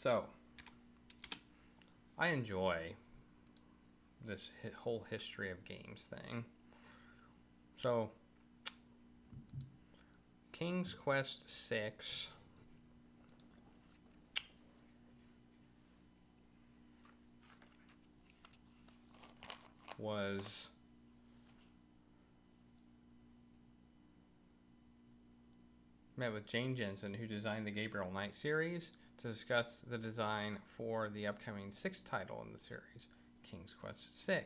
So, I enjoy this whole history of games thing. So, King's Quest VI was met with Jane Jensen, who designed the Gabriel Knight series, to discuss the design for the upcoming sixth title in the series, King's Quest VI.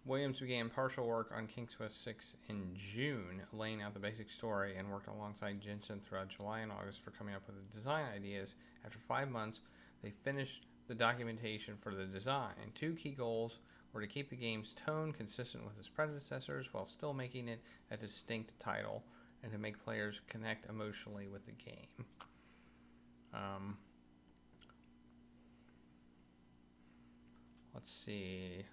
Williams began partial work on King's Quest VI in June, laying out the basic story, and worked alongside Jensen throughout July and August for coming up with the design ideas. After 5 months, they finished the documentation for the design. Two key goals were to keep the game's tone consistent with its predecessors while still making it a distinct title, and to make players connect emotionally with the game. Let's see.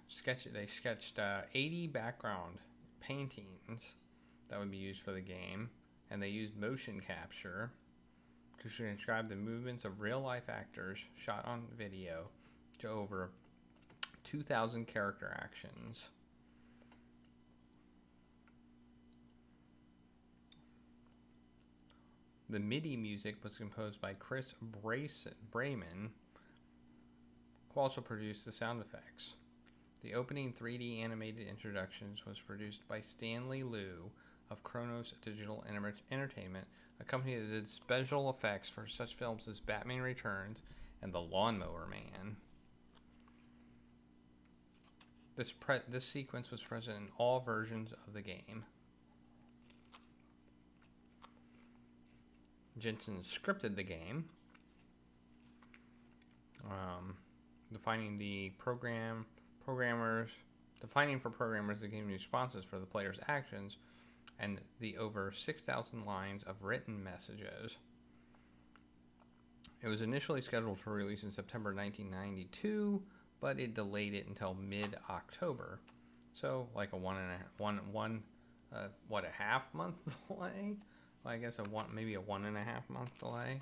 They sketched 80 background paintings that would be used for the game, and they used motion capture to transcribe the movements of real-life actors shot on video to over 2,000 character actions. The MIDI music was composed by Chris Brayman, who also produced the sound effects. The opening 3D animated introductions was produced by Stanley Liu of Kronos Digital Entertainment, a company that did special effects for such films as Batman Returns and The Lawnmower Man. This sequence was present in all versions of the game. Jensen scripted the game, defining for programmers the game's responses for the player's actions, and the over 6,000 lines of written messages. It was initially scheduled for release in September 1992, but it delayed it until mid-October. So, like a half month delay? Well, I guess maybe a 1.5 month delay.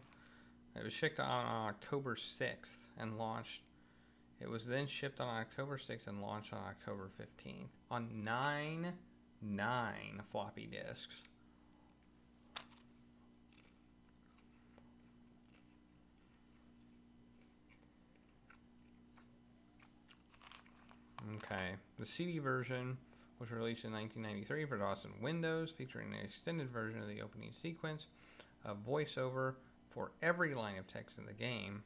It was shipped on October 6th and launched. It was then shipped on October 6th and launched on October 15th on 9 floppy disks. Okay, the CD version was released in 1993 for DOS and Windows, featuring an extended version of the opening sequence, a voiceover for every line of text in the game,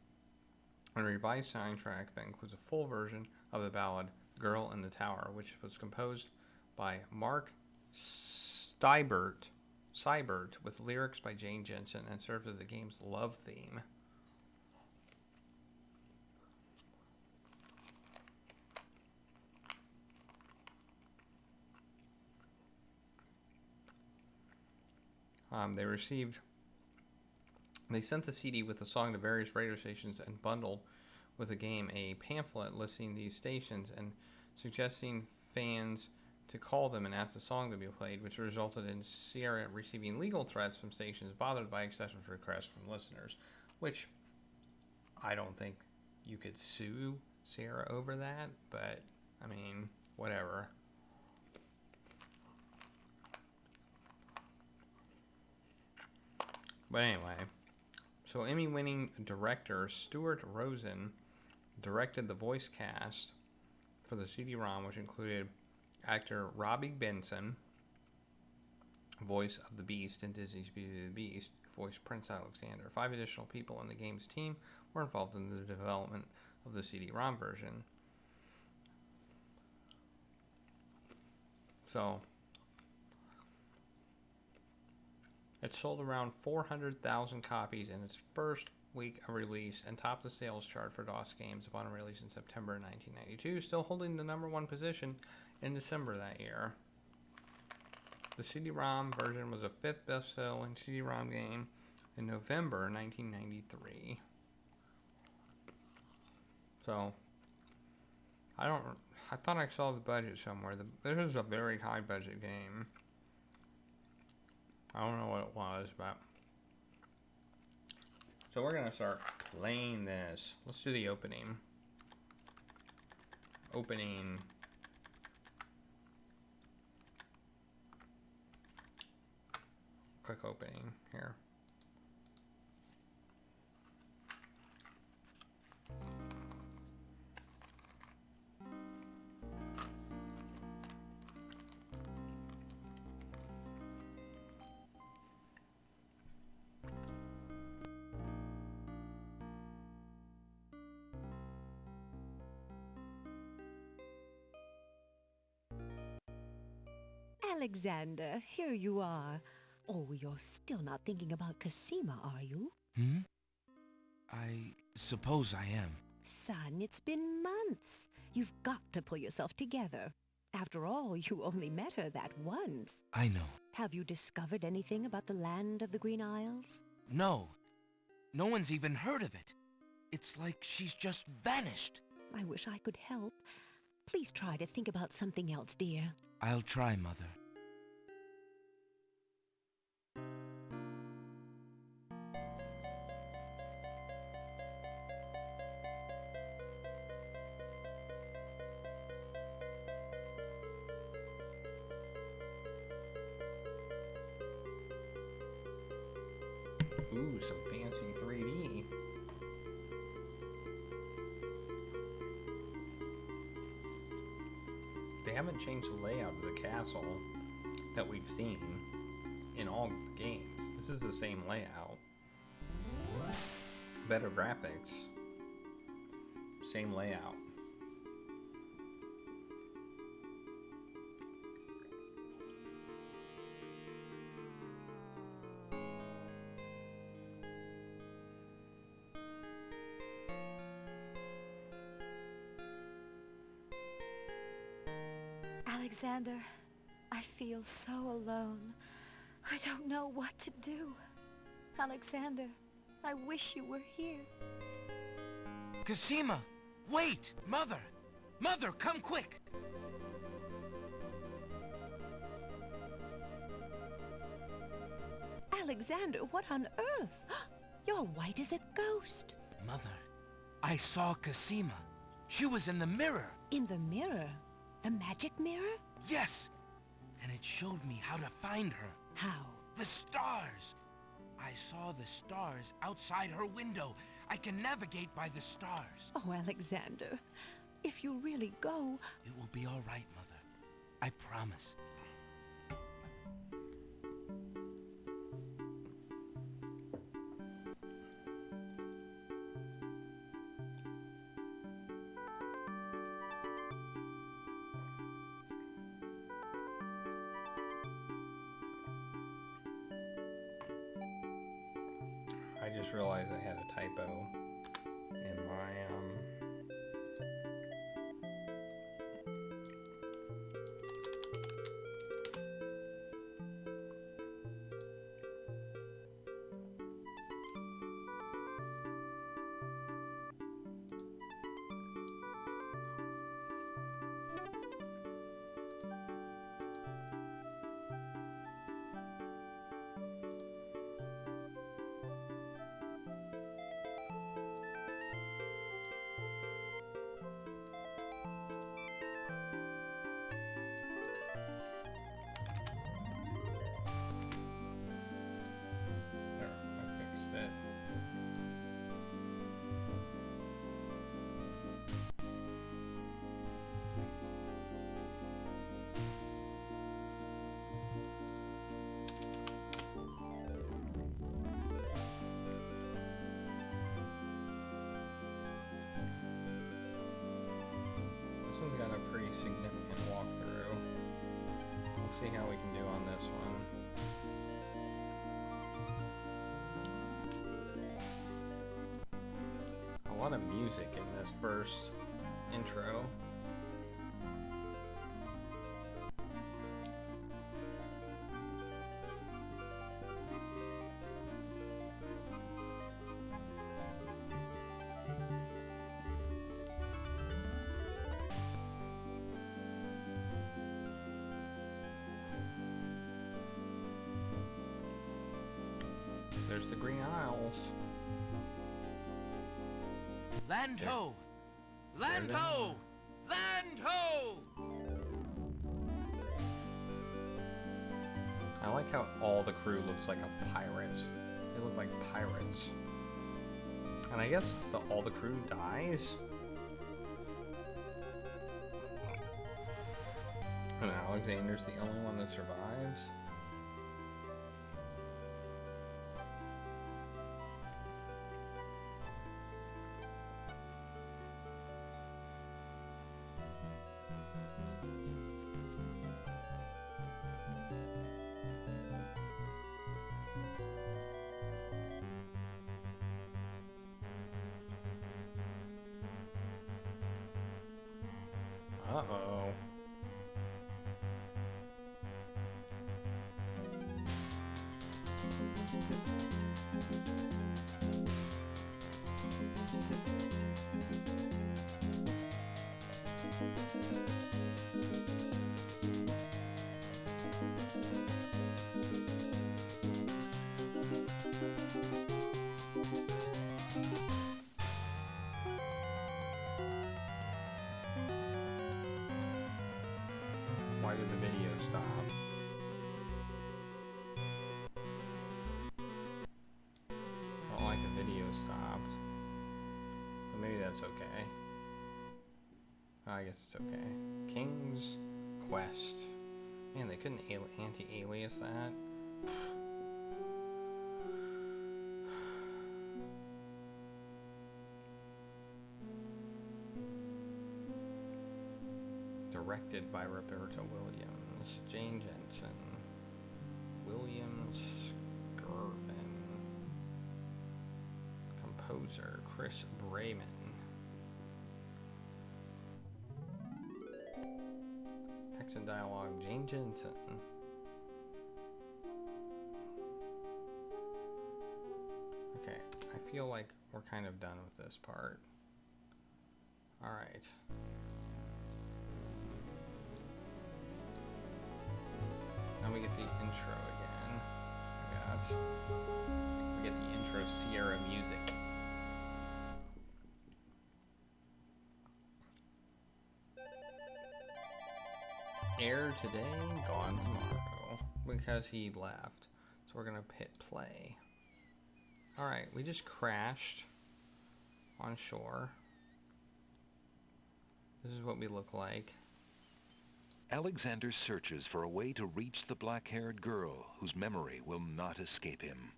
and a revised soundtrack that includes a full version of the ballad Girl in the Tower, which was composed by Mark Seibert with lyrics by Jane Jensen and served as the game's love theme. They sent the CD with the song to various radio stations and bundled with the game a pamphlet listing these stations and suggesting fans to call them and ask the song to be played, which resulted in Sierra receiving legal threats from stations bothered by excessive requests from listeners, which I don't think you could sue Sierra over that, but I mean, whatever. But anyway, so Emmy-winning director Stuart Rosen directed the voice cast for the CD-ROM, which included actor Robbie Benson, voice of the Beast in Disney's Beauty and the Beast, voiced Prince Alexander. 5 additional people in the game's team were involved in the development of the CD-ROM version. So, it sold around 400,000 copies in its first week of release and topped the sales chart for DOS games upon release in September 1992, still holding the number 1 position in December that year. The CD-ROM version was a 5th best-selling CD-ROM game in November 1993. So, I thought I saw the budget somewhere. This is a very high budget game. I don't know what it was, but So we're gonna start playing this. Let's do the opening. Opening. Click opening here. Alexander, here you are. Oh, you're still not thinking about Cosima, are you? Hmm? I suppose I am. Son, it's been months. You've got to pull yourself together. After all, you only met her that once. I know. Have you discovered anything about the land of the Green Isles? No. No one's even heard of it. It's like she's just vanished. I wish I could help. Please try to think about something else, dear. I'll try, Mother. Ooh, some fancy 3D. They haven't changed the layout of the castle that we've seen in all the games. This is the same layout. Better graphics. Same layout. Alexander, I feel so alone. I don't know what to do. Alexander, I wish you were here. Cosima! Wait! Mother! Mother, come quick! Alexander, what on earth? You're white as a ghost. Mother, I saw Cosima. She was in the mirror. In the mirror? The magic mirror? Yes! And it showed me how to find her. How? The stars! I saw the stars outside her window. I can navigate by the stars. Oh, Alexander, if you really go... It will be all right, Mother. I promise. I just realized I had a typo in my there, I fixed it. This one's got a pretty significant walkthrough. We'll see how we can do on this one. A lot of music in this first intro. There's the Green Isles. Land ho! Land ho! Land ho! I like how all the crew looks like a pirate. They look like pirates. And I guess all the crew dies? And Alexander's the only one that survives? Uh-oh. Why did the video stop? I don't like the video stopped. But maybe that's okay. I guess it's okay. King's Quest. Man, they couldn't anti-alias that. Directed by Roberta Williams, Jane Jensen, William Skirvin, composer Chris Brayman, text and dialogue Jane Jensen. Okay, I feel like we're kind of done with this part. All right. Now we get the intro again. I guess. We get the intro Sierra music. Air today, gone tomorrow. Because he left. So we're gonna hit play. Alright, we just crashed on shore. This is what we look like. Alexander searches for a way to reach the black-haired girl whose memory will not escape him.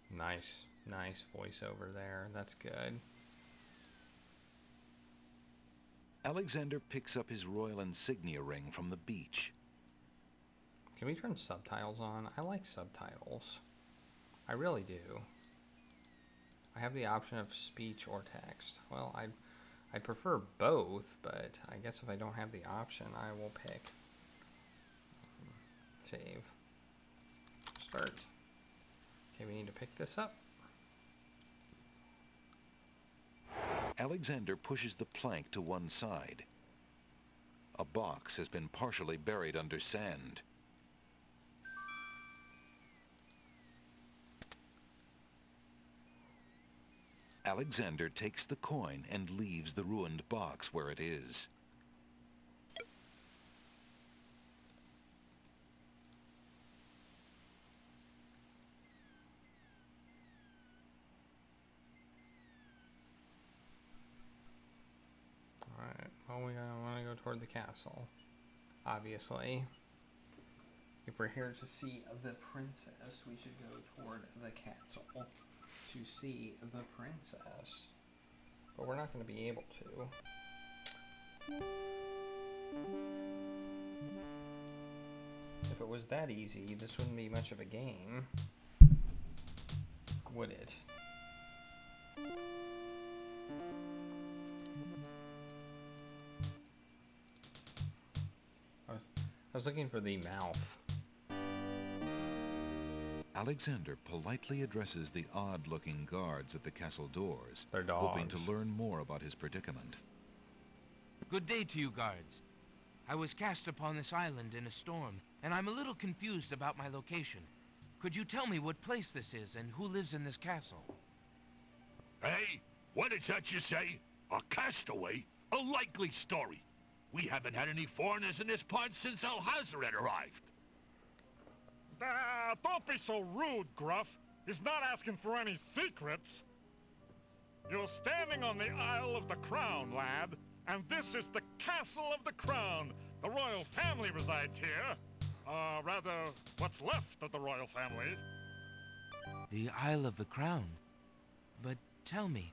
Nice voiceover there. That's good. Alexander picks up his royal insignia ring from the beach. Can we turn subtitles on? I like subtitles. I really do. I have the option of speech or text. Well, I prefer both, but I guess if I don't have the option, I will pick. Save. Start. Okay, we need to pick this up. Alexander pushes the plank to one side. A box has been partially buried under sand. Alexander takes the coin and leaves the ruined box where it is. Alright, well, we want to go toward the castle. Obviously. If we're here to see the princess, we should go toward the castle to see the princess. But we're not going to be able to. If it was that easy, this wouldn't be much of a game. Would it? I was looking for the mouth. Alexander politely addresses the odd-looking guards at the castle doors, They're dogs. hoping to learn more about his predicament. Good day to you, guards. I was cast upon this island in a storm, and I'm a little confused about my location. Could you tell me what place this is and who lives in this castle? Hey, What is that you say? A castaway? A likely story. We haven't had any foreigners in this part since Alhazred arrived. Don't be so rude, Gruff. He's not asking for any secrets. You're standing on the Isle of the Crown, lad. And this is the Castle of the Crown. The royal family resides here. Rather, what's left of the royal family. The Isle of the Crown. But tell me,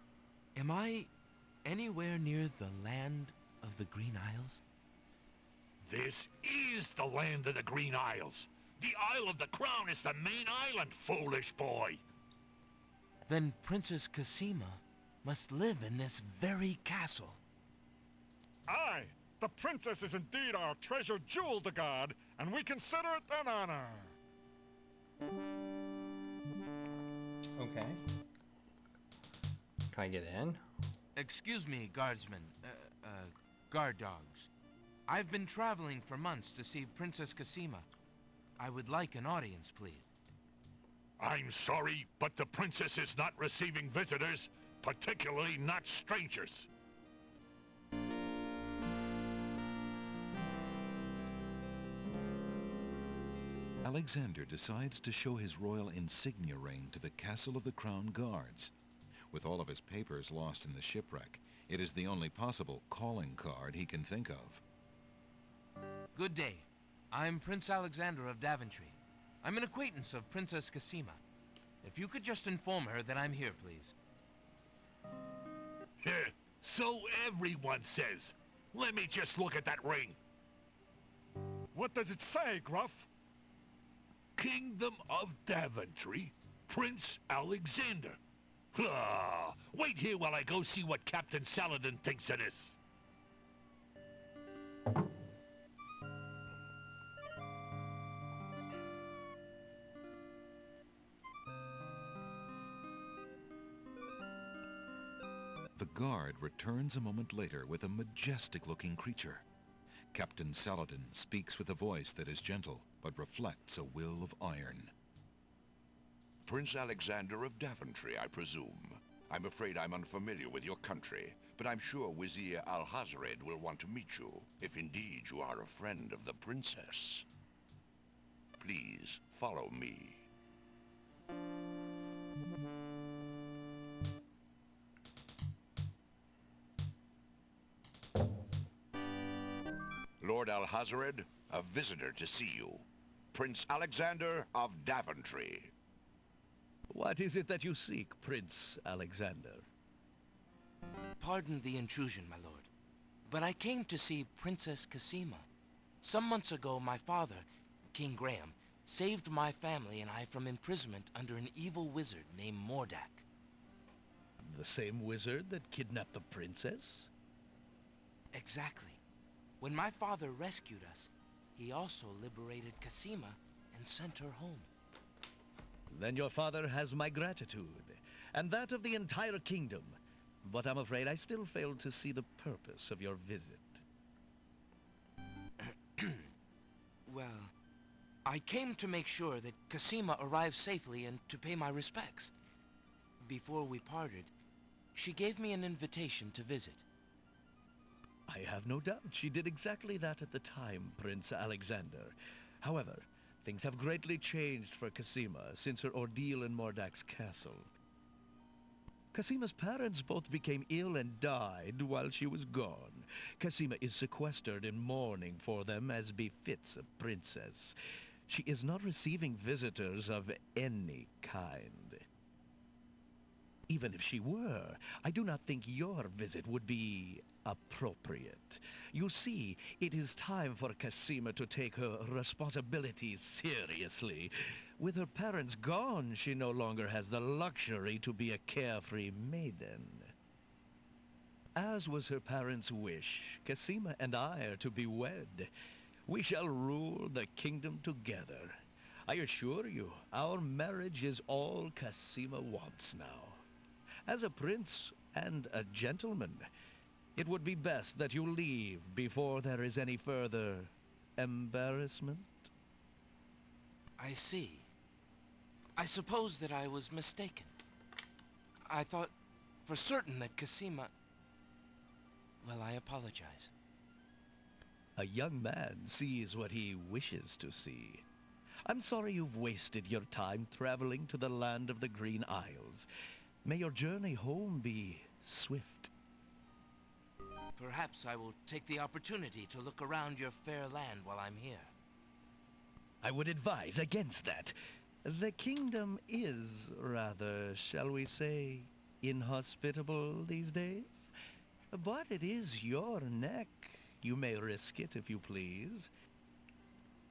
am I anywhere near the land of the Green Isles? This is the land of the Green Isles. The Isle of the Crown is the main island, foolish boy. Then Princess Cassima must live in this very castle. Aye, the princess is indeed our treasured jewel to guard, and we consider it an honor. Okay. Can I get in? Excuse me, guardsmen, guard dogs. I've been traveling for months to see Princess Cassima. I would like an audience, please. I'm sorry, but the princess is not receiving visitors, particularly not strangers. Alexander decides to show his royal insignia ring to the Castle of the Crown guards. With all of his papers lost in the shipwreck, it is the only possible calling card he can think of. Good day. I'm Prince Alexander of Daventry. I'm an acquaintance of Princess Cassima. If you could just inform her that I'm here, please. So everyone says. Let me just look at that ring. What does it say, Gruff? Kingdom of Daventry, Prince Alexander. Wait here while I go see what Captain Saladin thinks of this. The guard returns a moment later with a majestic-looking creature. Captain Saladin speaks with a voice that is gentle, but reflects a will of iron. Prince Alexander of Daventry, I presume. I'm afraid I'm unfamiliar with your country, but I'm sure Wazir Alhazred will want to meet you, if indeed you are a friend of the princess. Please, follow me. Lord Alhazred, a visitor to see you. Prince Alexander of Daventry. What is it that you seek, Prince Alexander? Pardon the intrusion, my lord, but I came to see Princess Cassima. Some months ago, my father, King Graham, saved my family and I from imprisonment under an evil wizard named Mordak. The same wizard that kidnapped the princess? Exactly. When my father rescued us, he also liberated Cassima and sent her home. Then your father has my gratitude, and that of the entire kingdom. But I'm afraid I still fail to see the purpose of your visit. Well, I came to make sure that Cassima arrived safely and to pay my respects. Before we parted, she gave me an invitation to visit. I have no doubt she did exactly that at the time, Prince Alexander. However, things have greatly changed for Cassima since her ordeal in Mordak's castle. Cassima's parents both became ill and died while she was gone. Cassima is sequestered in mourning for them as befits a princess. She is not receiving visitors of any kind. Even if she were, I do not think your visit would be appropriate. You see, it is time for Cassima to take her responsibilities seriously. With her parents gone, she no longer has the luxury to be a carefree maiden. As was her parents' wish, Cassima and I are to be wed. We shall rule the kingdom together. I assure you, our marriage is all Cassima wants now. As a prince and a gentleman, it would be best that you leave before there is any further embarrassment. I see. I suppose that I was mistaken. I thought for certain that Cassima... Well, I apologize. A young man sees what he wishes to see. I'm sorry you've wasted your time traveling to the land of the Green Isles. May your journey home be swift. Perhaps I will take the opportunity to look around your fair land while I'm here. I would advise against that. The kingdom is rather, shall we say, inhospitable these days. But it is your neck. You may risk it if you please.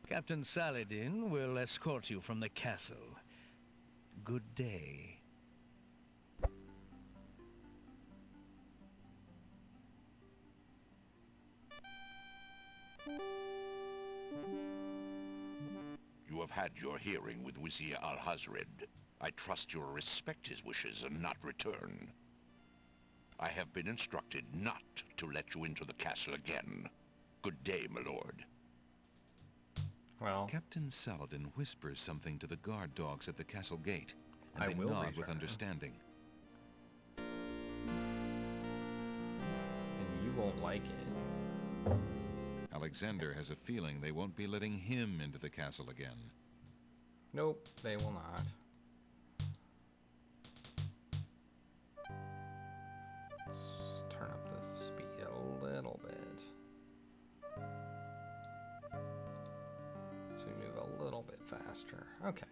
Captain Saladin will escort you from the castle. Good day. You have had your hearing with Vizier Alhazred. I trust you will respect his wishes and not return. I have been instructed not to let you into the castle again. Good day, my lord. Well, Captain Saladin whispers something to the guard dogs at the castle gate, and I they will nod with return. understanding. and you won't like it. Alexander has a feeling they won't be letting him into the castle again. Nope, they will not. Let's turn up the speed a little bit. So we move a little bit faster. Okay.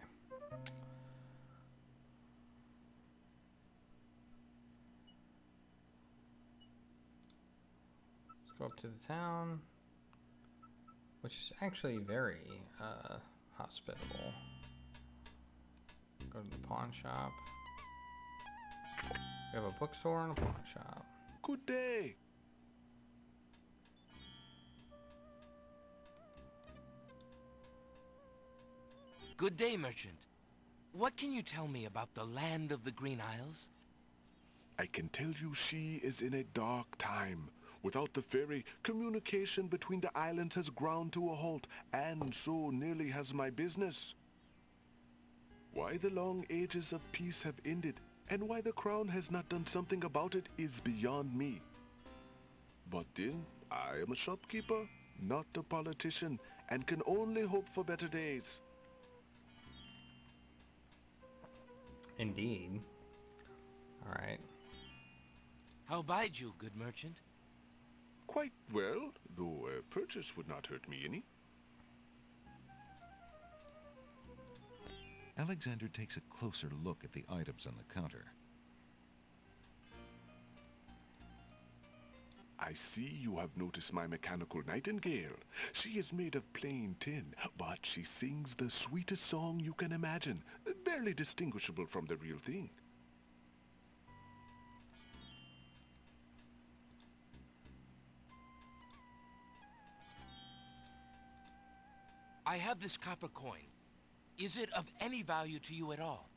Let's go up to the town, which is actually very hospitable. Go to the pawn shop. We have a bookstore and a pawn shop. Good day. Good day, merchant. What can you tell me about the land of the Green Isles? I can tell you she is in a dark time. Without the ferry, communication between the islands has ground to a halt, and so nearly has my business. Why the long ages of peace have ended, and why the crown has not done something about it is beyond me. But then, I am a shopkeeper, not a politician, and can only hope for better days. Indeed. Alright. How abide you, good merchant? Quite well, though a purchase would not hurt me any. Alexander takes a closer look at the items on the counter. I see you have noticed my mechanical nightingale. She is made of plain tin, but she sings the sweetest song you can imagine, barely distinguishable from the real thing. I have this copper coin. Is it of any value to you at all?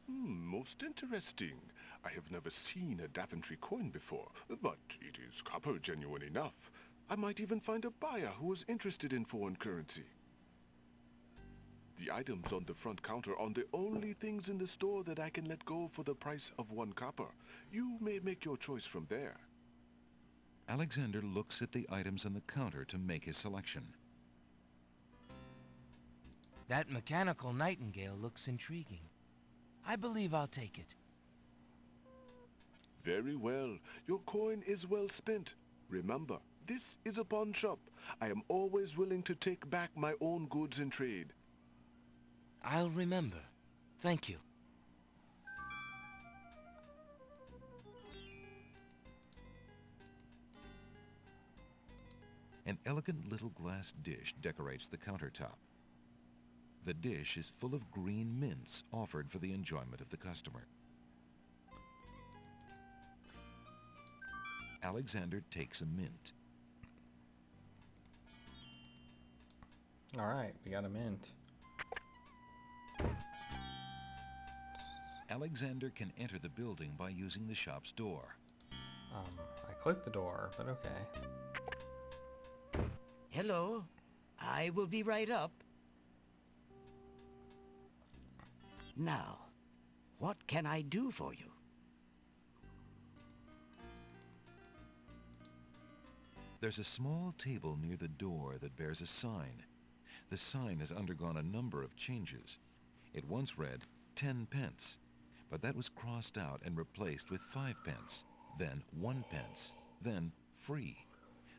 Most interesting. I have never seen a Daventry coin before, but it is copper genuine enough. I might even find a buyer who is interested in foreign currency. The items on the front counter are the only things in the store that I can let go for the price of 1 copper. You may make your choice from there. Alexander looks at the items on the counter to make his selection. That mechanical nightingale looks intriguing. I believe I'll take it. Very well. Your coin is well spent. Remember, this is a pawn shop. I am always willing to take back my own goods in trade. I'll remember. Thank you. An elegant little glass dish decorates the countertop. The dish is full of green mints offered for the enjoyment of the customer. Alexander takes a mint. Alright, we got a mint. Alexander can enter the building by using the shop's door. I clicked the door, but okay. Hello. I will be right up. Now, what can I do for you? There's a small table near the door that bears a sign. The sign has undergone a number of changes. It once read 10 pence, but that was crossed out and replaced with 5 pence, then 1 pence, then free.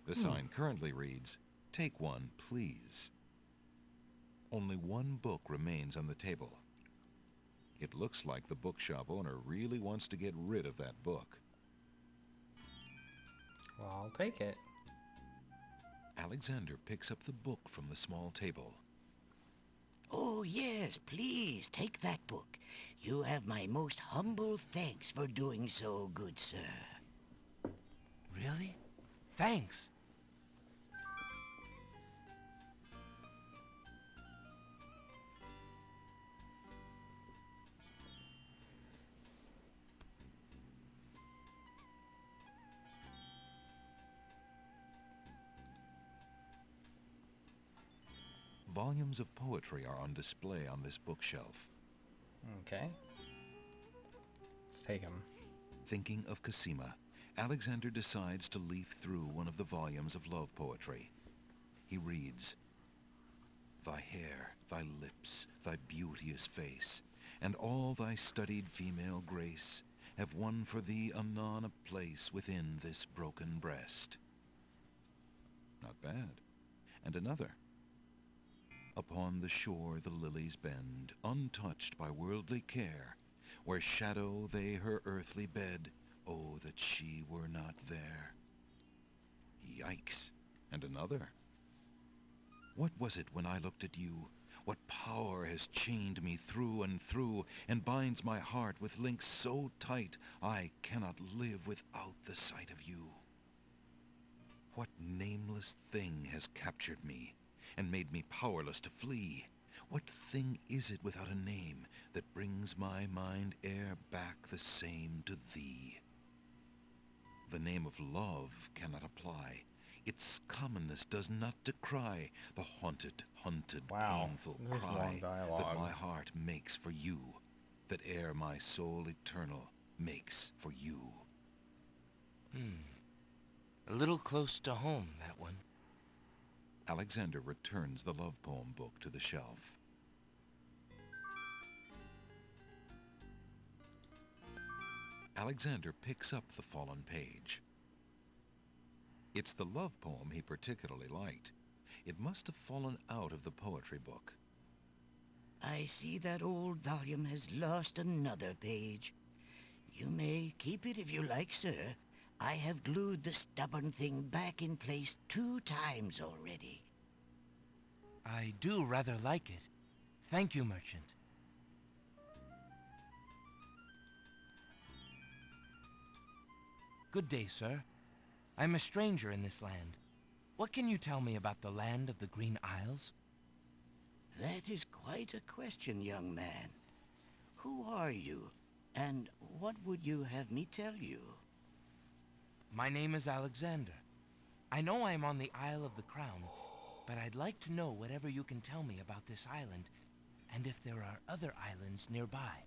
The sign currently reads, "Take one, please." Only one book remains on the table. It looks like the bookshop owner really wants to get rid of that book. Well, I'll take it. Alexander picks up the book from the small table. Oh, yes, please, take that book. You have my most humble thanks for doing so, good sir. Really? Thanks. Volumes of poetry are on display on this bookshelf. Okay. Let's take them. Thinking of Cosima, Alexander decides to leaf through one of the volumes of love poetry. He reads, "Thy hair, thy lips, thy beauteous face, and all thy studied female grace have won for thee anon a place within this broken breast." Not bad. And another. "Upon the shore the lilies bend, untouched by worldly care, where shadow they her earthly bed, oh, that she were not there." Yikes. And another. "What was it when I looked at you? What power has chained me through and binds my heart with links so tight I cannot live without the sight of you? What nameless thing has captured me and made me powerless to flee? What thing is it without a name that brings my mind e'er back the same to thee? The name of love cannot apply. Its commonness does not decry the haunted, Wow, painful this is cry long dialogue. that my heart makes for you, that e'er my soul eternal makes for you." A little close to home, that one. Alexander returns the love poem book to the shelf. Alexander picks up the fallen page. It's the love poem he particularly liked. It must have fallen out of the poetry book. I see that old volume has lost another page. You may keep it if you like, sir. I have glued the stubborn thing back in place 2 times already. I do rather like it. Thank you, merchant. Good day, sir. I'm a stranger in this land. What can you tell me about the land of the Green Isles? That is quite a question, young man. Who are you, and what would you have me tell you? My name is Alexander. I know I'm on the Isle of the Crown, but I'd like to know whatever you can tell me about this island, and if there are other islands nearby.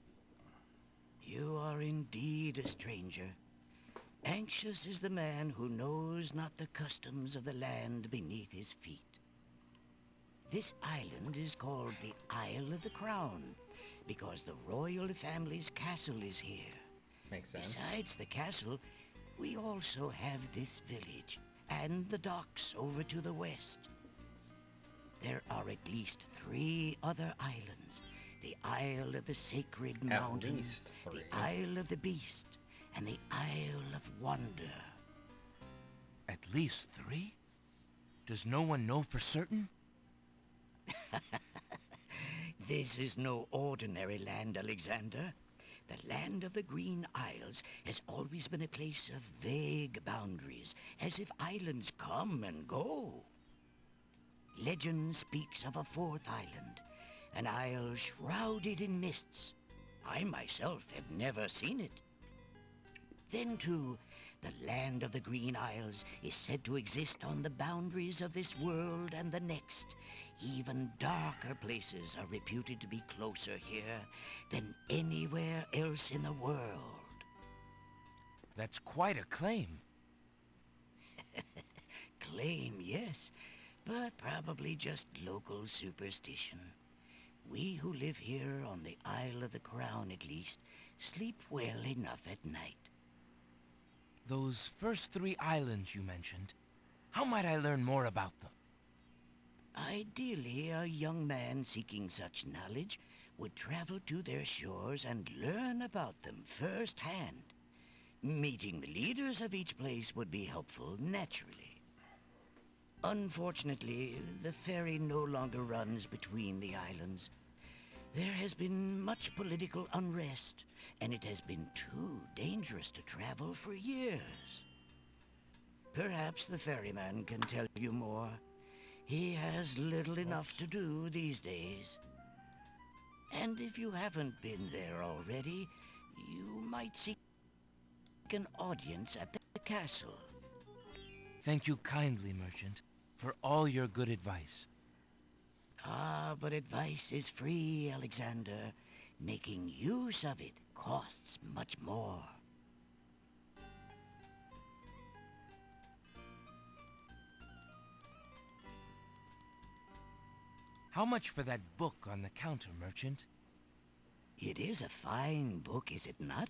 You are indeed a stranger. Anxious is the man who knows not the customs of the land beneath his feet. This island is called the Isle of the Crown, because the royal family's castle is here. Makes sense. Besides the castle, we also have this village, and the docks over to the west. There are at least 3 other islands. The Isle of the Sacred Mountain, least 3. the Isle of the Beast, and the Isle of Wonder. At least 3? Does no one know for certain? This is no ordinary land, Alexander. The land of the Green Isles has always been a place of vague boundaries, as if islands come and go. Legend speaks of a 4th island, an isle shrouded in mists. I myself have never seen it. Then, too, the land of the Green Isles is said to exist on the boundaries of this world and the next. Even darker places are reputed to be closer here than anywhere else in the world. That's quite a claim. claim, yes, but probably just local superstition. We who live here on the Isle of the Crown, at least, sleep well enough at night. Those first 3 islands you mentioned, how might I learn more about them? Ideally, a young man seeking such knowledge would travel to their shores and learn about them firsthand. Meeting the leaders of each place would be helpful, naturally. Unfortunately, the ferry no longer runs between the islands. There has been much political unrest, and it has been too dangerous to travel for years. Perhaps the ferryman can tell you more. He has little enough to do these days. And if you haven't been there already, you might seek an audience at the castle. Thank you kindly, merchant, for all your good advice. Ah, but advice is free, Alexander. Making use of it costs much more. How much for that book on the counter, merchant? It is a fine book, is it not?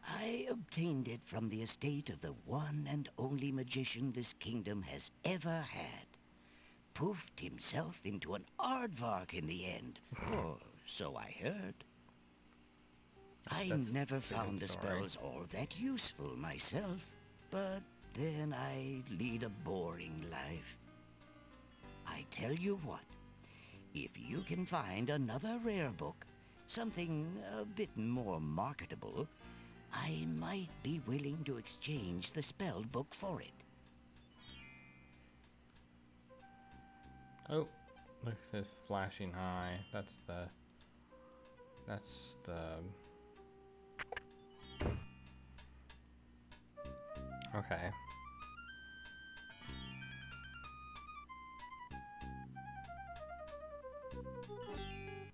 I obtained it from the estate of the one and only magician this kingdom has ever had. Poofed himself into an aardvark in the end, or so I heard. I never found the spells all that useful myself, but then I lead a boring life. I tell you what, if you can find another rare book, something a bit more marketable, I might be willing to exchange the spelled book for it. Oh, look at this flashing eye. That's the... Okay.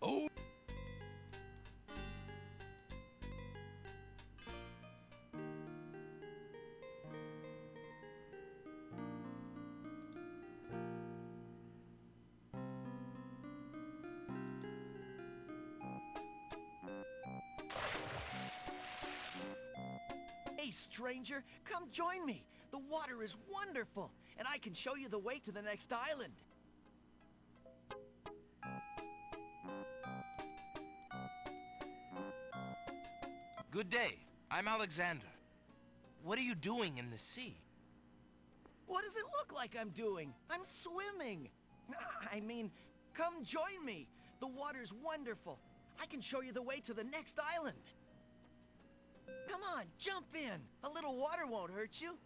Oh! Hey, stranger, come join me. The water is wonderful, and I can show you the way to the next island. Good day. I'm Alexander. What are you doing in the sea? What does it look like I'm doing? I'm swimming. I mean, come join me. The water's wonderful. I can show you the way to the next island. Come on, jump in. A little water won't hurt you.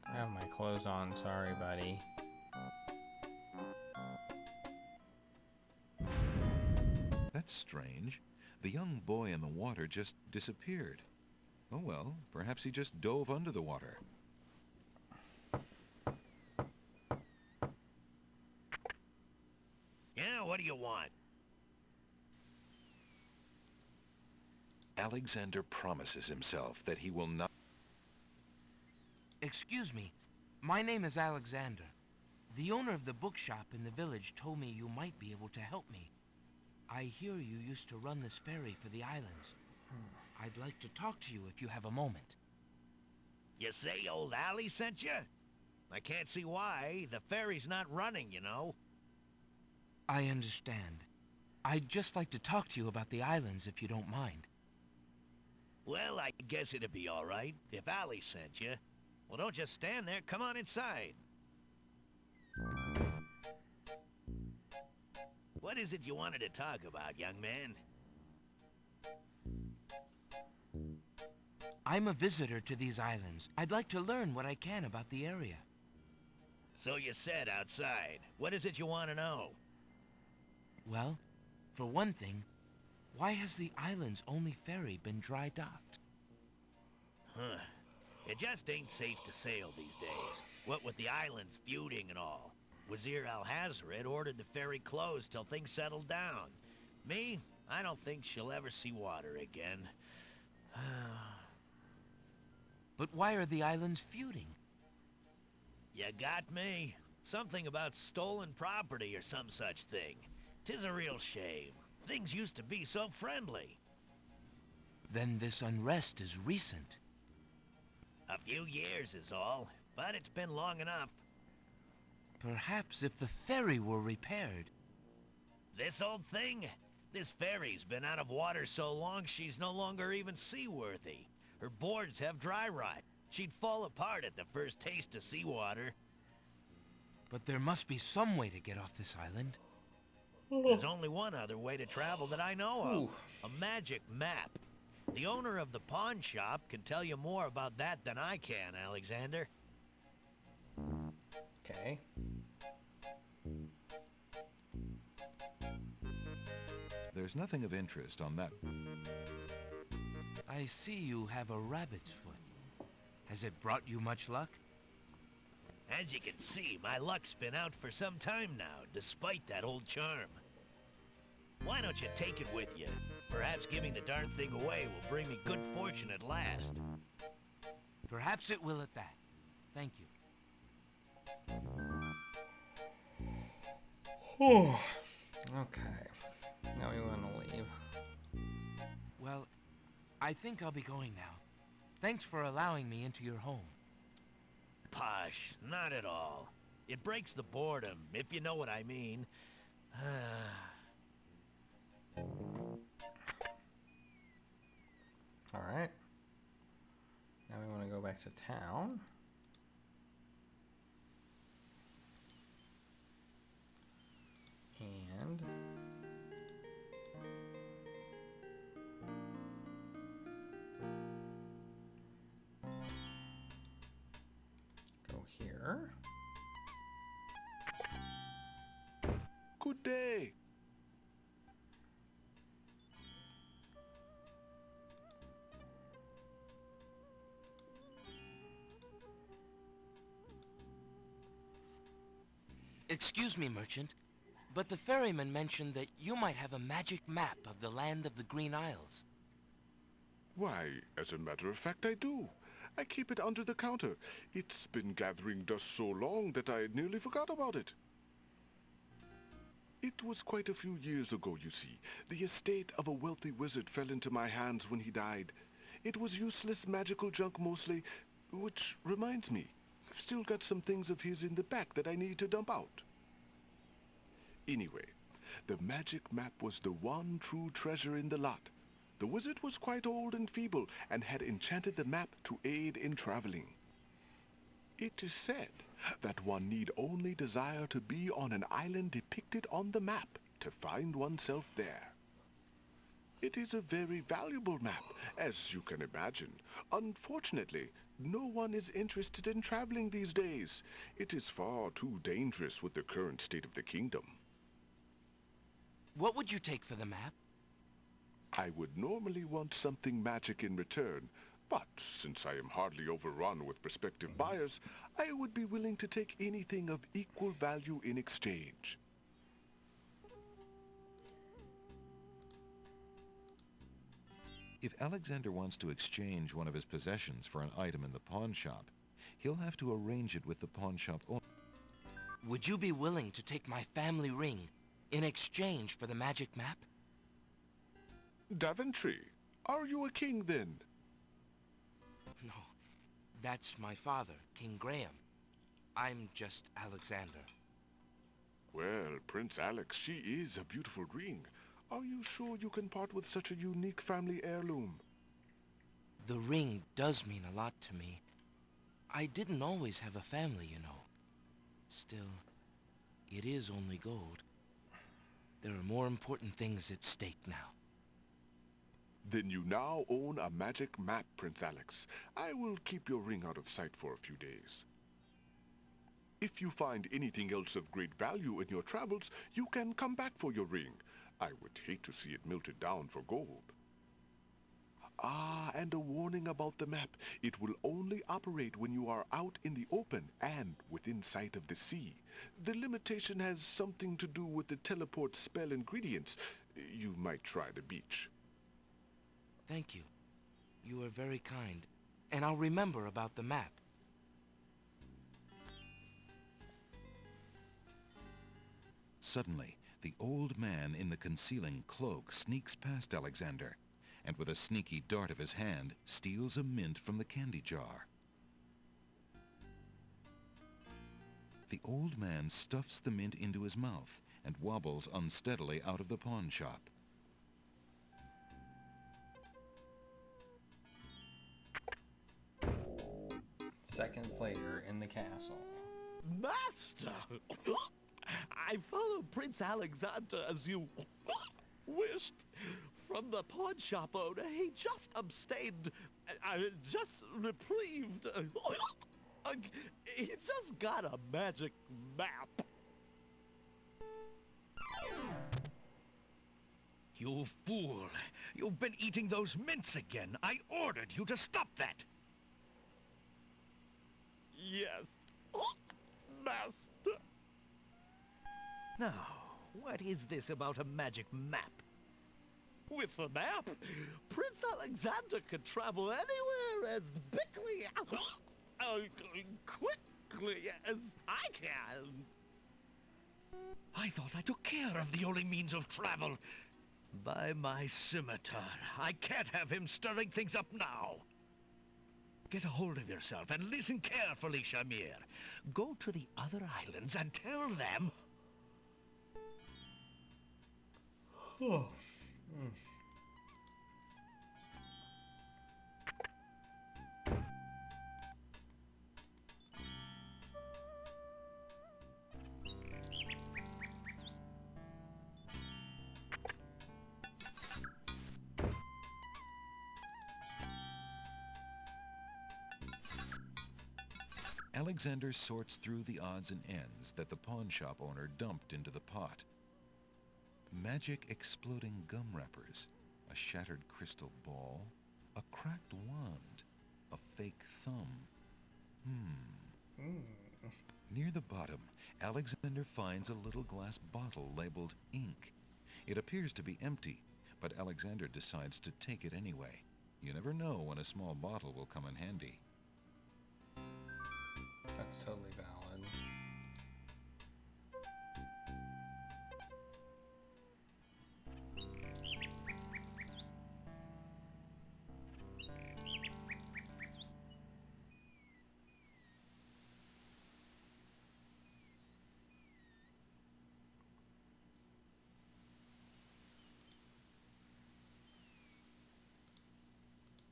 I have my clothes on. Sorry, buddy. That's strange. The young boy in the water just disappeared. Oh well, perhaps he just dove under the water. Yeah, what do you want? Alexander promises himself that he will not... Excuse me. My name is Alexander. The owner of the bookshop in the village told me you might be able to help me. I hear you used to run this ferry for the islands. I'd like to talk to you if you have a moment. You say old Allie sent you? I can't see why. The ferry's not running, you know. I understand. I'd just like to talk to you about the islands if you don't mind. Well, I guess it'd be all right if Allie sent you. Well, don't just stand there. Come on inside. What is it you wanted to talk about, young man? I'm a visitor to these islands. I'd like to learn what I can about the area. So you said outside. What is it you want to know? Well, for one thing, why has the island's only ferry been dry docked? Huh. It just ain't safe to sail these days. What with the islands feuding and all. Wazir Al-Hazred ordered the ferry closed till things settled down. Me, I don't think she'll ever see water again. But why are the islands feuding? You got me. Something about stolen property or some such thing. 'Tis a real shame. Things used to be so friendly. Then this unrest is recent. A few years is all, but it's been long enough. Perhaps if the ferry were repaired. This old thing? This ferry's been out of water so long she's no longer even seaworthy. Her boards have dry rot. She'd fall apart at the first taste of seawater. But there must be some way to get off this island. There's only one other way to travel that I know of. A magic map. The owner of the pawn shop can tell you more about that than I can, Alexander. Okay. There's nothing of interest on that. I see you have a rabbit's foot. Has it brought you much luck? As you can see, my luck's been out for some time now, despite that old charm. Why don't you take it with you? Perhaps giving the darn thing away will bring me good fortune at last. Perhaps it will at that. Thank you. Okay. Now we want to leave. Well, I think I'll be going now. Thanks for allowing me into your home. Posh, not at all. It breaks the boredom, if you know what I mean. Alright. Now we want to go back to town. And go here. Good day. Excuse me, merchant, but the ferryman mentioned that you might have a magic map of the land of the Green Isles. Why, as a matter of fact, I do. I keep it under the counter. It's been gathering dust so long that I nearly forgot about it. It was quite a few years ago, you see. The estate of a wealthy wizard fell into my hands when he died. It was useless magical junk mostly, which reminds me, I've still got some things of his in the back that I need to dump out. Anyway, the magic map was the one true treasure in the lot. The wizard was quite old and feeble and had enchanted the map to aid in traveling. It is said that one need only desire to be on an island depicted on the map to find oneself there. It is a very valuable map, as you can imagine. Unfortunately, no one is interested in traveling these days. It is far too dangerous with the current state of the kingdom. What would you take for the map? I would normally want something magic in return, but since I am hardly overrun with prospective buyers, I would be willing to take anything of equal value in exchange. If Alexander wants to exchange one of his possessions for an item in the pawn shop, he'll have to arrange it with the pawn shop owner. Would you be willing to take my family ring in exchange for the magic map? Daventry, are you a king then? No, that's my father, King Graham. I'm just Alexander. Well, Prince Alex, she is a beautiful ring. Are you sure you can part with such a unique family heirloom? The ring does mean a lot to me. I didn't always have a family, you know. Still, it is only gold. There are more important things at stake now. Then you now own a magic map, Prince Alex. I will keep your ring out of sight for a few days. If you find anything else of great value in your travels, you can come back for your ring. I would hate to see it melted down for gold. Ah, and a warning about the map. It will only operate when you are out in the open and within sight of the sea. The limitation has something to do with the teleport spell ingredients. You might try the beach. Thank you. You are very kind. And I'll remember about the map. Suddenly, the old man in the concealing cloak sneaks past Alexander, and with a sneaky dart of his hand, steals a mint from the candy jar. The old man stuffs the mint into his mouth and wobbles unsteadily out of the pawn shop. Seconds later, in the castle. Master! I followed Prince Alexander as you wished. From the pawn shop owner, he just abstained, just reprieved. He just got a magic map. You fool! You've been eating those mints again. I ordered you to stop that. Yes, Master. Now, what is this about a magic map? With the map, Prince Alexander could travel anywhere as quickly as I can. I thought I took care of the only means of travel. By my scimitar, I can't have him stirring things up now. Get a hold of yourself and listen carefully, Shamir. Go to the other islands and tell them... Alexander sorts through the odds and ends that the pawn shop owner dumped into the pot. Magic exploding gum wrappers, a shattered crystal ball, a cracked wand, a fake thumb. Near the bottom, Alexander finds a little glass bottle labeled ink. It appears to be empty, but Alexander decides to take it anyway. You never know when a small bottle will come in handy. That's totally valid.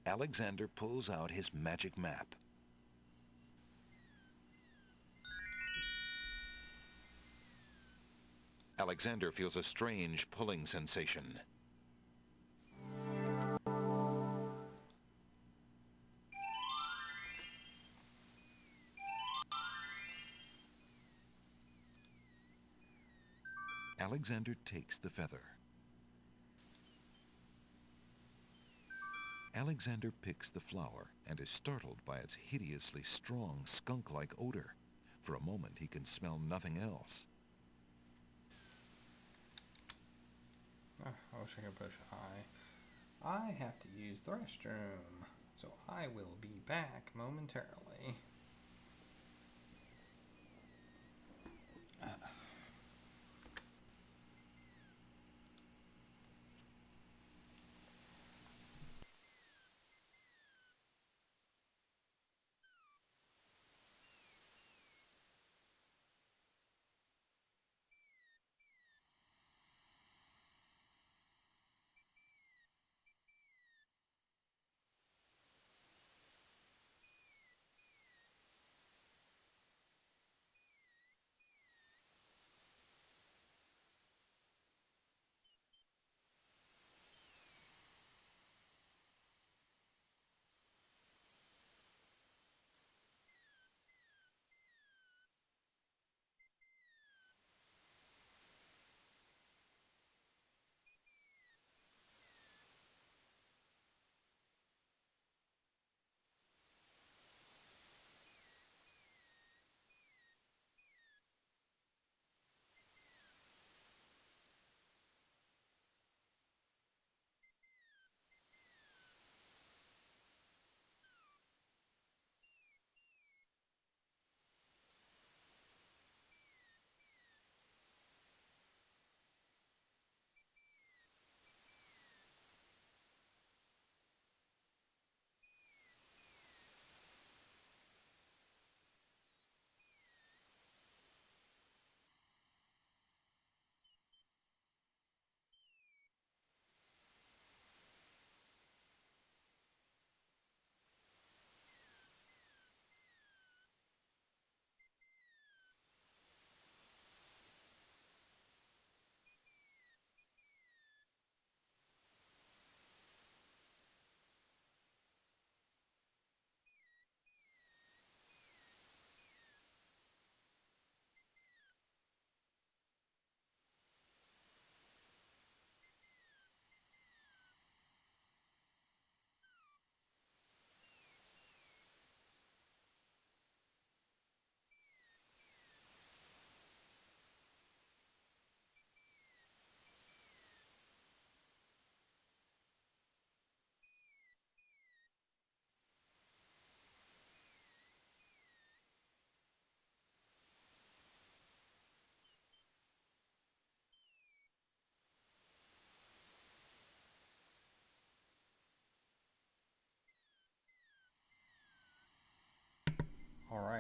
Alexander pulls out his magic map. Alexander feels a strange pulling sensation. Alexander takes the feather. Alexander picks the flower and is startled by its hideously strong skunk-like odor. For a moment, he can smell nothing else. I wish I could push I. I have to use the restroom, so I will be back momentarily.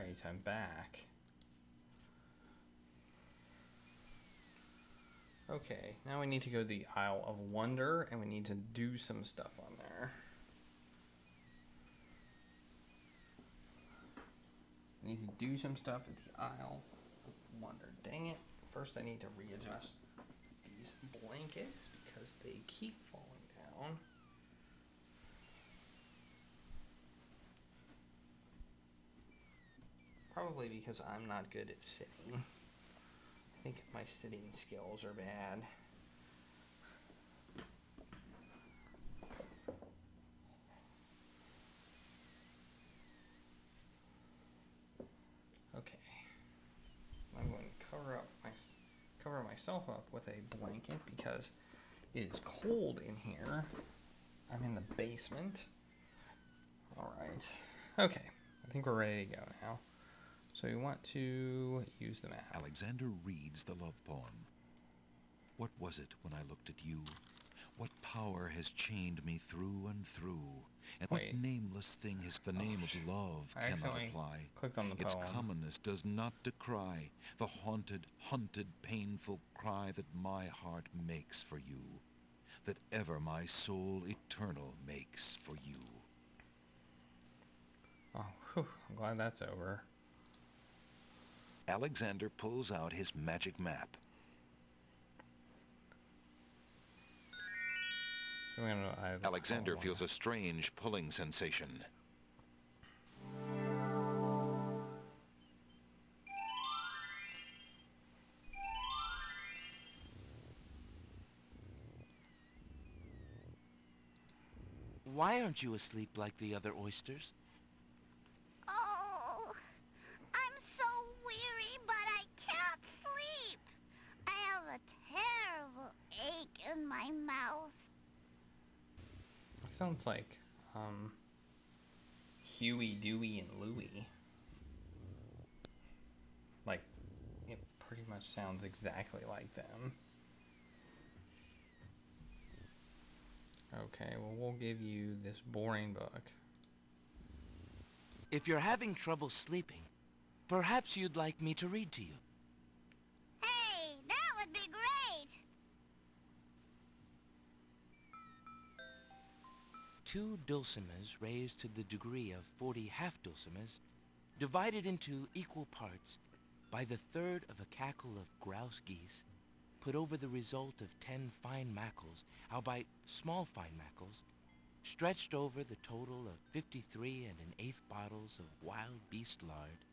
Alright, I'm back. Okay, now we need to go to the Isle of Wonder, and we need to do some stuff on there. I need to do some stuff at the Isle of Wonder. Dang it. First I need to readjust these blankets because they keep falling down. Probably because I'm not good at sitting. I think my sitting skills are bad. Okay. I'm going to cover myself up with a blanket because it is cold in here. I'm in the basement. Alright. Okay. I think we're ready to go now. So we want to use the map. Alexander reads the love poem. What was it when I looked at you? What power has chained me through and through? And Wait. what nameless thing has the name of love I cannot accidentally apply? clicked on the Its poem. commonness does not decry the haunted, hunted, painful cry that my heart makes for you, that ever my soul eternal makes for you. Oh, whew, I'm glad that's over. Alexander pulls out his magic map. So we're gonna either Alexander feels a strange pulling sensation. Why aren't you asleep like the other oysters? Oh, I'm so weary, but I can't sleep. I have a terrible ache in my mouth. It sounds like Huey, Dewey, and Louie. Like, it pretty much sounds exactly like them. Okay, well, we'll give you this boring book. If you're having trouble sleeping, perhaps you'd like me to read to you. Hey, that would be great. 2 dulcimers raised to the degree of 40 half-dulcimers, divided into equal parts by the third of a cackle of grouse geese, put over the result of 10 fine mackles, albeit small fine mackles, stretched over the total of 53 1/8 bottles of wild beast lard,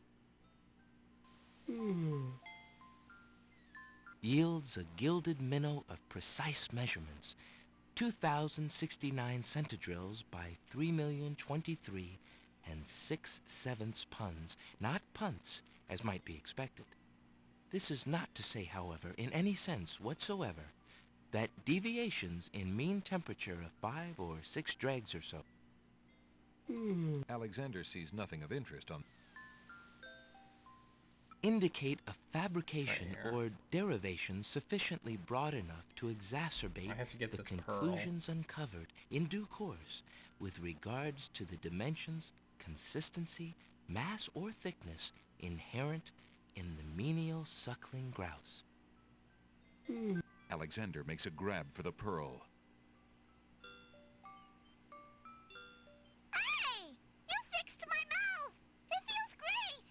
yields a gilded minnow of precise measurements, 2,069 centidrills by 3,023 6/7 puns, not punts, as might be expected. This is not to say, however, in any sense whatsoever, that deviations in mean temperature of 5 or 6 dregs or so Alexander sees nothing of interest on indicate a fabrication Right here. or derivation sufficiently broad enough to exacerbate I have to get the this pearl. conclusions uncovered in due course with regards to the dimensions, consistency, mass, or thickness inherent in the menial suckling grouse. Alexander makes a grab for the pearl. Hey, you fixed my mouth. It feels great.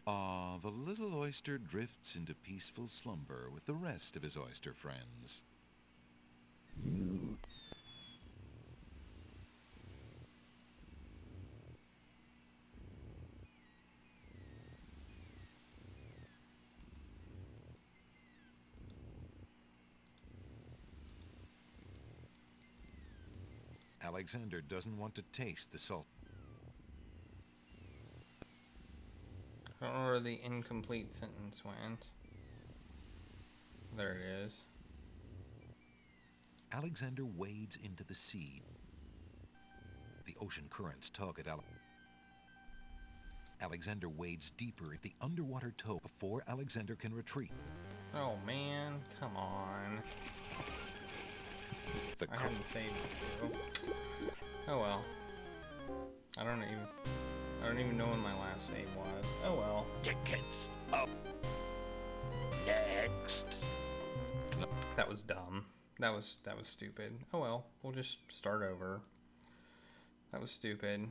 Ah, the little oyster drifts into peaceful slumber with the rest of his oyster friends. Alexander doesn't want to taste the salt. I don't know where the incomplete sentence went. There it is. Alexander wades into the sea. The ocean currents tug at Alexander wades deeper at the underwater toe before Alexander can retreat. Oh man, come on. The I hadn't saved it too. Oh well. I don't even know when my last save was. Oh well. Tickets up. Next. That was dumb. That was stupid. Oh well. We'll just start over. That was stupid.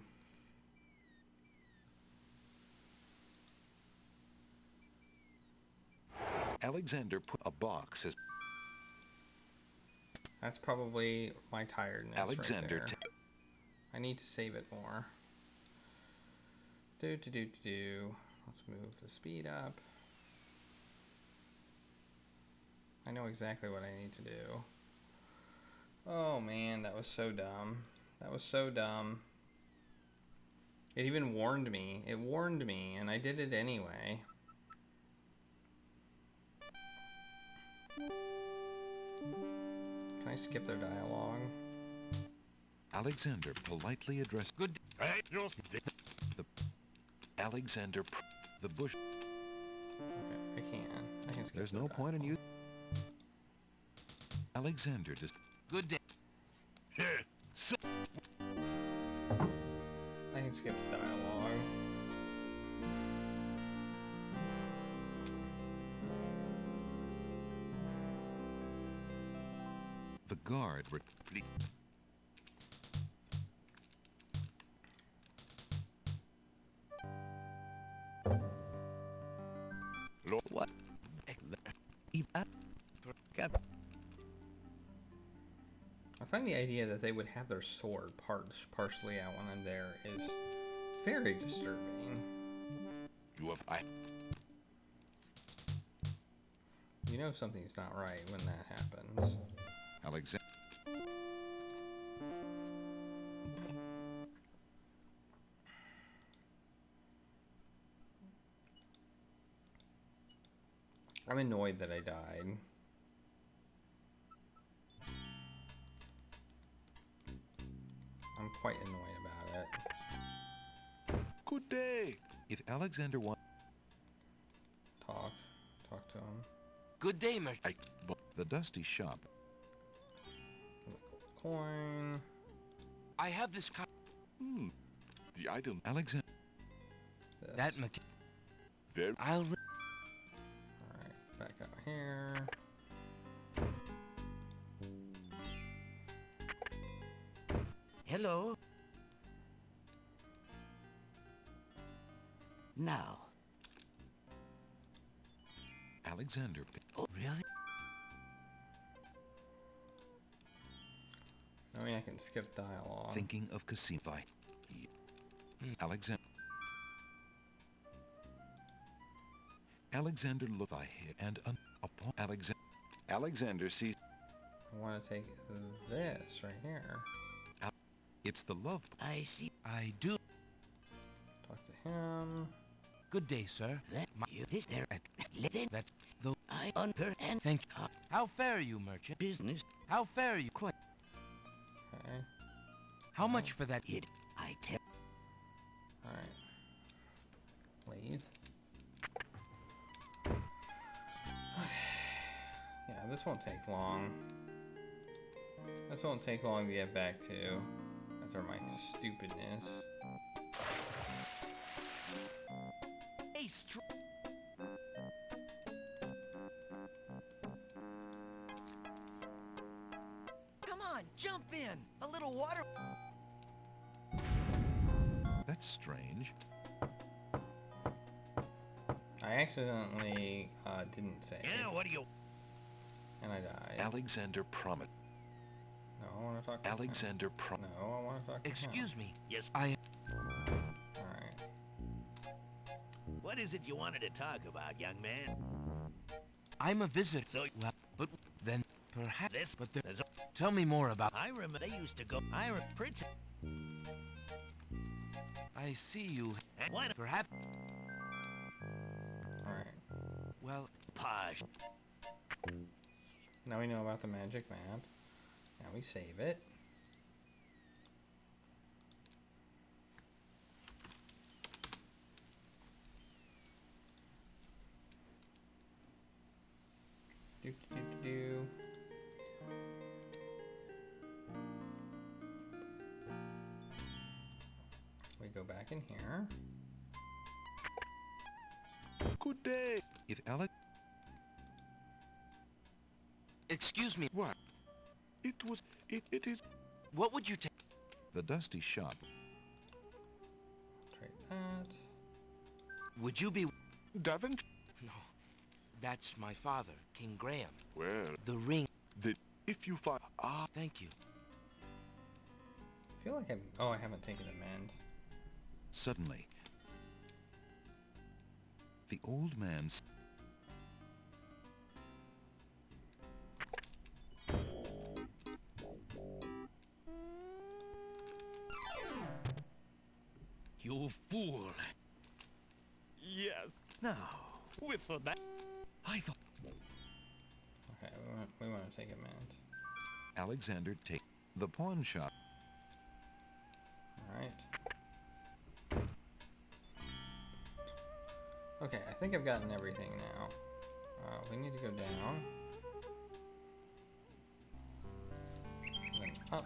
Alexander put a box as That's probably my tiredness. Alexander right there. I need to save it more. Let's move the speed up. I know exactly what I need to do. Oh man, that was so dumb. That was so dumb. It even warned me. It warned me, and I did it anyway. Can I skip their dialogue? Alexander politely addressed Good. Hey, you're... Alexander the bush. Okay, I can skip There's their no point in dialogue. you. Alexander just Good day. Here, so... I can skip the dialogue. the guard. What? I find the idea that they would have their sword partially out when I'm there is very disturbing. You have... You know something's not right when that happens. Alexander. I'm annoyed that I died. I'm quite annoyed about it. Good day. If Alexander wants Talk to him. Good day, merchant. the dusty shop, Coin. I have this The item. Alexander. This. that mechanic. Very. I'll. Alright, back out here. Hello? Now. Alexander. Oh, really? I mean, I can skip dialogue. Thinking of Cassini. Alexander. Alexander looked by him and upon Alexander sees I want to take this right here. it's the love. I see. I do. Talk to him. Good day, sir. That you this there at then That's the. I unper and Thank you. How fare you, merchant? business How fare you? quite Okay. How much for that? it. I tell Alright. Leave. Yeah, this won't take long. This won't take long to get back to after my stupidness. Hey, come on, jump in. A little water. That's strange. I accidentally didn't save. what do you And I died. Alexander promised. No, I want to talk to him. Alexander promised. No, I want to talk to him. Excuse me. Yes. I. Alright. What is it you wanted to talk about, young man? I'm a visitor. So Well, but then perhaps. this But there, there's a, tell me more about. I remember they used to go Ira Prince I see you. and why not Perhaps. Alright. Well, posh. Now we know about the magic map. Now we save it. Do do do do. go back in here. Good day. If Alex... Excuse me, What? It is... what would you take? The dusty shop. Trade that. Would you be... Daventry? No, that's my father, King Graham. Well, The ring. if you find... Ah, Thank you. I feel like oh, I haven't taken a mend. Suddenly, the old man's... You fool. Yes. Now, With that. I thought... Okay, we want to take a mend. Alexander take the pawn shop. Alright. Okay, I think I've gotten everything now. We need to go down. And then up.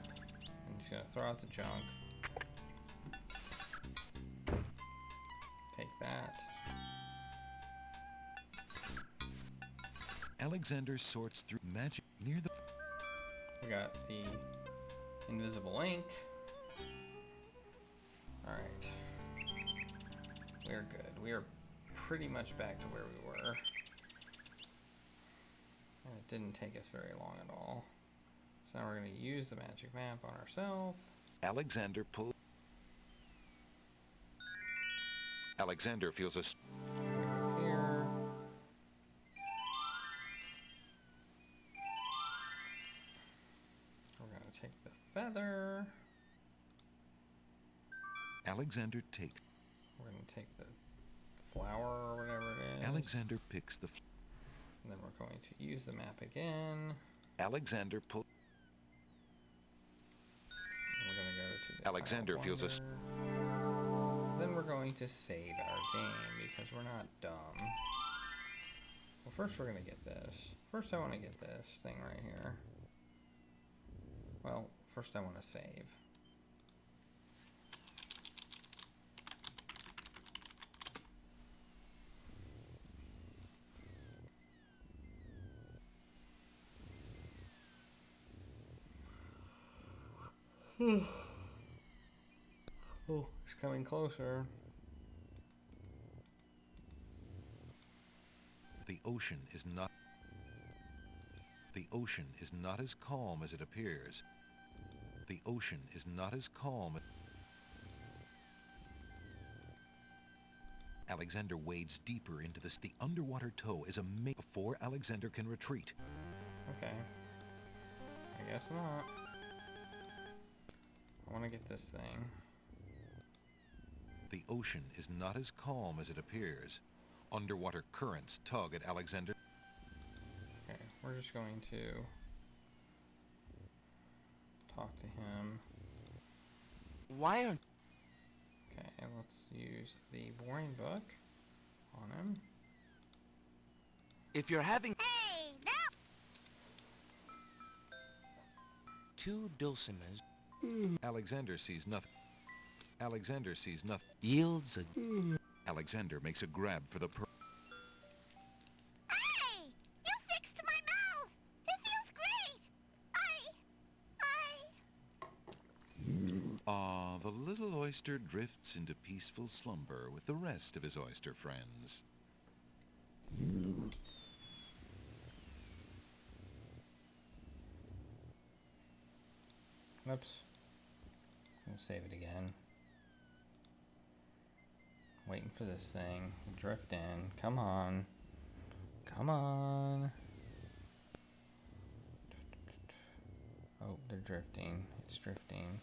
I'm just gonna throw out the junk. Take that. Alexander sorts through magic near the... We got the invisible ink. Alright. We're good. We are pretty much back to where we were. And it didn't take us very long at all. So now we're going to use the magic map on ourselves. Alexander pull... Alexander feels a... Here. We're going to take the feather. Alexander take... We're going to take the flower or whatever it is. Alexander picks the... And then we're going to use the map again. Alexander pull... And we're going to go to the Alexander Isle of feels a... Wonder. Then we're going to save our game because we're not dumb. Well, first we're going to get this. First I want to get this thing right here. Well, first I want to save. Oh, it's coming closer. The ocean is not... The ocean is not as calm as it appears. The ocean is not as calm... Alexander wades deeper into this. The underwater tow is a before Alexander can retreat. Okay. I guess not. I want to get this thing. The ocean is not as calm as it appears. Underwater currents tug at Alexander. Okay, we're just going to talk to him. Why aren't... Okay, let's use the boring book on him. If you're having... Hey, no! 2 dulcimers Alexander sees nothing. Alexander sees nothing. yields a... Alexander makes a grab for the pearl. Hey! You fixed my mouth! It feels great! The little oyster drifts into peaceful slumber with the rest of his oyster friends. Oops. I'm gonna save it again. Waiting for this thing. Drift in. Come on. Come on. Oh, they're drifting. It's drifting.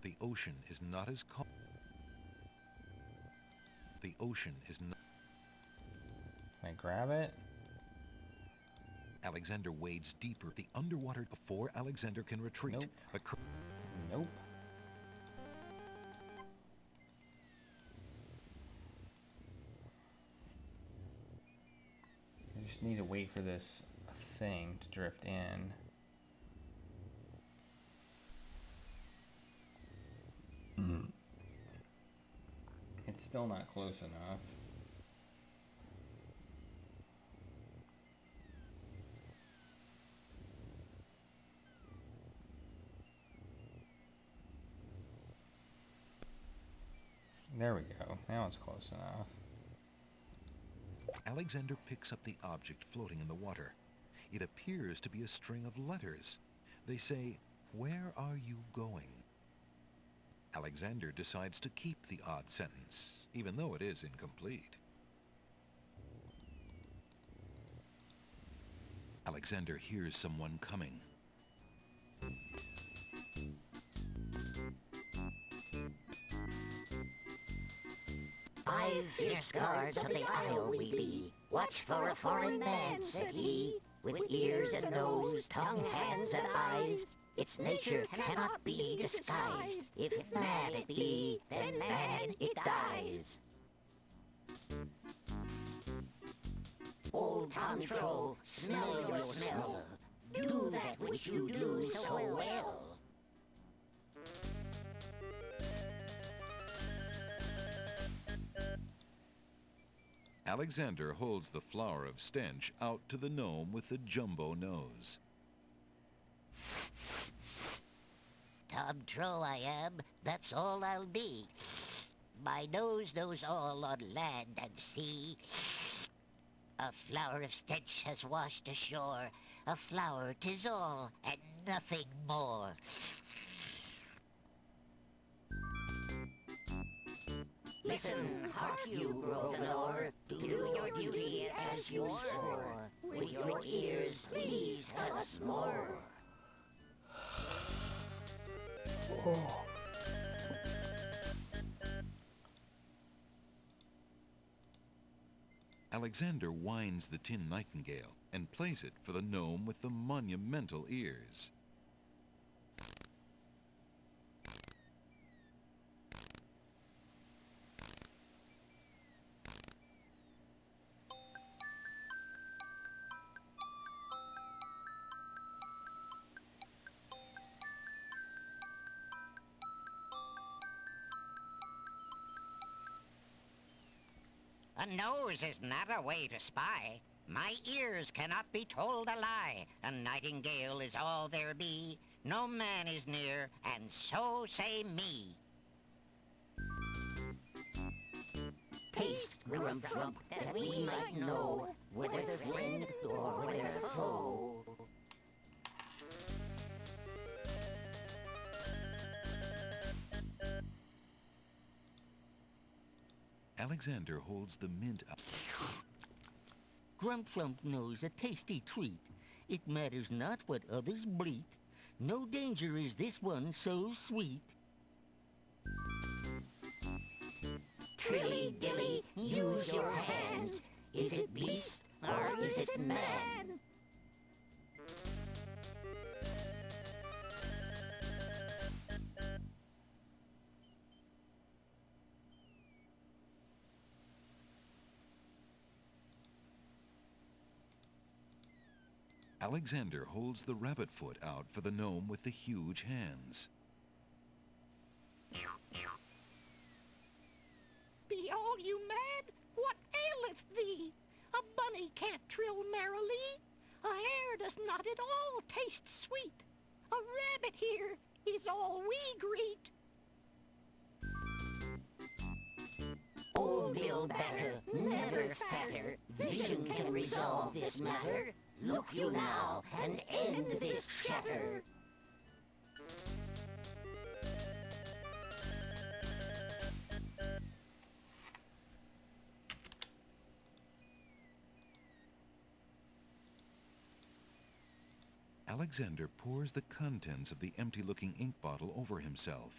The ocean is not as calm. The ocean is not... Can I grab it? Alexander wades deeper. The underwater before Alexander can retreat. Nope. The cur- Nope. I just need to wait for this thing to drift in. It's still not close enough. There we go. Now it's close enough. Alexander picks up the object floating in the water. It appears to be a string of letters. They say, "Where are you going?" Alexander decides to keep the odd sentence, even though it is incomplete. Alexander hears someone coming. "5 fierce guards of the isle we be. Watch for a foreign man," said he, "with ears and nose, tongue, hands, and eyes. Its nature cannot be disguised. If mad it be, then mad it dies." Old Tom Troll, smell your smell. Do that which you do so well. Alexander holds the flower of stench out to the gnome with the jumbo nose. Tom Troll I am, that's all I'll be. My nose knows all on land and sea. A flower of stench has washed ashore. A flower 'tis all, and nothing more. Listen, hark you, Grovenor, do your duty as you swore. With your ears, please tell us more. Alexander winds the tin nightingale and plays it for the gnome with the monumental ears. A nose is not a way to spy. My ears cannot be told a lie. A nightingale is all there be. No man is near, and so say me. Taste, Grump, that we might know whether friend or whether foe. Alexander holds the mint up. Grump knows a tasty treat. It matters not what others bleat. No danger is this one so sweet. Trilly dilly, use your hands. Is it beast or is it man? Alexander holds the rabbit foot out for the gnome with the huge hands. Be all you mad? What aileth thee? A bunny can't trill merrily. A hare does not at all taste sweet. A rabbit here is all we greet. Old Bill Batter, never fatter. Vision can resolve this matter. Look you now and end this chatter. Alexander pours the contents of the empty-looking ink bottle over himself.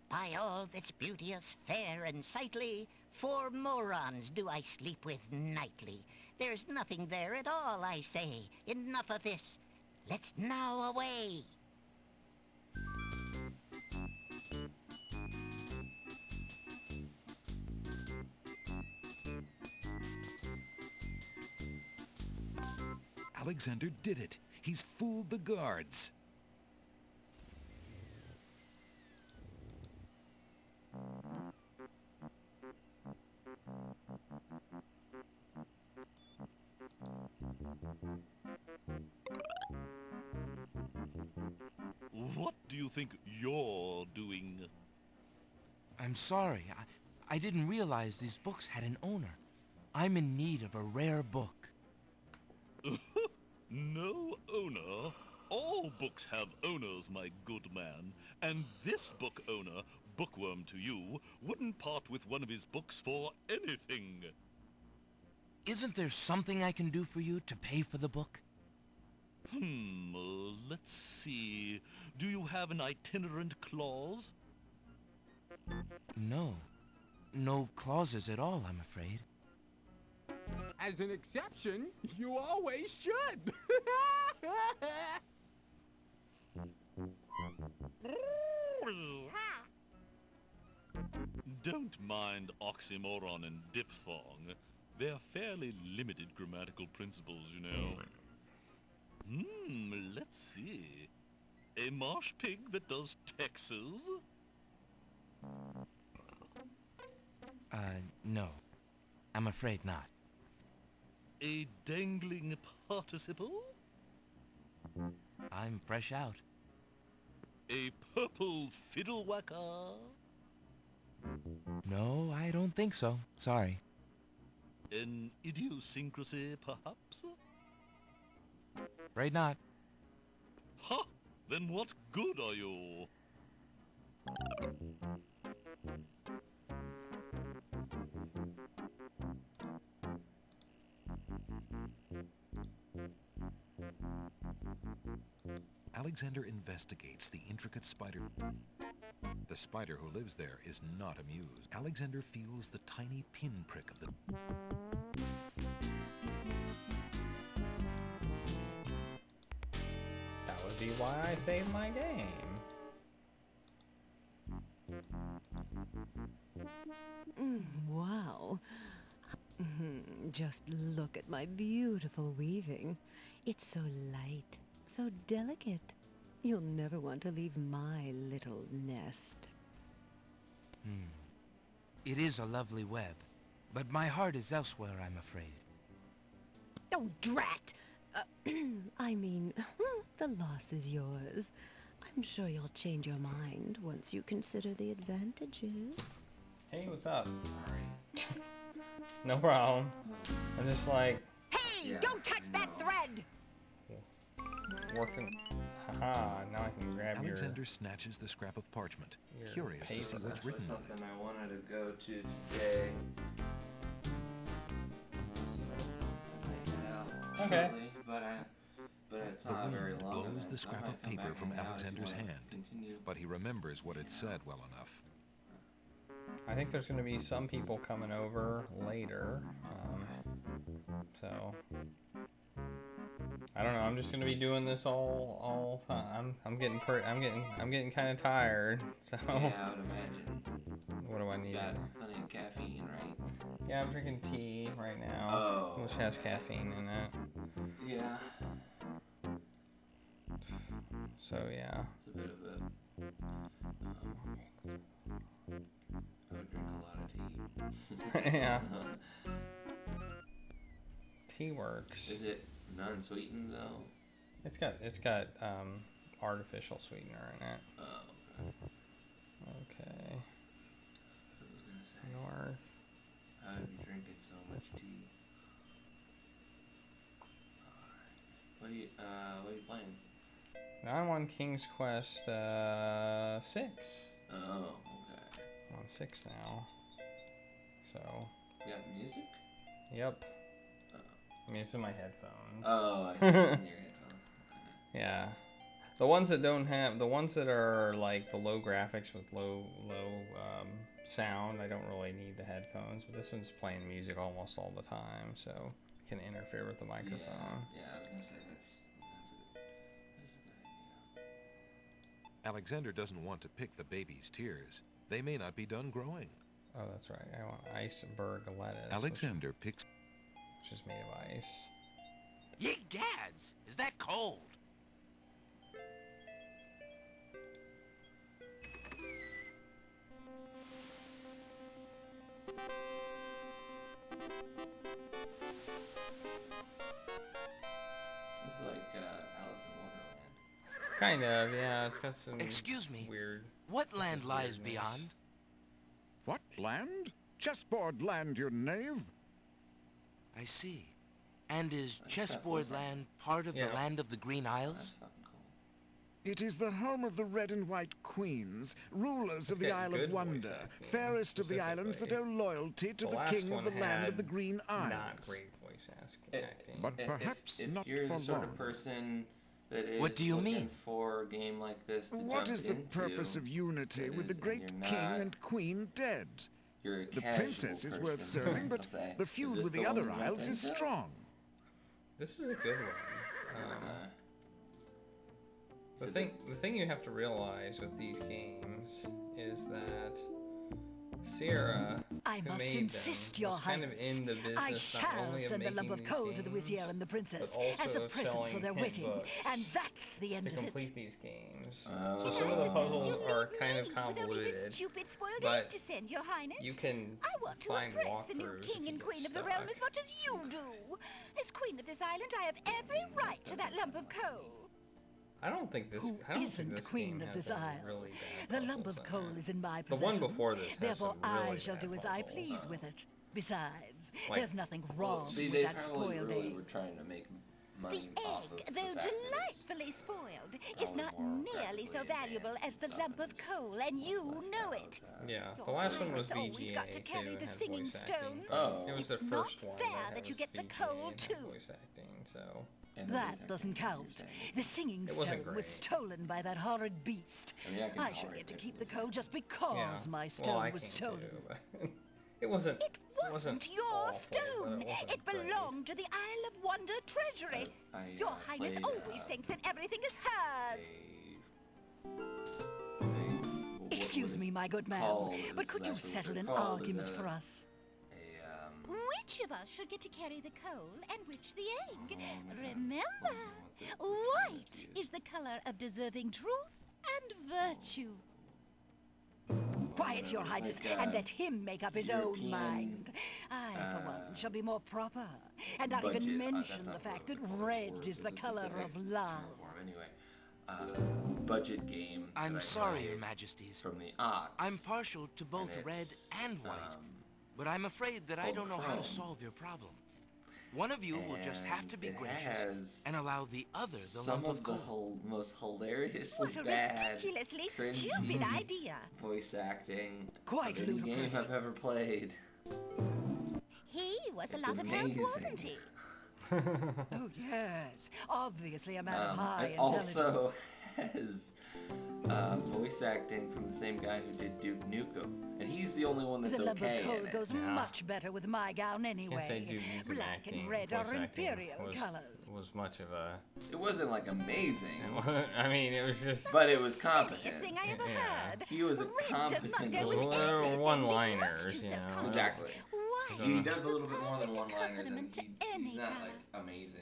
By all that's beauteous, fair, and sightly, 4 morons do I sleep with nightly. There's nothing there at all, I say. Enough of this. Let's now away. Alexander did it. He's fooled the guards. you think you're doing? I'm sorry. I didn't realize these books had an owner. I'm in need of a rare book. No owner? All books have owners, my good man. And this book owner, Bookworm to you, wouldn't part with one of his books for anything. Isn't there something I can do for you to pay for the book? Let's see. Do you have an itinerant clause? No. No clauses at all, I'm afraid. As an exception, you always should. Don't mind oxymoron and diphthong. They're fairly limited grammatical principles, you know. Let's see. A marsh pig that does Texas? No. I'm afraid not. A dangling participle? I'm fresh out. A purple fiddle whacker? No, I don't think so. Sorry. An idiosyncrasy, perhaps? Afraid not. Ha! Then what good are you? Alexander investigates the intricate spider. The spider who lives there is not amused. Alexander feels the tiny pinprick of the... That would be why I saved my game. Wow. Just look at my beautiful weaving. It's so light, so delicate. You'll never want to leave my little nest. It is a lovely web, but my heart is elsewhere, I'm afraid. Oh, drat! I mean, the loss is yours. I'm sure you'll change your mind once you consider the advantages. Hey, what's up? No problem. I'm just like... Hey, don't touch that thread! Working... Haha, now I can grab Alexander snatches the scrap of parchment, curious to see what's written on it. Something I wanted to go to today. Okay. Shortly, but it's The not very wind long. blows the so I scrap might of come paper back from and hang out if Alexander's you wanna hand, continue. but he remembers what it said well enough. I think there's going to be some people coming over later, so I don't know. I'm just going to be doing this all time. I'm getting kind of tired. So Yeah, I would imagine. What do I need? Got plenty of caffeine, right? Yeah, I'm drinking tea right now, Oh, which has caffeine in it. Yeah. So yeah. It's a bit of a. I would drink a lot of tea. Yeah. Tea works. Is it non-sweetened though? It's got artificial sweetener in it. Oh. Okay. I was gonna say. North. I would be drinking so much tea. Alright. What are you playing? Now I'm on King's Quest 6. Oh, okay. I'm on 6 now. So. You got music? Yep. Oh. I mean, it's in my headphones. Oh, I see. It's in your headphones. Okay. Yeah. The ones that don't have, the ones that are like the low graphics with low sound, I don't really need the headphones. But this one's playing music almost all the time, so it can interfere with the microphone. Yeah, I was gonna say that's a good idea. Alexander doesn't want to pick the baby's tears. They may not be done growing. Oh, that's right. I want iceberg lettuce. Alexander picks... Which is made of ice. Ye gads! Is that cold? It's like Alice in Wonderland. Kind of, yeah. It's got some Excuse me. weird. What land lies weirdness. beyond? What land? Chessboard land, you knave. I see. And is Like Chessboard Chessboard Land part of Yeah. the land of the Green That's Isles? fucking cool. It is the home of the red and white queens, rulers It's of the got Isle good of voice Wonder, acting, fairest of the islands that specifically. owe loyalty to The the last king of one the land of the had Green Isles. Not great voice acting. But If- perhaps if not you're for the sort long. of person that is What do you looking mean? for a game like this to What jump is the into, purpose of unity it with the is- and great you're king not- and queen dead? You're a The casual princess is worth person, serving, I'll but say. the Is feud this with the the one other to jump isles is into? strong. This is a good one. Okay. The So thing you have to realize with these games is that Sierra, I who must made insist, them, Your was kind of Highness. in the business I not shall only of send a lump making of these coal to the games, Vizier and the Princess but also as a of present for selling their hint wedding, books and that's the end to of it. complete these games. So Oh. some of the I suppose puzzles you are need kind me of with only this convoluted, stupid spoiled but egg to send, Your Highness. you can I want to find impress the new walkthroughs if king you and get queen of the realm stuck. as much as you do. As queen of this island, I have every right to that lump of coal. I don't think this. Who I don't think isn't this queen game of has this any isle? really bad The lump puzzles of in coal it. is in my The possession. one before this has Therefore, some really I shall bad do as I puzzles. please with it. Besides, Like- there's nothing Well, wrong see, with they that probably spoiled really egg. were trying to make money The off of egg, the though fact that it's delightfully spoiled, is probably not more nearly so graphically valuable advanced as and the stuff lump and of coal, and you know it. Yeah, the Your last one was Highness always VGA got to too carry and the had singing voice acting. stone. but Oh. It was It's their not first one fair that that you was get the VGA coal, and had too. voice acting, so and the That voice doesn't acting, you're count. saying, The singing It wasn't stone was great. stolen by that horrid beast. I mean, I can I shall tolerate get to it, keep the it's coal not- just because yeah. my stone well, I was can stolen. too, but it wasn't. It wasn't your awful, but stone. it wasn't It great. belonged to the Isle of Wonder treasury. Your Highness played, always thinks that everything is hers. Excuse me, my good man, called, but this could is you actually what settle they're an called, is argument a- for us? Which of us should get to carry the coal and which the egg? Oh, Remember, white is the color of deserving truth and virtue. Quiet, Your Highness, like, and let him make up his own European, mind. I, for one, shall be more proper, and not budget, even that's mention not the fact what that it was red called, is it the was a color specific of love. form anyway. Budget game. I'm that I sorry, played Your Majesties. From the aughts. I'm partial to both and red it's, and white, but I'm afraid that I called don't know how to Chrome. solve your problem. One of you will just have to be And it gracious has and allow the other the some lump of the most hilariously What a bad, ridiculously cringy stupid idea. voice acting Quite of any ludicrous. game I've ever played. He was a It's lot of help, amazing. wasn't he? Oh, yes. Obviously a man of high It intelligence. also has voice acting from the same guy who did Duke Nukem, and he's the only one that's the lump okay of coal in it. goes Yeah. much better with my gown anyway. Can't say Duke Nukem Black acting, and red voice are acting imperial colors. was much of a. It wasn't like amazing, I mean, it was just. but it was Silliest competent. thing I ever Yeah. heard. He was a Red does not competent go voice with actor. Well, anything one-liners, much too you know. self-conscious. Exactly. Why He would does a you little bit more than perfect one-liners, and accompaniment to he's any not color? like amazing.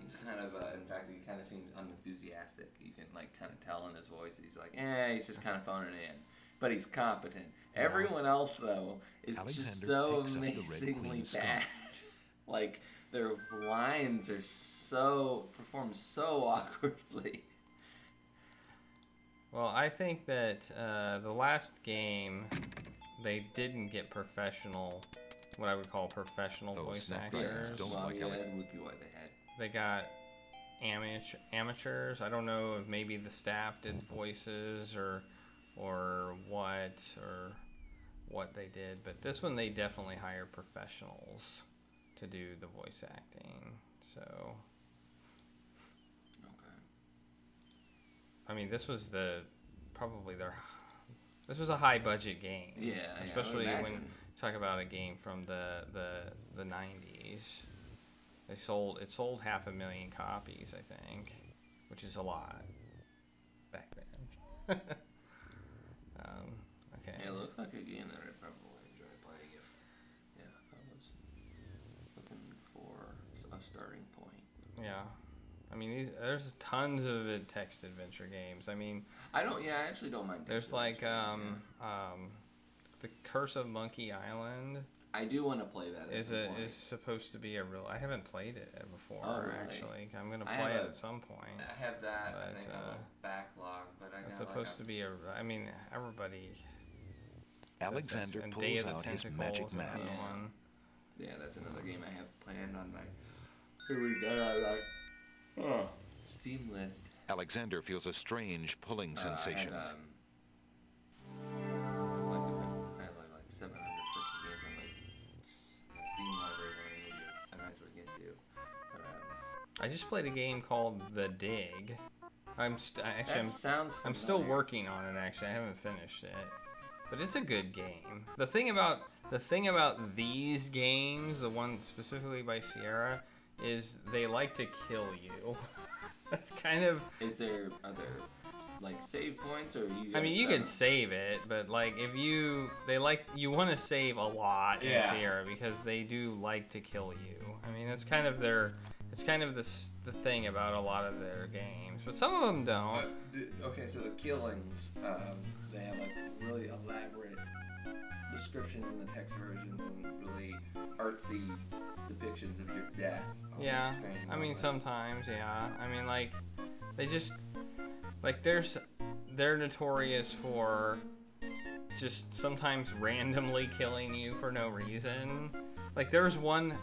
He's kind of, in fact, he kind of seems unenthusiastic. You can like kind of tell in his voice. He's like, he's just kind of phoning it in, but he's competent. Everyone else though is just Alexander so picks up the Red amazingly Queen's bad. Like their lines are so performed so awkwardly. Well, I think that the last game, they didn't get professional, what I would call professional voice snap actors. battles don't Well, like yeah, Ellie. that would be what they had. They got amateurs. I don't know if maybe the staff did voices or what they did, but this one they definitely hired professionals to do the voice acting. So, Okay. I mean, this was this was a high budget game. Yeah, yeah, I would especially when imagine. you talk about a game from the 90s. It sold 500,000 copies, I think, which is a lot back then. Okay. Yeah, it looked like a game that I'd probably enjoy playing if I was looking for a starting point. Yeah. I mean, there's tons of text adventure games. I mean, I actually don't mind. there's text like adventure games, The Curse of Monkey Island. I do want to play that. Is supposed to be a real. I haven't played it before. Oh, really? Actually, I'm gonna play it at some point. I have that. But, I think I have a backlog, but I got it's supposed to be a. I mean, everybody. Alexander and pulls Day of the out his Tentacles, magic map. another one. Yeah, that's another game I have planned on my Steam list. Alexander feels a strange pulling sensation. I have like 700 freaking games on my Steam library that I need to eventually get to. But, I just played a game called The Dig. I'm still working on it. Actually, I haven't finished it, but it's a good game. The thing about these games, the one specifically by Sierra, is they like to kill you. That's kind of. Are there like save points, or you? I mean, you can save it, but like if you want to save a lot in Sierra because they do like to kill you. I mean, it's kind of the thing about a lot of their games, but some of them don't. Okay, so the killings, they have like really elaborate descriptions in the text versions and really artsy depictions of your death. Yeah, I mean sometimes, yeah. I mean like they just like they're notorious for just sometimes randomly killing you for no reason. Like there was one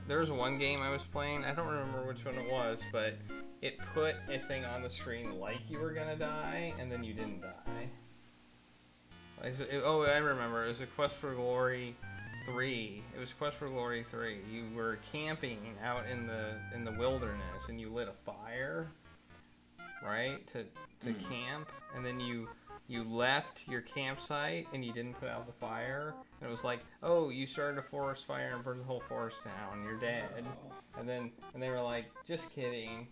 game I was playing, I don't remember which one it was, but it put a thing on the screen like you were gonna die and then you didn't die. I remember. It was a Quest for Glory 3. It was Quest for Glory 3. You were camping out in the wilderness, and you lit a fire, right, to camp, and then you left your campsite, and you didn't put out the fire, and it was like, oh, you started a forest fire and burned the whole forest down. You're dead. And they were like, just kidding,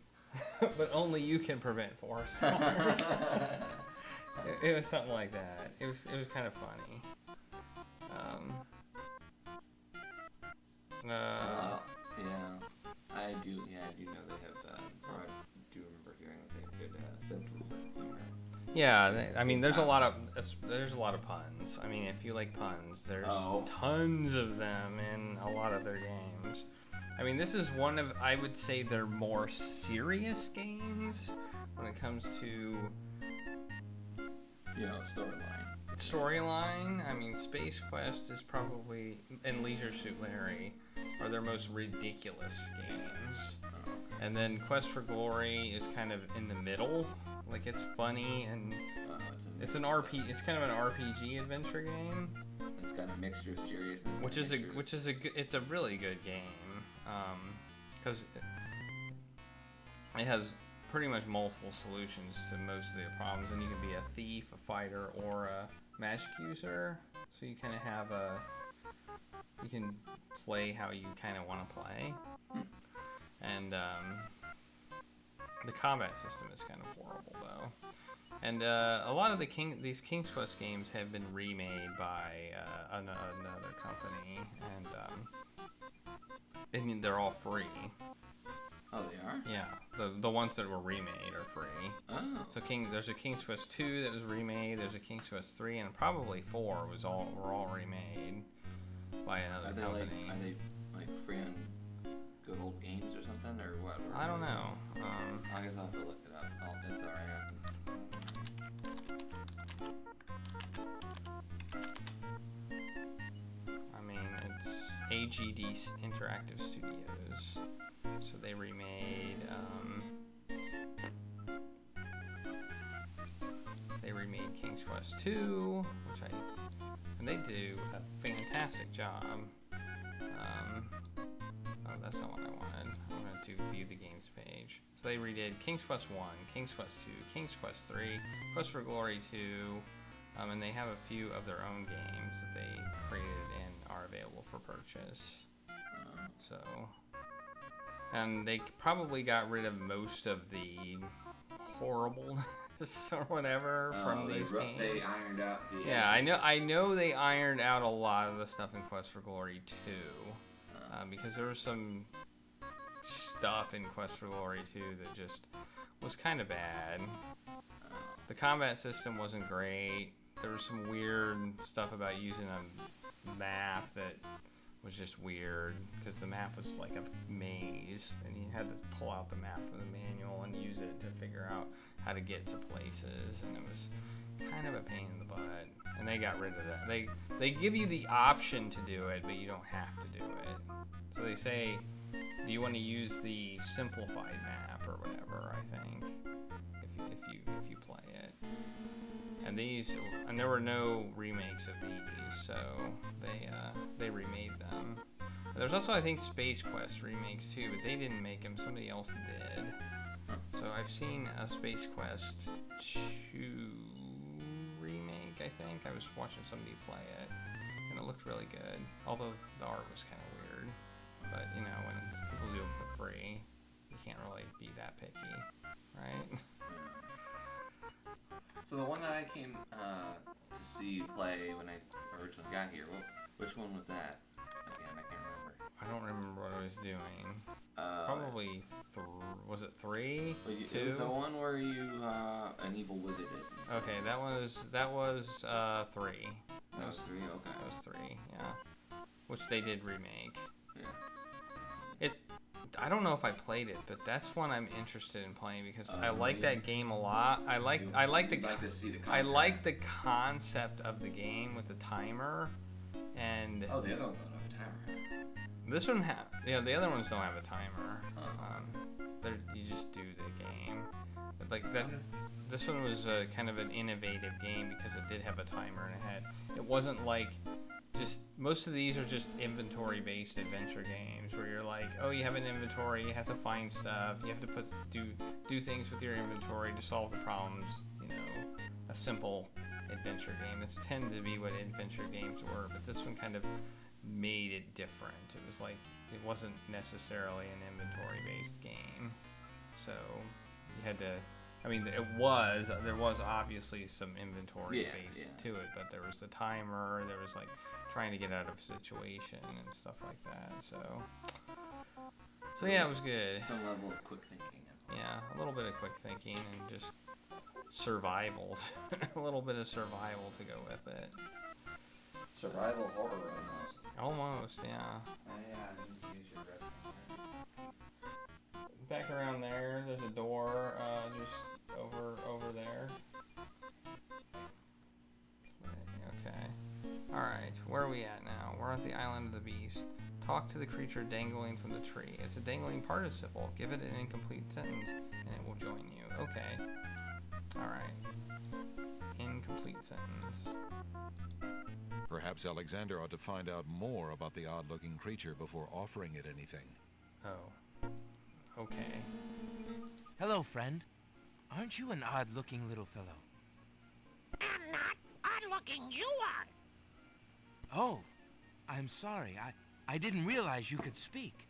but only you can prevent forest fires. It was something like that. It was kind of funny. I do know they have, or I do remember hearing that they have good senses of humor. Yeah, I mean, there's a lot of puns. I mean, if you like puns, there's tons of them in a lot of their games. I mean, this is one of, I would say, their more serious games when it comes to storyline. I mean, Space Quest is probably, and Leisure Suit Larry are their most ridiculous games. And then Quest for Glory is kind of in the middle. Like, it's funny and it's an RP. It's kind of an RPG adventure game. It's got a mixture of seriousness. It's a really good game. Because it has pretty much multiple solutions to most of the problems, and you can be a thief, a fighter, or a magic user. So you kind of have you can play how you kind of want to play, and the combat system is kind of horrible though. And a lot of these King's Quest games have been remade by another company, and they're all free. Oh, they are? Yeah, the ones that were remade are free. Oh. So there's a King's Quest 2 that was remade. There's a King's Quest 3, and probably 4 were all remade by another company. Are they like free on Good Old Games or something, or what? I don't know. I guess I'll have to look it up. It's alright. I mean, it's AGD Interactive Studios. So they remade King's Quest 2, and they do a fantastic job. Oh, that's not what I wanted. I wanted to view the games page. So they redid King's Quest 1, King's Quest 2, King's Quest 3, Quest for Glory 2, and they have a few of their own games that they created and are available for purchase. So. And they probably got rid of most of the horribleness or whatever from these games. They ironed out the. Yeah, I know they ironed out a lot of the stuff in Quest for Glory 2, because there was some stuff in Quest for Glory 2 that just was kind of bad. The combat system wasn't great. There was some weird stuff about using a map that was just weird because the map was like a maze, and you had to pull out the map from the manual and use it to figure out how to get to places, and it was kind of a pain in the butt. And they got rid of that. They give you the option to do it, but you don't have to do it. So they say, do you want to use the simplified map or whatever? I think if you play it. And there were no remakes of these, so they remade them. There's also, I think, Space Quest remakes too, but they didn't make them. Somebody else did. So I've seen a Space Quest 2 remake, I think. I was watching somebody play it, and it looked really good. Although the art was kind of weird. But, you know, when people do it for free, you can't really be that picky, right? So the one that I came to see you play when I originally got here, which one was that? Again, I can't remember. I don't remember what I was doing. Probably, was it 3? Well, 2? It was the one where you, an evil wizard is. Okay, that was 3. That was 3, okay. That was 3, yeah. Which they did remake. Yeah. I don't know if I played it, but that's one I'm interested in playing because I like that game a lot. I like the concept of the game with the timer, and the other ones don't have a timer. This one the other ones don't have a timer. You just do the game. But like that, this one was kind of an innovative game because it did have a timer and it wasn't like. Just most of these are just inventory-based adventure games where you're like, oh, you have an inventory, you have to find stuff, you have to do things with your inventory to solve the problems. You know, a simple adventure game. This tended to be what adventure games were, but this one kind of made it different. It was like it wasn't necessarily an inventory-based game, so you had to. I mean, there was obviously some inventory based to it, but there was the timer. There was like trying to get out of a situation and stuff like that. So yeah, it was good. Some level of quick thinking. Yeah, a little bit of quick thinking and just survival. A little bit of survival to go with it. Survival horror almost. Almost, yeah. Yeah, I need to use your restroom. Back around there, there's a door, just over there. Okay. Alright, where are we at now? We're at the Island of the Beast. Talk to the creature dangling from the tree. It's a dangling participle. Give it an incomplete sentence, and it will join you. Okay. Alright. Incomplete sentence. Perhaps Alexander ought to find out more about the odd-looking creature before offering it anything. Oh. Okay. Hello, friend. Aren't you an odd-looking little fellow? I'm not odd-looking, you are. Oh, I'm sorry. I didn't realize you could speak.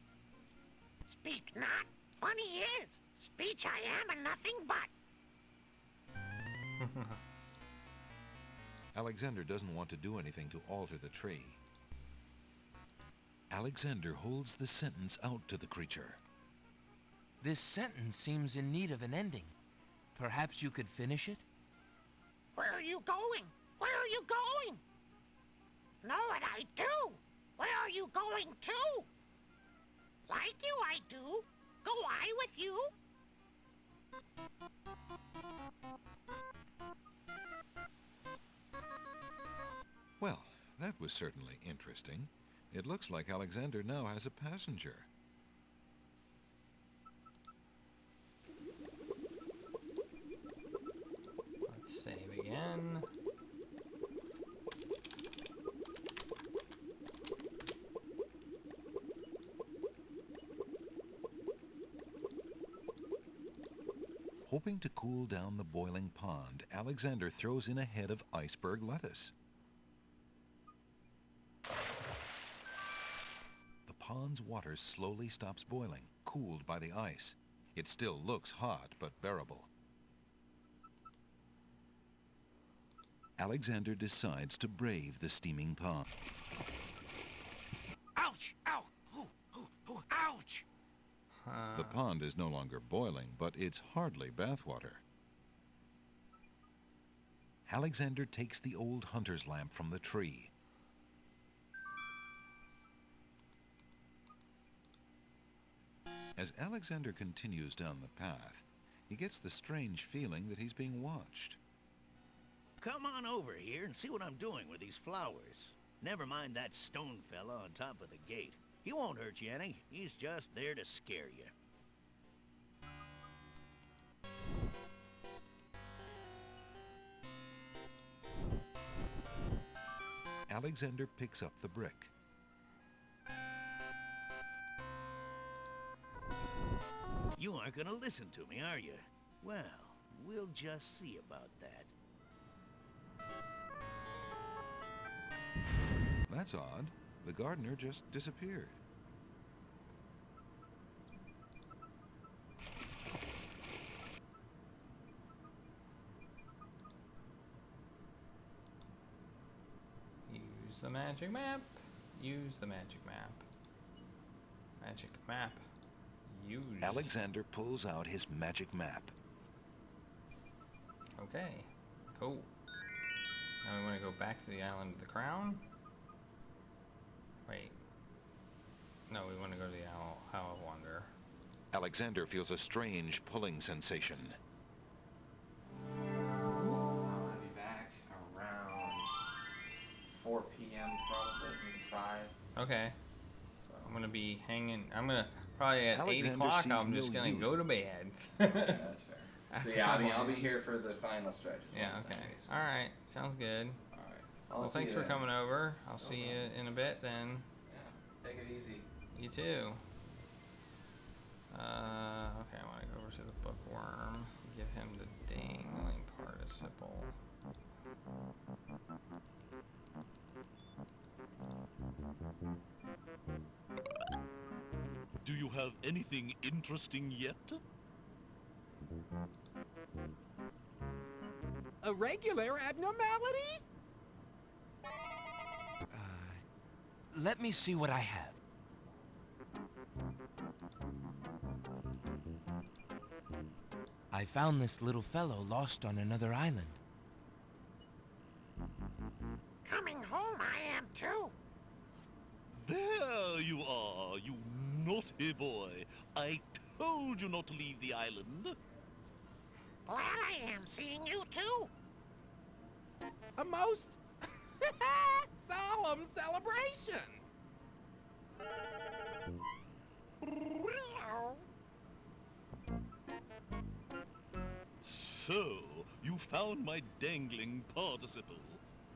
Speak not? Funny is. Speech I am and nothing but. Alexander doesn't want to do anything to alter the tree. Alexander holds the sentence out to the creature. This sentence seems in need of an ending. Perhaps you could finish it? Where are you going? Where are you going? Know what I do? Where are you going to? Like you, I do. Go I with you? Well, that was certainly interesting. It looks like Alexander now has a passenger. Let's save again. Hoping to cool down the boiling pond, Alexander throws in a head of iceberg lettuce. The pond's water slowly stops boiling, cooled by the ice. It still looks hot, but bearable. Alexander decides to brave the steaming pond. Ouch! Ow! Ooh, ooh, ooh, ouch! The pond is no longer boiling, but it's hardly bathwater. Alexander takes the old hunter's lamp from the tree. As Alexander continues down the path, he gets the strange feeling that he's being watched. Come on over here and see what I'm doing with these flowers. Never mind that stone fella on top of the gate. He won't hurt you any. He's just there to scare you. Alexander picks up the brick. You aren't gonna listen to me, are you? Well, we'll just see about that. That's odd. The gardener just disappeared. Use the magic map. Use the magic map. Magic map. Use. Alexander pulls out his magic map. Okay. Cool. Now we want to go back to the Island of the Crown. Wait. No, we want to go to the Isle of Wonder. Alexander feels a strange pulling sensation. I'll be back around 4 p.m. probably, maybe 5. Okay. I'm gonna be hanging. I'm gonna probably at Alexander 8 o'clock. sees I'm just no gonna use. go to bed. Yeah, that's fair. That's So yeah, what I'm I'll be wondering. here for the final stretch. Yeah. Okay. All right. Sounds good. All right. Well, thanks for coming over. I'll see you in a bit then. Yeah. Take it easy. You too. Okay, I want to go over to the bookworm. Give him the dangling participle. Do you have anything interesting yet? A regular abnormality? Let me see what I have. I found this little fellow lost on another island. Coming home I am too. There you are, you naughty boy. I told you not to leave the island. Glad I am seeing you too. A most solemn celebration. So, you found my dangling participle.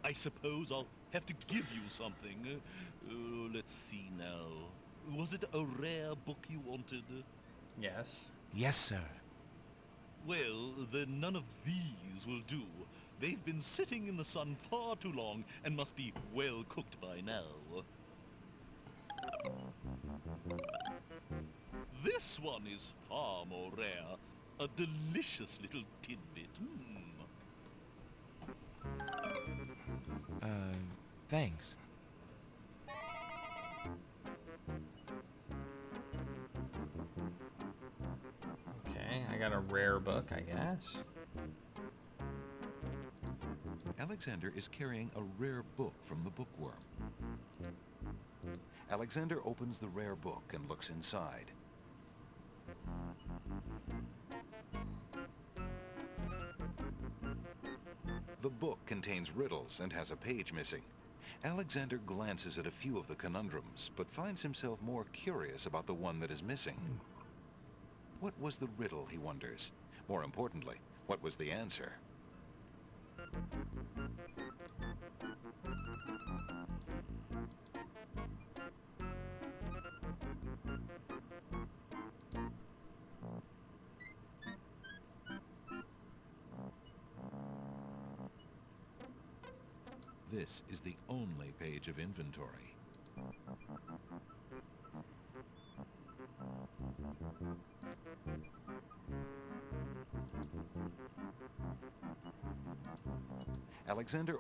I suppose I'll have to give you something. Let's see now. Was it a rare book you wanted? Yes. Yes, sir. Well, then none of these will do. They've been sitting in the sun far too long and must be well cooked by now. This one is far more rare. A delicious little tidbit. Thanks. Okay, I got a rare book, I guess. Alexander is carrying a rare book from the bookworm. Alexander opens the rare book and looks inside. The book contains riddles and has a page missing. Alexander glances at a few of the conundrums, but finds himself more curious about the one that is missing. What was the riddle, he wonders? More importantly, what was the answer? This is the only page of inventory. Alexander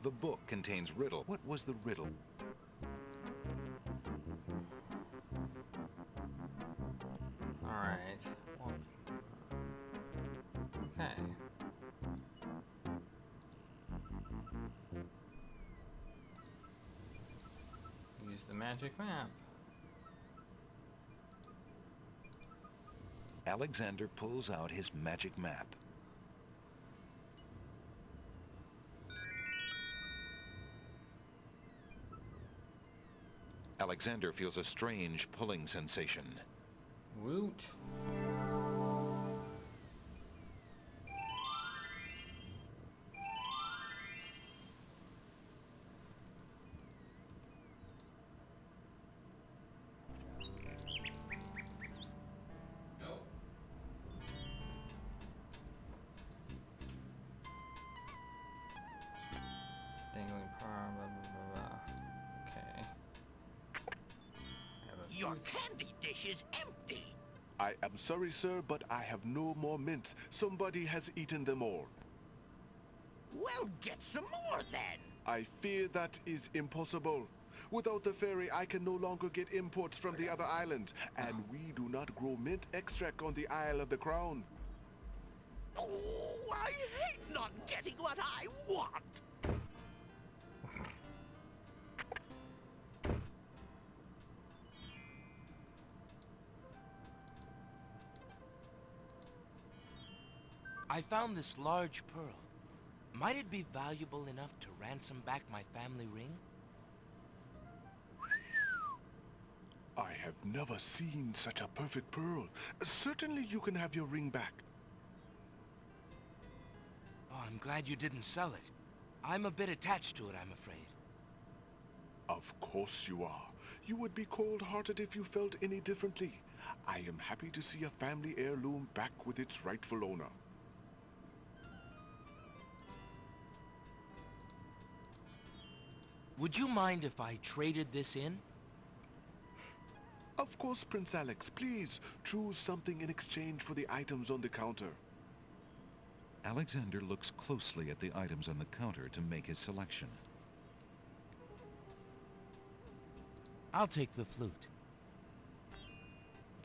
The book contains riddle. What was the riddle? All right. Well, okay. magic map. Alexander pulls out his magic map. Alexander feels a strange pulling sensation. Woot. Dangling power, blah, blah, blah, blah. Okay. Your candy dish is empty. I am sorry, sir, but I have no more mints. Somebody has eaten them all. Well, get some more then. I fear that is impossible. Without the ferry, I can no longer get imports from the other islands, and we do not grow mint extract on the Isle of the Crown. Oh, I hate not getting what I want. I found this large pearl. Might it be valuable enough to ransom back my family ring? I have never seen such a perfect pearl. Certainly you can have your ring back. Oh, I'm glad you didn't sell it. I'm a bit attached to it, I'm afraid. Of course you are. You would be cold-hearted if you felt any differently. I am happy to see a family heirloom back with its rightful owner. Would you mind if I traded this in? Of course, Prince Alex. Please, choose something in exchange for the items on the counter. Alexander looks closely at the items on the counter to make his selection. I'll take the flute.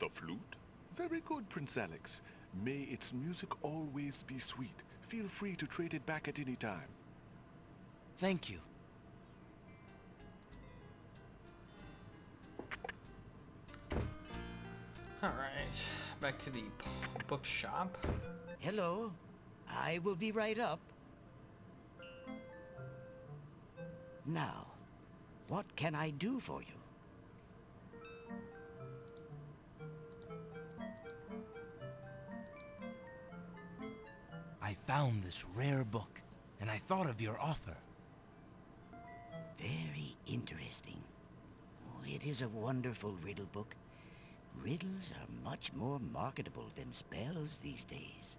The flute? Very good, Prince Alex. May its music always be sweet. Feel free to trade it back at any time. Thank you. Alright, back to the bookshop. Hello. I will be right up. Now, what can I do for you? I found this rare book, and I thought of your offer. Very interesting. Oh, it is a wonderful riddle book. Riddles are much more marketable than spells these days.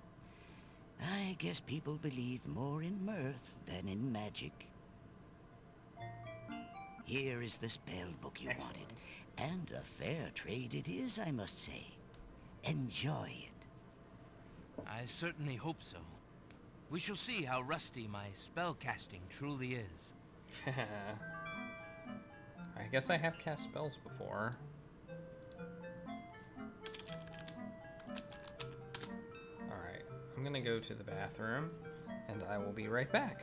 I guess people believe more in mirth than in magic. Here is the spell book you wanted. And a fair trade it is, I must say. Enjoy it. I certainly hope so. We shall see how rusty my spellcasting truly is. I guess I have cast spells before. Alright, I'm gonna go to the bathroom, and I will be right back.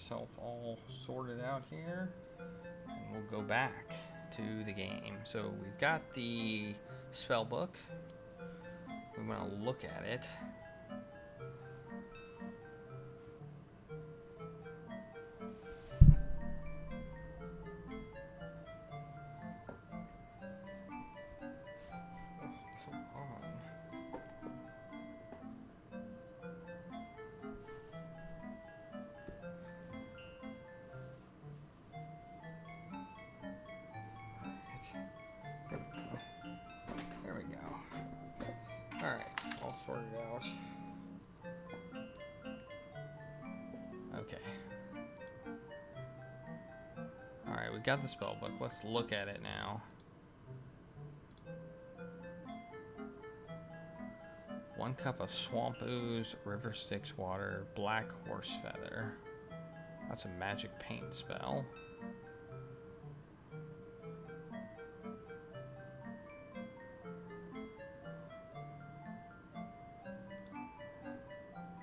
myself all sorted out here, and we'll go back to the game. So we've got the spell book. We want to look at it. There we go. Alright, all sorted out. Okay. Alright, we got the spell book. Let's look at it now. One cup of swamp ooze, river styx water, black horse feather. That's a magic paint spell.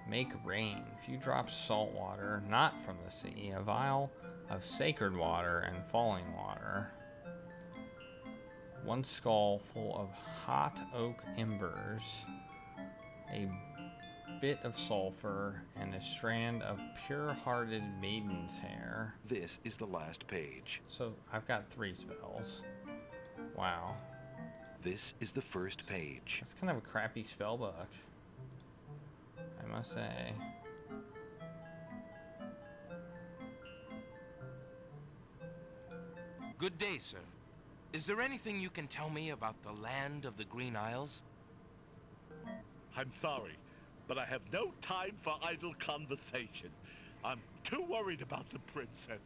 Make rain. Few drops salt water, not from the sea. A vial of sacred water and falling water. One skull full of hot oak embers. A bit of sulfur and a strand of pure-hearted maiden's hair. This is the last page. So I've got 3 spells. Wow. This is the first page. That's kind of a crappy spell book, I must say. Good day, sir. Is there anything you can tell me about the land of the Green Isles? I'm sorry, but I have no time for idle conversation. I'm too worried about the princess.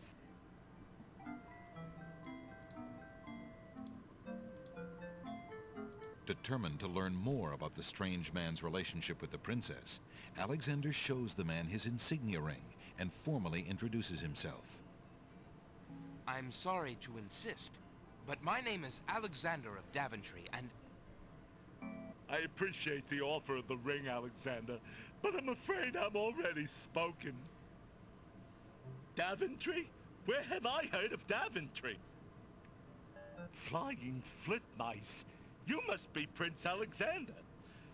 Determined to learn more about the strange man's relationship with the princess, Alexander shows the man his insignia ring and formally introduces himself. I'm sorry to insist, but my name is Alexander of Daventry, and... I appreciate the offer of the ring, Alexander, but I'm afraid I'm already spoken. Daventry? Where have I heard of Daventry? Flying flit mice. You must be Prince Alexander.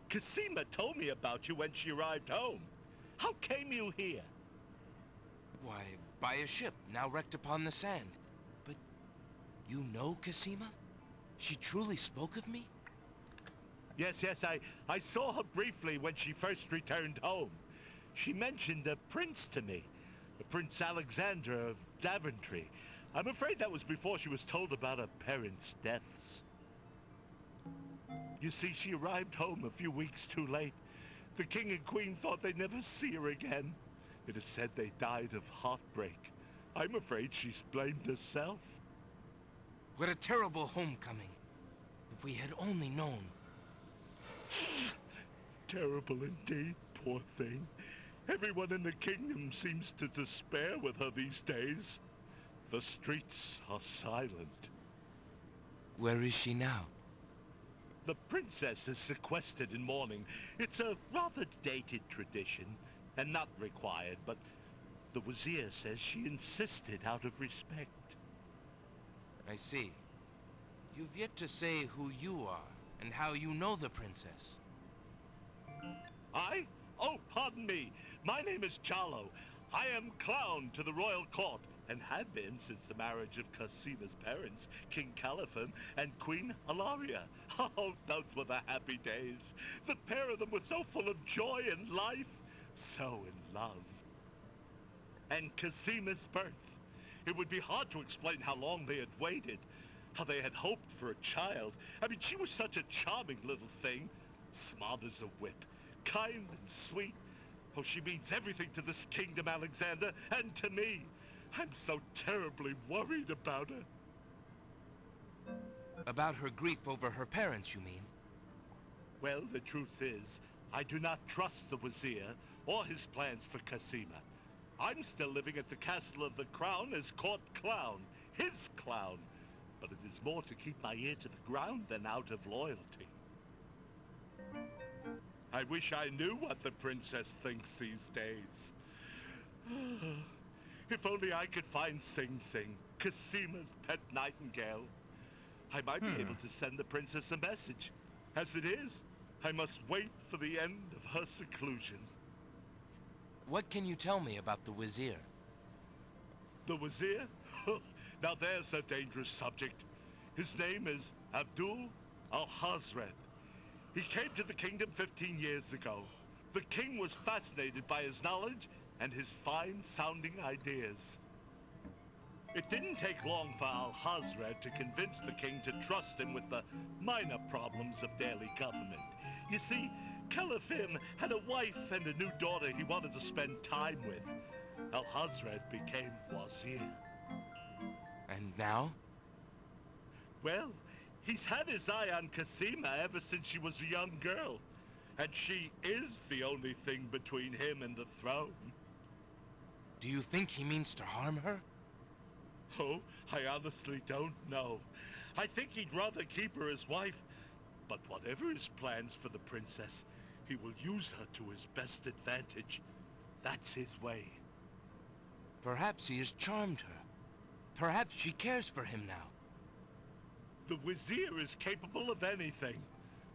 Cosima told me about you when she arrived home. How came you here? Why, by a ship now wrecked upon the sand. But you know Cosima? She truly spoke of me? Yes, I saw her briefly when she first returned home. She mentioned a prince to me, Prince Alexander of Daventry. I'm afraid that was before she was told about her parents' deaths. You see, she arrived home a few weeks too late. The king and queen thought they'd never see her again. It is said they died of heartbreak. I'm afraid she's blamed herself. What a terrible homecoming. If we had only known. Terrible indeed, poor thing. Everyone in the kingdom seems to despair with her these days. The streets are silent. Where is she now? The princess is sequestered in mourning. It's a rather dated tradition, and not required, but the Wazir says she insisted out of respect. I see. You've yet to say who you are, and how you know the princess. I? Oh, pardon me. My name is Jalo. I am clown to the royal court, and have been since the marriage of Cosima's parents, King Caliphon and Queen Alaria. Oh, those were the happy days. The pair of them were so full of joy and life, so in love. And Cosima's birth. It would be hard to explain how long they had waited, how they had hoped for a child. I mean, she was such a charming little thing, smart as a whip, kind and sweet. Oh, she means everything to this kingdom, Alexander, and to me. I'm so terribly worried about her. About her grief over her parents, you mean? Well, the truth is, I do not trust the Wazir or his plans for Cosima. I'm still living at the Castle of the Crown as court clown, his clown. But it is more to keep my ear to the ground than out of loyalty. I wish I knew what the princess thinks these days. If only I could find Sing Sing, Casima's pet nightingale. I might be able to send the princess a message. As it is, I must wait for the end of her seclusion. What can you tell me about the Wazir? The Wazir? Now there's a dangerous subject. His name is Abdul Al-Hazred. He came to the kingdom 15 years ago. The king was fascinated by his knowledge and his fine-sounding ideas. It didn't take long for Al-Hazred to convince the king to trust him with the minor problems of daily government. You see, Calafim had a wife and a new daughter he wanted to spend time with. Al-Hazred became Wazir. And now? Well, he's had his eye on Casima ever since she was a young girl. And she is the only thing between him and the throne. Do you think he means to harm her? Oh, I honestly don't know. I think he'd rather keep her as wife. But whatever his plans for the princess, he will use her to his best advantage. That's his way. Perhaps he has charmed her. Perhaps she cares for him now. The Wazir is capable of anything.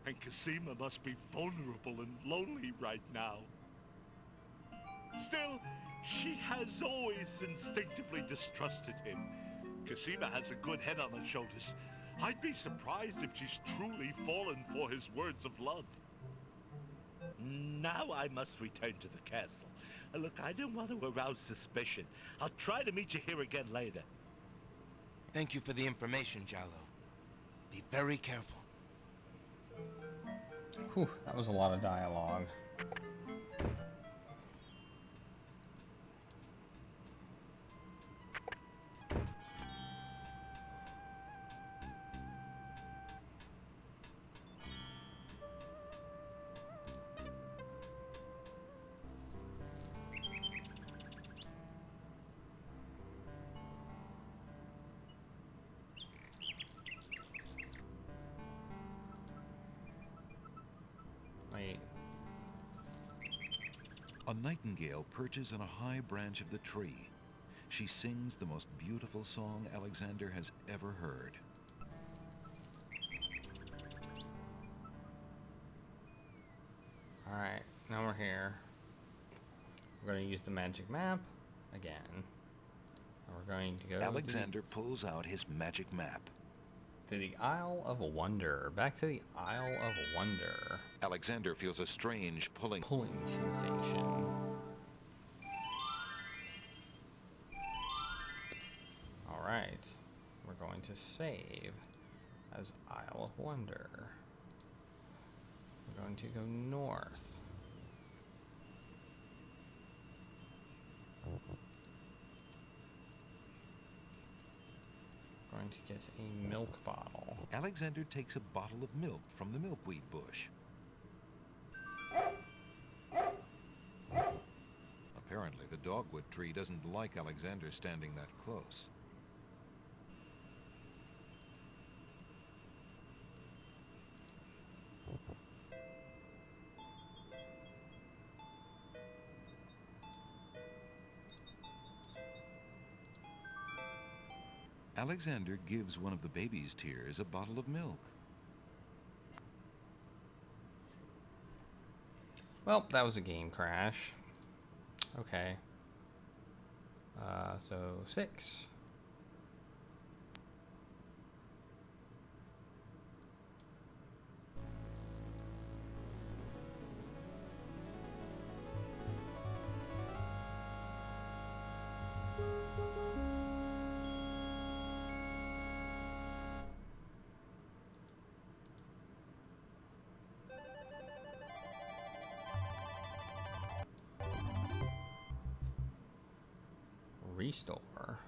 And Casima must be vulnerable and lonely right now. Still, she has always instinctively distrusted him. Casima has a good head on her shoulders. I'd be surprised if she's truly fallen for his words of love. Now I must return to the castle. Look, I don't want to arouse suspicion. I'll try to meet you here again later. Thank you for the information, Jallo. Be very careful. Whew, that was a lot of dialogue. Wait. A nightingale perches on a high branch of the tree. She sings the most beautiful song Alexander has ever heard. Alright, now we're here. We're going to use the magic map again. And we're going to go Alexander pulls out his magic map. to the Isle of Wonder. Back to the Isle of Wonder. Alexander feels a strange pulling sensation. Alright, we're going to save as Isle of Wonder. We're going to go north. Going to get a milk bottle. Alexander takes a bottle of milk from the milkweed bush. Apparently, the dogwood tree doesn't like Alexander standing that close. Alexander gives one of the baby's tears a bottle of milk. Well, that was a game crash. Okay. So 6. Restore.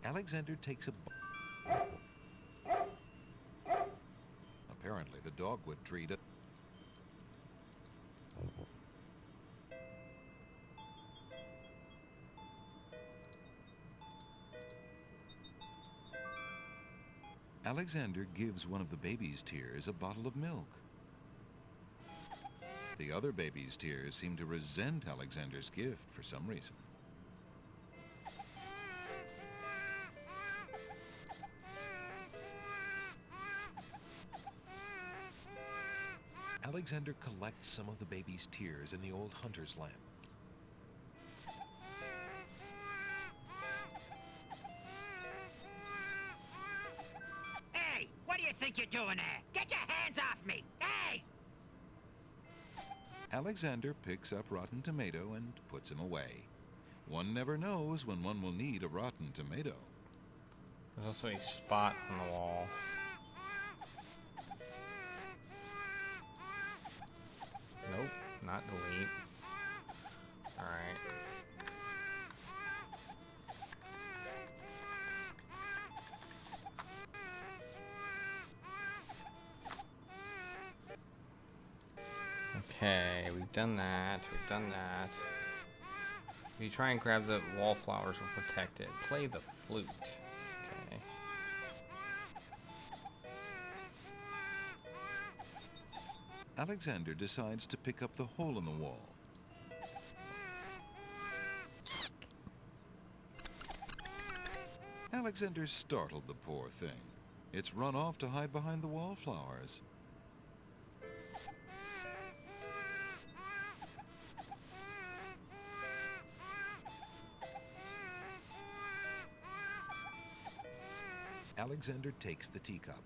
Alexander takes a... Apparently, the dogwood tree does... Alexander gives one of the baby's tears a bottle of milk. The other baby's tears seem to resent Alexander's gift for some reason. Alexander collects some of the baby's tears in the old hunter's lamp. Hey, what do you think you're doing there? Get your hands off me! Hey! Alexander picks up Rotten Tomato and puts him away. One never knows when one will need a rotten tomato. There's also a spot on the wall. Nope, not delete. Alright. Okay, we've done that, If you try and grab the wallflowers, will protect it. Play the flute. Okay. Alexander decides to pick up the hole in the wall. Alexander startled the poor thing. It's run off to hide behind the wallflowers. Alexander takes the teacup.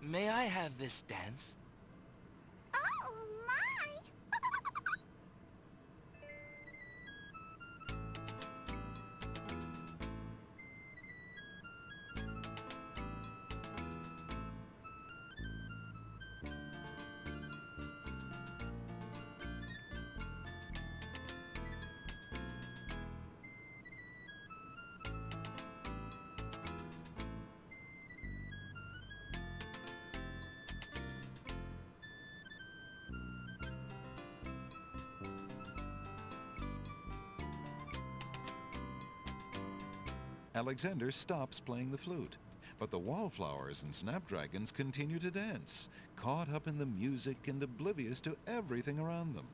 May I have this dance? Oh, my! Alexander stops playing the flute, but the wallflowers and snapdragons continue to dance, caught up in the music and oblivious to everything around them.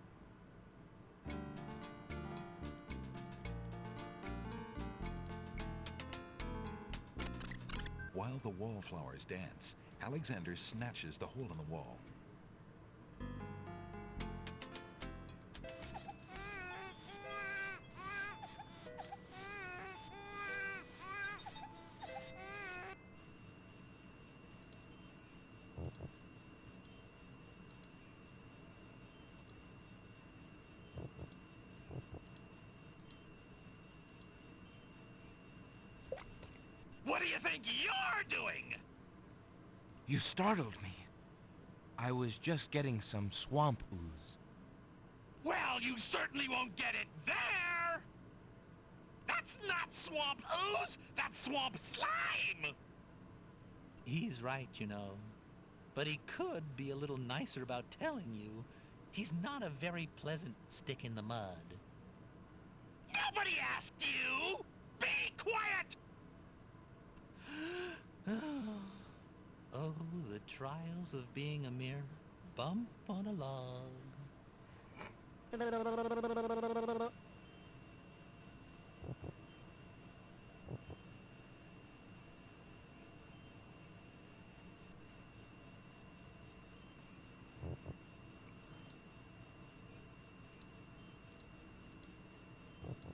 While the wallflowers dance, Alexander snatches the hole in the wall. What do you think you're doing? You startled me. I was just getting some swamp ooze. Well, you certainly won't get it there! That's not swamp ooze! That's swamp slime! He's right, you know. But he could be a little nicer about telling you. He's not a very pleasant stick in the mud. Nobody asked you! Be quiet! Oh, the trials of being a mere bump on a log.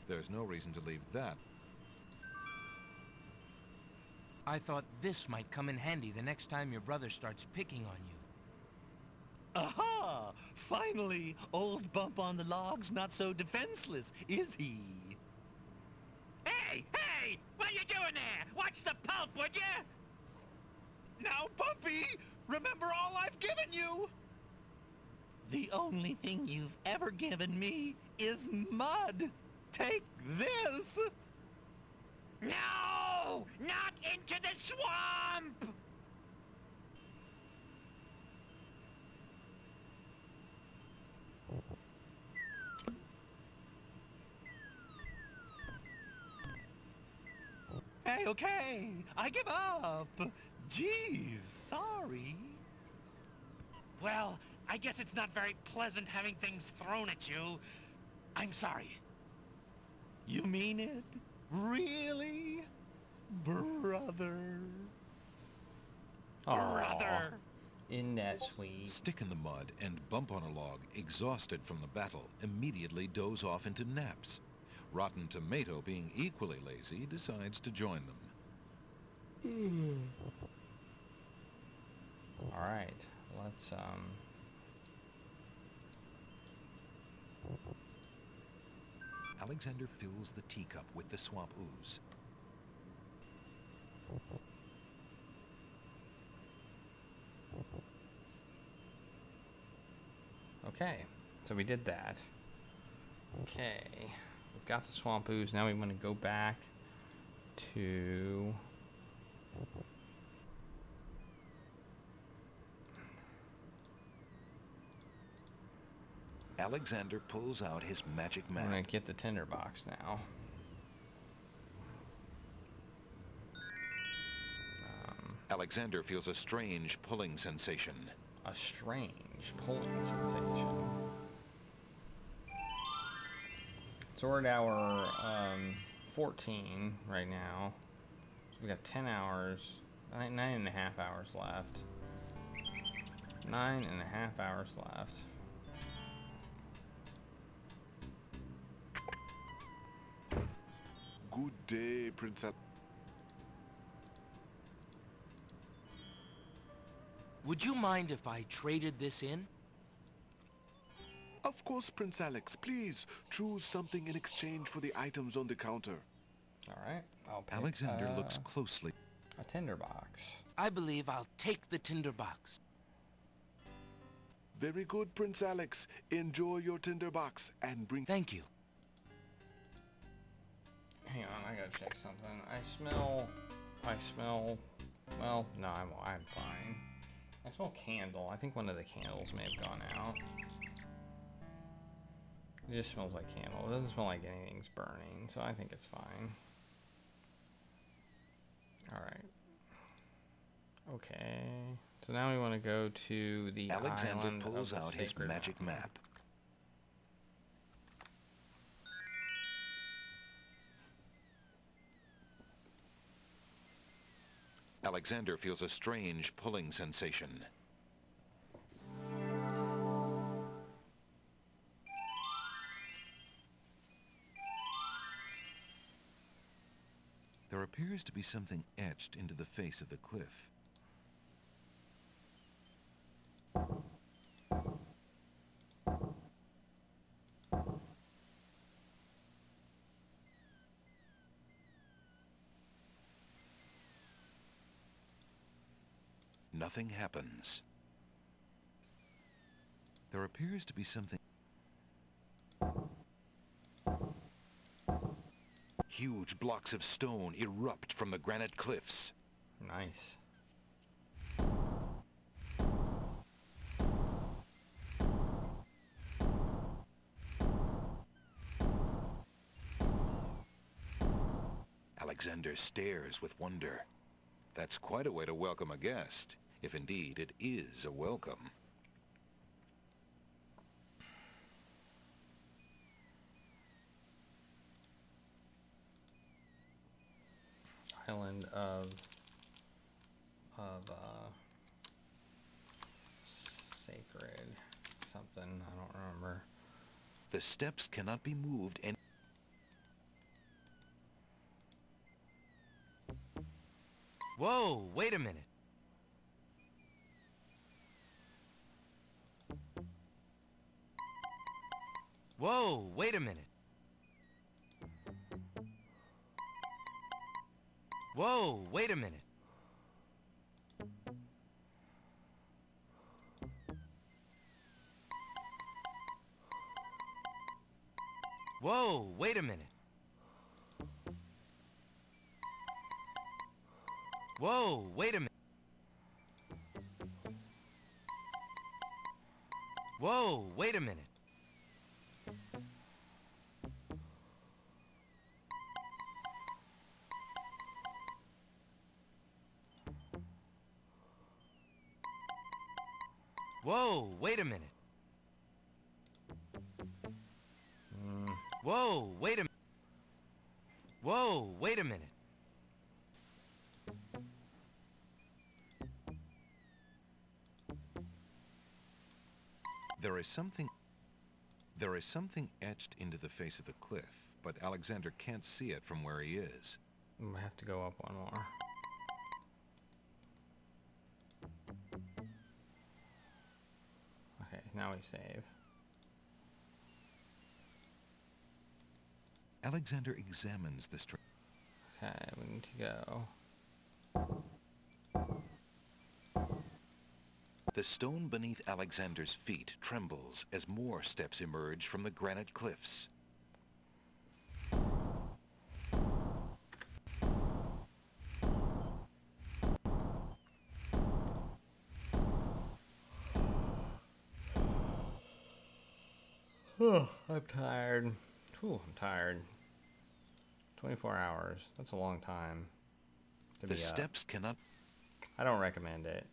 There's no reason to leave that. I thought this might come in handy the next time your brother starts picking on you. Aha! Finally, old Bump on the Log's not so defenseless, is he? Hey! Hey! What you doing there? Watch the pulp, would you? Now, Bumpy! Remember all I've given you! The only thing you've ever given me is mud. Take this! No! Not into the swamp! Okay. I give up. Geez, sorry. Well, I guess it's not very pleasant having things thrown at you. I'm sorry. You mean it? Really? Brother? Brother. Isn't that sweet? Stick in the mud and Bump on a Log, exhausted from the battle, immediately doze off into naps. Rotten Tomato, being equally lazy, decides to join them. Alright, let's, Alexander fills the teacup with the swamp ooze. Okay, so we did that. Okay, we've got the swamp ooze. Now we want to go back to... Alexander pulls out his magic map. I'm going to get the tinderbox now. Alexander feels a strange pulling sensation. A strange pulling sensation. So we're at hour 14 right now. So we got 10 hours, 9.5 hours left. 9.5 hours left. Good day, Princess. Would you mind if I traded this in? Of course, Prince Alex. Please choose something in exchange for the items on the counter. Alright, I'll pick, Alexander looks closely. A tinderbox. I believe I'll take the tinderbox. Very good, Prince Alex. Enjoy your tinderbox and bring... Thank you. Hang on, I gotta check something. I smell... Well, no, I'm fine. I smell candle. I think one of the candles may have gone out. It just smells like candle. It doesn't smell like anything's burning, so I think it's fine. Alright. Okay. So now we want to go to the Alexander island pulls of the out his Sacred magic Mountain. map. Alexander feels a strange pulling sensation. There appears to be something etched into the face of the cliff. Nothing happens. There appears to be something... Huge blocks of stone erupt from the granite cliffs. Nice. Alexander stares with wonder. That's quite a way to welcome a guest, if indeed it is a welcome. Island of sacred something, I don't remember. The steps cannot be moved and Whoa, wait a minute. Whoa, wait a minute. Whoa, wait a minute. Whoa, wait a minute. Whoa, wait a minute. Whoa, wait a minute. Whoa, wait a minute. Whoa, wait a minute. Whoa, wait a minute. There is something etched into the face of the cliff, but Alexander can't see it from where he is. I have to go up one more. Okay, now we save. Alexander examines the string. Okay, we need to go. The stone beneath Alexander's feet trembles as more steps emerge from the granite cliffs. I'm tired. I'm tired. 24 hours. That's a long time to The be up. steps cannot... I don't recommend it.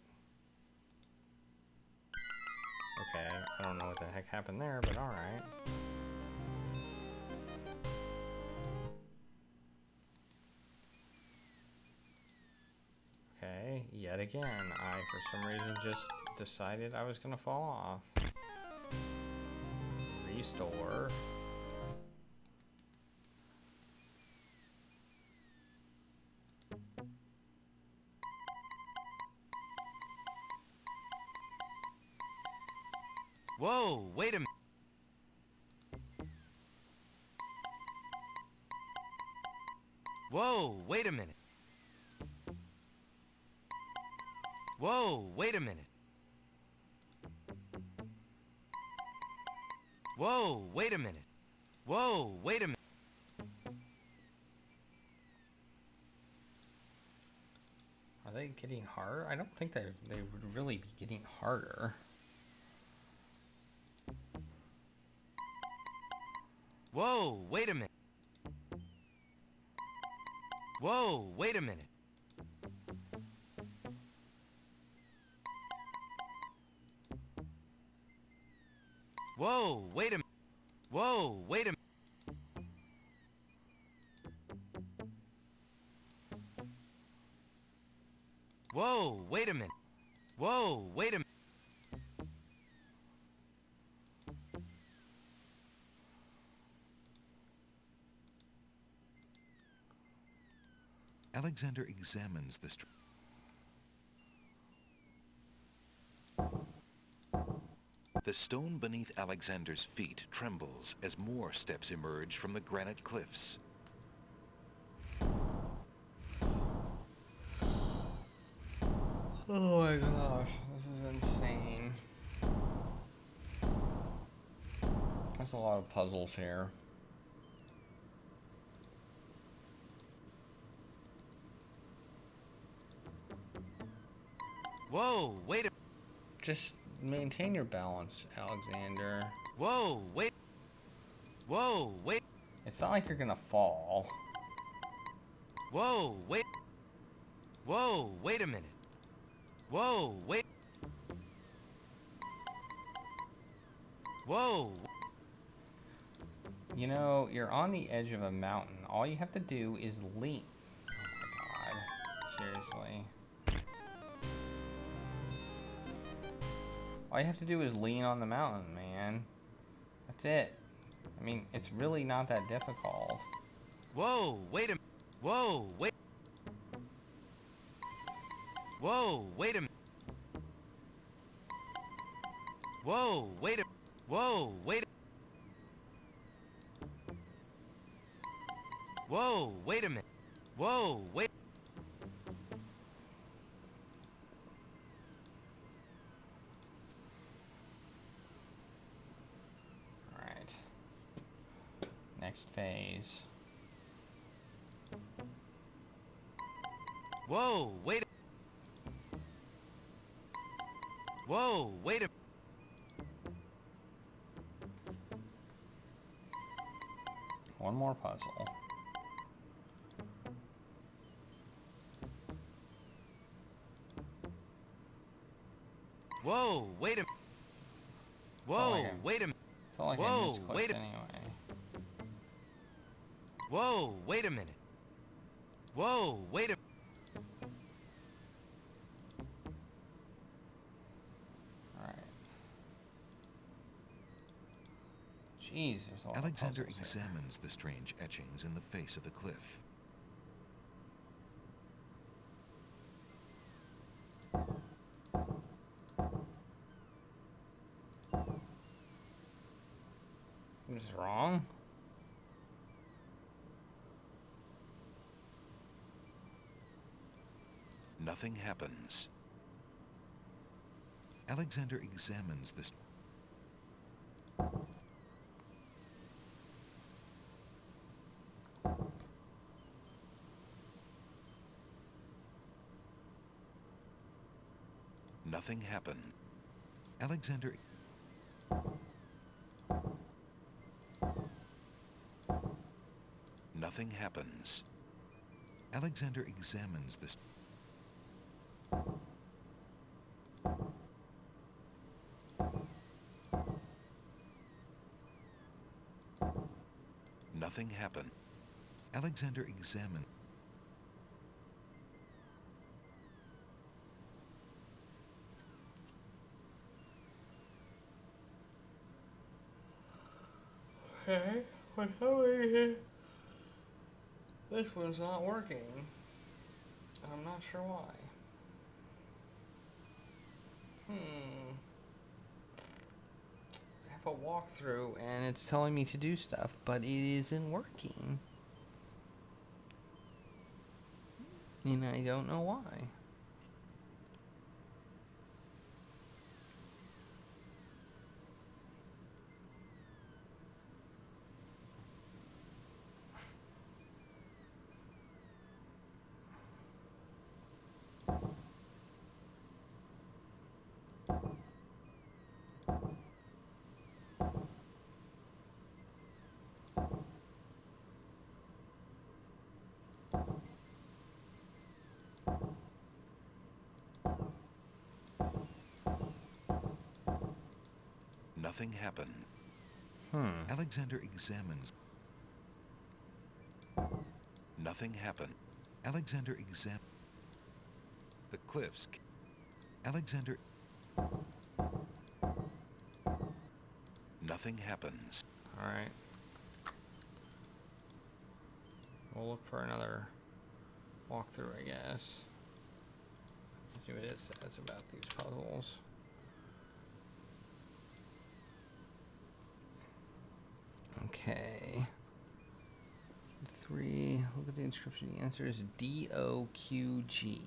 Okay, I don't know what the heck happened there, but alright. Okay, yet again, I for some reason just decided I was gonna fall off. Restore. Whoa, wait a minute. Whoa, wait a minute. Whoa, wait a minute. Whoa, wait a minute. Whoa, wait a minute. Are they getting harder? I don't think they would really be getting harder. Whoa, wait a minute. Whoa, wait a minute. Whoa, wait a minute. Whoa, wait a minute. Whoa, wait a minute. Whoa, wait a minute. Alexander examines the string. The stone beneath Alexander's feet trembles as more steps emerge from the granite cliffs. Oh my gosh, this is insane. There's a lot of puzzles here. Whoa, wait a... Just maintain your balance, Alexander. Whoa, wait. Whoa, wait. It's not like you're gonna fall. Whoa, wait. Whoa, wait a minute. Whoa, wait. Whoa. You know, you're on the edge of a mountain. All you have to do is lean. Oh my god. Seriously. All you have to do is lean on the mountain, man. That's it. I mean, it's really not that difficult. Whoa, wait a minute. Whoa, wait. Whoa, wait a minute. Whoa, wait a... Whoa, wait a... Whoa, wait a minute. Whoa, wait... Alright. Next phase. Whoa, wait a... Whoa, wait a... One more puzzle. Whoa, wait a... Whoa, wait a... Felt like I Whoa, misclicked wait a... anyway. Whoa, wait a minute. Whoa, wait a... Alright. Jeez, there's a lot Alexander of puzzles here. examines the strange etchings in the face of the cliff. What is wrong? Nothing happens. Alexander examines this. Nothing happened. Alexander. Nothing happens. Alexander examines this. Nothing happened. Alexander examined. Okay, what's over here? This one's not working. I'm not sure why. I have a walkthrough and it's telling me to do stuff, but it isn't working. And I don't know why. Nothing happened. Alexander examines. Nothing happened. Alexander examines the cliffs. Alexander. Nothing happens. Alright. We'll look for another walkthrough, I guess. See what it says about these puzzles. Okay. 3. Look at the inscription. The answer is DOQG.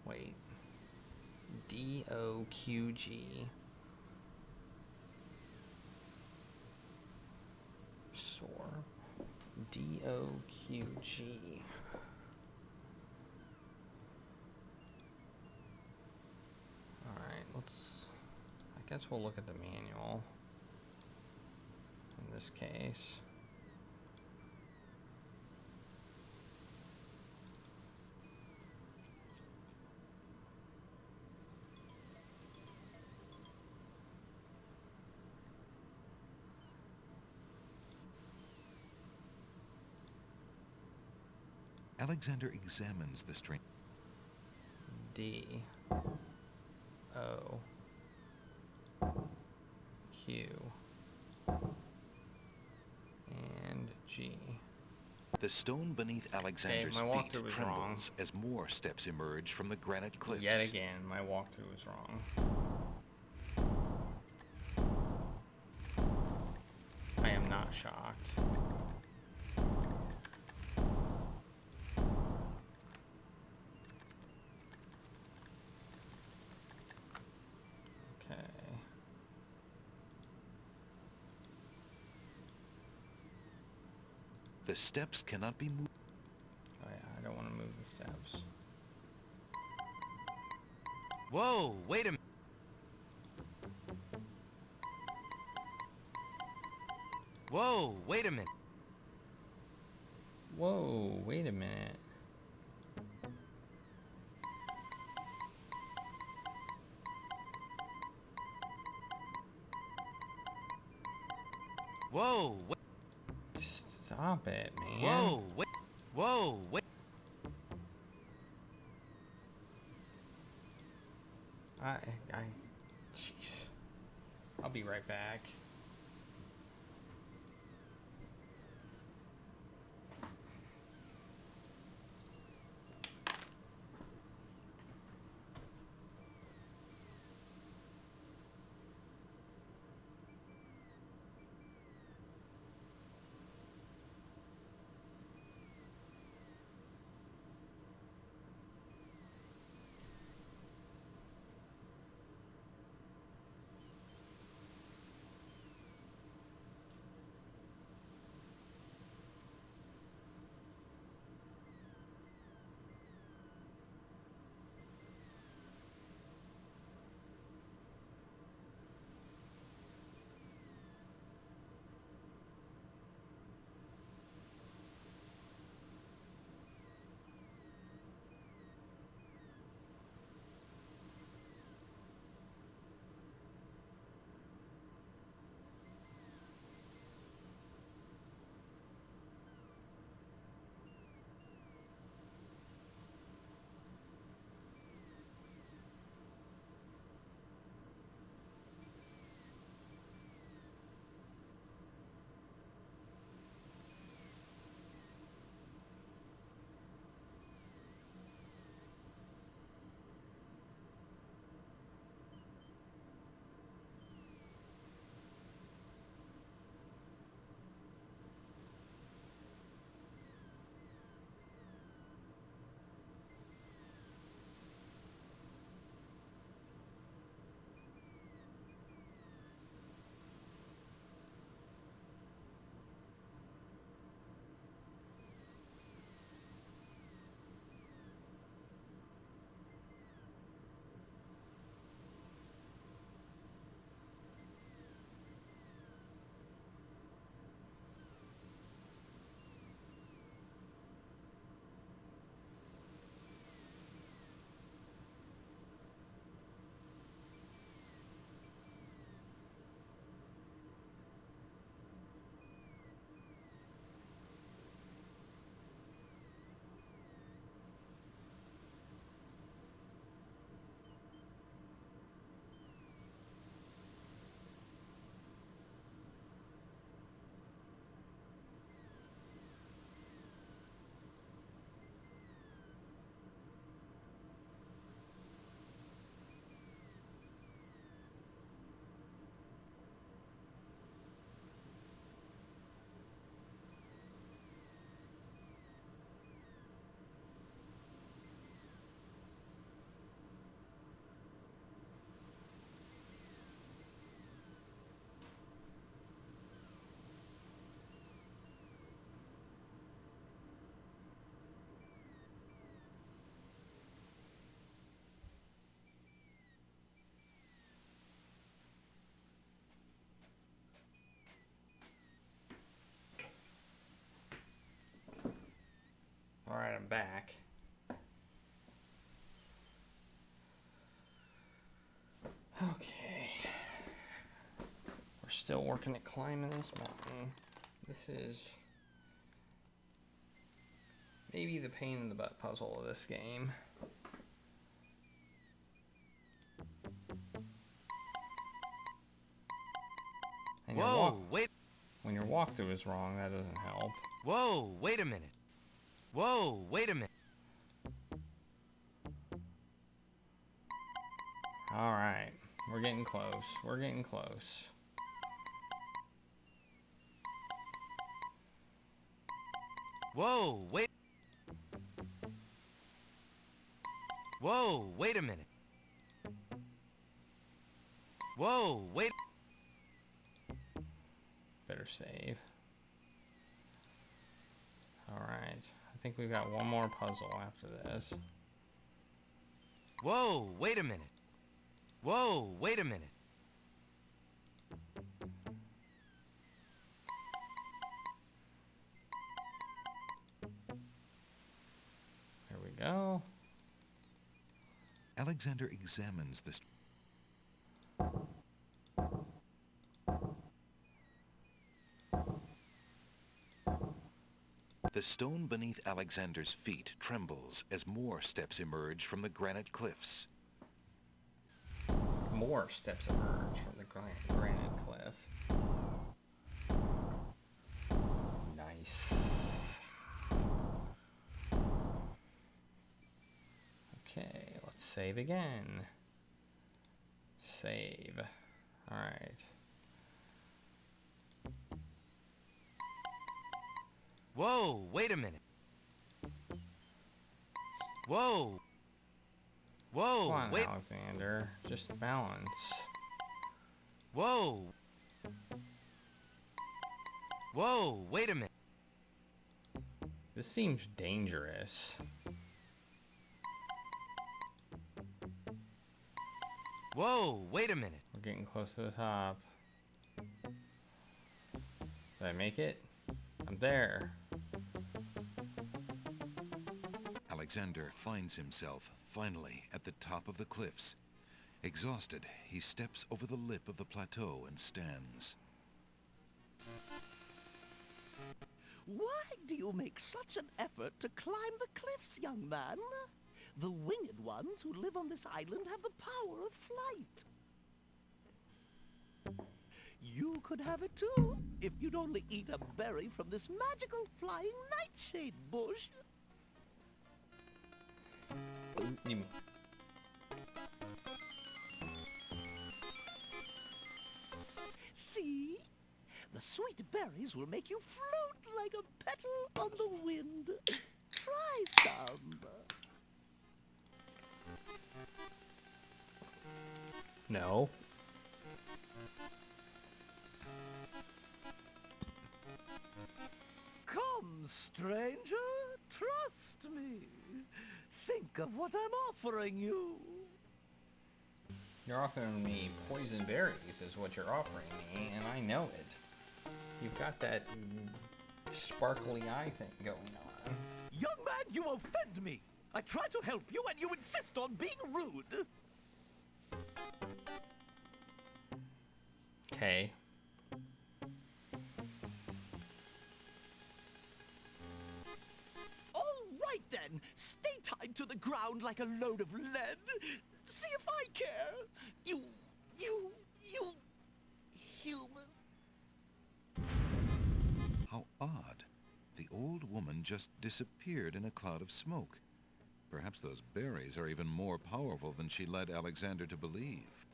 Wait. DOQG. Soar. DOQG. Alright, let's... I guess we'll look at the manual. In this case. Alexander examines the string. D O Q and G. The stone beneath Alexander's my feet walkthrough was trembles wrong. as more steps emerge from the granite cliffs. Yet again, my walkthrough was wrong. I am not shocked. Okay. The steps cannot be moved. Oh yeah, I don't want to move the steps. Whoa, wait a minute. Whoa, wait a minute. Whoa, wait a minute. Whoa, wait. Stop it, man. Whoa, wait. Whoa, wait. Jeez. I'll be right back. Alright, I'm back. Okay. We're still working at climbing this mountain. This is maybe the pain in the butt puzzle of this game. And Whoa, wait. When your walkthrough is wrong, that doesn't help. Whoa, wait a minute. Whoa, wait a minute. Alright, we're getting close. We're getting close. Whoa, wait. Whoa, wait a minute. Whoa, wait. Better save. Alright, I think we've got one more puzzle after this. Whoa, wait a minute. Whoa, wait a minute. There we go. Alexander examines this. The stone beneath Alexander's feet trembles as more steps emerge from the granite cliffs. More steps emerge from the granite cliff. Nice. Okay, let's save again. Save. Alright. Whoa, wait a minute. Whoa. Whoa, Come on, wait. Alexander. Just balance. Whoa. Whoa, wait a minute. This seems dangerous. Whoa, wait a minute. We're getting close to the top. Did I make it? I'm there. Alexander finds himself, finally, at the top of the cliffs. Exhausted, he steps over the lip of the plateau and stands. Why do you make such an effort to climb the cliffs, young man? The winged ones who live on this island have the power of flight. You could have it too, if you'd only eat a berry from this magical flying nightshade bush. See? The sweet berries will make you float like a petal on the wind. Try some. No. Come, stranger, trust me. Think of what I'm offering you. You're offering me poison berries is what you're offering me, and I know it. You've got that sparkly eye thing going on. Young man, you offend me. I try to help you and you insist on being rude. Okay. All right then, stay tied to the ground like a load of lead. See if I care. You human. How odd. The old woman just disappeared in a cloud of smoke. Perhaps those berries are even more powerful than she led Alexander to believe.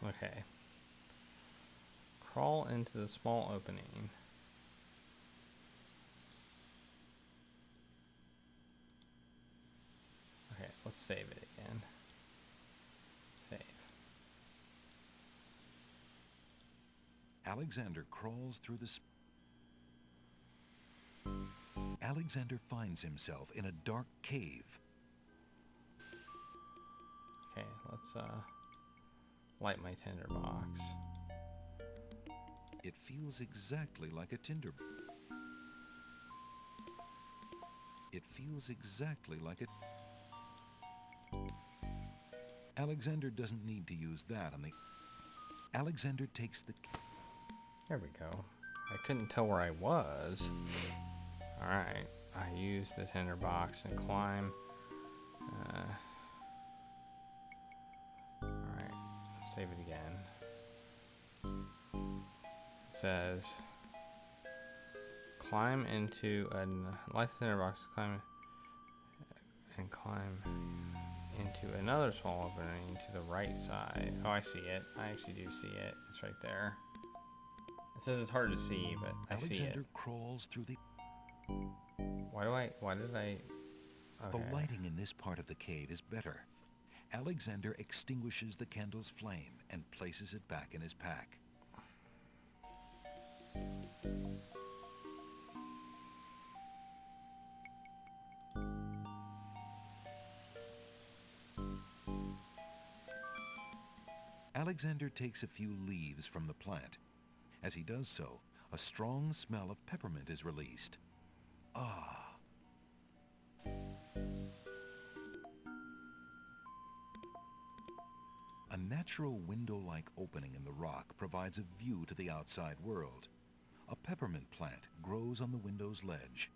Okay. Crawl into the small opening. Okay, let's save it again. Save. Alexander crawls through the Alexander finds himself in a dark cave. Okay, let's light my tinderbox. It feels exactly like a tinder. It feels exactly like a... Alexander doesn't need to use that on the... Alexander takes the... There we go. I couldn't tell where I was. Alright, I use the tinderbox and climb. Alright, save it again. It says, climb into a... Light the tinderbox, climb into another small opening to the right side. Oh, I see it. I actually do see it. It's right there. It says it's hard to see, but I see it. Alexander crawls through the... Why did I... Okay. The lighting in this part of the cave is better. Alexander extinguishes the candle's flame and places it back in his pack. Alexander takes a few leaves from the plant. As he does so, a strong smell of peppermint is released. Ah. A natural window-like opening in the rock provides a view to the outside world. A peppermint plant grows on the window's ledge.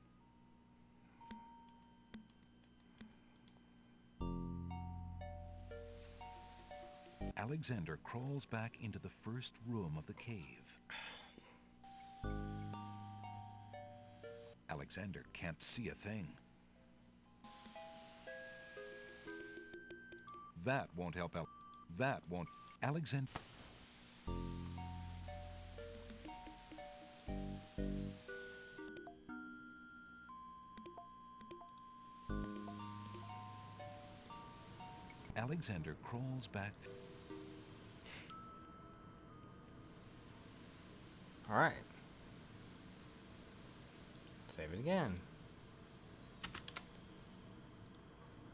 Alexander crawls back into the first room of the cave. Alexander can't see a thing. That won't help out. That won't. Alexander. Alexander crawls back. All right. Save it again.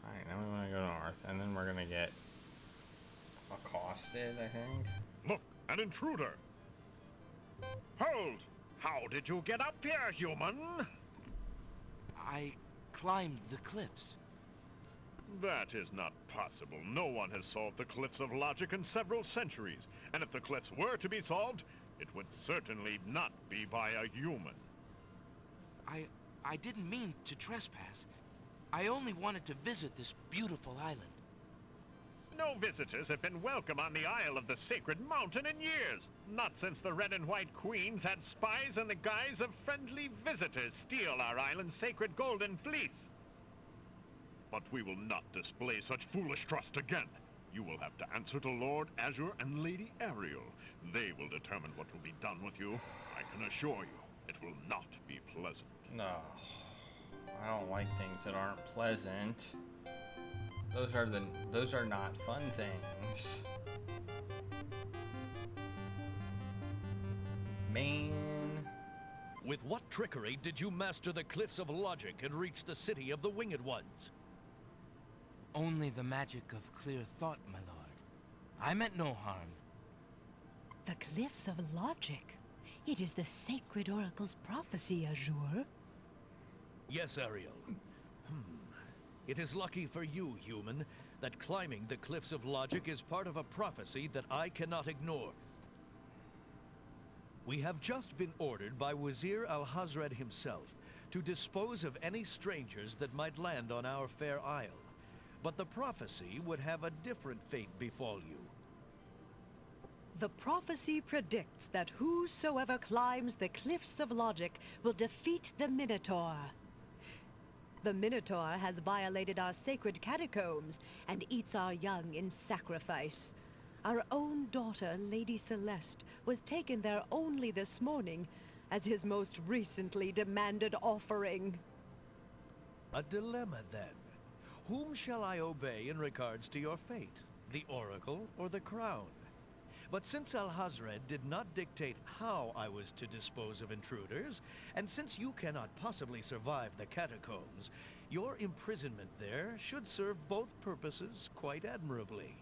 All right, now we want to go north, and then we're going to get accosted, I think. Look, an intruder! Hold! How did you get up here, human? I climbed the cliffs. That is not possible. No one has solved the Cliffs of Logic in several centuries. And if the cliffs were to be solved, it would certainly not be by a human. I didn't mean to trespass. I only wanted to visit this beautiful island. No visitors have been welcome on the Isle of the Sacred Mountain in years. Not since the Red and White Queens had spies in the guise of friendly visitors steal our island's sacred golden fleece. But we will not display such foolish trust again. You will have to answer to Lord Azure and Lady Ariel. They will determine what will be done with you. I can assure you, it will not be pleasant. No. I don't like things that aren't pleasant. Those are not fun things. Man. With what trickery did you master the Cliffs of Logic and reach the city of the Winged Ones? Only the magic of clear thought, my lord. I meant no harm. The Cliffs of Logic. It is the sacred oracle's prophecy, Azure. Yes, Ariel. It is lucky for you, human, that climbing the Cliffs of Logic is part of a prophecy that I cannot ignore. We have just been ordered by Wazir Al-Hazred himself to dispose of any strangers that might land on our fair isle. But the prophecy would have a different fate befall you. The prophecy predicts that whosoever climbs the Cliffs of Logic will defeat the Minotaur. The Minotaur has violated our sacred catacombs and eats our young in sacrifice. Our own daughter, Lady Celeste, was taken there only this morning as his most recently demanded offering. A dilemma, then. Whom shall I obey in regards to your fate? The Oracle or the Crown? But since Al-Hazred did not dictate how I was to dispose of intruders, and since you cannot possibly survive the catacombs, your imprisonment there should serve both purposes quite admirably.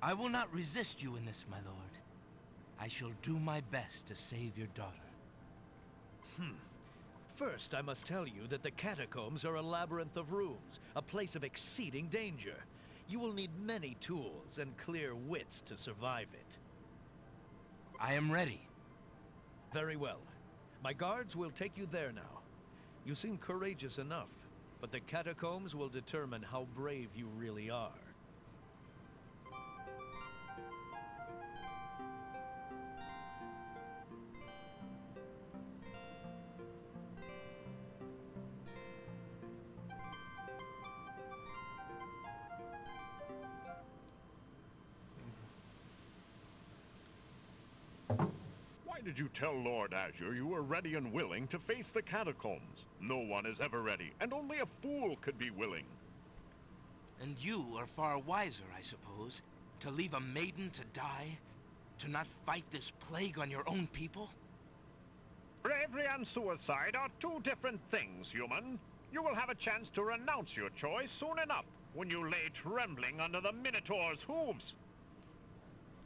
I will not resist you in this, my lord. I shall do my best to save your daughter. First, I must tell you that the catacombs are a labyrinth of rooms, a place of exceeding danger. You will need many tools and clear wits to survive it. I am ready. Very well. My guards will take you there now. You seem courageous enough, but the catacombs will determine how brave you really are. Why did you tell Lord Azure you were ready and willing to face the catacombs? No one is ever ready, and only a fool could be willing. And you are far wiser, I suppose, to leave a maiden to die? To not fight this plague on your own people? Bravery and suicide are two different things, human. You will have a chance to renounce your choice soon enough, when you lay trembling under the Minotaur's hooves.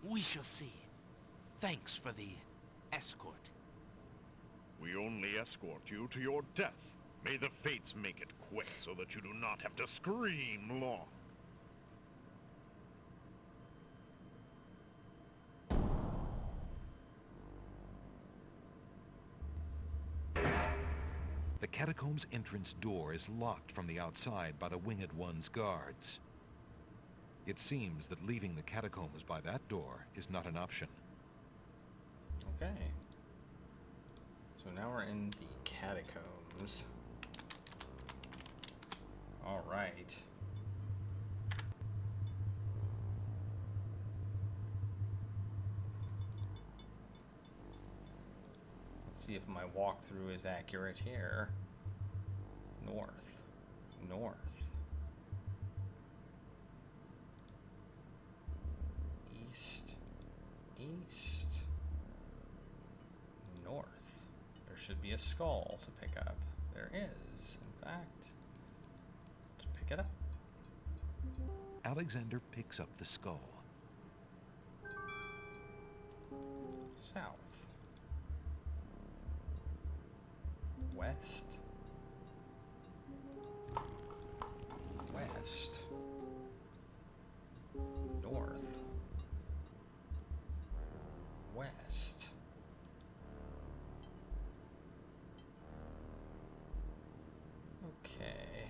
We shall see. Thanks for the escort. We only escort you to your death. May the fates make it quick so that you do not have to scream long. catacomb's entrance door is locked from the outside by the Winged One's guards. It seems that leaving the catacombs by that door is not an option. Okay. So now we're in the catacombs. All right. Let's see if my walkthrough is accurate here. North. North. East. East. North. There should be a skull to pick up. There is, in fact. Let's pick it up. Alexander picks up the skull. South. West. West. North. West. Okay.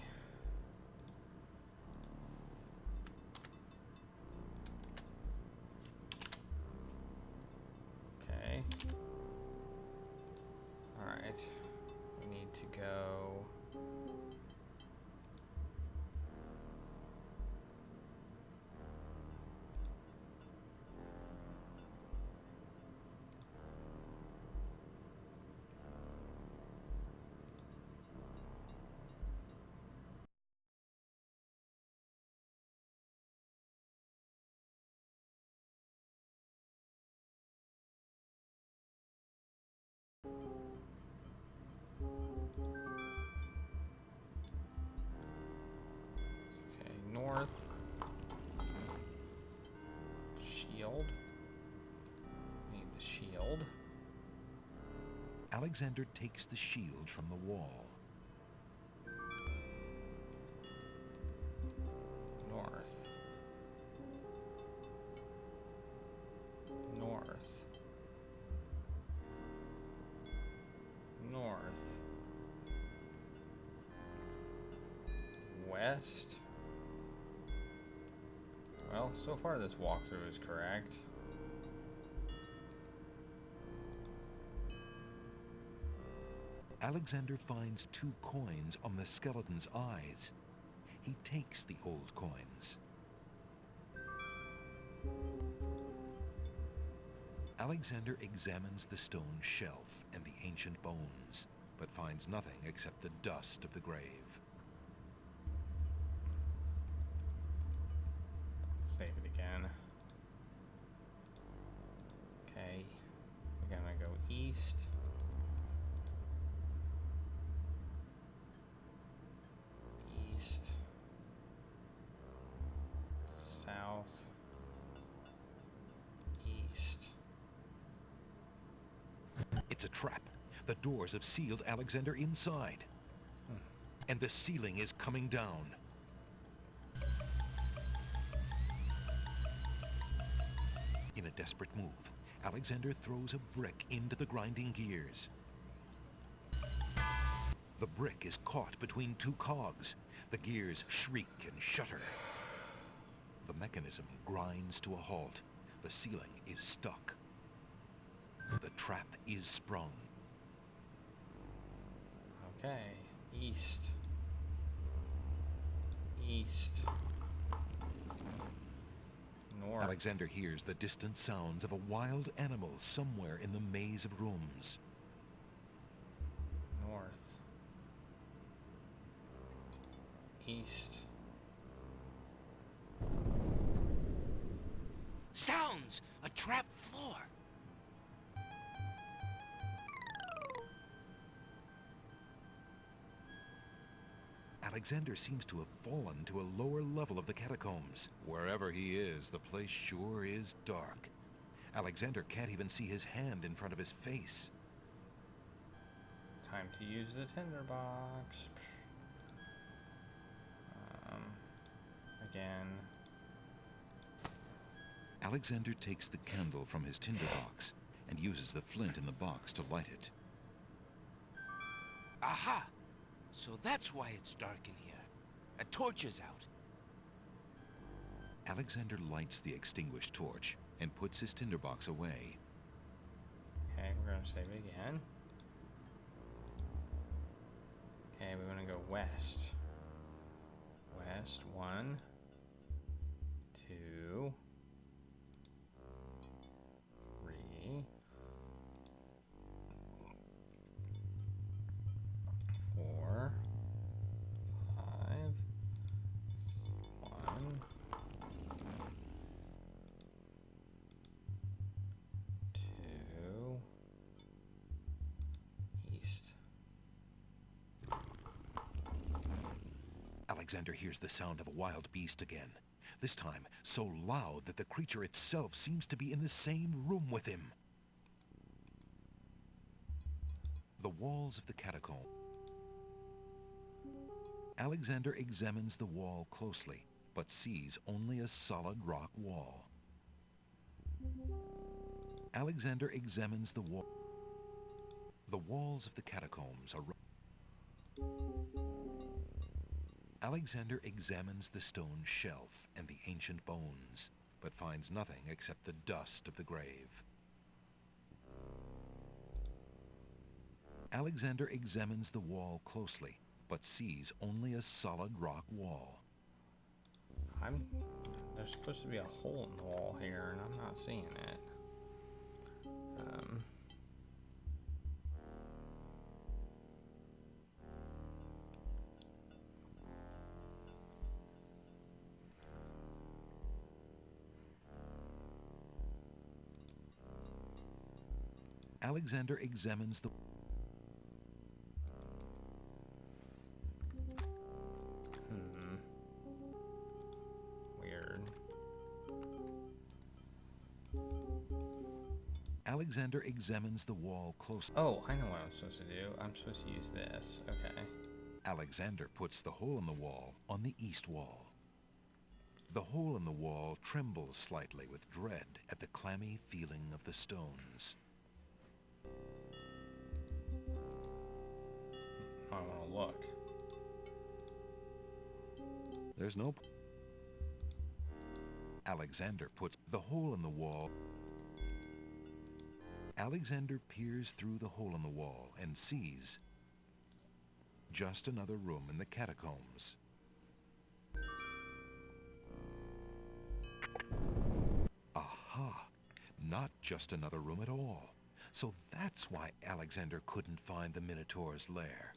Okay. All right. We need to go. Okay, north. Shield. Need the shield. Alexander takes the shield from the wall. North. North. North. West. Well, so far this walkthrough is correct. Alexander finds 2 coins on the skeleton's eyes. He takes the old coins. Alexander examines the stone shelf and the ancient bones, but finds nothing except the dust of the grave. Save it again. Okay. We're gonna go east. East. South. East. It's a trap. The doors have sealed Alexander inside. And the ceiling is coming down. In a desperate move, Alexander throws a brick into the grinding gears. The brick is caught between 2 cogs. The gears shriek and shudder. The mechanism grinds to a halt. The ceiling is stuck. The trap is sprung. Okay. East. East. North. Alexander hears the distant sounds of a wild animal somewhere in the maze of rooms. North. East. Sounds! A trap floor! Alexander seems to have fallen to a lower level of the catacombs. Wherever he is, the place sure is dark. Alexander can't even see his hand in front of his face. Time to use the tinderbox. Again. Alexander takes the candle from his tinderbox and uses the flint in the box to light it. Aha! So that's why it's dark in here. A torch is out. Alexander lights the extinguished torch and puts his tinderbox away. Okay, we're gonna save it again. Okay, we want to go west. West, 1, 2, 3, 4, 5, 1, 2, east. Alexander hears the sound of a wild beast again. This time, so loud that the creature itself seems to be in the same room with him. The walls of the catacomb. Alexander examines the wall closely, but sees only a solid rock wall. Alexander examines the wall. The walls of the catacombs are... Alexander examines the stone shelf and the ancient bones, but finds nothing except the dust of the grave. Alexander examines the wall closely, but sees only a solid rock wall. There's supposed to be a hole in the wall here, and I'm not seeing it. Alexander examines the... Weird. Alexander examines the wall closely. Oh, I know what I'm supposed to do. I'm supposed to use this. Okay. Alexander puts the hole in the wall on the east wall. The hole in the wall trembles slightly with dread at the clammy feeling of the stones. I want to look. There's no... Alexander puts the hole in the wall. Alexander peers through the hole in the wall and sees just another room in the catacombs. Aha! Not just another room at all. So that's why Alexander couldn't find the Minotaur's lair.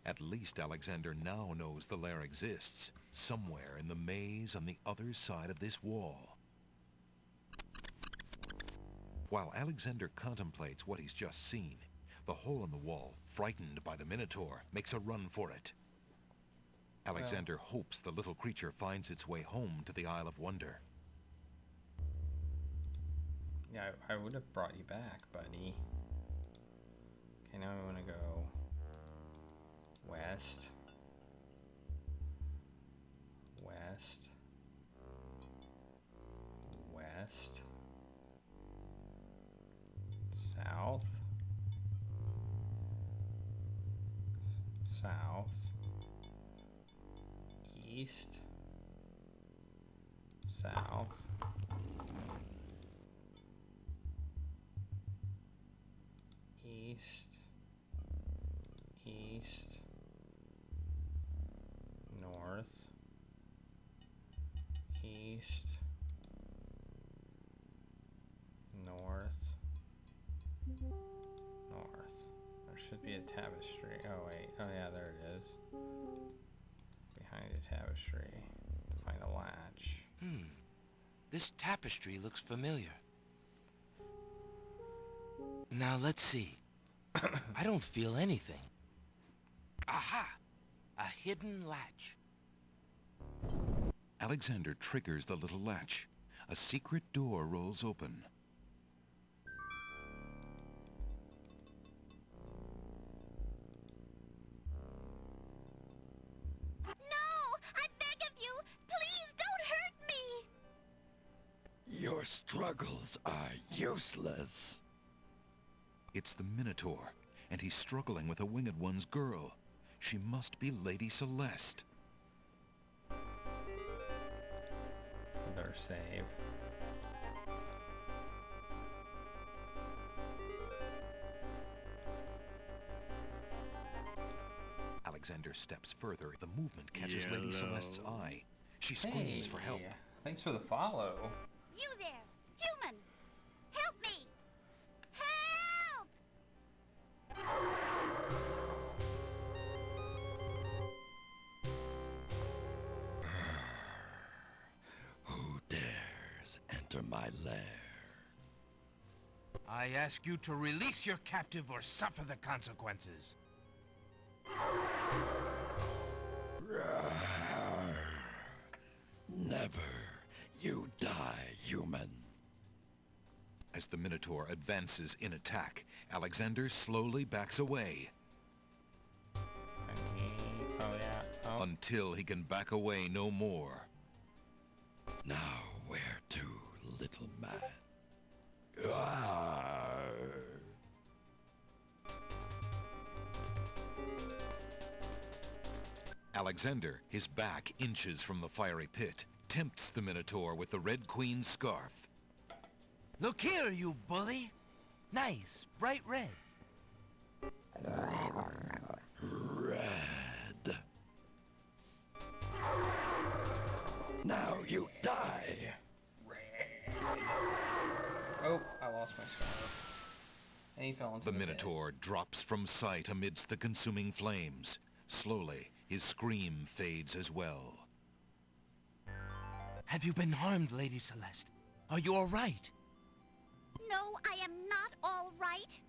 At least Alexander now knows the lair exists, somewhere in the maze on the other side of this wall. While Alexander contemplates what he's just seen, the hole in the wall, frightened by the Minotaur, makes a run for it. Alexander hopes the little creature finds its way home to the Isle of Wonder. Yeah, I would have brought you back, buddy. Okay, now I want to go west. West. West. South. South. East. South. East, east, north, east, north, north. There should be a tapestry. Oh wait, oh yeah, there it is. Behind the tapestry, to find a latch. This tapestry looks familiar. Now let's see. I don't feel anything. Aha! A hidden latch. Alexander triggers the little latch. A secret door rolls open. No! I beg of you! Please don't hurt me! Your struggles are useless. It's the Minotaur, and he's struggling with a Winged One's girl. She must be Lady Celeste. Better save. Alexander steps further. The movement catches Lady Celeste's eye. She screams for help. Thanks for the follow. You there, human! Help me! Help! Who dares enter my lair? I ask you to release your captive or suffer the consequences. Never. You die, human. As the Minotaur advances in attack, Alexander slowly backs away. Until he can back away no more. Now where to, little man? Alexander, his back inches from the fiery pit, tempts the Minotaur with the Red Queen's scarf. Look here, you bully. Nice, bright red. Red. Now you die. Oh, I lost my scarf. And he fell into The Minotaur drops from sight amidst the consuming flames. Slowly, his scream fades as well. Have you been harmed, Lady Celeste? Are you all right? No, I am not all right.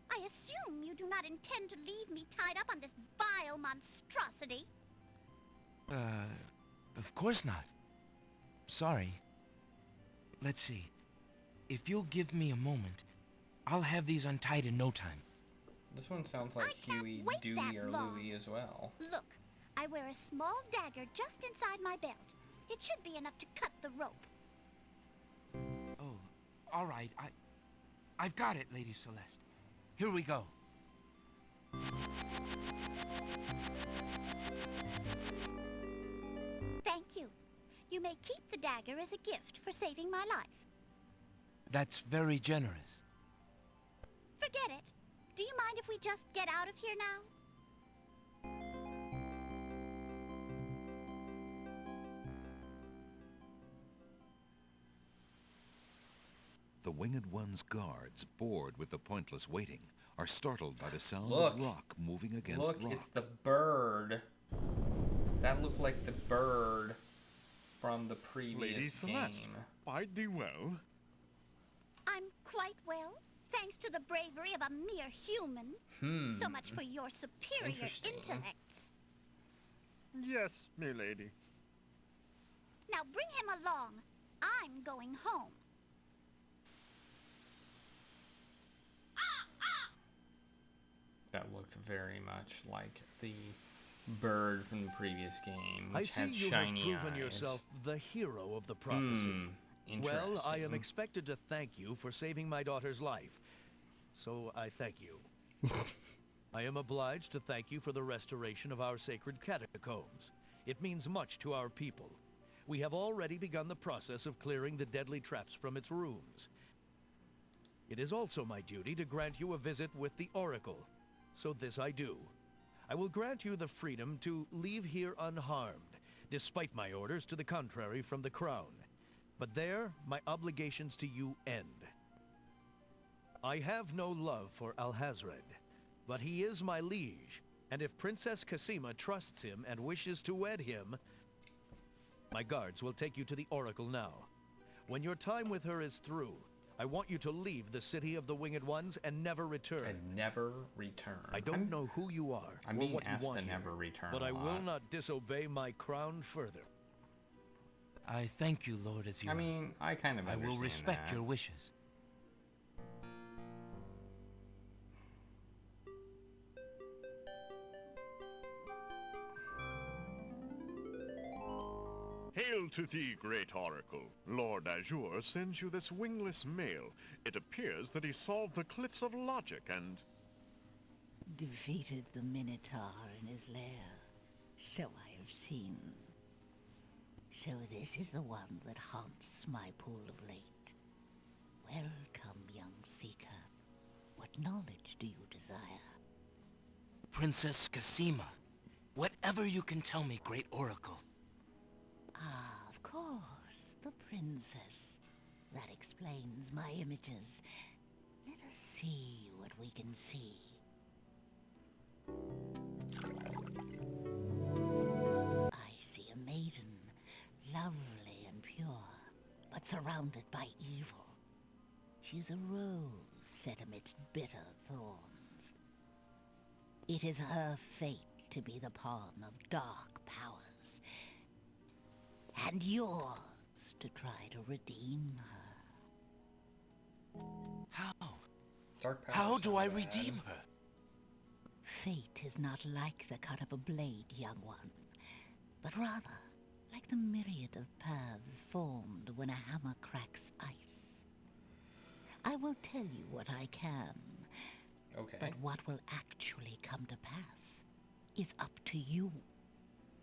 I assume you do not intend to leave me tied up on this vile monstrosity. Of course not. Sorry. Let's see. If you'll give me a moment, I'll have these untied in no time. This one sounds like Huey, Dewey, or Louie as well. Look, I wear a small dagger just inside my belt. It should be enough to cut the rope. Oh, all right. I've got it, Lady Celeste. Here we go. Thank you. You may keep the dagger as a gift for saving my life. That's very generous. Forget it. Do you mind if we just get out of here now? The Winged One's guards, bored with the pointless waiting, are startled by the sound Look. of rock moving against Look, rock. it's the bird. That looked like the bird from the previous Lady Celeste, game. bide thee well. I'm quite well, thanks to the bravery of a mere human. So much for your superior intellect. Yes, milady. Now bring him along. I'm going home. That looked very much like the bird from the previous game, which I had see you shiny have proven eyes. yourself the hero of the prophecy. Well, I am interesting. expected to thank you for saving my daughter's life. So I thank you. I am obliged to thank you for the restoration of our sacred catacombs. It means much to our people. We have already begun the process of clearing the deadly traps from its rooms. It is also my duty to grant you a visit with the Oracle. So this I do. I will grant you the freedom to leave here unharmed, despite my orders to the contrary from the Crown. But there, my obligations to you end. I have no love for Alhazred, but he is my liege, and if Princess Cassima trusts him and wishes to wed him, my guards will take you to the Oracle now. When your time with her is through, I want you to leave the City of the Winged Ones and never return. And never return. I don't know who you are I'm or being what you asked want to here, never return but a I will lot. not disobey my crown further. I thank you, Lord Azure. I mean, I kind of I will understand respect that. your wishes. Hail to thee, great oracle. Lord Azure sends you this wingless mail. It appears that he solved the cliffs of logic and defeated the Minotaur in his lair. So I have seen. So this is the one that haunts my pool of late. Welcome, young seeker. What knowledge do you desire? Princess Cassima. Whatever you can tell me, Great Oracle. Ah, of course, the princess. That explains my images. Let us see what we can see. I see a maiden, lovely and pure, but surrounded by evil. She's a rose set amidst bitter thorns. It is her fate to be the pawn of dark powers, and yours to try to redeem her. How? Dark powers How do I sound bad. redeem her? Fate is not like the cut of a blade, young one, but rather like the myriad of paths formed when a hammer cracks ice. I will tell you what I can, Okay. but what will actually come to pass is up to you.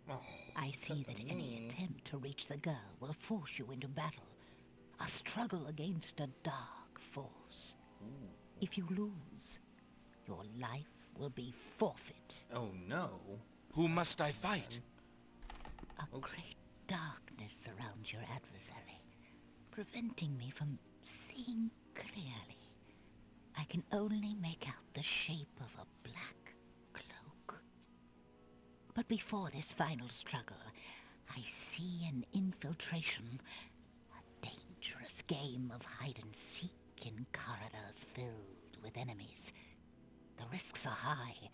Oh, I see that any mean. attempt to reach the girl will force you into battle, a struggle against a dark force. Ooh. If you lose, your life will be forfeit. Oh no. Who must I fight? A great darkness surrounds your adversary, preventing me from seeing clearly. I can only make out the shape of a black cloak. But before this final struggle, I see an infiltration, a dangerous game of hide-and-seek in corridors filled with enemies. The risks are high,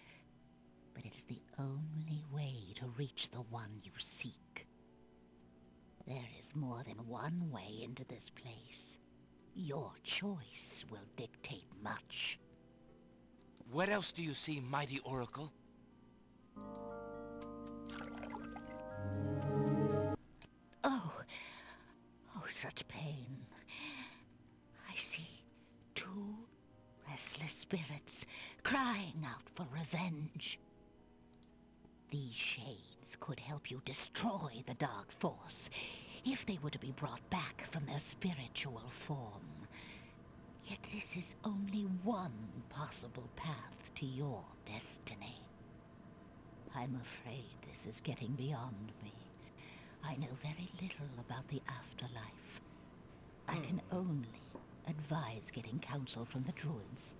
but it is the only way to reach the one you seek. There is more than one way into this place. Your choice will dictate much. What else do you see, mighty Oracle? Oh, such pain. I see two restless spirits crying out for revenge. These shades could help you destroy the Dark Force if they were to be brought back from their spiritual form. Yet this is only one possible path to your destiny. I'm afraid this is getting beyond me. I know very little about the afterlife. I can only advise getting counsel from the Druids.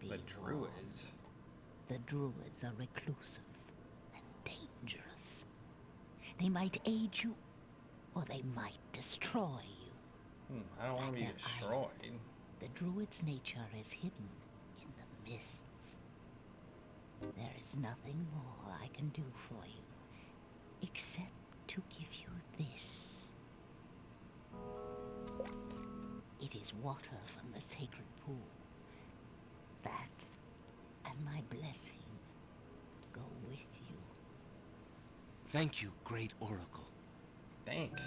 The Druids? The Druids are reclusive and dangerous. They might aid you, or they might destroy you. I don't want to be Like their destroyed. island, the Druid's nature is hidden in the mists. There is nothing more I can do for you, except to give you this. It is water from the sacred pool. That and my blessing go with you. Thank you, Great Oracle. Thanks.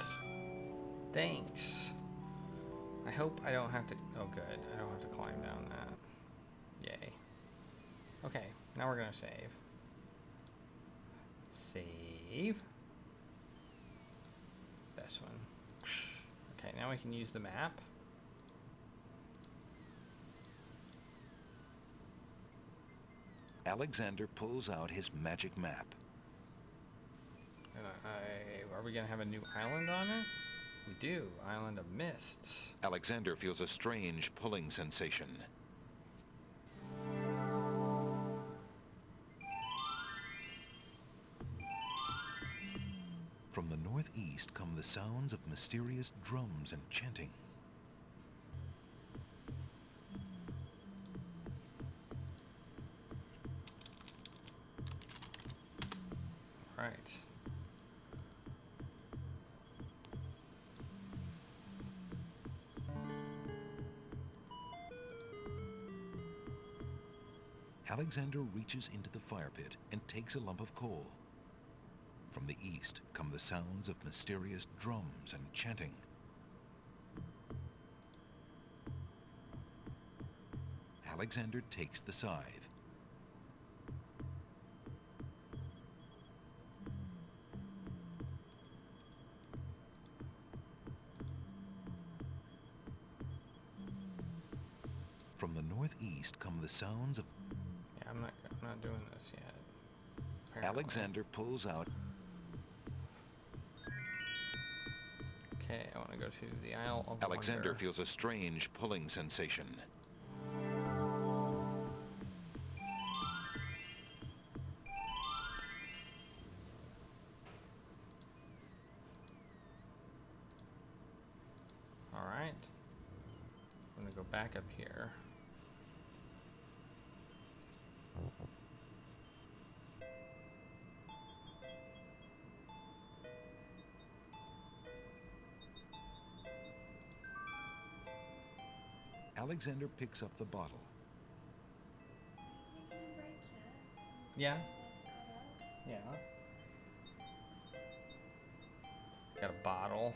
Thanks. I hope I don't have to... Oh, good. I don't have to climb down that. Yay. Okay, now we're gonna save. Save. This one. Okay, now we can use the map. Alexander pulls out his magic map. And are we gonna have a new island on it? We do. Island of Mists. Alexander feels a strange pulling sensation. From the northeast come the sounds of mysterious drums and chanting. Right. Alexander reaches into the fire pit and takes a lump of coal. From the east come the sounds of mysterious drums and chanting. Alexander takes the scythe. From the northeast come the sounds of... Yeah, I'm not doing this yet. Apparently. Alexander pulls out... Okay, I want to go to the Isle of Alexander Wonder. feels a strange pulling sensation. Alright. I'm going to go back up here. Alexander picks up the bottle. Yeah. Yeah. Got a bottle.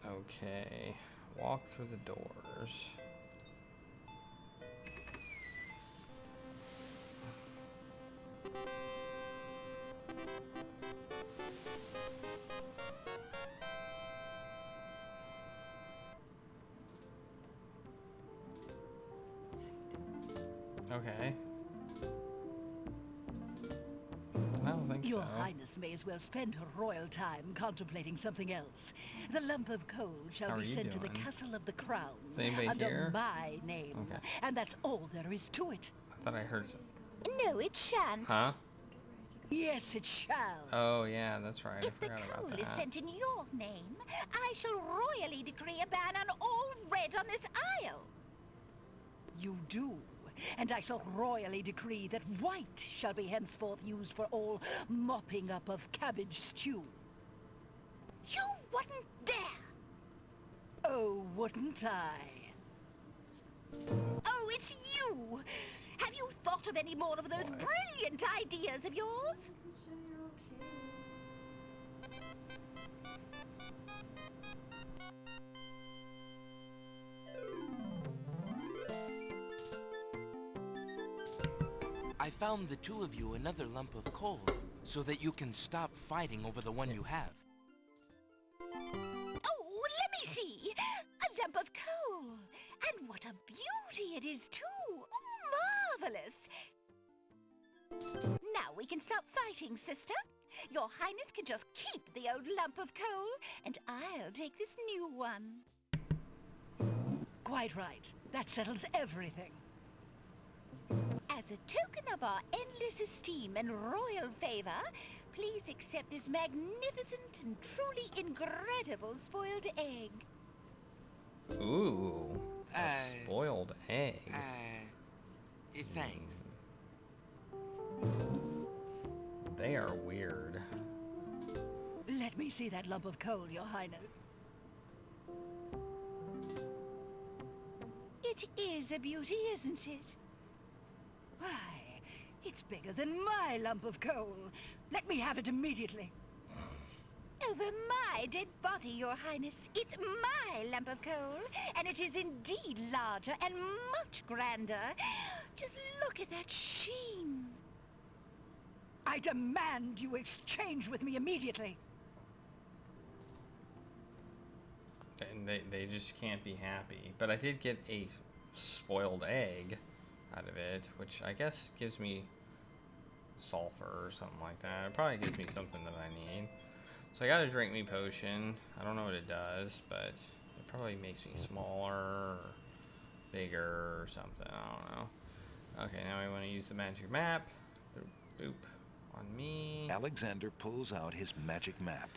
Okay. Walk through the doors. Okay. I don't think Your so. Highness may as well spend her royal time contemplating something else. The lump of coal shall How be are you sent to the doing? Castle of the Crown Is anybody under here? my name. Okay. And that's all there is to it. I thought I heard some. No, it shan't. Huh? Yes, it shall. Oh, yeah, that's right. If I the forgot coal about is that. sent in your name, I shall royally decree a ban on all red on this isle. You do. And I shall royally decree that white shall be henceforth used for all mopping up of cabbage stew. You wouldn't dare! Oh, wouldn't I? Oh, it's you! Have you thought of any more of those brilliant ideas of yours? I found the two of you another lump of coal, so that you can stop fighting over the one you have. Oh, let me see! A lump of coal! And what a beauty it is, too! Oh, marvelous! Now we can stop fighting, sister. Your Highness can just keep the old lump of coal, and I'll take this new one. Quite right. That settles everything. As a token of our endless esteem and royal favor, please accept this magnificent and truly incredible spoiled egg. Ooh. A spoiled egg. Thanks. They are weird. Let me see that lump of coal, Your Highness. It is a beauty, isn't it? Why, it's bigger than my lump of coal. Let me have it immediately. Over my dead body, Your Highness. It's my lump of coal, and it is indeed larger and much grander. Just look at that sheen. I demand you exchange with me immediately. And they just can't be happy. But I did get a spoiled egg out of it, which I guess gives me sulfur or something like that. It probably gives me something that I need. So I got a drink me potion. I don't know what it does, but it probably makes me smaller or bigger or something. I don't know. Okay, now I want to use the magic map. Boop, boop. On me. Alexander pulls out his magic map.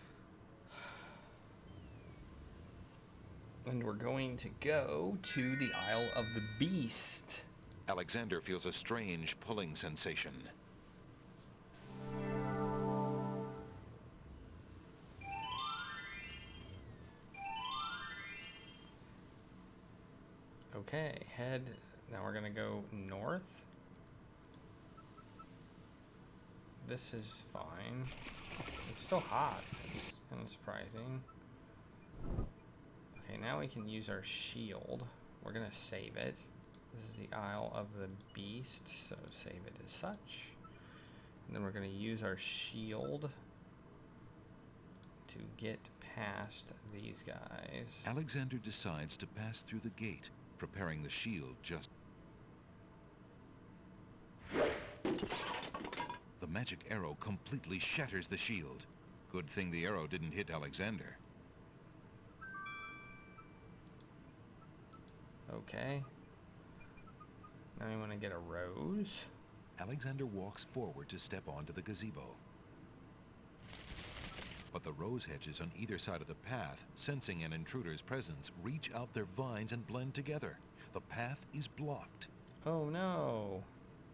And we're going to go to the Isle of the Beast. Alexander feels a strange pulling sensation. Okay, head. Now we're gonna go north. This is fine. It's still hot. It's kind of surprising. Okay, now we can use our shield. We're gonna save it. This is the Isle of the Beast, so save it as such. And then we're gonna use our shield to get past these guys. Alexander decides to pass through the gate, preparing the shield just... The magic arrow completely shatters the shield. Good thing the arrow didn't hit Alexander. Okay. Now we want to get a rose. Alexander walks forward to step onto the gazebo. But the rose hedges on either side of the path, sensing an intruder's presence, reach out their vines and blend together. The path is blocked. Oh no!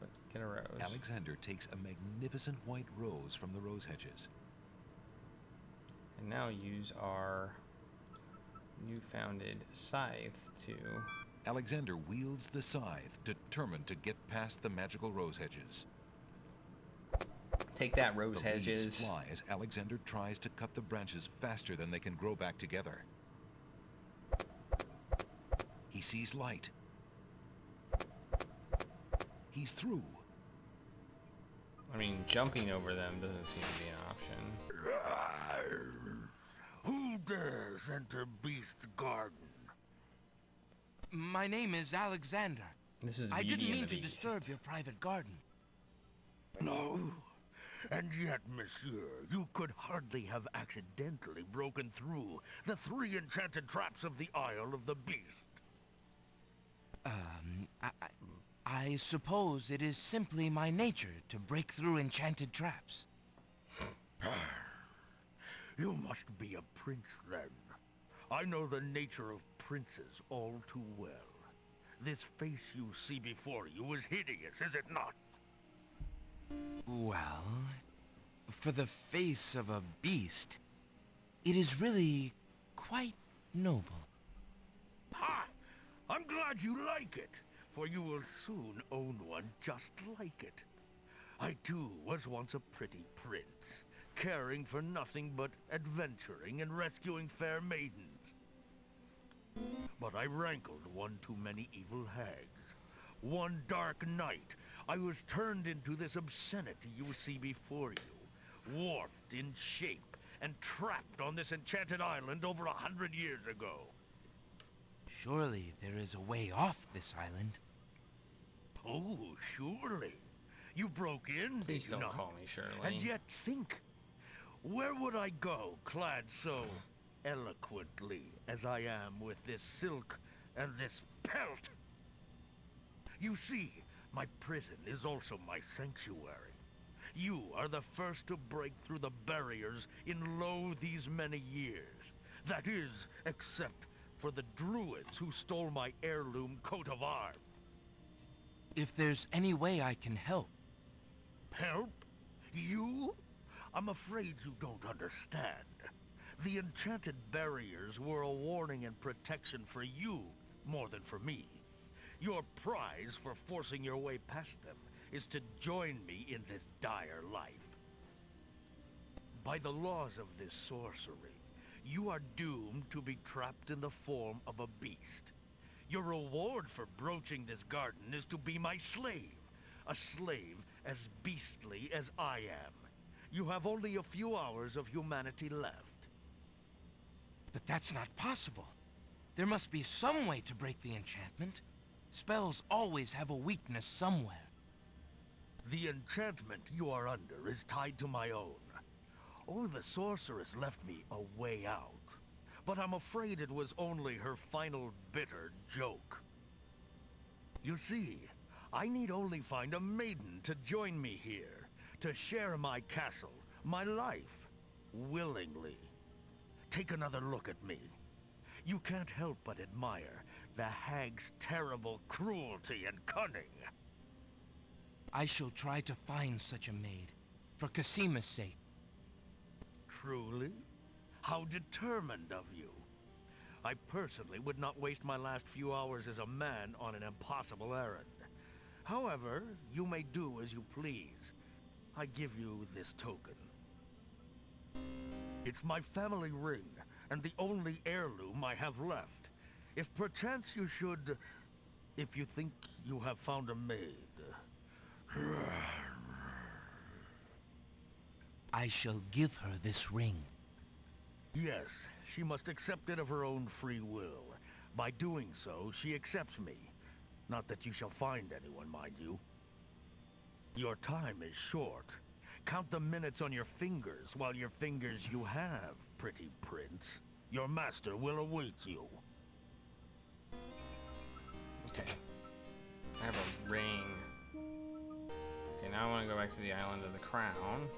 But get a rose. Alexander takes a magnificent white rose from the rose hedges. And now use our new-founded scythe to... Alexander wields the scythe, determined to get past the magical rose hedges. Take that, rose the hedges. Leaves fly as Alexander tries to cut the branches faster than they can grow back together. He sees light. He's through. I mean, jumping over them doesn't seem to be an option. Who dares enter Beast's garden? My name is Alexander. This is I Beauty didn't and mean the to Beast. disturb your private garden. No. And yet, monsieur, you could hardly have accidentally broken through the 3 enchanted traps of the Isle of the Beast. I suppose it is simply my nature to break through enchanted traps. You must be a prince, then. I know the nature of princes all too well. This face you see before you is hideous, is it not? Well, for the face of a beast, it is really quite noble. Ha! I'm glad you like it, for you will soon own one just like it. I too was once a pretty prince, caring for nothing but adventuring and rescuing fair maidens. But I rankled one too many evil hags. One dark night, I was turned into this obscenity you see before you, warped in shape and trapped on this enchanted island over 100 years ago. Surely there is a way off this island. Oh, surely. You broke in, Please did you don't not? call me Shirley. And yet think, where would I go clad so eloquently as I am with this silk and this pelt? You see, my prison is also my sanctuary. You are the first to break through the barriers in lo these many years. That is, except for the druids who stole my heirloom coat of arms. If there's any way I can help. Help? You? I'm afraid you don't understand. The enchanted barriers were a warning and protection for you more than for me. Your prize for forcing your way past them is to join me in this dire life. By the laws of this sorcery, you are doomed to be trapped in the form of a beast. Your reward for broaching this garden is to be my slave. A slave as beastly as I am. You have only a few hours of humanity left. But that's not possible. There must be some way to break the enchantment. Spells always have a weakness somewhere. The enchantment you are under is tied to my own. Oh, the sorceress left me a way out. But I'm afraid it was only her final bitter joke. You see, I need only find a maiden to join me here, to share my castle, my life, willingly. Take another look at me. You can't help but admire the hag's terrible cruelty and cunning. I shall try to find such a maid, for Casima's sake. Truly? How determined of you. I personally would not waste my last few hours as a man on an impossible errand. However, you may do as you please. I give you this token. It's my family ring, and the only heirloom I have left. If perchance you should... if you think you have found a maid... I shall give her this ring. Yes, she must accept it of her own free will. By doing so, she accepts me. Not that you shall find anyone, mind you. Your time is short. Count the minutes on your fingers, while your fingers you have, pretty prince. Your master will await you. Okay. I have a ring. Okay, now I want to go back to the Island of the Crown.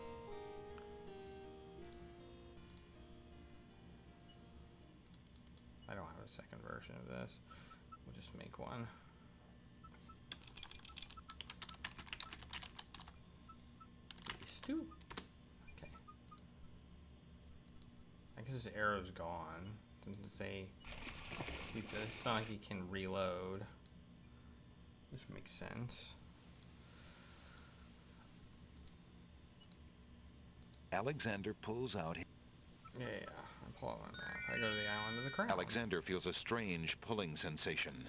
I don't have a second version of this. We'll just make one. These two. Okay. I guess his arrow's gone. Doesn't say. It's not like he can reload. Which makes sense. Alexander pulls out. Yeah. I pull out my map. I go to the Island of the Crown. Alexander feels a strange pulling sensation.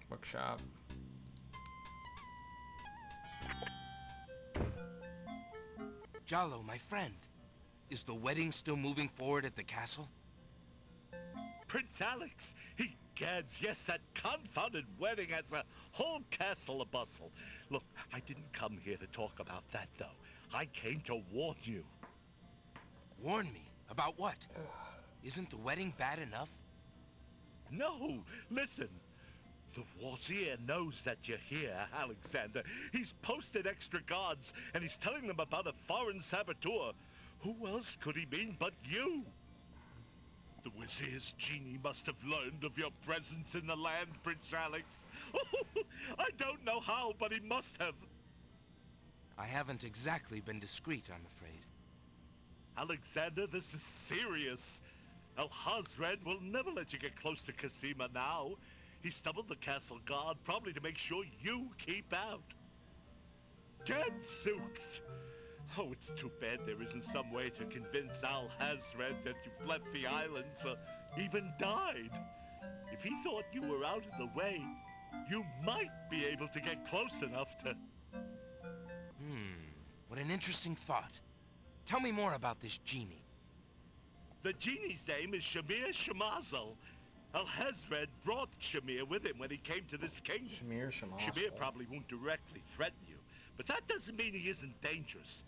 Bookshop. Jalo, my friend, is the wedding still moving forward at the castle? Prince Alex, egads, yes, that confounded wedding has a whole castle a-bustle. Look, I didn't come here to talk about that, though. I came to warn you. Warn me? About what? Isn't the wedding bad enough? No, listen. The Wazir knows that you're here, Alexander. He's posted extra guards, and he's telling them about a foreign saboteur. Who else could he mean but you? The Wazir's genie must have learned of your presence in the land, Prince Alex. I don't know how, but he must have. I haven't exactly been discreet, I'm afraid. Alexander, this is serious. Alhazred will never let you get close to Cassima now. He's doubled the castle guard, probably to make sure you keep out. Gadzooks! Oh, it's too bad there isn't some way to convince Alhazred that you've left the islands or even died. If he thought you were out of the way, you might be able to get close enough to... What an interesting thought. Tell me more about this genie. The genie's name is Shamir Shemazel. Alhazred brought Shamir with him when he came to this kingdom. Shamir Shemazel. Shamir probably won't directly threaten you, but that doesn't mean he isn't dangerous.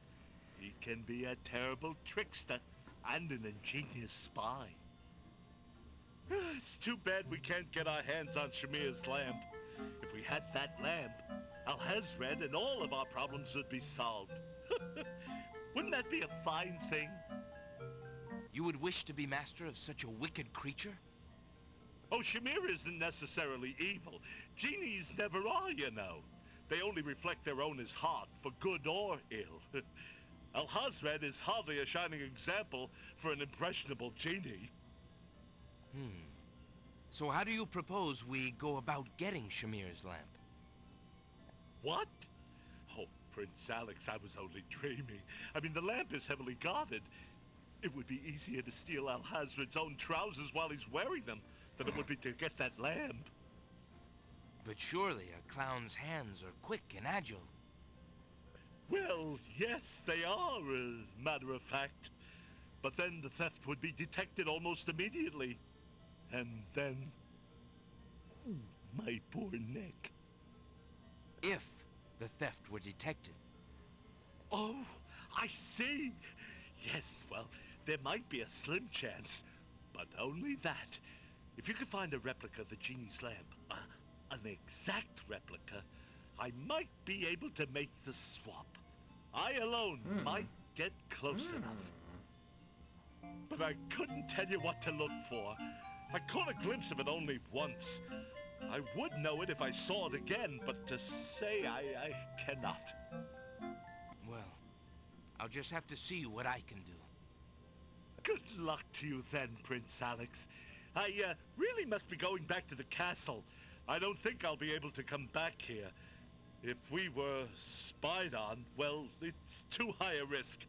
He can be a terrible trickster and an ingenious spy. It's too bad we can't get our hands on Shamir's lamp. If we had that lamp, Alhazred and all of our problems would be solved. Wouldn't that be a fine thing? You would wish to be master of such a wicked creature? Oh, Shamir isn't necessarily evil. Genies never are, you know. They only reflect their owner's heart, for good or ill. Alhazred is hardly a shining example for an impressionable genie. So how do you propose we go about getting Shamir's lamp? What? Oh, Prince Alex, I was only dreaming. I mean, the lamp is heavily guarded. It would be easier to steal Alhazred's own trousers while he's wearing them than it would be to get that lamp. But surely a clown's hands are quick and agile. Well, yes, they are, as a matter of fact. But then the theft would be detected almost immediately. And then... my poor neck. If the theft were detected. Oh, I see. Yes, well, there might be a slim chance, but only that. If you could find a replica of the genie's lamp, an exact replica, I might be able to make the swap. I alone might get close enough. But I couldn't tell you what to look for. I caught a glimpse of it only once. I would know it if I saw it again, but to say I cannot. Well, I'll just have to see what I can do. Good luck to you then, Prince Alex. I really must be going back to the castle. I don't think I'll be able to come back here. If we were spied on, well, it's too high a risk.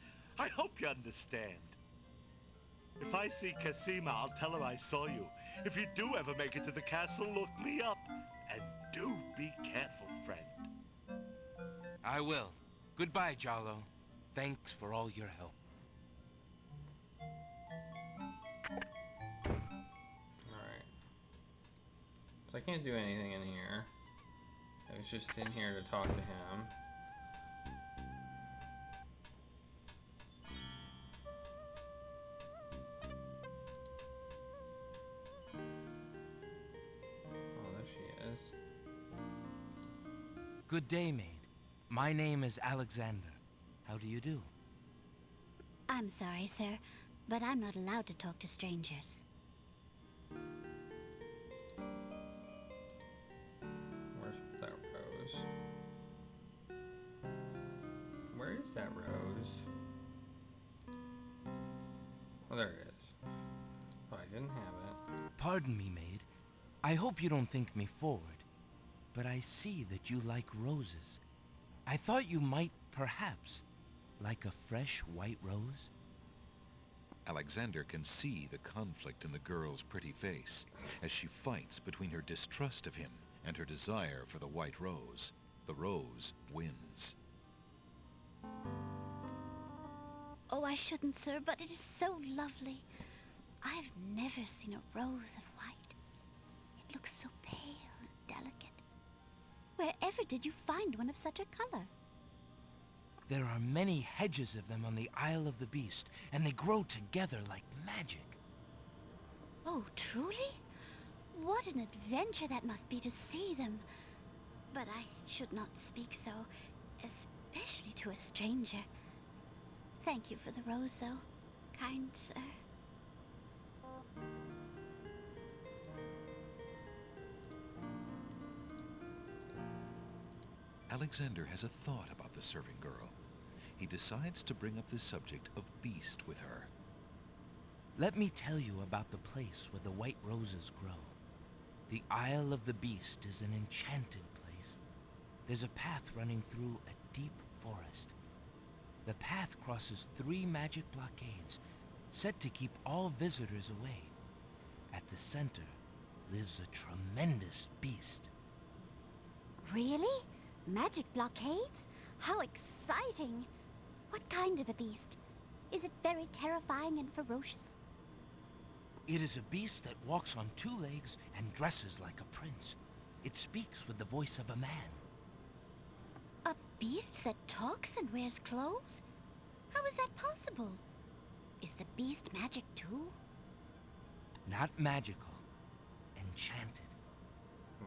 I hope you understand. If I see Cassima, I'll tell her I saw you. If you do ever make it to the castle, look me up. And do be careful, friend. I will. Goodbye, Jalo. Thanks for all your help. Alright. So I can't do anything in here. I was just in here to talk to him. Oh, there she is. Good day, maid. My name is Alexander. How do you do? I'm sorry, sir, but I'm not allowed to talk to strangers. Where's that rose? Where is that rose? Oh, there it is. Oh, I didn't have it. Pardon me, maid. I hope you don't think me forward, but I see that you like roses. I thought you might, perhaps, like a fresh white rose? Alexander can see the conflict in the girl's pretty face as she fights between her distrust of him and her desire for the white rose. The rose wins. Oh, I shouldn't, sir, but it is so lovely. I've never seen a rose of white. It looks so pale and delicate. Wherever did you find one of such a color? There are many hedges of them on the Isle of the Beast, and they grow together like magic. Oh, truly? What an adventure that must be to see them. But I should not speak so, especially to a stranger. Thank you for the rose, though, kind sir. Alexander has a thought about the serving girl. He decides to bring up the subject of Beast with her. Let me tell you about the place where the white roses grow. The Isle of the Beast is an enchanted place. There's a path running through a deep forest. The path crosses 3 magic blockades, set to keep all visitors away. At the center lives a tremendous beast. Really? Magic blockades? How exciting! What kind of a beast? Is it very terrifying and ferocious? It is a beast that walks on 2 legs and dresses like a prince. It speaks with the voice of a man. A beast that talks and wears clothes? How is that possible? Is the beast magic too? Not magical. Enchanted.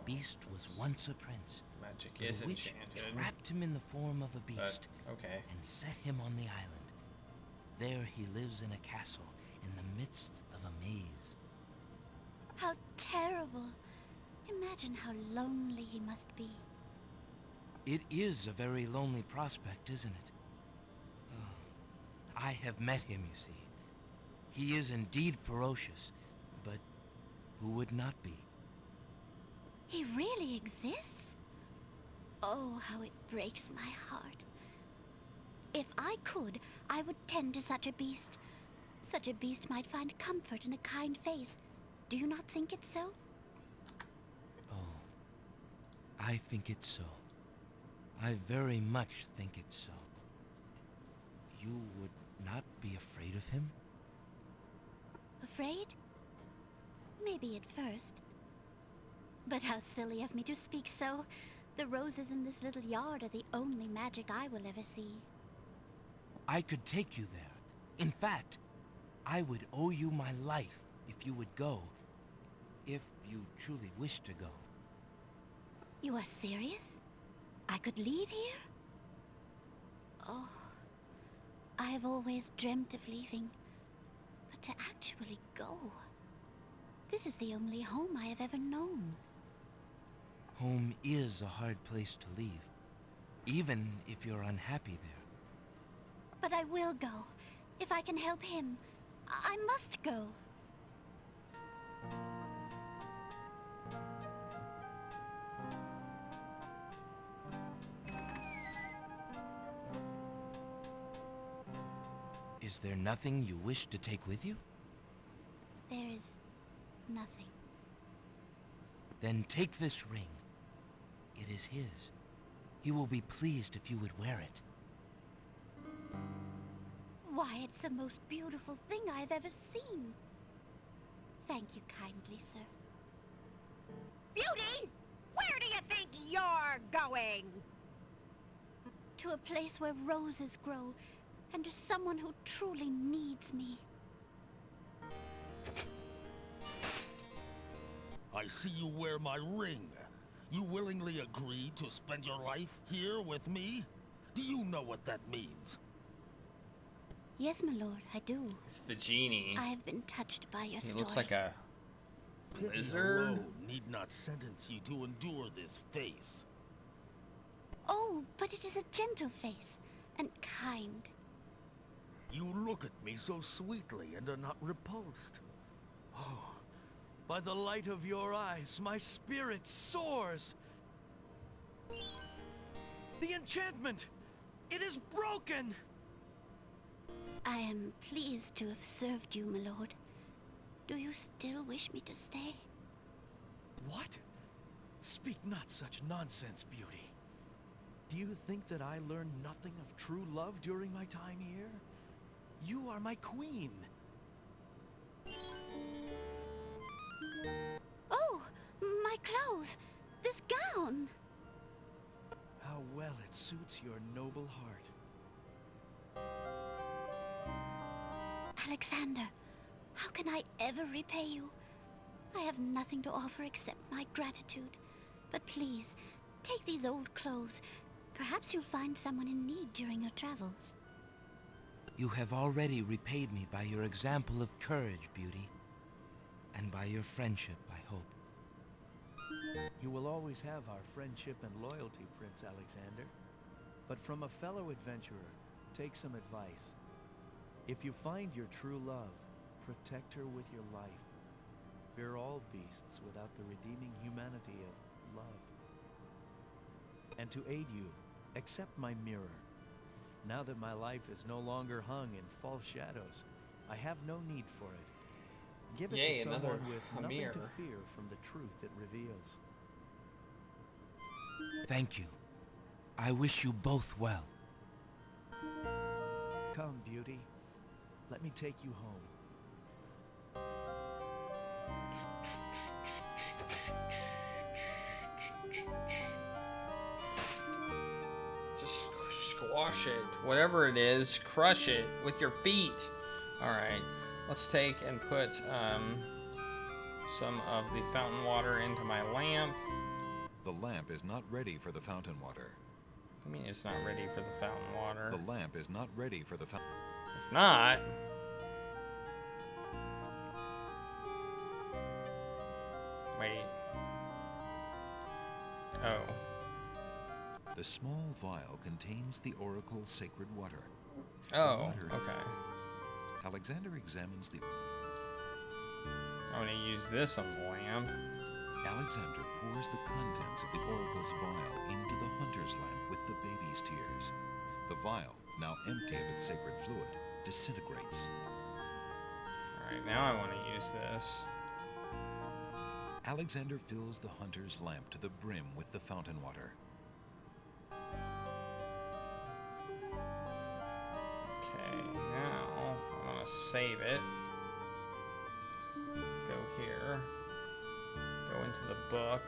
Beast was once a prince. Magic But is a witch enchanted. trapped him in the form of a beast. Okay. And set him on the island. There he lives in a castle in the midst of a maze. How terrible! Imagine how lonely he must be. It is a very lonely prospect, isn't it? Oh, I have met him, you see. He is indeed ferocious, but who would not be? He really exists? Oh, how it breaks my heart. If I could, I would tend to such a beast. Such a beast might find comfort in a kind face. Do you not think it so? Oh, I think it's so. I very much think it's so. You would not be afraid of him? Afraid? Maybe at first. But how silly of me to speak so. The roses in this little yard are the only magic I will ever see. I could take you there. In fact, I would owe you my life if you would go. If you truly wish to go. You are serious? I could leave here? Oh, I have always dreamt of leaving. But to actually go... This is the only home I have ever known. Home is a hard place to leave, even if you're unhappy there. But I will go. If I can help him, I must go. Is there nothing you wish to take with you? There is nothing. Then take this ring. It is his. He will be pleased if you would wear it. Why, it's the most beautiful thing I've ever seen. Thank you kindly, sir. Beauty! Where do you think you're going? To a place where roses grow, and to someone who truly needs me. I see you wear my ring. You willingly agreed to spend your life here with me? Do you know what that means? Yes, my lord, I do. It's the genie. I have been touched by your He story. looks like a Pity lizard. alone need not sentence you to endure this face. Oh, but it is a gentle face, and kind. You look at me so sweetly and are not repulsed. Oh, by the light of your eyes, my spirit soars. The enchantment! It is broken! I am pleased to have served you, my lord. Do you still wish me to stay? What? Speak not such nonsense, Beauty. Do you think that I learned nothing of true love during my time here? You are my queen. Oh, my clothes! This gown! How well it suits your noble heart. Alexander, how can I ever repay you? I have nothing to offer except my gratitude. But please, take these old clothes. Perhaps you'll find someone in need during your travels. You have already repaid me by your example of courage, Beauty. And by your friendship, I hope. You will always have our friendship and loyalty, Prince Alexander. But from a fellow adventurer, take some advice. If you find your true love, protect her with your life. We're all beasts without the redeeming humanity of love. And to aid you, accept my mirror. Now that my life is no longer hung in false shadows, I have no need for it. Give it Yay, to someone another with nothing mirror. to fear from the truth it reveals. Thank you. I wish you both well. Come, Beauty. Let me take you home. Just squash it. Whatever it is, crush it with your feet. Alright, let's take and put some of the fountain water into my lamp. The lamp is not ready for the fountain water. I mean, it's not ready for the fountain water. The lamp is not ready for the fountain. It's not. Wait. Oh. The small vial contains the oracle's sacred water. Oh, okay. Alexander examines the... I'm gonna use this on the lamp. Alexander pours the contents of the oracle's vial into the hunter's lamp with the baby's tears. The vial, now empty of its sacred fluid, disintegrates. Alright, now I want to use this. Alexander fills the hunter's lamp to the brim with the fountain water. Okay, now I'm gonna save it. Go here. Go into the book.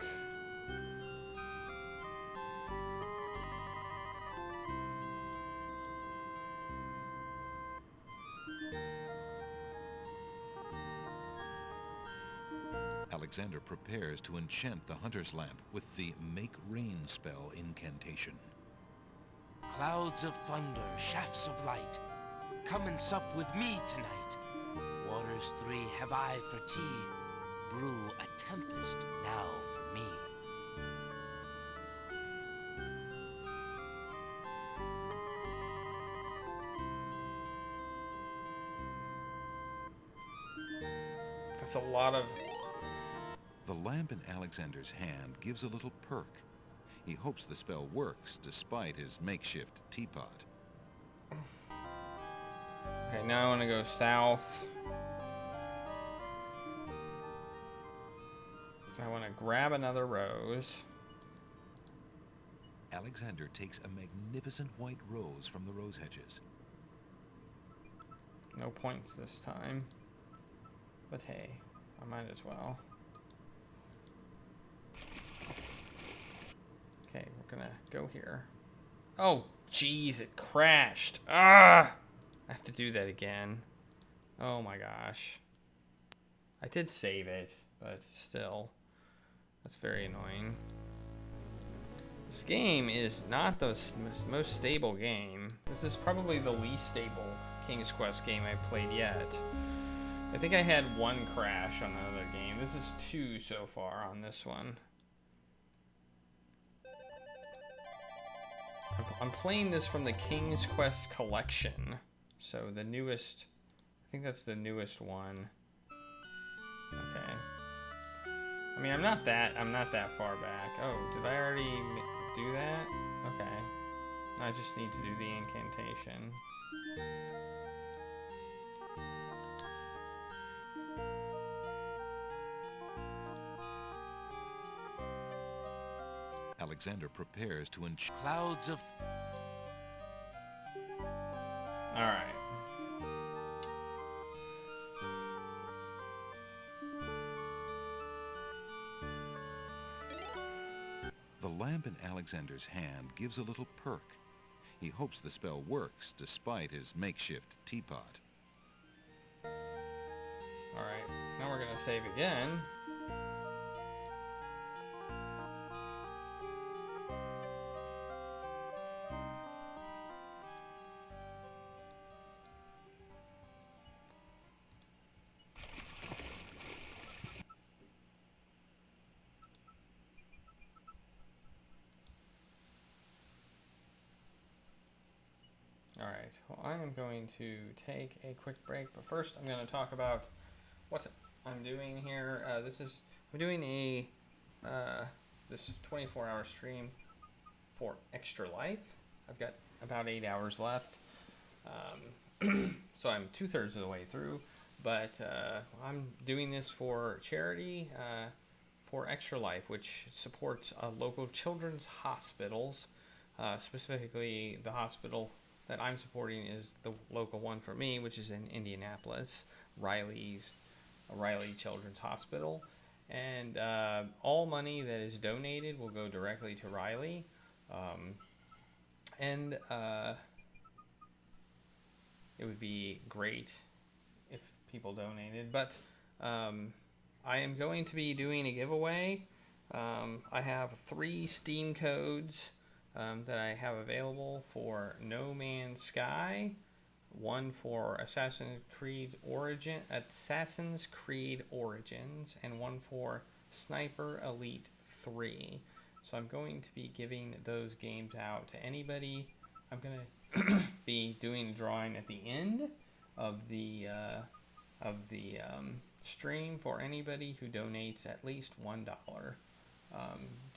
Alexander prepares to enchant the hunter's lamp with the Make Rain spell incantation. Clouds of thunder, shafts of light, come and sup with me tonight. Waters 3 have I for tea. Brew a tempest now for me. That's a lot of... The lamp in Alexander's hand gives a little perk. He hopes the spell works despite his makeshift teapot. Okay, now I want to go south. I want to grab another rose. Alexander takes a magnificent white rose from the rose hedges. No points this time. But hey, I might as well. Okay, we're gonna go here. Oh, jeez, it crashed. Ah! I have to do that again. Oh my gosh. I did save it, but still. That's very annoying. This game is not the most stable game. This is probably the least stable King's Quest game I've played yet. I think I had one crash on the other game. This is 2 so far on this one. I'm playing this from the King's Quest collection. So the newest, I think that's the newest one. Okay. I mean, I'm not that far back. Oh, did I already do that? Okay. I just need to do the incantation. Alexander prepares to clouds of... Alright. The lamp in Alexander's hand gives a little perk. He hopes the spell works despite his makeshift teapot. Alright, now we're gonna save again. Alright, well, I am going to take a quick break, but first I'm going to talk about what I'm doing here. I'm doing a, this 24-hour stream for Extra Life. I've got about 8 hours left, so I'm 2/3 of the way through, but I'm doing this for charity, for Extra Life, which supports local children's hospitals, specifically the hospital that I'm supporting is the local one for me, which is in Indianapolis, Riley Children's Hospital. And all money that is donated will go directly to Riley. It would be great if people donated. But I am going to be doing a giveaway. I have 3 Steam codes that I have available for No Man's Sky, one for Assassin's Creed Origins, and one for Sniper Elite 3. So I'm going to be giving those games out to anybody. I'm going to be doing a drawing at the end of the stream for anybody who donates at least $1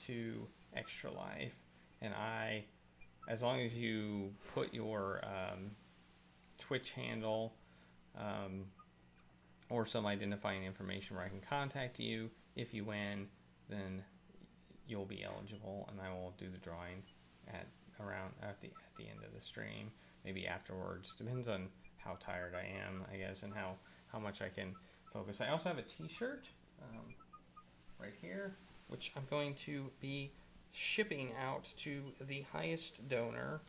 to Extra Life. And as long as you put your Twitch handle or some identifying information where I can contact you, if you win, then you'll be eligible, and I will do the drawing at the end of the stream, maybe afterwards. Depends on how tired I am, I guess, and how much I can focus. I also have a T-shirt right here, which I'm going to be shipping out to the highest donor.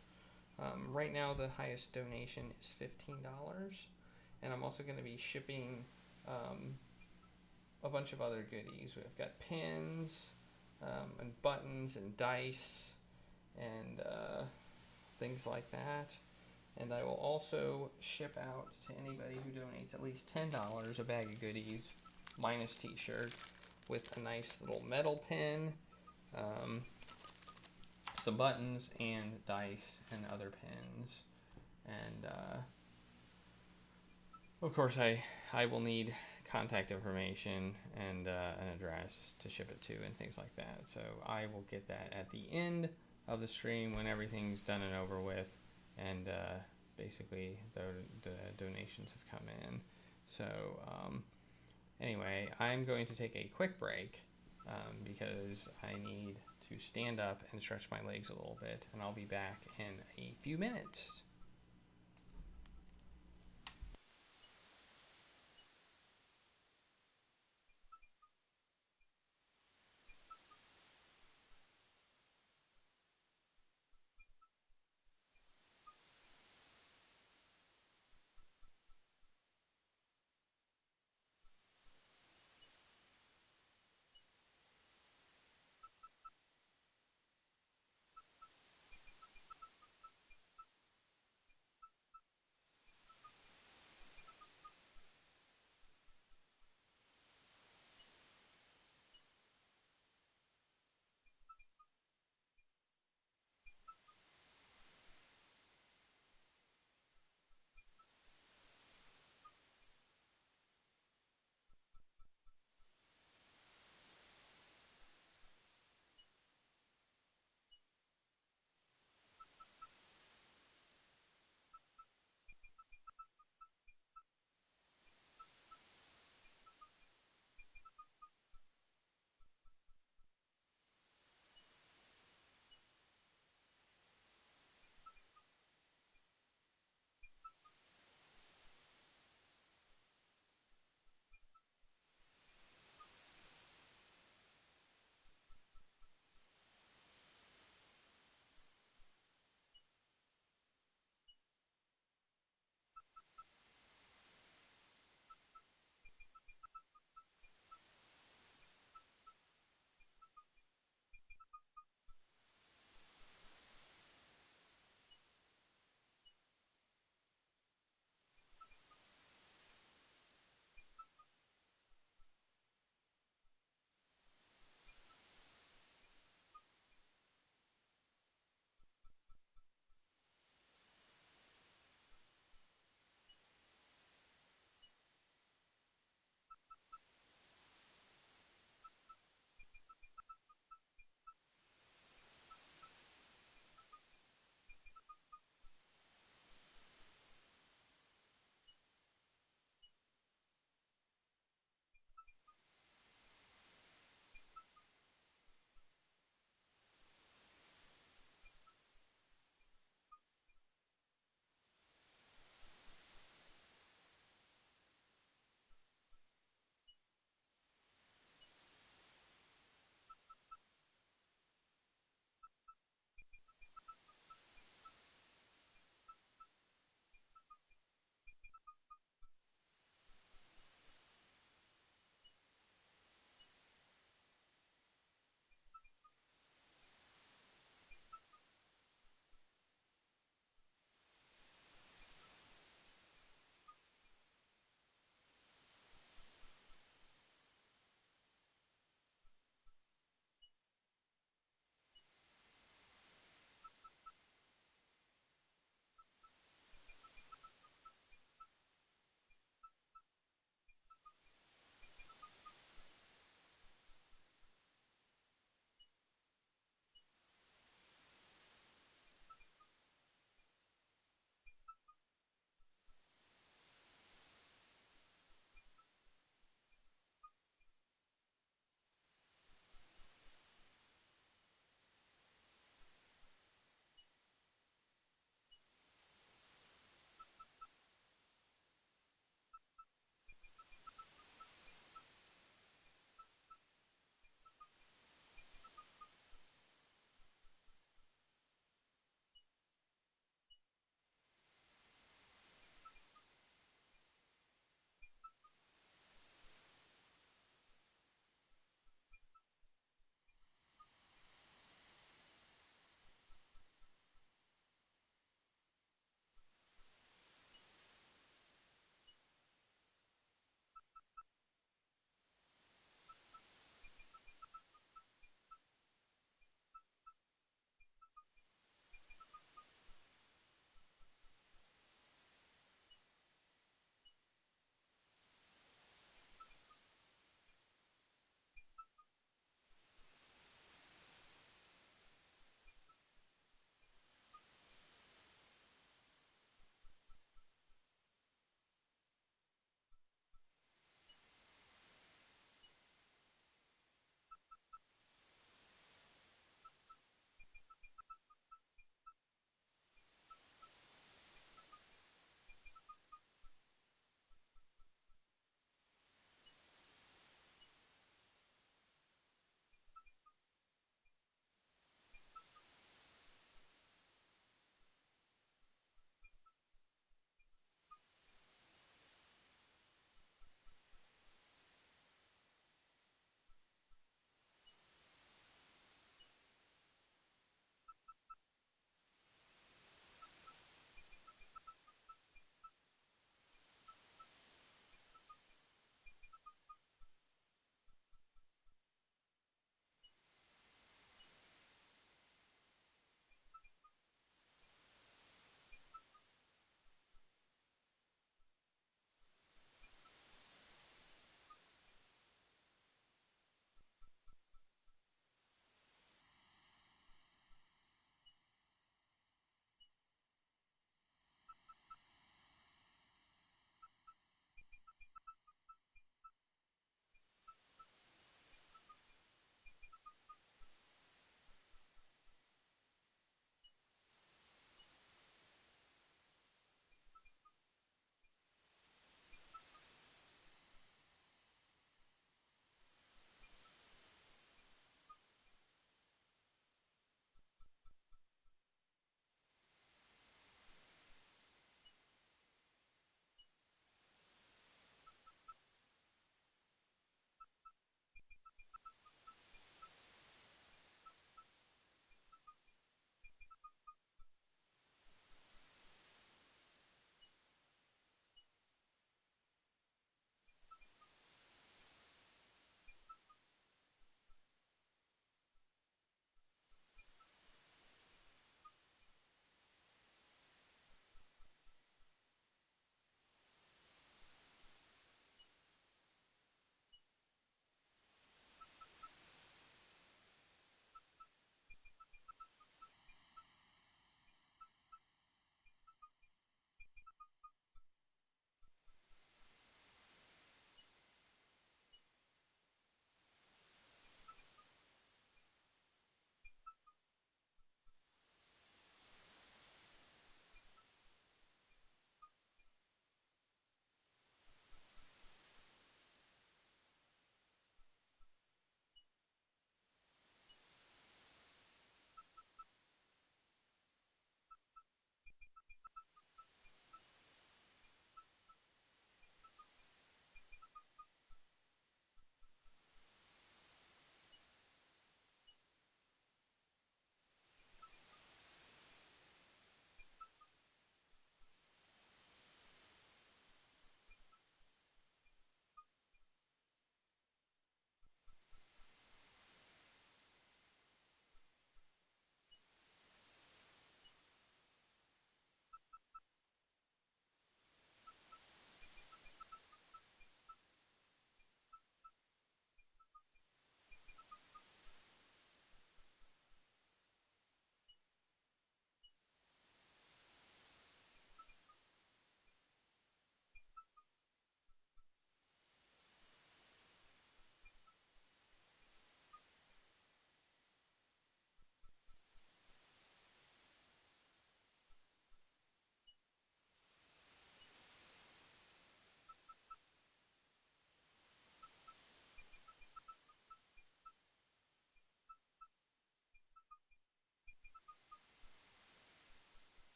Right now the highest donation is $15, and I'm also going to be shipping a bunch of other goodies. We've got pins and buttons and dice and things like that, and I will also ship out to anybody who donates at least $10 a bag of goodies minus t-shirt with a nice little metal pin, some buttons and dice and other pins, and of course I will need contact information and an address to ship it to and things like that. So I will get that at the end of the stream when everything's done and over with, and basically the donations have come in. So anyway, I'm going to take a quick break because I need to stand up and stretch my legs a little bit, and I'll be back in a few minutes.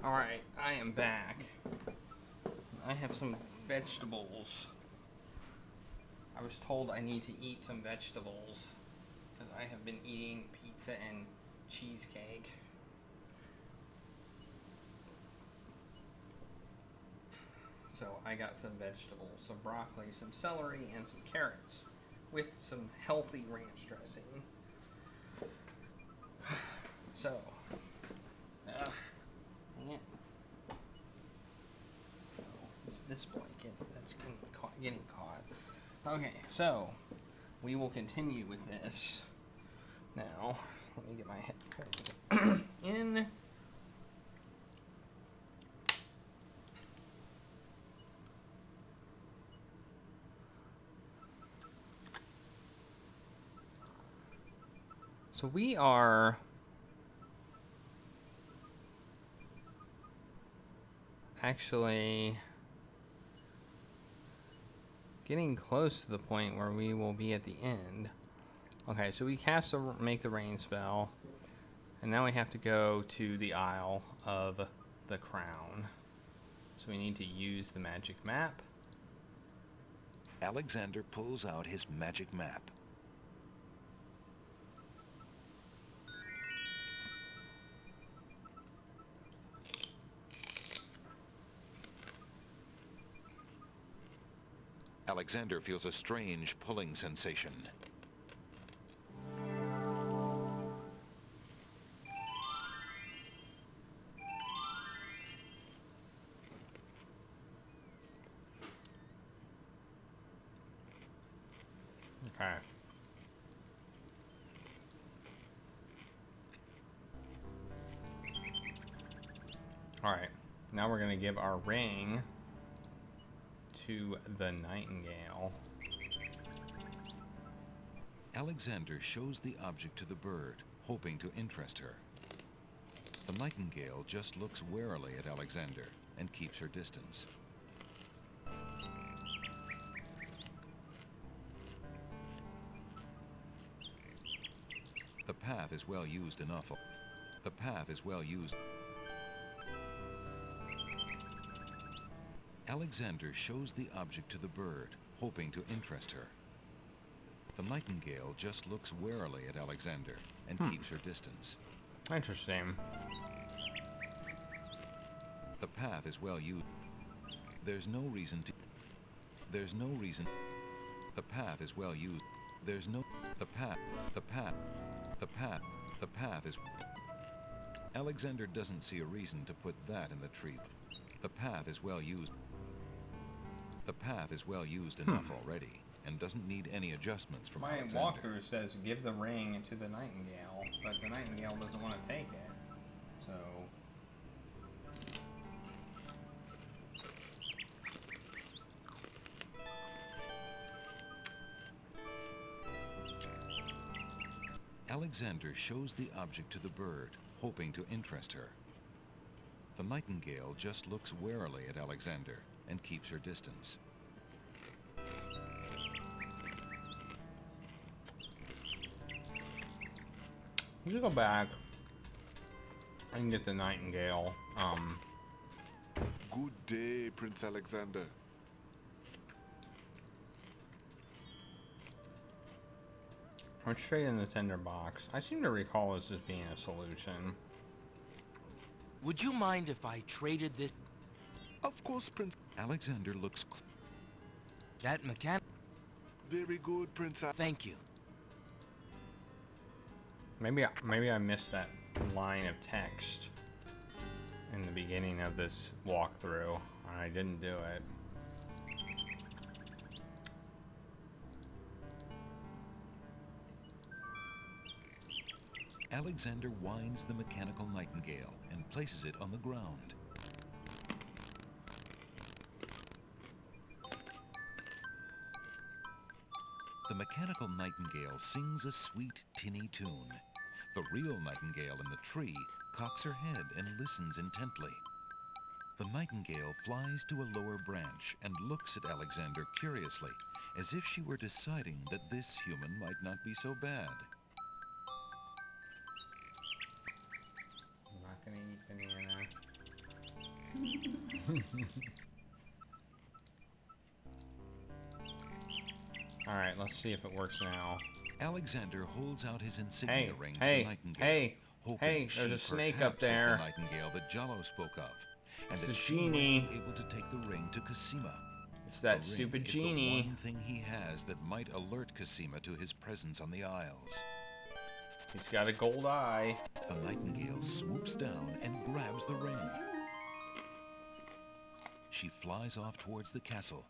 Alright, I am back. I have some vegetables. I was told I need to eat some vegetables because I have been eating pizza and cheesecake. So I got some vegetables, some broccoli, some celery, and some carrots with some healthy ranch dressing. So, yeah. It's this blanket that's getting caught. Okay, so we will continue with this. Now, let me get my head in. So we are actually getting close to the point where we will be at the end. Okay, so we have to make the rain spell, and now we have to go to the Isle of the Crown. So we need to use the magic map. Alexander pulls out his magic map. Alexander feels a strange pulling sensation. Okay. Alright, now we're going to give our ring to the Nightingale. Alexander shows the object to the bird, hoping to interest her. The Nightingale just looks warily at Alexander and keeps her distance. The path is well used enough. The path is well used. Alexander shows the object to the bird, hoping to interest her. The Nightingale just looks warily at Alexander and keeps her distance. Interesting. The path is well used. There's no reason to... There's no reason... The path is well used. There's no... The path is... Alexander doesn't see a reason to put that in the tree. The path is well used. The path is well used enough already, and doesn't need any adjustments from My Alexander. walkthrough says give the ring to the Nightingale, but the Nightingale doesn't want to take it. So... Alexander shows the object to the bird, hoping to interest her. The Nightingale just looks warily at Alexander and keeps her distance. Let's go back and get the Nightingale. Good day, Prince Alexander. We're straight in the tinderbox. I seem to recall this as being a solution. Would you mind if I traded this? Of course, Prince. Alexander looks... That mechanic... Very good, Prince. Thank you. Maybe I missed that line of text in the beginning of this walkthrough, and I didn't do it. Alexander winds the mechanical Nightingale and places it on the ground. The mechanical Nightingale sings a sweet, tinny tune. The real Nightingale in the tree cocks her head and listens intently. The Nightingale flies to a lower branch and looks at Alexander curiously, as if she were deciding that this human might not be so bad. I'm not gonna eat banana. Alright, let's see if it works now. Alexander holds out his insignia ring to the Hey, Nightingale, hoping there's a she snake up perhaps is there. the Nightingale that Jalo spoke of, and It's that a she genie. might be able to take the ring to Cosima. It's that The ring stupid is genie. the one thing he has that might alert Cosima to his presence on the Isles. He's got a gold eye. The Nightingale swoops down and grabs the ring. She flies off towards the castle,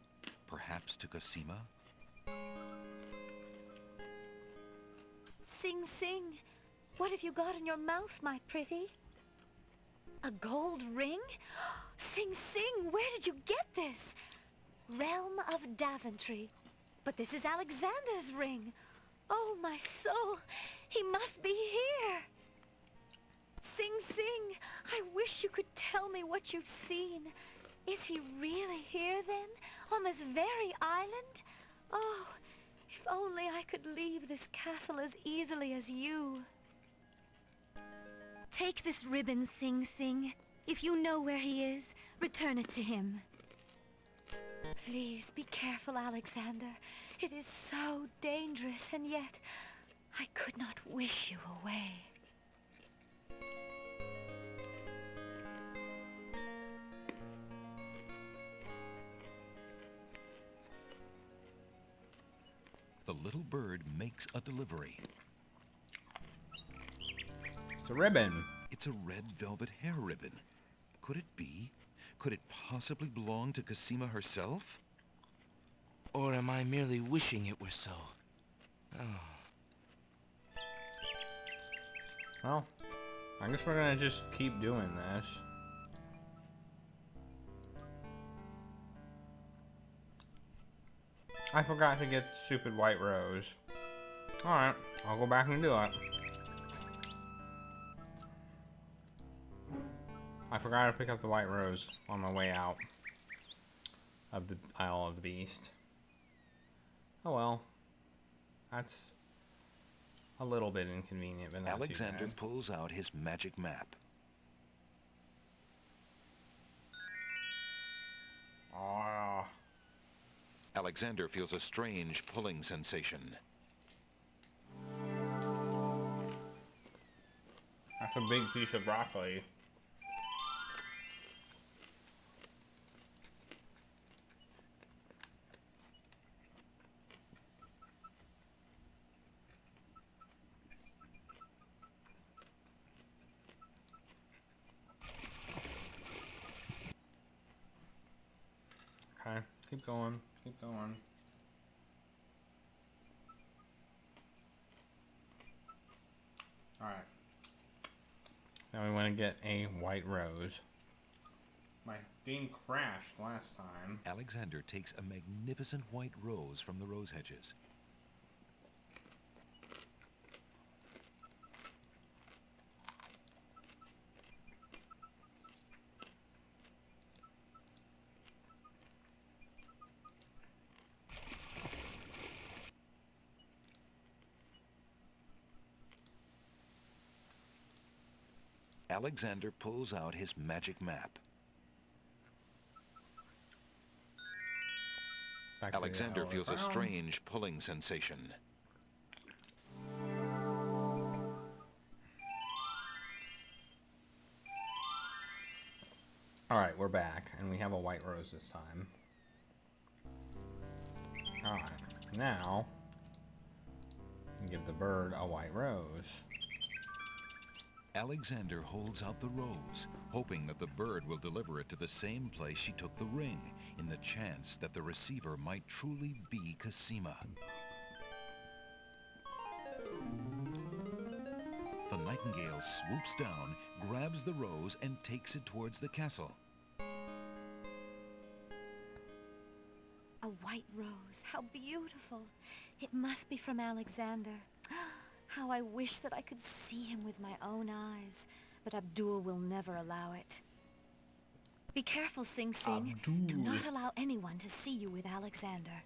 perhaps to Cosima. Sing Sing, what have you got in your mouth, my pretty? A gold ring? Sing Sing, where did you get this? Realm of Daventry. But this is Alexander's ring. Oh, my soul, he must be here. Sing Sing, I wish you could tell me what you've seen. Is he really here, then, on this very island? Oh, if only I could leave this castle as easily as you. Take this ribbon, Sing Sing. If you know where he is, return it to him. Please be careful, Alexander. It is so dangerous, and yet I could not wish you away. The little bird makes a delivery. It's a ribbon. It's a red velvet hair ribbon. Could it be? Could it possibly belong to Cosima herself? Or am I merely wishing it were so? Oh. Well, I guess we're gonna just keep doing this. I forgot to get the stupid white rose. Alright, I'll go back and do it. I forgot to pick up the white rose on my way out of the Isle of the Beast. Oh well. That's a little bit inconvenient, but not Alexander too bad. pulls out his magic map. Ah. Alexander feels a strange pulling sensation. That's a big piece of broccoli. Okay, keep going, keep going. Alright. Now we want to get a white rose. My game crashed last time. Alexander takes a magnificent white rose from the rose hedges. Alexander pulls out his magic map. Alexander feels a strange pulling sensation. Alright, we're back, and we have a white rose this time. Alright, now, give the bird a white rose. Alexander holds out the rose, hoping that the bird will deliver it to the same place she took the ring, in the chance that the receiver might truly be Cosima. The Nightingale swoops down, grabs the rose, and takes it towards the castle. A white rose, how beautiful. It must be from Alexander. How I wish that I could see him with my own eyes, but Abdul will never allow it. Be careful, Sing Sing. Abdul. Do not allow anyone to see you with Alexander.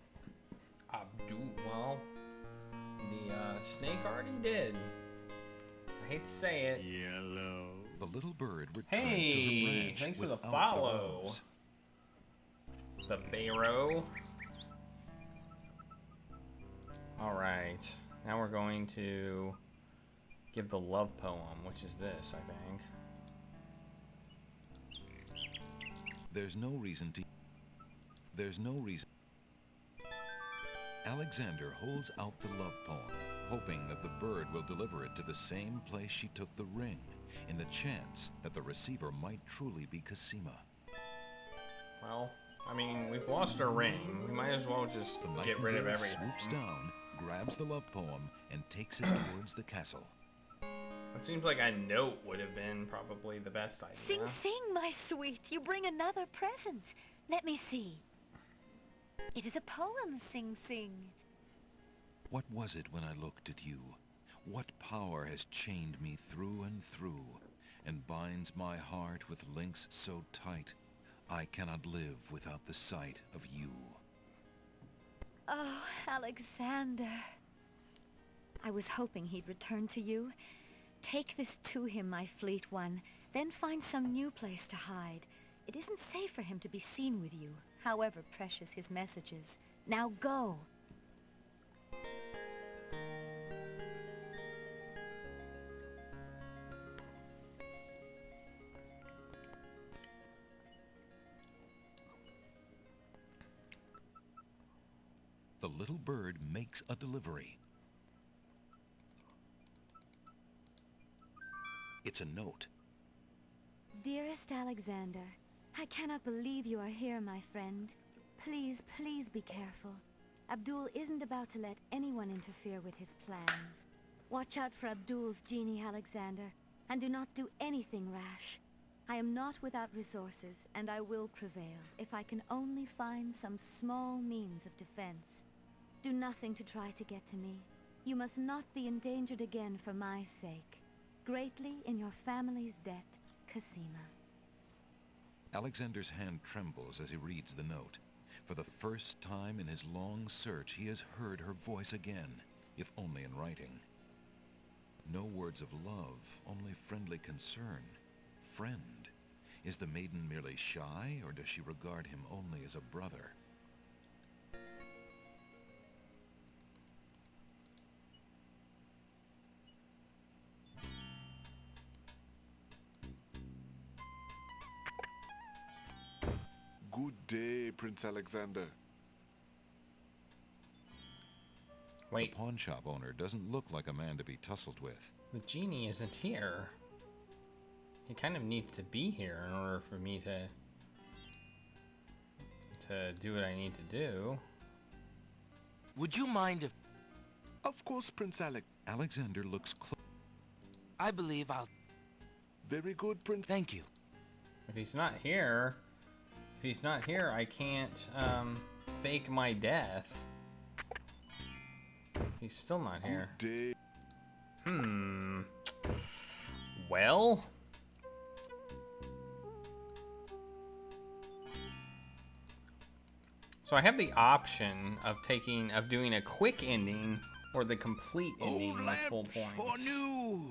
Abdul, well, the snake already did. I hate to say it. Yellow. The little bird returns to her Hey, branch thanks for the without follow. loves. The Pharaoh. Alright. Now we're going to give the love poem, which is this, I think. There's no reason. Alexander holds out the love poem, hoping that the bird will deliver it to the same place she took the ring, in the chance that the receiver might truly be Cosima. Well, I mean, we've lost our ring. We might as well just get rid of Nightingale everything. swoops down, grabs the love poem, and takes it towards the castle. It seems like a note would have been probably the best idea. Sing Sing, my sweet, you bring another present. Let me see. It is a poem, Sing Sing. What was it when I looked at you? What power has chained me through and through, and binds my heart with links so tight, I cannot live without the sight of you. Oh, Alexander. I was hoping he'd return to you. Take this to him, my fleet one, then find some new place to hide. It isn't safe for him to be seen with you, however precious his messages. Now go. The little bird makes a delivery. It's a note. Dearest Alexander, I cannot believe you are here, my friend. Please, please be careful. Abdul isn't about to let anyone interfere with his plans. Watch out for Abdul's genie, Alexander, and do not do anything rash. I am not without resources, and I will prevail if I can only find some small means of defense. Do nothing to try to get to me. You must not be endangered again for my sake. Greatly in your family's debt, Cosima. Alexander's hand trembles as he reads the note. For the first time in his long search, he has heard her voice again, if only in writing. No words of love, only friendly concern. Friend. Is the maiden merely shy, or does she regard him only as a brother? Good day, Prince Alexander. Wait. The pawn shop owner doesn't look like a man to be tussled with. The genie isn't here. He kind of needs to be here in order for me to do what I need to do. Would you mind if... Of course, Prince Alec. Alexander looks close. I believe I'll... Very good, Prince. Thank you. If he's not here, I can't fake my death. He's still not here. Good day. Well. So I have the option of doing a quick ending or the complete ending with full points. For new.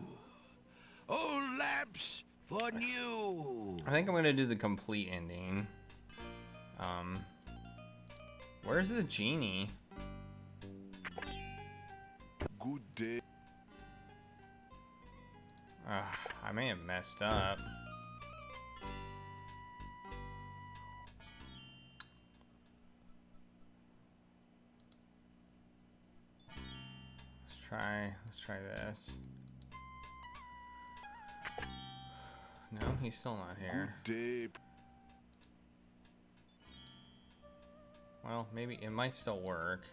Old lamps for new. I think I'm gonna do the complete ending. Where's the genie? Good day. I may have messed up. Let's try this. No, he's still not here. Good day. Well, maybe it might still work.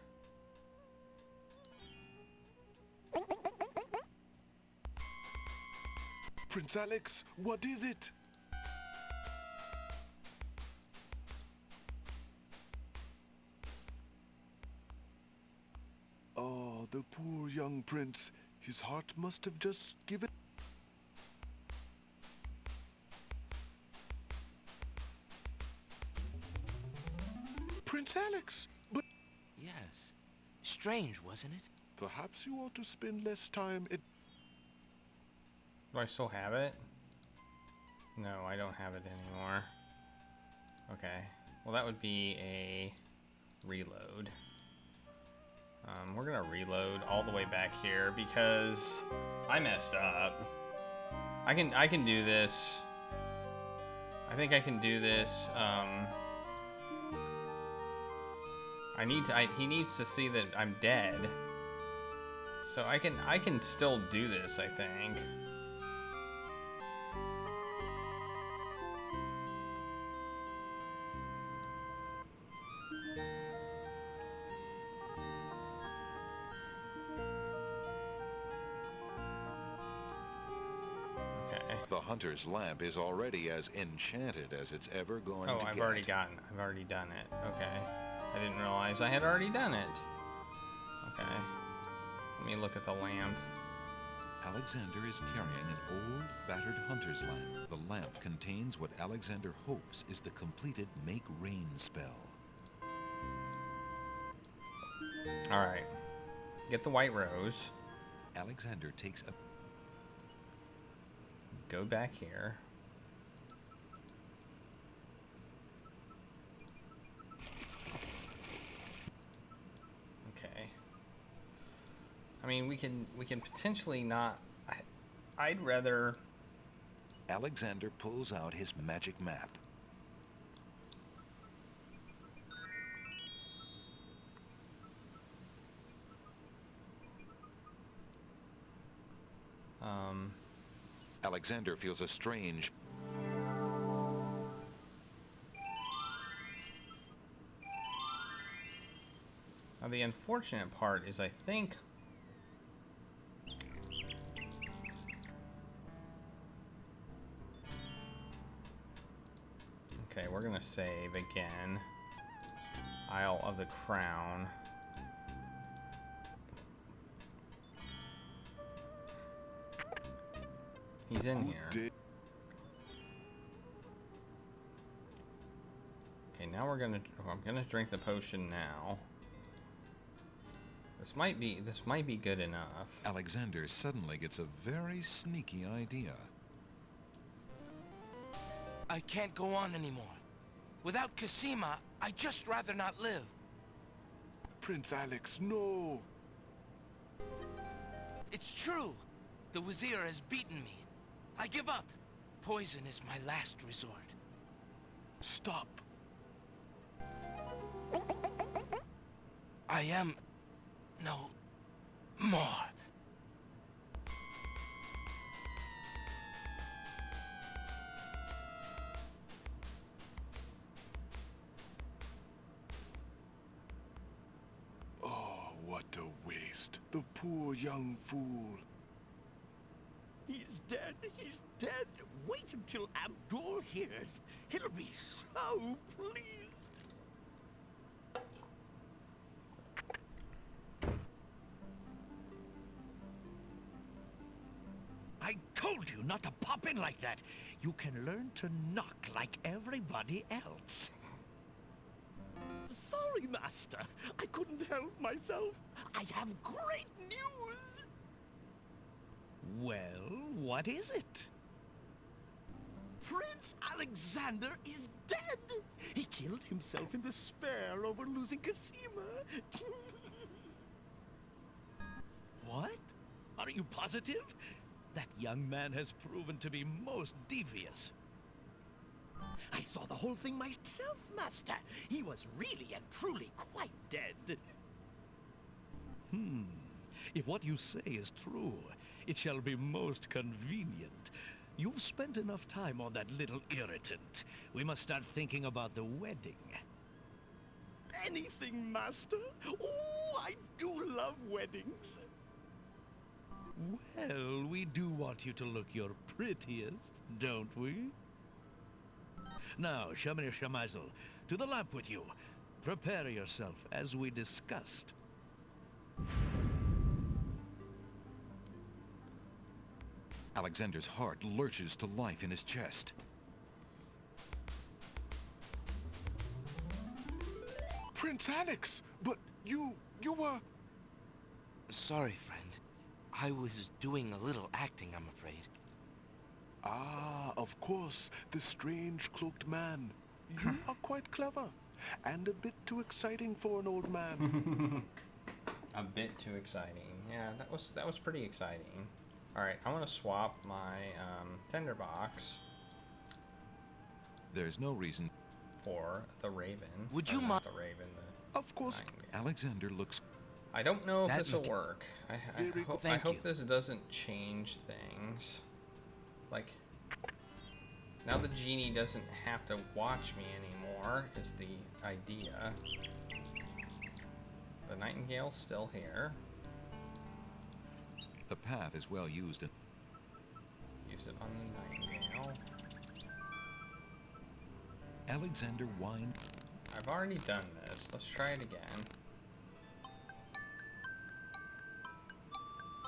Prince Alex, what is it? Oh, the poor young prince. His heart must have just given... Prince Alex, but... Yes. Strange, wasn't it? Perhaps you ought to spend less time at... Do I still have it? No, I don't have it anymore. Okay. Well, that would be a reload. We're gonna reload all the way back here because I messed up. I can do this. I think I can do this. He needs to see that I'm dead. So I can still do this, I think. The hunter's lamp is already as enchanted as it's ever going to get. I've already done it. Okay. I didn't realize I had already done it. Okay. Let me look at the lamp. Alexander is carrying an old, battered hunter's lamp. The lamp contains what Alexander hopes is the completed Make Rain spell. Alright. Get the white rose. Alexander takes a... Go back here. Okay. I mean, we can potentially not... I'd rather... Alexander pulls out his magic map. Alexander feels a strange... Now, the unfortunate part is I think... Okay, we're gonna save again. Isle of the Crown. He's in here. Okay, now I'm gonna drink the potion now. This might be good enough. Alexander suddenly gets a very sneaky idea. I can't go on anymore. Without Cassima, I'd just rather not live. Prince Alex, no! It's true. The Wazir has beaten me. I give up. Poison is my last resort. Stop. I am no more. Oh, what a waste. The poor young fool. He's dead. He's dead. Wait until Abdul hears. He'll be so pleased. I told you not to pop in like that. You can learn to knock like everybody else. Sorry, Master. I couldn't help myself. I have great news. Well, what is it? Prince Alexander is dead. He killed himself in despair over losing Cassima. What? Are you positive? That young man has proven to be most devious. I saw the whole thing myself, Master. He was really and truly quite dead. If what you say is true, it shall be most convenient. You've spent enough time on that little irritant. We must start thinking about the wedding. Anything, Master? Oh, I do love weddings. Well, we do want you to look your prettiest, don't we? Now, Shamir Shamazel, to the lamp with you. Prepare yourself, as we discussed. Alexander's heart lurches to life in his chest. Prince Alex, but you were... Sorry, friend. I was doing a little acting, I'm afraid. Ah, of course, the strange cloaked man. You are quite clever, and a bit too exciting for an old man. A bit too exciting. Yeah, that was pretty exciting. All right, I want to swap my tinderbox. There's no reason for the Raven. Would you mind? The Raven. Of course. Alexander looks. I don't know if That this will work. I hope this doesn't change things. Like, now the genie doesn't have to watch me anymore, is the idea. The Nightingale's still here. The path is well used. Use it on the Nightingale. Alexander winds. I've already done this. Let's try it again.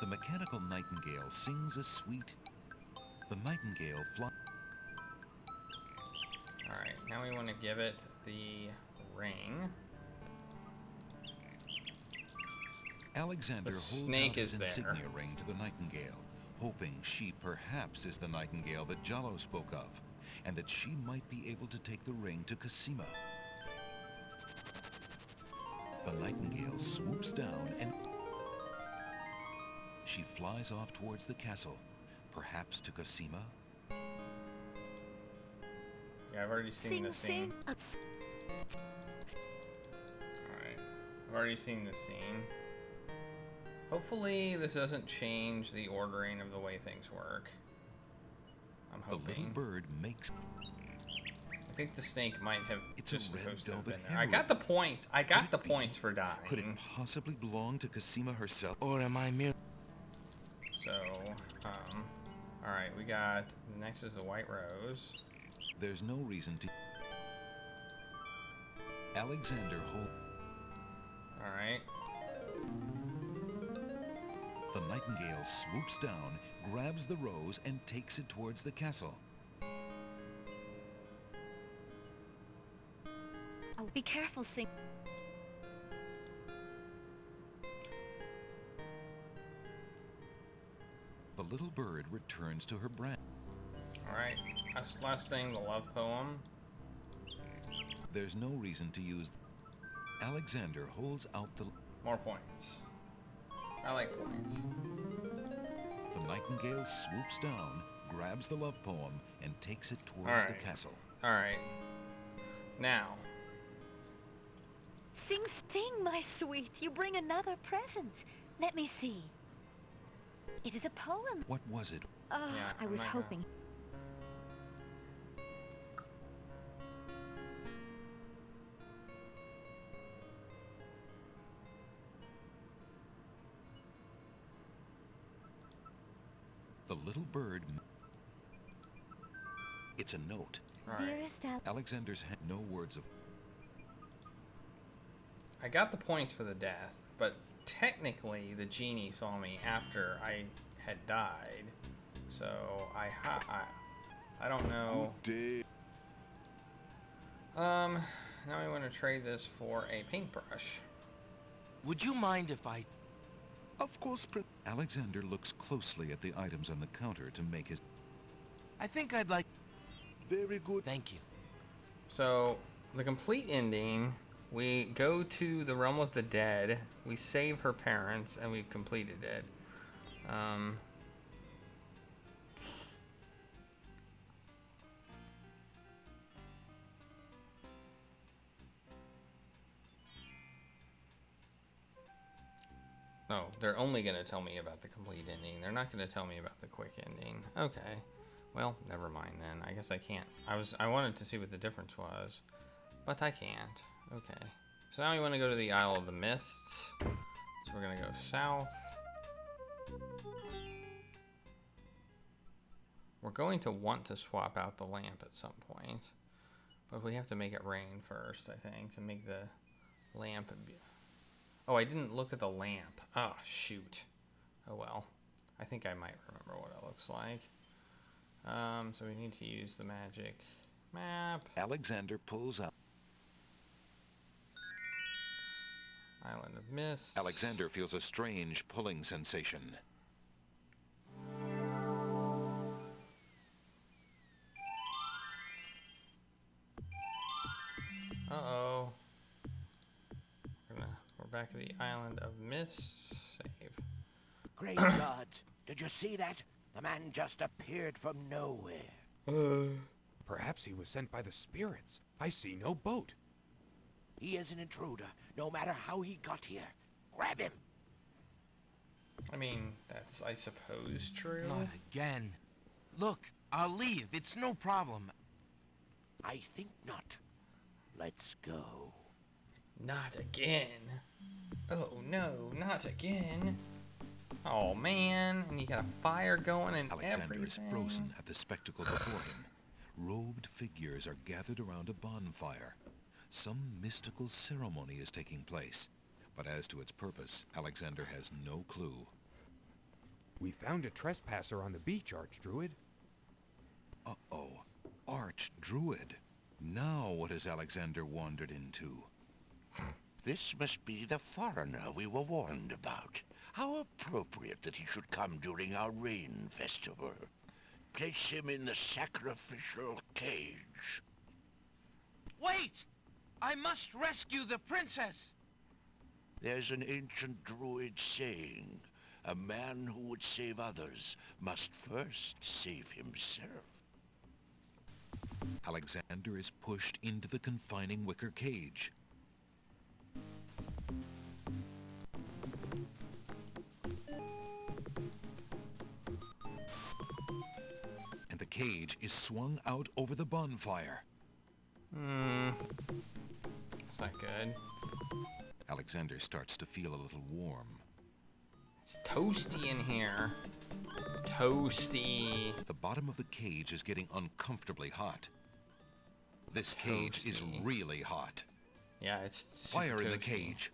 The mechanical nightingale sings a sweet. The nightingale flies. Alright, now we want to give it the ring. Alexander holds snake out his is there. insignia ring to the nightingale, hoping she perhaps is the nightingale that Jallo spoke of, and that she might be able to take the ring to Cosima. The nightingale swoops down and she flies off towards the castle, perhaps to Cosima. Yeah, I've already seen this scene. Alright, I've already seen this scene. Hopefully this doesn't change the ordering of the way things work. I'm hoping. The little bird makes. I think the snake might have It's just a red supposed to have velvet been there. I got the points. I got the points for dying. Could it possibly belong to Cosima herself? Or am I mere? So, alright, we got, next is the white rose. There's no reason to. Alexander hold. Alright. The nightingale swoops down, grabs the rose, and takes it towards the castle. Oh, be careful, Sing. The little bird returns to her branch. Alright, last thing, the love poem. There's no reason to use. Alexander holds out the. More points. I like points. The nightingale swoops down, grabs the love poem, and takes it towards the castle. Alright. Now. Sing, sing, my sweet. You bring another present. Let me see. It is a poem. What was it? Oh, I was hoping. The little bird. It's a note. Dearest Alexander's had no words of. I got the points for the death, but technically the genie saw me after I had died. So I don't know. Now I want to trade this for a paintbrush. Would you mind if I... Of course, Prince. Alexander looks closely at the items on the counter to make his... I think I'd like... Very good. Thank you. So, the complete ending, we go to the realm of the dead, we save her parents, and we've completed it. Oh, they're only going to tell me about the complete ending. They're not going to tell me about the quick ending. Okay. Well, never mind then. I guess I can't. I wanted to see what the difference was, but I can't. Okay. So now we want to go to the Isle of the Mists. So we're going to go south. We're going to want to swap out the lamp at some point, but we have to make it rain first, I think, to make the lamp... Oh, I didn't look at the lamp. Oh, shoot. Oh, well. I think I might remember what it looks like. So we need to use the magic map. Alexander pulls out. Island of Mist. Alexander feels a strange pulling sensation. back at the island of Mist. Save. Great gods, did you see that? The man just appeared from nowhere. Perhaps he was sent by the spirits. I see no boat. He is an intruder, no matter how he got here. Grab him! I mean, that's, I suppose, true. Not again. Look, I'll leave. It's no problem. I think not. Let's go. Not again. Oh no, not again. Oh man, and you got a fire going and Alexander everything. is frozen at the spectacle before him. Robed figures are gathered around a bonfire. Some mystical ceremony is taking place. But as to its purpose, Alexander has no clue. We found a trespasser on the beach, Archdruid. Uh-oh. Archdruid. Now what has Alexander wandered into? This must be the foreigner we were warned about. How appropriate that he should come during our rain festival. Place him in the sacrificial cage. Wait! I must rescue the princess! There's an ancient druid saying, a man who would save others must first save himself. Alexander is pushed into the confining wicker cage. And the cage is swung out over the bonfire. It's not good. Alexander starts to feel a little warm. It's toasty in here. Toasty. The bottom of the cage is getting uncomfortably hot. This cage is really hot. Yeah, it's Fire in the toasty. cage.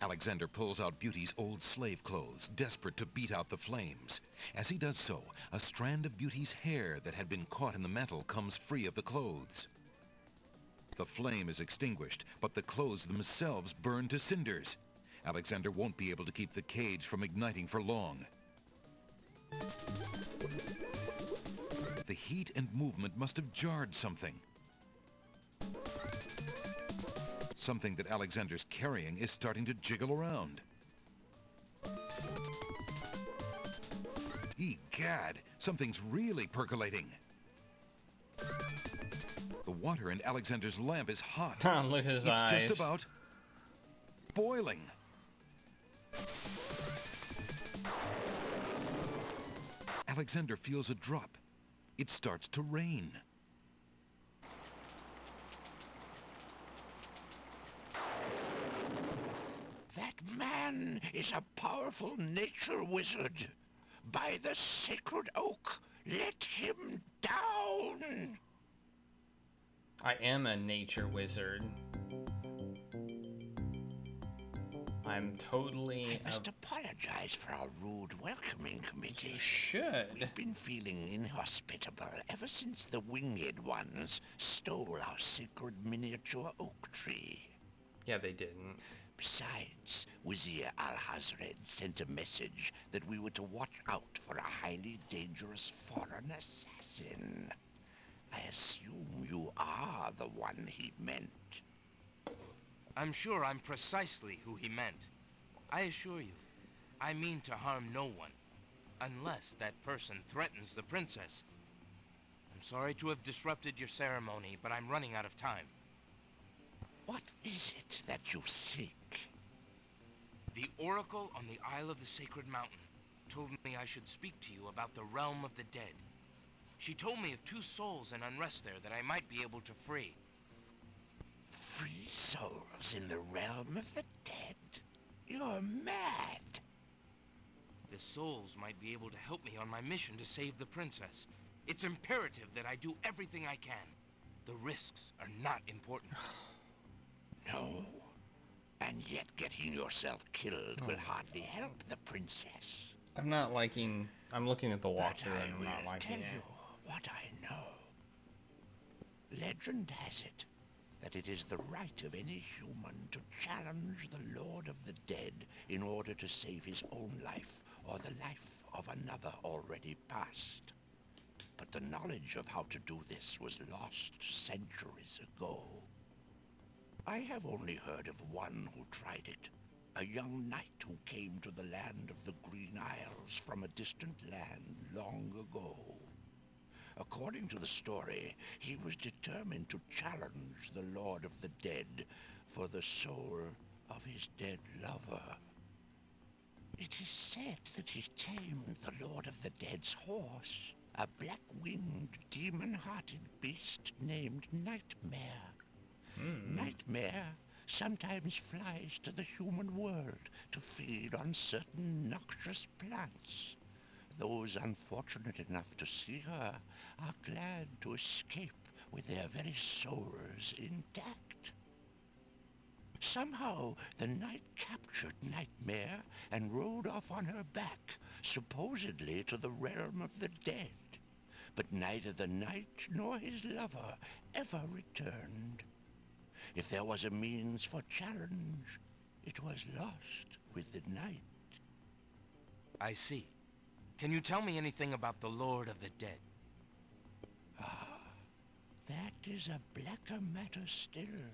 Alexander pulls out Beauty's old slave clothes, desperate to beat out the flames. As he does so, a strand of Beauty's hair that had been caught in the metal comes free of the clothes. The flame is extinguished, but the clothes themselves burn to cinders. Alexander won't be able to keep the cage from igniting for long. The heat and movement must have jarred something. Something that Alexander's carrying is starting to jiggle around. Egad, something's really percolating. The water in Alexander's lamp is hot. Look at his it's eyes. just about boiling. Alexander feels a drop. It starts to rain. That man is a powerful nature wizard. By the sacred oak, let him down! I am a nature wizard. I'm totally... I must apologize for our rude welcoming committee. You should. We've been feeling inhospitable ever since the winged ones stole our sacred miniature oak tree. Yeah, they didn't. Besides, Wizir Al-Hazred sent a message that we were to watch out for a highly dangerous foreign assassin. I assume you are the one he meant. I'm sure I'm precisely who he meant. I assure you, I mean to harm no one, unless that person threatens the princess. I'm sorry to have disrupted your ceremony, but I'm running out of time. What is it that you seek? The Oracle on the Isle of the Sacred Mountain told me I should speak to you about the realm of the dead. She told me of 2 souls in unrest there that I might be able to free. Free souls in the realm of the dead? You're mad. The souls might be able to help me on my mission to save the princess. It's imperative that I do everything I can. The risks are not important. No. And yet getting yourself killed will hardly help the princess. I'm not liking... I'm looking at the walkthrough But I and I'm not will liking tell it. you what I know. Legend has it that it is the right of any human to challenge the Lord of the Dead in order to save his own life or the life of another already past. But the knowledge of how to do this was lost centuries ago. I have only heard of one who tried it. A young knight who came to the land of the Green Isles from a distant land long ago. According to the story, he was determined to challenge the Lord of the Dead for the soul of his dead lover. It is said that he tamed the Lord of the Dead's horse, a black-winged, demon-hearted beast named Nightmare. Nightmare sometimes flies to the human world to feed on certain noxious plants. Those unfortunate enough to see her are glad to escape with their very souls intact. Somehow, the knight captured Nightmare and rode off on her back, supposedly to the realm of the dead. But neither the knight nor his lover ever returned. If there was a means for challenge, it was lost with the night. I see. Can you tell me anything about the Lord of the Dead? That is a blacker matter still.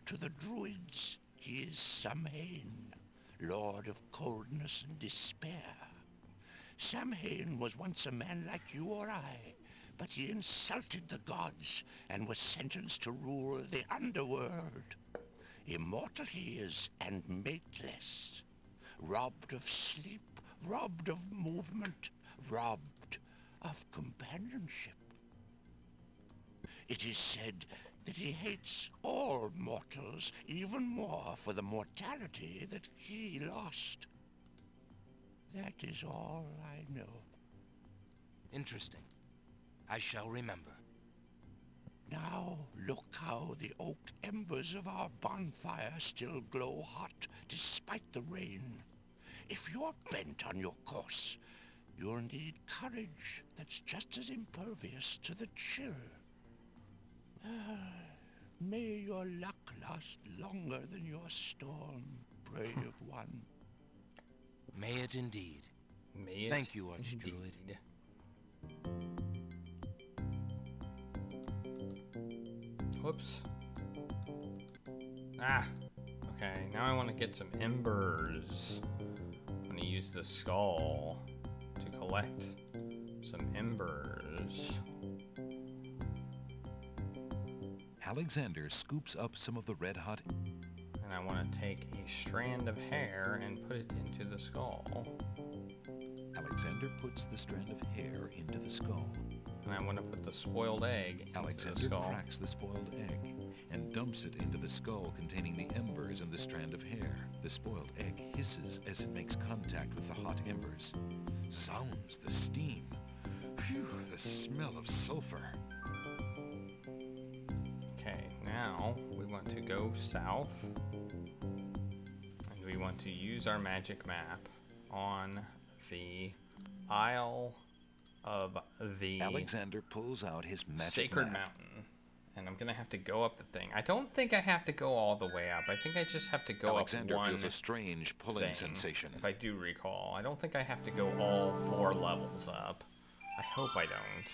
To the druids, he is Samhain, lord of coldness and despair. Samhain was once a man like you or I, but he insulted the gods and was sentenced to rule the underworld. Immortal he is and mateless, robbed of sleep, robbed of movement, robbed of companionship. It is said that he hates all mortals even more for the mortality that he lost. That is all I know. Interesting. I shall remember. Now look how the oak embers of our bonfire still glow hot despite the rain. If you're bent on your course, you'll need courage that's just as impervious to the chill. May your luck last longer than your storm, brave one. May it indeed. May it Thank you, Archdruid. Whoops. Ah. Okay, now I want to get some embers. I'm going to use the skull to collect some embers. Alexander scoops up some of the red-hot... And I want to take a strand of hair and put it into the skull. Alexander puts the strand of hair into the skull. And I want to put the spoiled egg into Alexander the skull. cracks the spoiled egg and dumps it into the skull containing the embers and the strand of hair. The spoiled egg hisses as it makes contact with the hot embers. Sounds the steam. Phew, the smell of sulfur. Okay, now we want to go south. And we want to use our magic map on the Isle of the Alexander pulls out his magic Sacred map. Mountain. And I'm gonna have to go up the thing. I don't think I have to go all the way up. I think I just have to go Alexander up one feels a strange pulling thing, sensation. if I do recall. I don't think I have to go all 4 levels up. I hope I don't.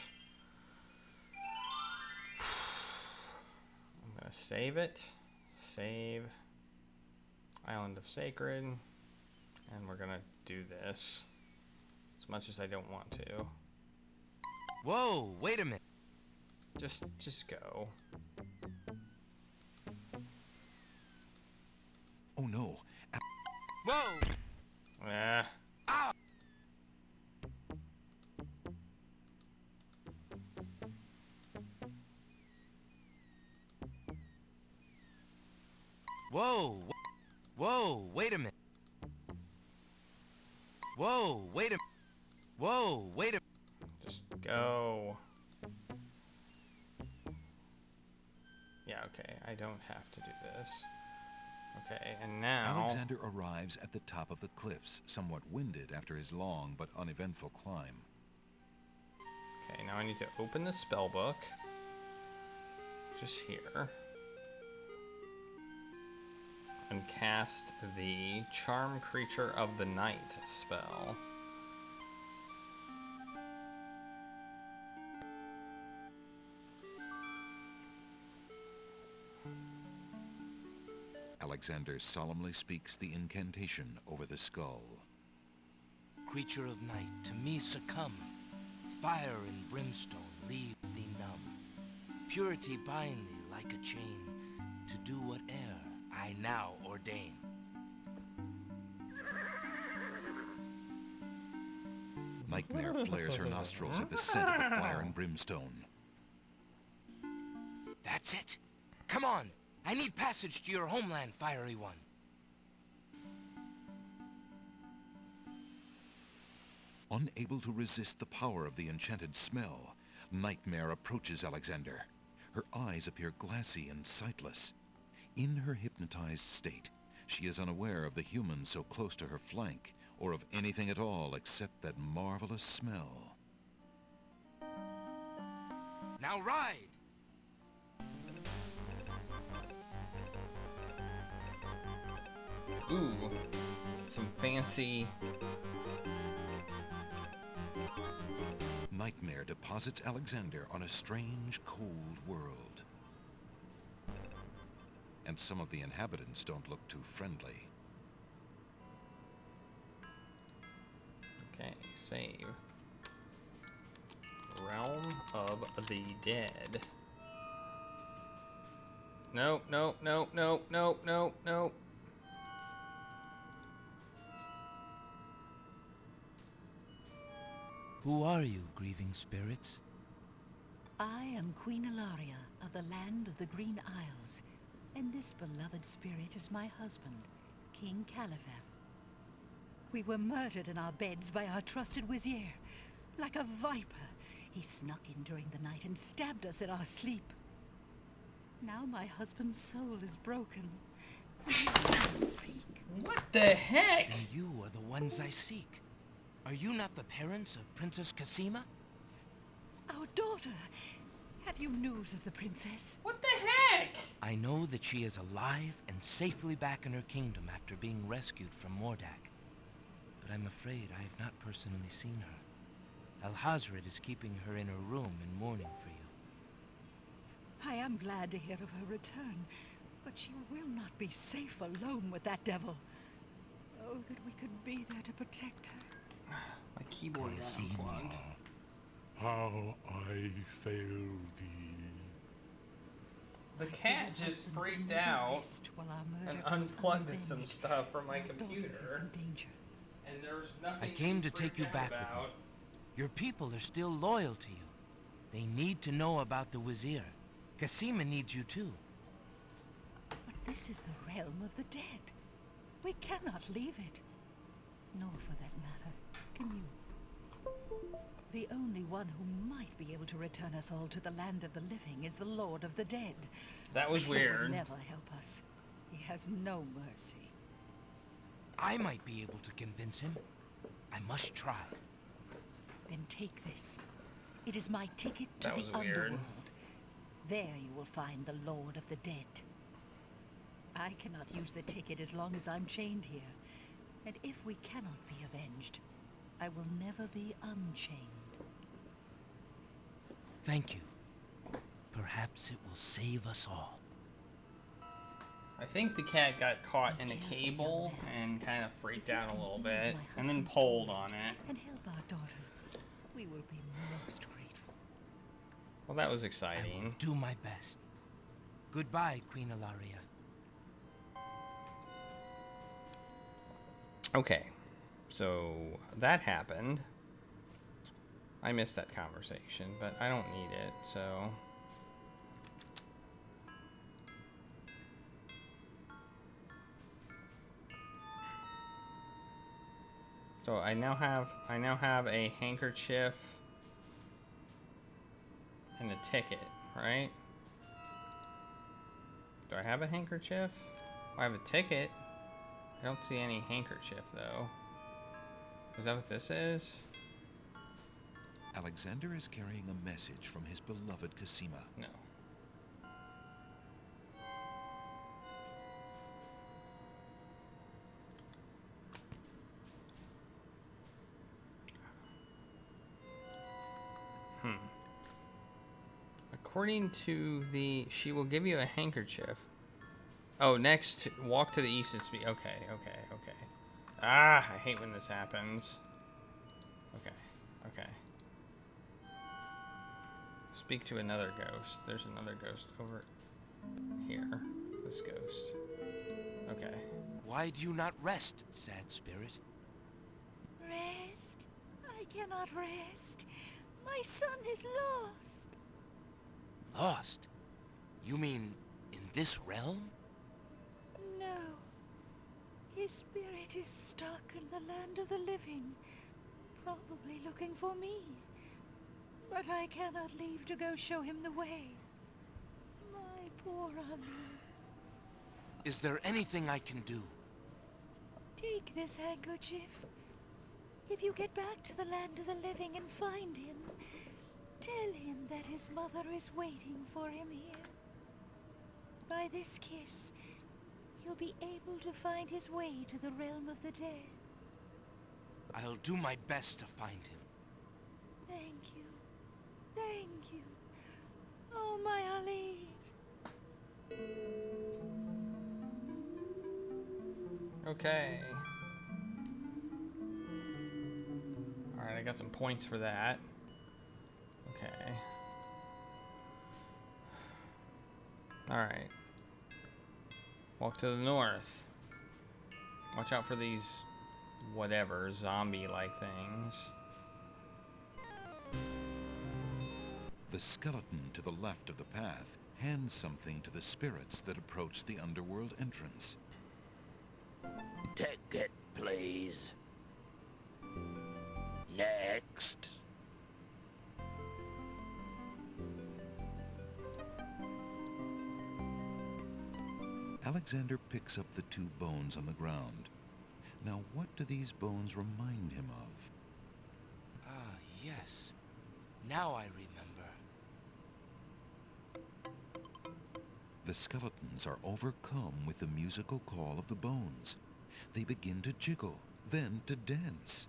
I'm gonna save it. Save. Island of Sacred. And we're gonna do this. As much as I don't want to. Whoa, wait a minute. Just go. Oh no. Whoa! Ah. Whoa! Whoa, wait a minute. Whoa, wait a minute. Whoa, wait a Just go. Yeah, okay. I don't have to do this. Okay, and now... Alexander arrives at the top of the cliffs, somewhat winded after his long but uneventful climb. Okay, now I need to open the spell book. Just here. And cast the Charm Creature of the Night spell. Alexander solemnly speaks the incantation over the skull. Creature of night, to me succumb. Fire and brimstone leave thee numb. Purity bind thee like a chain, to do whate'er I now ordain. Nightmare flares her nostrils at the scent of the fire and brimstone. That's it. Come on. I need passage to your homeland, Fiery One. Unable to resist the power of the enchanted smell, Nightmare approaches Alexander. Her eyes appear glassy and sightless. In her hypnotized state, she is unaware of the human so close to her flank, or of anything at all except that marvelous smell. Now ride! Ooh, some fancy... Nightmare deposits Alexander on a strange, cold world. And some of the inhabitants don't look too friendly. Okay, save. Realm of the Dead. Nope, nope, nope, nope, nope, nope, nope. Who are you, grieving spirits? I am Queen Ilaria of the land of the Green Isles, and this beloved spirit is my husband, King Calipher. We were murdered in our beds by our trusted vizier. Like a viper, he snuck in during the night and stabbed us in our sleep. Now my husband's soul is broken. What the heck? And you are the ones I seek. Are you not the parents of Princess Cassima? Our daughter! Have you news of the princess? What the heck? I know that she is alive and safely back in her kingdom after being rescued from Mordak. But I'm afraid I have not personally seen her. Alhazred is keeping her in her room in mourning for you. I am glad to hear of her return, but she will not be safe alone with that devil. Oh, that we could be there to protect her. My keyboard got unplugged. How I failed thee. The cat just freaked out and unplugged some stuff from my computer. And there's nothing I came to take you freak back out with me. about. Your people are still loyal to you. They need to know about the Wazir. Cassima needs you too. But this is the realm of the dead. We cannot leave it. Nor, for that matter, can you. The only one who might be able to return us all to the land of the living is the Lord of the Dead. That was He will weird. never help us. He has no mercy. I might be able to convince him. I must try. Then take this. It is my ticket to That the was weird. underworld. There you will find the Lord of the Dead. I cannot use the ticket as long as I'm chained here. And if we cannot be avenged, I will never be unchained. Thank you. Perhaps it will save us all. I think the cat got caught in a cable and kind of freaked out a little bit, and then pulled on it. And help our daughter. We will be most grateful. Well, that was I exciting. will do my best. Goodbye, Queen Ilaria. Okay, so that happened. I missed that conversation, but I don't need it, so... So I now have a handkerchief and a ticket, right? Do I have a handkerchief? I have a ticket. I don't see any handkerchief, though. Is that what this is? Alexander is carrying a message from his beloved Cassima. No. According to the... She will give you a handkerchief. Oh, next, walk to the east and speak. Okay. Ah, I hate when this happens. Okay. Speak to another ghost. There's another ghost over here. This ghost. Okay. Why do you not rest, sad spirit? Rest? I cannot rest. My son is lost. Lost? You mean in this realm? No. His spirit is stuck in the land of the living, probably looking for me. But I cannot leave to go show him the way. My poor Ali. Is there anything I can do? Take this handkerchief. If you get back to the land of the living and find him, tell him that his mother is waiting for him here. By this kiss, he'll be able to find his way to the realm of the dead. I'll do my best to find him. Thank you. Thank you. Oh, my Ali. Okay. Alright, I got some points for that. Okay. Alright. Walk to the north. Watch out for these whatever zombie-like things. The skeleton to the left of the path hands something to the spirits that approach the underworld entrance. Ticket, please. Next. Alexander picks up the two bones on the ground. Now, what do these bones remind him of? Ah, yes. Now I remember. The skeletons are overcome with the musical call of the bones. They begin to jiggle, then to dance.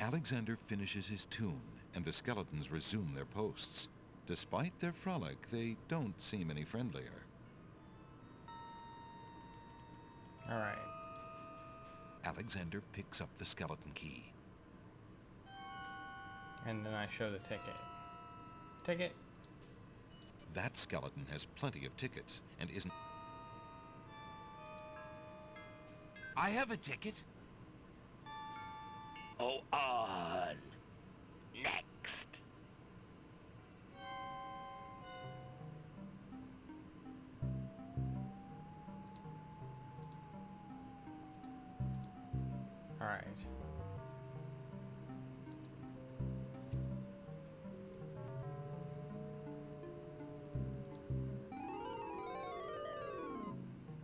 Alexander finishes his tune, and the skeletons resume their posts. Despite their frolic, they don't seem any friendlier. All right. Alexander picks up the skeleton key. And then I show the ticket. Ticket. That skeleton has plenty of tickets and isn't... I have a ticket. Oh, on. Next. All right.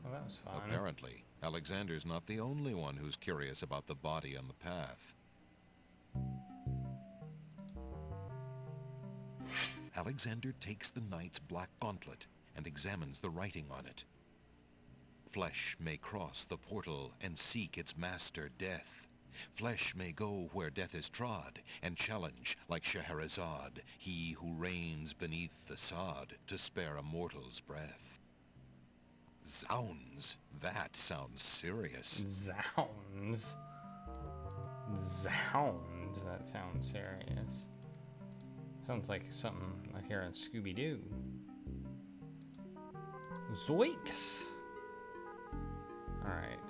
Well, that was fun. Apparently, Alexander's not the only one who's curious about the body on the path. Alexander takes the knight's black gauntlet and examines the writing on it. Flesh may cross the portal and seek its master, death. Flesh may go where death is trod and challenge, like Scheherazade, he who reigns beneath the sod to spare a mortal's breath. Zounds, that sounds serious. Zounds. Zounds, that sounds serious. Sounds like something I hear in Scooby-Doo. Zoinks! Alright.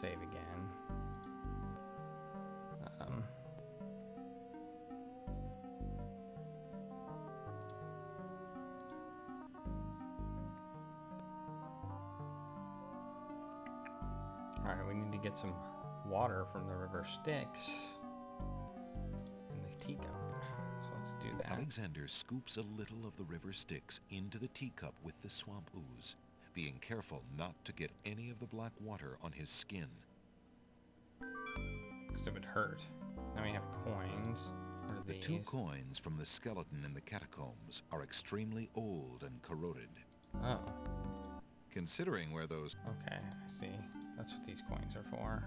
save again. Alright, we need to get some water from the river Styx in the teacup. So let's do that. Alexander scoops a little of the river Styx into the teacup with the swamp ooze, being careful not to get any of the black water on his skin. Because it would hurt. Now we have coins. What are The these? 2 coins from the skeleton in the catacombs are extremely old and corroded. Oh. Considering where those... Okay, I see. That's what these coins are for.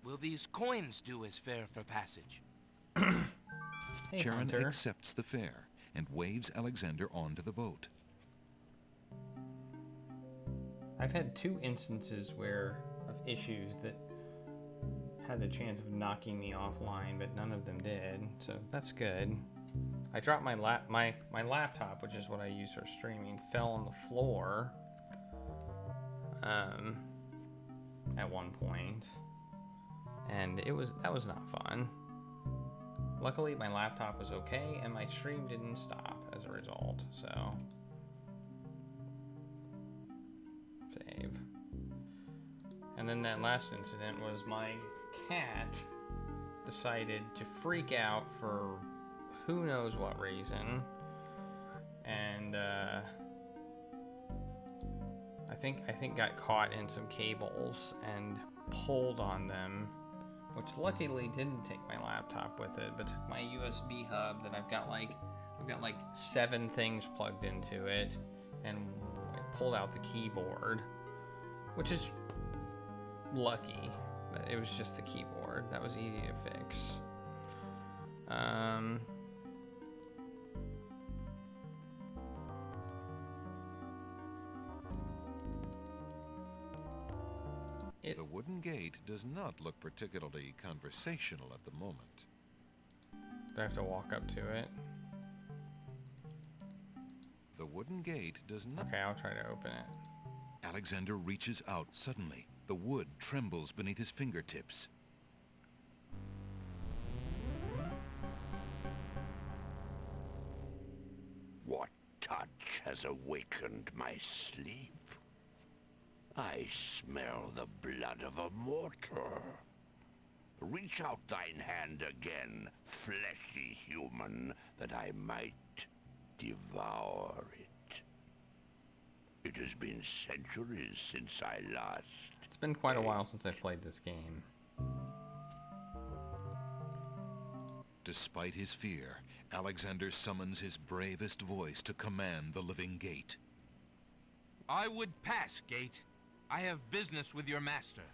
Will these coins do as fare for passage? Hey, Charon Hunter. accepts the fare and waves Alexander onto the boat. I've had 2 instances of issues that had the chance of knocking me offline, but none of them did, so that's good. I dropped my laptop, which is what I use for streaming, fell on the floor at one point, and that was not fun. Luckily, my laptop was okay, and my stream didn't stop as a result, so... Save. And then that last incident was my cat decided to freak out for who knows what reason, and I think got caught in some cables and pulled on them, which luckily didn't take my laptop with it, but took my USB hub that I've got like 7 things plugged into it, and I pulled out the keyboard, which is lucky, but it was just the keyboard. That was easy to fix. The wooden gate does not look particularly conversational at the moment. Do I have to walk up to it? The wooden gate does not... Okay, I'll try to open it. Alexander reaches out suddenly. The wood trembles beneath his fingertips. What touch has awakened my sleep? I smell the blood of a mortar. Reach out thine hand again, fleshy human, that I might devour it. It has been centuries since I last... It's been quite a while since I played this game. Despite his fear, Alexander summons his bravest voice to command the living gate. I would pass, Gate. I have business with your master.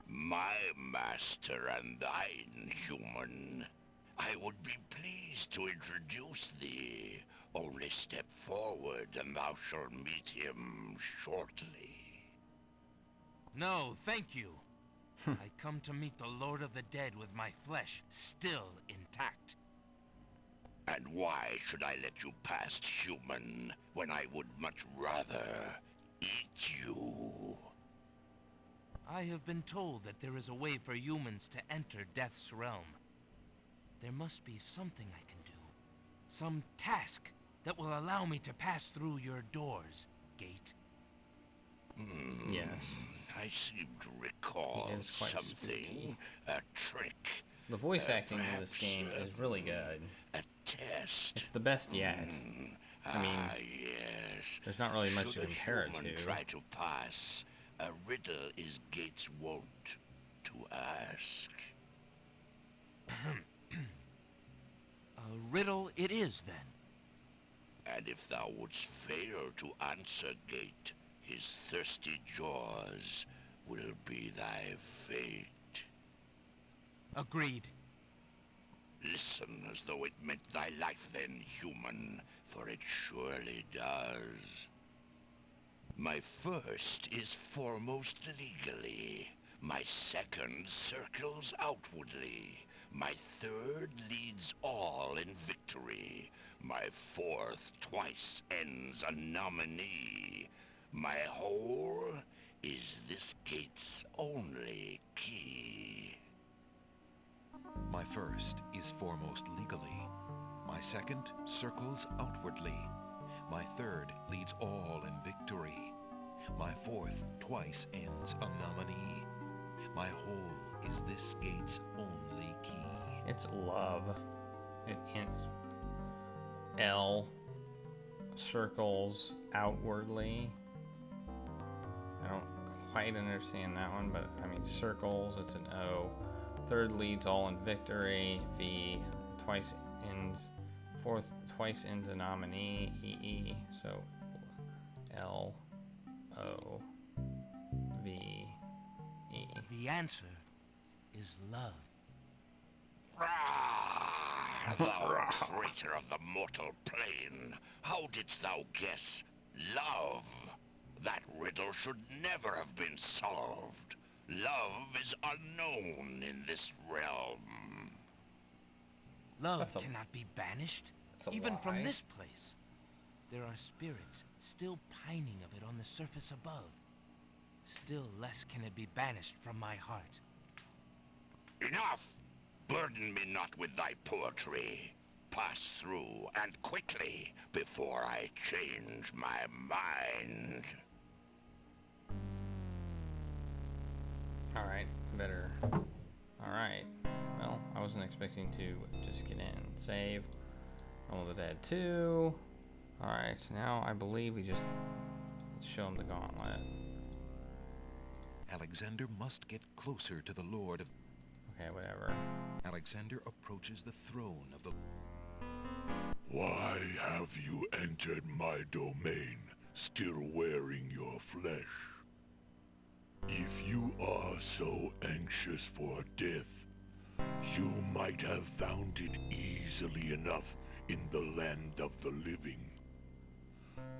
My master and thine, human. I would be pleased to introduce thee. Only step forward and thou shalt meet him shortly. No, thank you. I come to meet the Lord of the Dead with my flesh still intact. And why should I let you pass, human, when I would much rather eat you? I have been told that there is a way for humans to enter Death's realm. There must be something I can do. Some task that will allow me to pass through your doors, Gate. Yes. I seem to recall It is quite something. spooky. A trick. The voice acting in this game is really good. A test. It's the best yet. I mean, yes. there's not really much Should to compare it a human to. try to pass, a riddle is Gates wont to ask. A riddle it is, then. And if thou wouldst fail to answer Gate, his thirsty jaws will be thy fate. Agreed. Listen as though it meant thy life then, human, for it surely does. My first is foremost legally. My second circles outwardly. My third leads all in victory. My fourth twice ends a nominee. My whole is this gate's only key. My first is foremost legally. My second circles outwardly. My third leads all in victory. My fourth twice ends a nominee. My whole is this gate's only key. It's love. It ends. L circles outwardly. I don't quite understand that one, but I mean circles, it's an O. Third leads all in victory. V twice ends. Fourth twice ends a nominee. EE. So L O V E. The answer is love. Thou traitor of the mortal plane, how didst thou guess love? That riddle should never have been solved. Love is unknown in this realm. Love cannot be banished, even from this place. There are spirits still pining of it on the surface above. Still less can it be banished from my heart. Enough! Burden me not with thy poetry. Pass through, and quickly, before I change my mind. Alright, better. Alright. Well, I wasn't expecting to just get in. Save. All the Dead 2. Alright, now I believe we just... Let's show him the gauntlet. Alexander must get closer to the Lord of... Okay, whatever. Alexander approaches the throne of the... Why have you entered my domain, still wearing your flesh? If you are so anxious for death, you might have found it easily enough in the land of the living.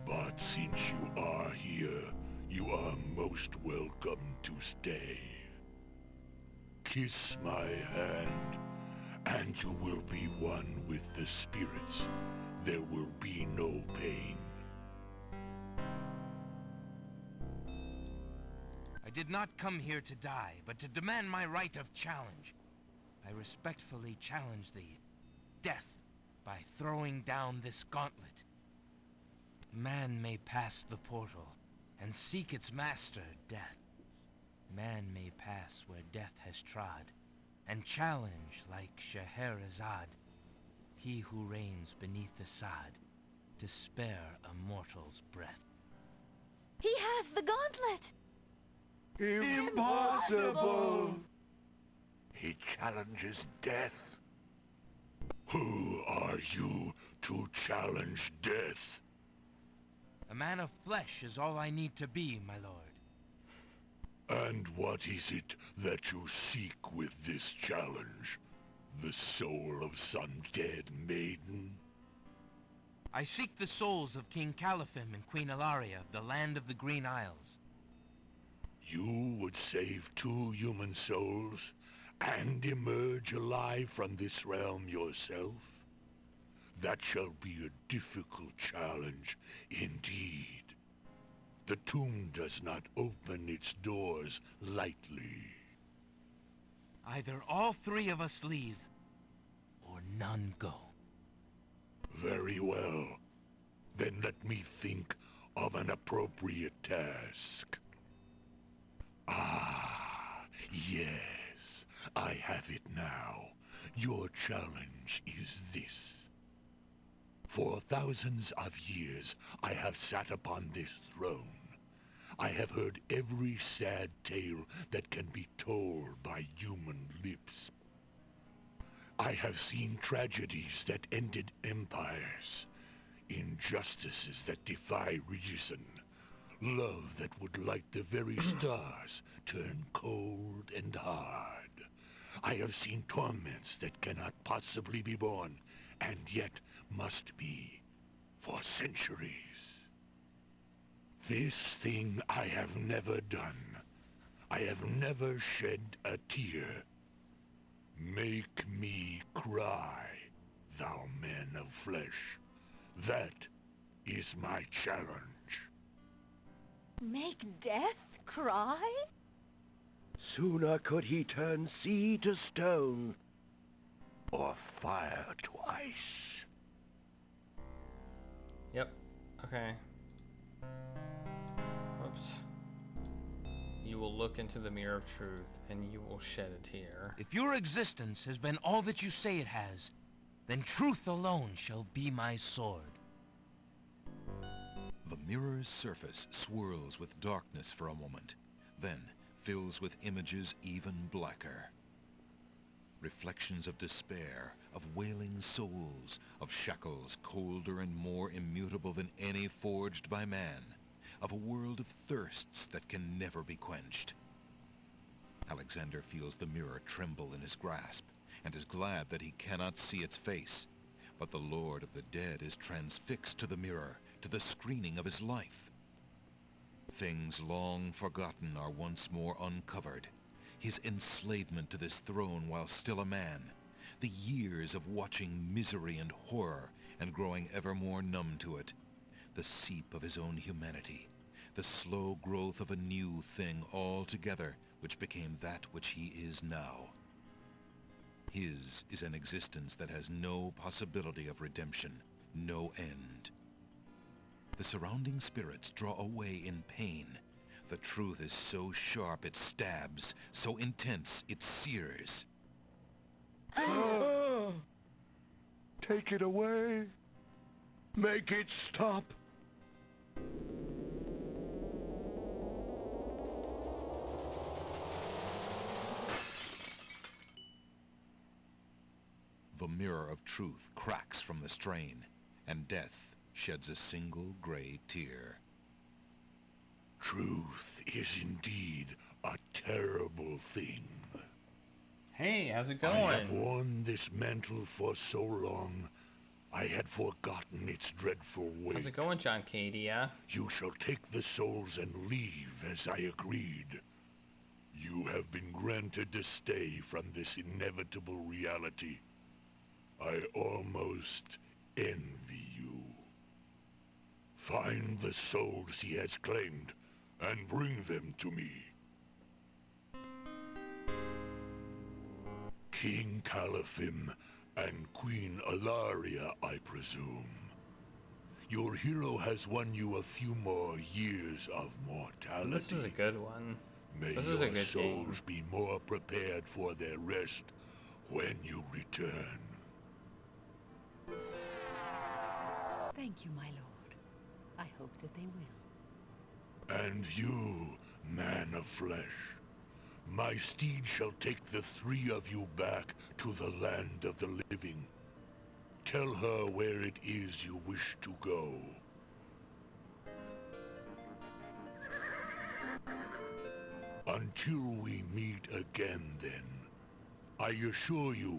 But since you are here, you are most welcome to stay. Kiss my hand, and you will be one with the spirits. There will be no pain. I did not come here to die, but to demand my right of challenge. I respectfully challenge thee, death, by throwing down this gauntlet. Man may pass the portal and seek its master, death. Man may pass where death has trod, and challenge like Scheherazade, he who reigns beneath the sod, to spare a mortal's breath. He has the gauntlet! Impossible! He challenges death. Who are you to challenge death? A man of flesh is all I need to be, my lord. And what is it that you seek with this challenge? The soul of some dead maiden? I seek the souls of King Califim and Queen Ilaria of the land of the Green Isles. You would save 2 human souls and emerge alive from this realm yourself? That shall be a difficult challenge indeed. The tomb does not open its doors lightly. Either all 3 of us leave, or none go. Very well. Then let me think of an appropriate task. Ah, yes. I have it now. Your challenge is this. For thousands of years, I have sat upon this throne. I have heard every sad tale that can be told by human lips. I have seen tragedies that ended empires, injustices that defy reason, love that would light the very stars turn cold and hard. I have seen torments that cannot possibly be borne, and yet must be for centuries. This thing I have never done. I have never shed a tear. Make me cry, thou man of flesh. That is my challenge. Make death cry? Sooner could he turn sea to stone, or fire to ice. Yep. Okay. Whoops. You will look into the mirror of truth, and you will shed a tear. If your existence has been all that you say it has, then truth alone shall be my sword. The mirror's surface swirls with darkness for a moment, then fills with images even blacker. Reflections of despair, of wailing souls, of shackles colder and more immutable than any forged by man, of a world of thirsts that can never be quenched. Alexander feels the mirror tremble in his grasp, and is glad that he cannot see its face. But the Lord of the Dead is transfixed to the mirror, to the screening of his life. Things long forgotten are once more uncovered. His enslavement to this throne while still a man, the years of watching misery and horror and growing ever more numb to it, the seep of his own humanity, the slow growth of a new thing altogether which became that which he is now. His is an existence that has no possibility of redemption, no end. The surrounding spirits draw away in pain. The truth is so sharp it stabs, so intense it sears. Take it away. Make it stop. The mirror of truth cracks from the strain, and death sheds a single gray tear. Truth is indeed a terrible thing. Hey, how's it I have going? worn this mantle for so long, I had forgotten its dreadful weight. How's it going, John Cadia? You shall take the souls and leave as I agreed. You have been granted to stay from this inevitable reality. I almost envy you. Find the souls he has claimed and bring them to me. King Caliphim and Queen Alaria, I presume. Your hero has won you a few more years of mortality. This is a good one. May This is a your good souls game. be more prepared for their rest when you return. Thank you, my lord. I hope that they will. And you, man of flesh, my steed shall take the three of you back to the land of the living. Tell her where it is you wish to go. Until we meet again, then, I assure you,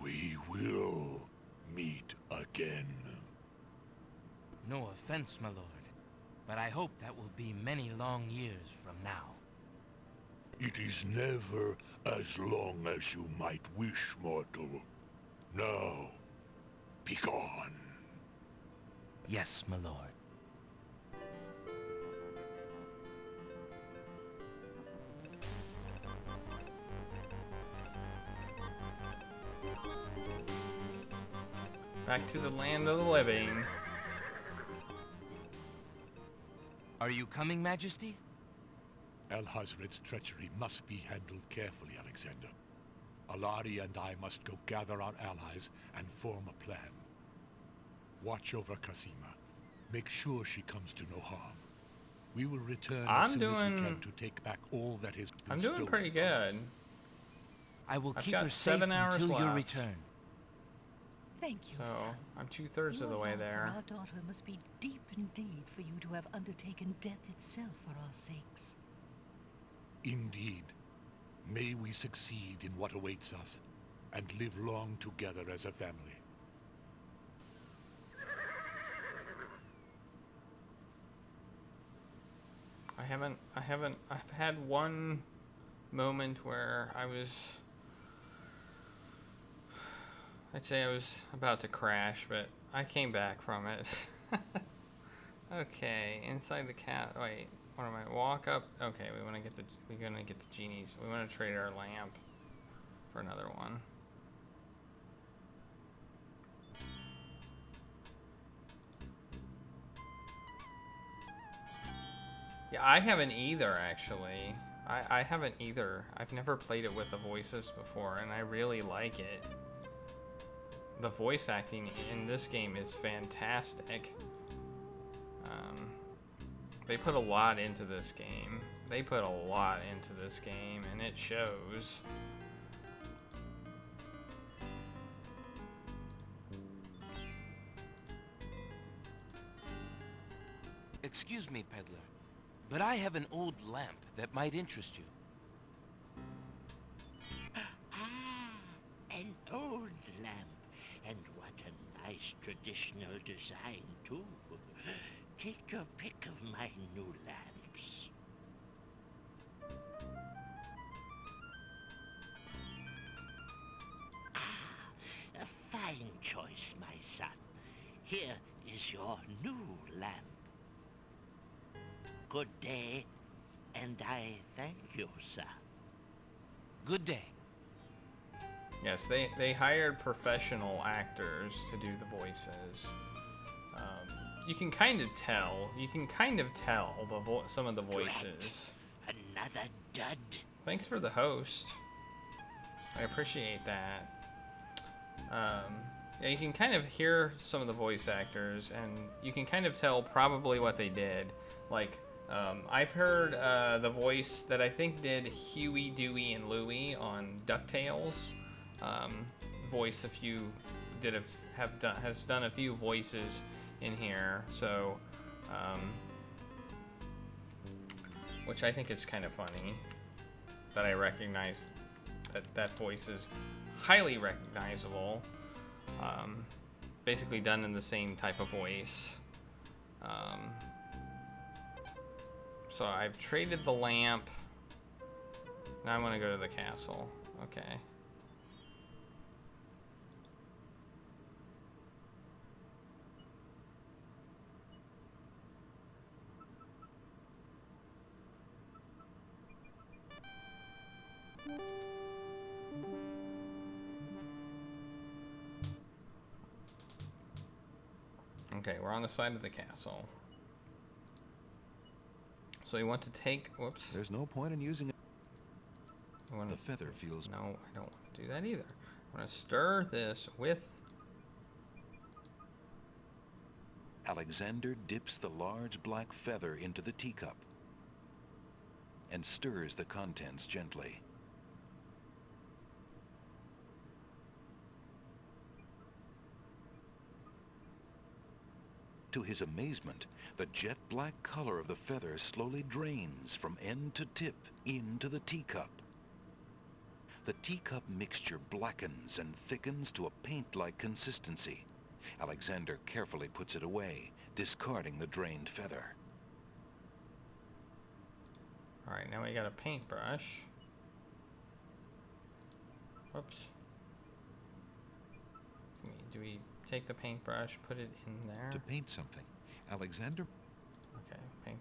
we will meet again. No offense, my lord, but I hope that will be many long years from now. It is never as long as you might wish, mortal. Now, begone. Yes, my lord. Back to the land of the living. Are you coming, Majesty? Alhazred's treachery must be handled carefully, Alexander. Alari and I must go gather our allies and form a plan. Watch over Casima. Make sure she comes to no harm. We will return as soon as we can to take back all that has been I'm doing stolen pretty from us. good. I will I've keep got her safe 7 hours until your left. return. Thank you, So son. I'm 2/3 of the Your way love there. for our daughter must be deep indeed for you to have undertaken death itself for our sakes. Indeed. May we succeed in what awaits us, and live long together as a family. I've had one moment where I'd say I was about to crash, but I came back from it. Okay, inside the cat, wait, What am I? Walk up. Okay, we're gonna get the genies. We want to trade our lamp for another one. Yeah, I haven't either, actually. I haven't either. I've never played it with the voices before, and I really like it. The voice acting in this game is fantastic. They put a lot into this game. They put a lot into this game, and it shows. Excuse me, peddler, but I have an old lamp that might interest you. An old lamp. And what a nice traditional design, too. Take your pick of my new lamps. A fine choice, my son. Here is your new lamp. Good day, and I thank you, sir. Good day. Yes, they hired professional actors to do the voices. You can kind of tell. You can kind of tell some of the voices. Another dud. Thanks for the host. I appreciate that. Yeah, you can kind of hear some of the voice actors, and you can kind of tell probably what they did. Like, I've heard the voice that I think did Huey, Dewey, and Louie on DuckTales. Voice a few has done a few voices in here, so which I think is kind of funny that I recognize that voice is highly recognizable. Basically done in the same type of voice. So I've traded the lamp. Now I want to go to the castle. Okay. Okay, we're on the side of the castle. So you want to take... Whoops. There's no point in using it. The feather feels... No, I don't want to do that either. I'm going to stir this with... Alexander dips the large black feather into the teacup and stirs the contents gently. To his amazement, the jet black color of the feather slowly drains from end to tip into the teacup. The teacup mixture blackens and thickens to a paint-like consistency. Alexander carefully puts it away, discarding the drained feather. Alright, now we got a paintbrush. Whoops. Do we take the paintbrush, put it in there? To paint something, Alexander... Okay, paint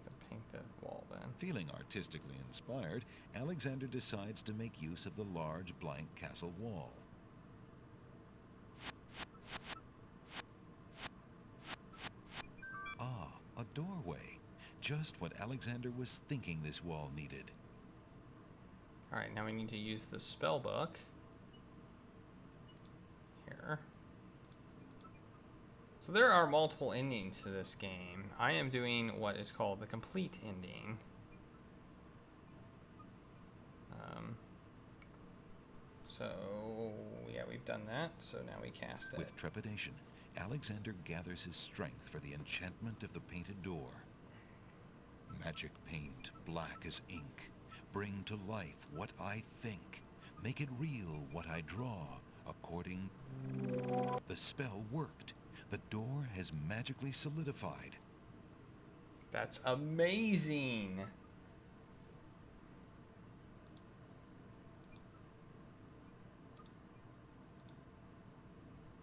the wall then. Feeling artistically inspired, Alexander decides to make use of the large blank castle wall. Ah, a doorway. Just what Alexander was thinking this wall needed. Alright, now we need to use the spell book. Here. So there are multiple endings to this game. I am doing what is called the complete ending. So, yeah, we've done that. So now we cast it. With trepidation, Alexander gathers his strength for the enchantment of the painted door. Magic paint, black as ink. Bring to life what I think. Make it real what I draw. According... The spell worked. The door has magically solidified. That's amazing!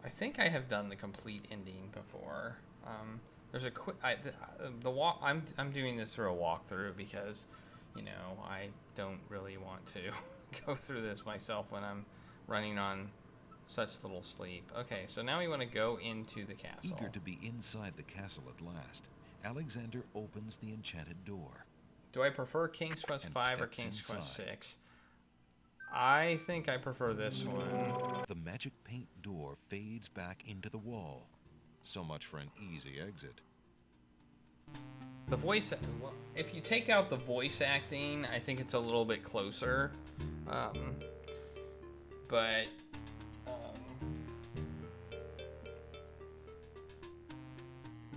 I think I have done the complete ending before. There's a quick the walk. I'm doing this through a walkthrough because, you know, I don't really want to go through this myself when I'm running on such little sleep. Okay, so now we want to go into the castle. Eager to be inside the castle at last, Alexander opens the enchanted door. Do I prefer King's Quest 5 or King's Quest 6? I think I prefer this one. The magic paint door fades back into the wall. So much for an easy exit. The voice, well, if you take out the voice acting, I think it's a little bit closer. But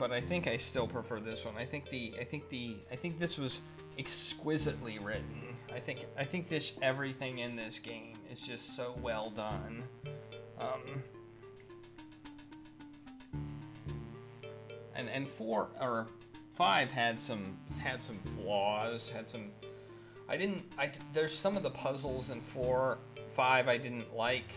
I think I still prefer this one. I think this was exquisitely written. I think this everything in this game is just so well done. And 4 or 5 had some flaws. There's some of the puzzles in 5 I didn't like.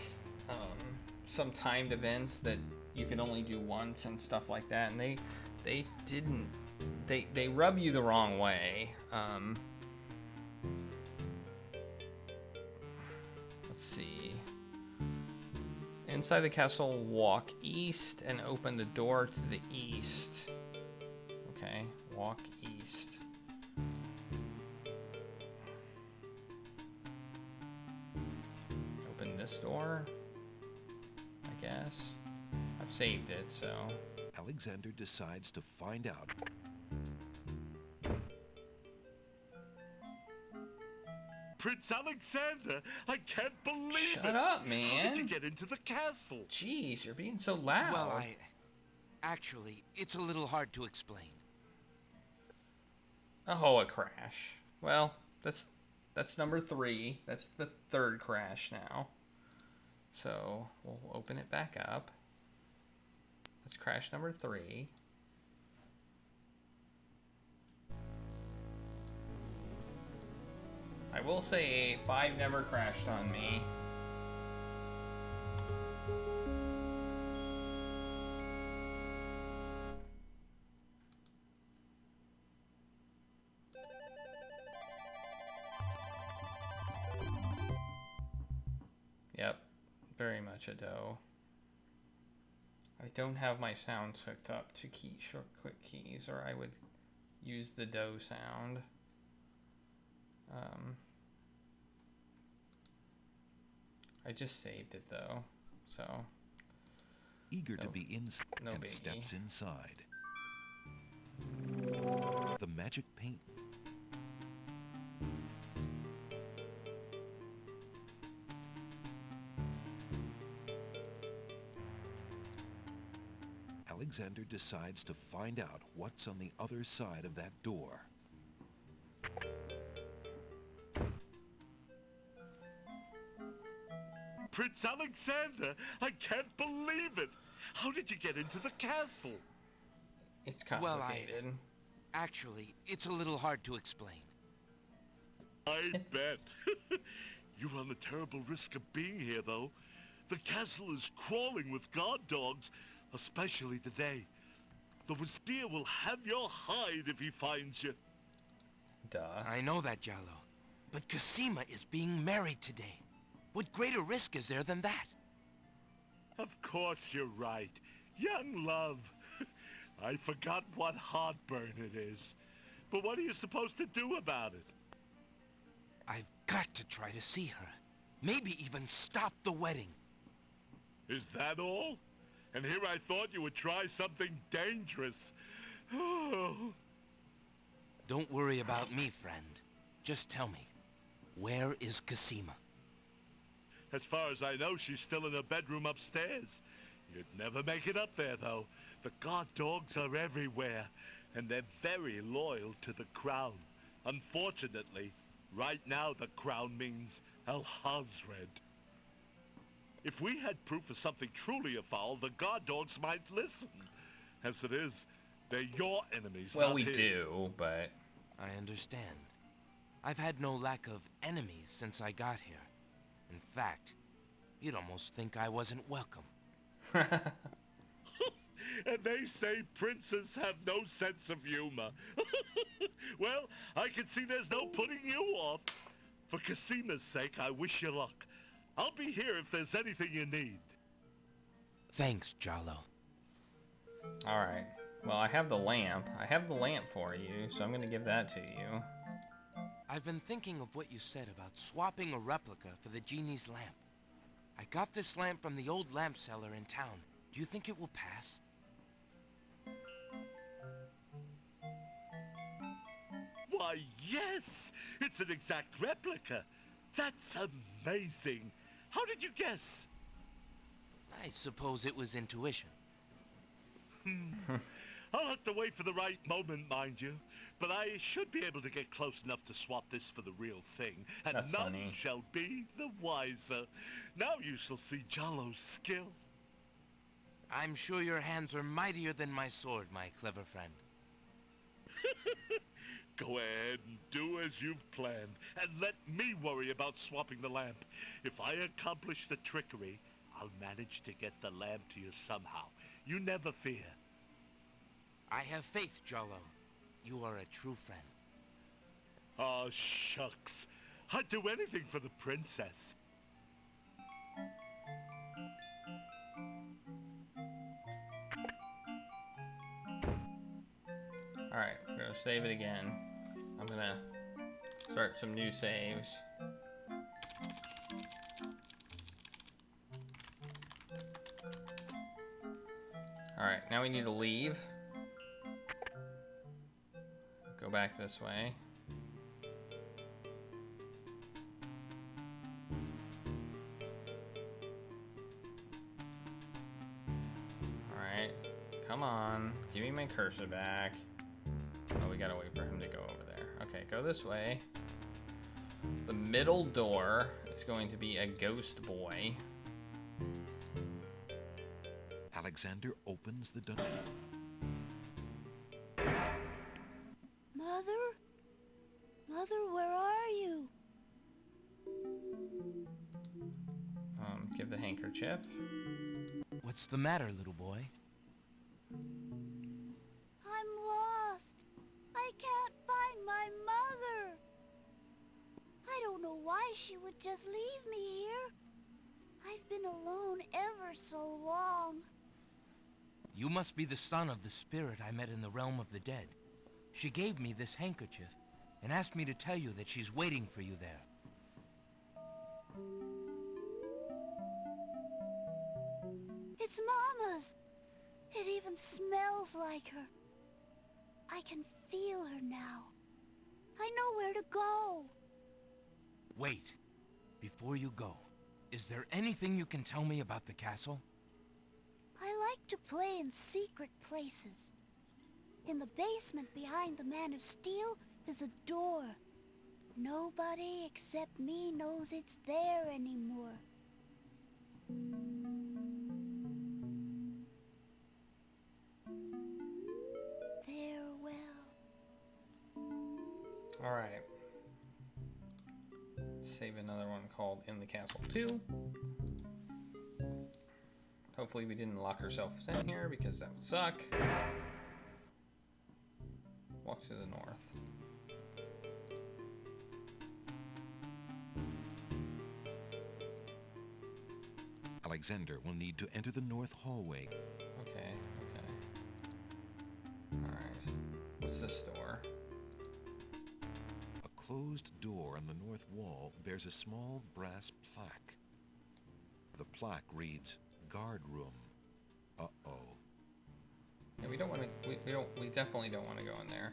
Some timed events that you could only do once and stuff like that, and they rub you the wrong way. Let's see. Inside the castle, walk east and open the door to the east. Okay, walk east. Open this door, I guess. I've saved it, so. Alexander decides to find out. Prince Alexander, I can't believe it. Shut up, man. How did you get into the castle? Jeez, you're being so loud. Well, actually, it's a little hard to explain. Oh, a crash. Well, that's number 3. That's the 3rd crash now. So we'll open it back up. That's crash number 3. I will say 5 never crashed on me. Yep, very much a dough. I don't have my sounds hooked up to quick keys, or I would use the dough sound. I just saved it though, so. Eager to be inside, no and biggie. steps inside. The magic paint. Alexander decides to find out what's on the other side of that door. Prince Alexander, I can't believe it. How did you get into the castle? It's complicated. Well, actually, it's a little hard to explain. I bet. You run a terrible risk of being here, though. The castle is crawling with guard dogs, especially today. The Wazir will have your hide if he finds you. Duh. I know that, Jallo. But Cassima is being married today. What greater risk is there than that? Of course you're right. Young love. I forgot what heartburn it is. But what are you supposed to do about it? I've got to try to see her. Maybe even stop the wedding. Is that all? And here I thought you would try something dangerous. Don't worry about me, friend. Just tell me, where is Cassima? As far as I know, she's still in her bedroom upstairs. You'd never make it up there, though. The guard dogs are everywhere, and they're very loyal to the crown. Unfortunately, right now the crown means Alhazred. If we had proof of something truly afoul, the guard dogs might listen. As it is, they're your enemies, Well, not we his. do, but... I understand. I've had no lack of enemies since I got here. In fact, you'd almost think I wasn't welcome. And they say princes have no sense of humor. Well, I can see there's no putting you off. For Casima's sake, I wish you luck. I'll be here if there's anything you need. Thanks, Jalo. Alright. Well, I have the lamp. I have the lamp for you, so I'm going to give that to you. I've been thinking of what you said about swapping a replica for the genie's lamp. I got this lamp from the old lamp seller in town. Do you think it will pass? Why, yes! It's an exact replica. That's amazing. How did you guess? I suppose it was intuition. I'll have to wait for the right moment, mind you. But I should be able to get close enough to swap this for the real thing, and That's none funny. shall be the wiser. Now you shall see Jalo's skill. I'm sure your hands are mightier than my sword, my clever friend. Go ahead and do as you've planned, and let me worry about swapping the lamp. If I accomplish the trickery, I'll manage to get the lamp to you somehow. You never fear. I have faith, Jalo. You are a true friend. Oh, shucks. I'd do anything for the princess. Alright, we're going to save it again. I'm going to start some new saves. Alright, now we need to leave. Go back this way. Alright, come on. Give me my cursor back. Oh, we gotta wait for him to go over there. Okay, go this way. The middle door is going to be a ghost boy. Alexander opens the door. Mother? Mother, where are you? Give the handkerchief. What's the matter, little boy? I'm lost. I can't find my mother. I don't know why she would just leave me here. I've been alone ever so long. You must be the son of the spirit I met in the realm of the dead. She gave me this handkerchief and asked me to tell you that she's waiting for you there. It's Mama's. It even smells like her. I can feel her now. I know where to go. Wait. Before you go, is there anything you can tell me about the castle? I like to play in secret places. In the basement behind the Man of Steel is a door. Nobody except me knows it's there anymore. Farewell. Alright. Save another one called In the Castle 2. Hopefully we didn't lock ourselves in here because that would suck. Walk to the north. Alexander will need to enter the north hallway. Okay. Alright. What's this door? A closed door on the north wall bears a small brass plaque. The plaque reads, Guard Room. Uh-oh. Yeah, we don't want to. We definitely don't want to go in there.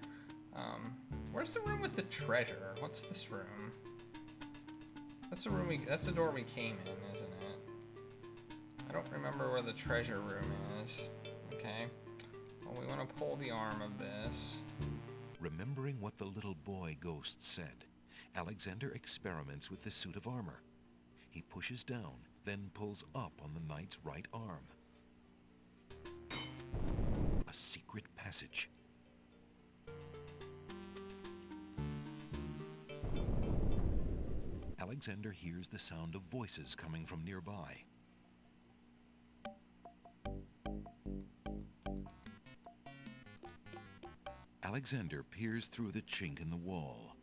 Where's the room with the treasure? What's this room? That's the room. That's the door we came in, isn't it? I don't remember where the treasure room is. Okay. Well, we want to pull the arm of this. Remembering what the little boy ghost said, Alexander experiments with the suit of armor. He pushes down, then pulls up on the knight's right arm. A secret passage. Alexander hears the sound of voices coming from nearby. Alexander peers through the chink in the wall.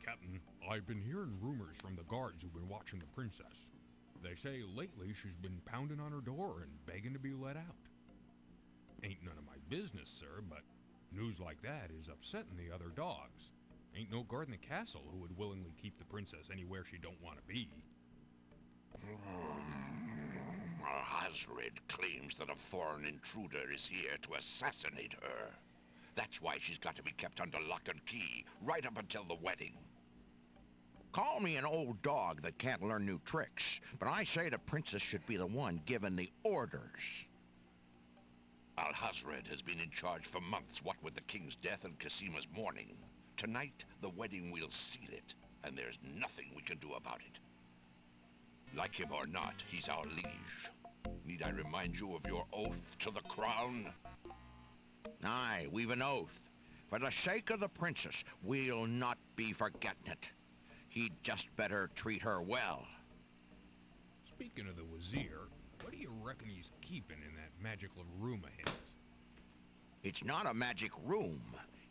Captain, I've been hearing rumors from the guards who've been watching the princess. They say lately she's been pounding on her door and begging to be let out. Ain't none of my business, sir, but news like that is upsetting the other dogs. Ain't no guard in the castle who would willingly keep the princess anywhere she don't want to be. Alhazred claims that a foreign intruder is here to assassinate her. That's why she's got to be kept under lock and key, right up until the wedding. Call me an old dog that can't learn new tricks, but I say the princess should be the one given the orders. Alhazred has been in charge for months, what with the king's death and Casima's mourning. Tonight, the wedding will seal it, and there's nothing we can do about it. Like him or not, he's our liege. Need I remind you of your oath to the crown? Aye, we've an oath. For the sake of the princess, we'll not be forgetting it. He'd just better treat her well. Speaking of the Wazir, what do you reckon he's keeping in that magical room of his? It's not a magic room.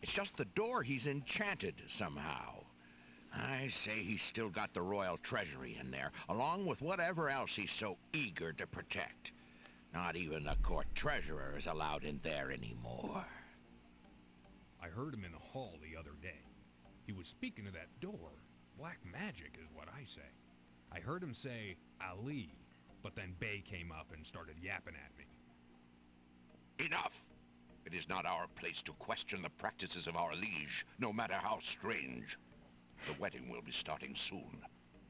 It's just the door he's enchanted somehow. I say he's still got the royal treasury in there, along with whatever else he's so eager to protect. Not even the court treasurer is allowed in there anymore. I heard him in the hall the other day. He was speaking of that door. Black magic is what I say. I heard him say Ali, but then Bay came up and started yapping at me. Enough! It is not our place to question the practices of our liege, no matter how strange. The wedding will be starting soon.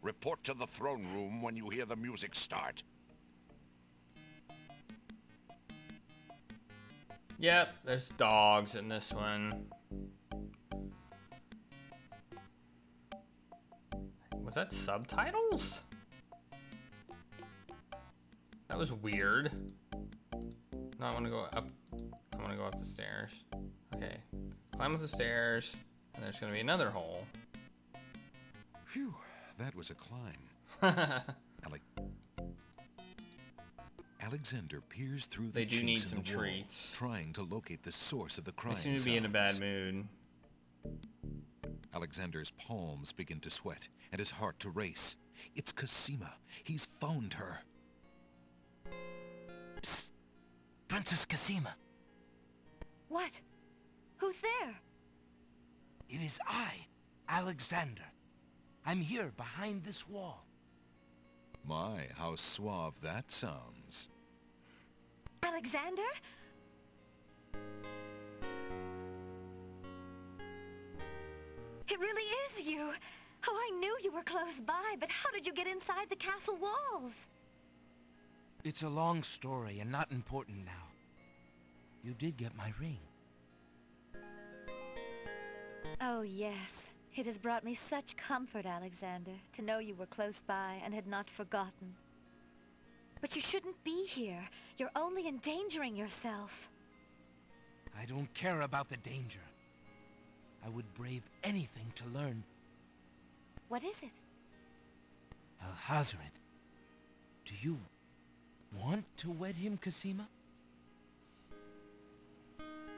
Report to the throne room when you hear the music start. Yep, there's dogs in this one. Was that subtitles? That was weird. No, I want to go up. I want to go up the stairs. Okay. Climb up the stairs, and there's going to be another hole. Phew, that was a climb. Alexander peers through the They do chinks need in some the wall, treats. trying to locate the source of the crying They seem to be in a bad mood. Alexander's palms begin to sweat and his heart to race. It's Casima. He's found her. Psst. Princess Casima. What? Who's there? It is I, Alexander. I'm here behind this wall. My, how suave that sounds. Alexander? It really is you. Oh, I knew you were close by, but how did you get inside the castle walls? It's a long story and not important now. You did get my ring. Oh, yes. It has brought me such comfort, Alexander, to know you were close by and had not forgotten. But you shouldn't be here. You're only endangering yourself. I don't care about the danger. I would brave anything to learn. What is it? Alhazred, do you want to wed him, Casima?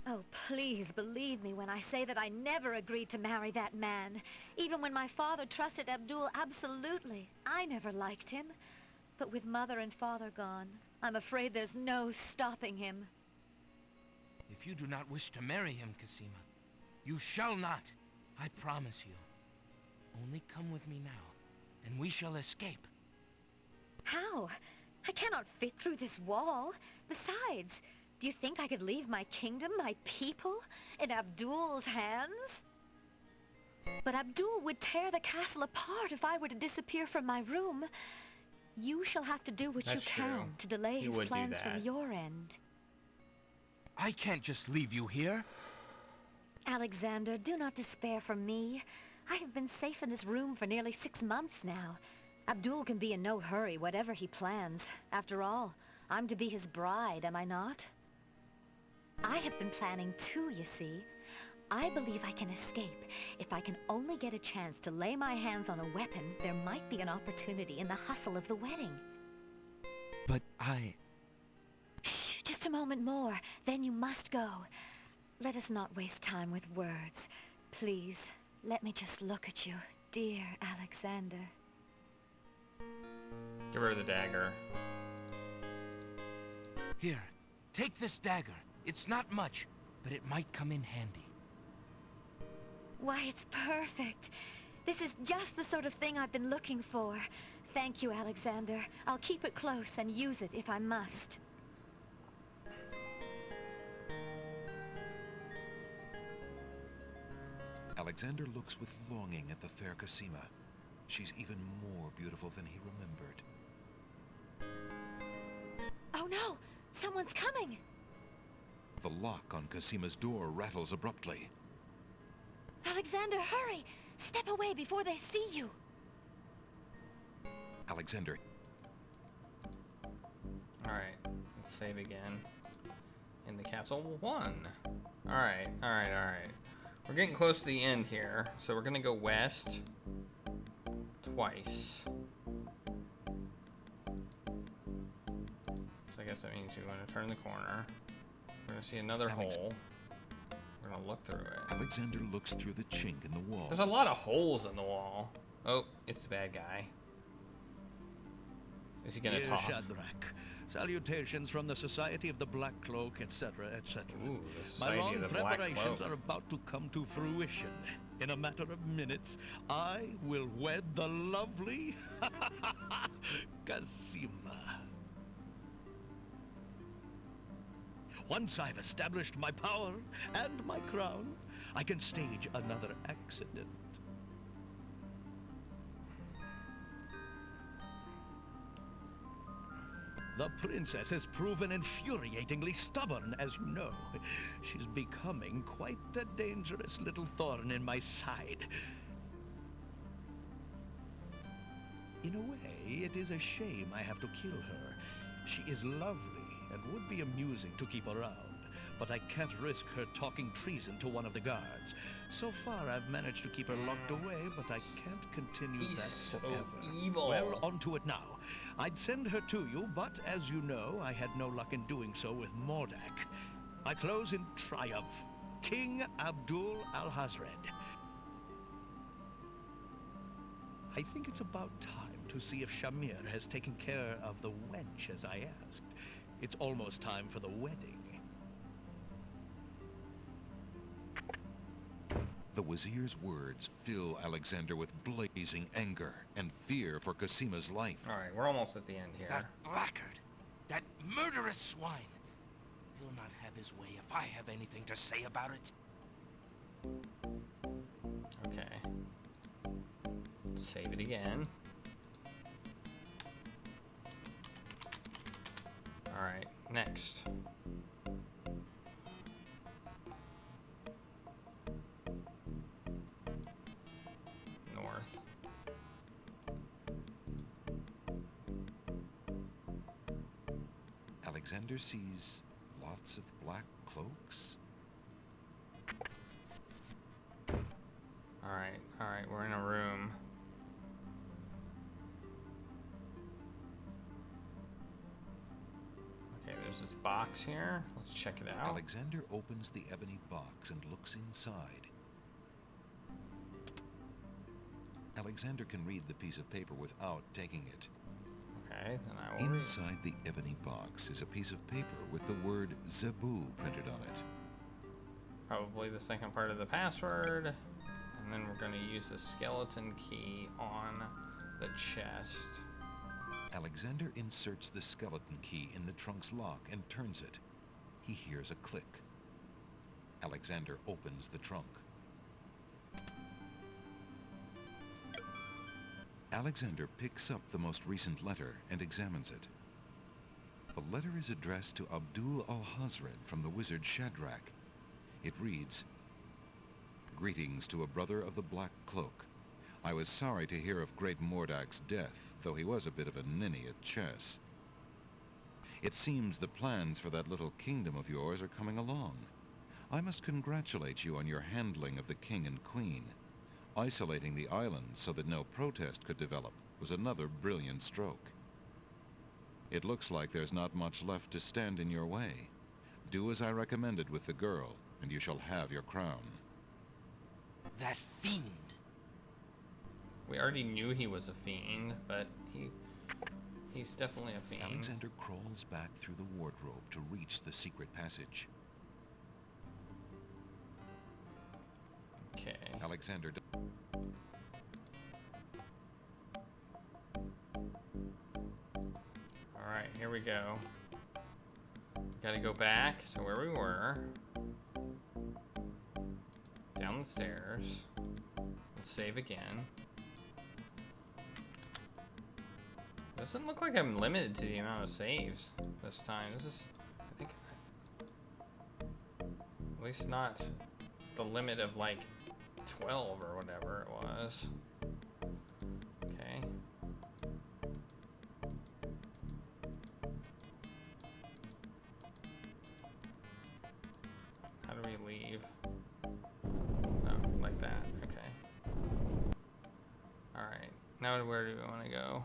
Oh, please believe me when I say that I never agreed to marry that man. Even when my father trusted Abdul absolutely. I never liked him. But with mother and father gone, I'm afraid there's no stopping him. If you do not wish to marry him, Casima, you shall not. I promise you. Only come with me now, and we shall escape. How? I cannot fit through this wall. Besides, do you think I could leave my kingdom, my people, in Abdul's hands? But Abdul would tear the castle apart if I were to disappear from my room. You shall have to do what That's you can true. to delay He his would do plans from that. your end. I can't just leave you here. Alexander, do not despair for me. I have been safe in this room for nearly 6 months now. Abdul can be in no hurry, whatever he plans. After all, I'm to be his bride, am I not? I have been planning too, you see. I believe I can escape. If I can only get a chance to lay my hands on a weapon, there might be an opportunity in the hustle of the wedding. But I... Shh, just a moment more, then you must go. let us not waste time with words. Please, let me just look at you, dear Alexander. Give her the dagger. Here, take this dagger. It's not much, but it might come in handy. Why, it's perfect. This is just the sort of thing I've been looking for. Thank you, Alexander. I'll keep it close and use it if I must. Alexander looks with longing at the fair Cassima. She's even more beautiful than he remembered. Oh no! Someone's coming! The lock on Cassima's door rattles abruptly. Alexander, hurry! Step away before they see you! Alexander. Alright, let's save again. In the castle 1. Alright. We're getting close to the end here, so we're gonna go west twice. So I guess that means you're gonna turn the corner. We're gonna see another hole. We're gonna look through it. Alexander looks through the chink in the wall. There's a lot of holes in the wall. Oh, it's the bad guy. Is he gonna Dear talk? Shadrach, salutations from the Society of the Black Cloak, etc., etc. Ooh, the My Society long of the Black preparations Cloak. are about to come to fruition. In a matter of minutes, I will wed the lovely Cassima. Once I've established my power and my crown, I can stage another accident. The princess has proven infuriatingly stubborn, as you know. She's becoming quite a dangerous little thorn in my side. In a way, it is a shame I have to kill her. She is lovely and would be amusing to keep around, but I can't risk her talking treason to one of the guards. So far, I've managed to keep her locked away, but I can't continue He's that so forever. evil. Well, on to it now. I'd send her to you, but as you know, I had no luck in doing so with Mordak. I close in triumph. King Abdul Alhazred. I think it's about time to see if Shamir has taken care of the wench as I asked. It's almost time for the wedding. The Wazir's words fill Alexander with blazing anger and fear for Cassima's life. Alright, we're almost at the end here. That blackguard, that murderous swine. He'll not have his way if I have anything to say about it. Okay. Save it again. Alright, next. North. Alexander sees lots of black cloaks. Alright, we're in a room. Okay, there's this box here. Let's check it out. Alexander opens the ebony box and looks inside. Alexander can read the piece of paper without taking it. Okay, then I will read it. Inside the ebony box is a piece of paper with the word Zebu printed on it. Probably the second part of the password. And then we're going to use the skeleton key on the chest. Alexander inserts the skeleton key in the trunk's lock and turns it. He hears a click. Alexander opens the trunk. Alexander picks up the most recent letter and examines it. The letter is addressed to Abdul Alhazred from the wizard Shadrach. It reads, "Greetings to a brother of the Black Cloak. I was sorry to hear of great Mordak's death, though he was a bit of a ninny at chess. It seems the plans for that little kingdom of yours are coming along. I must congratulate you on your handling of the king and queen. Isolating the islands so that no protest could develop was another brilliant stroke. It looks like there's not much left to stand in your way. Do as I recommended with the girl, and you shall have your crown. That fiend. We already knew he was a fiend, but he's definitely a fiend. Alexander crawls back through the wardrobe to reach the secret passage. Okay. Alexander... Alright, here we go. Gotta go back to where we were. Down the stairs. Let's save again. Doesn't look like I'm limited to the amount of saves this time. This is, I think, at least not the limit of like 12 or whatever it was. Okay. How do we leave? Oh, like that. Okay. Alright. Now where do we want to go?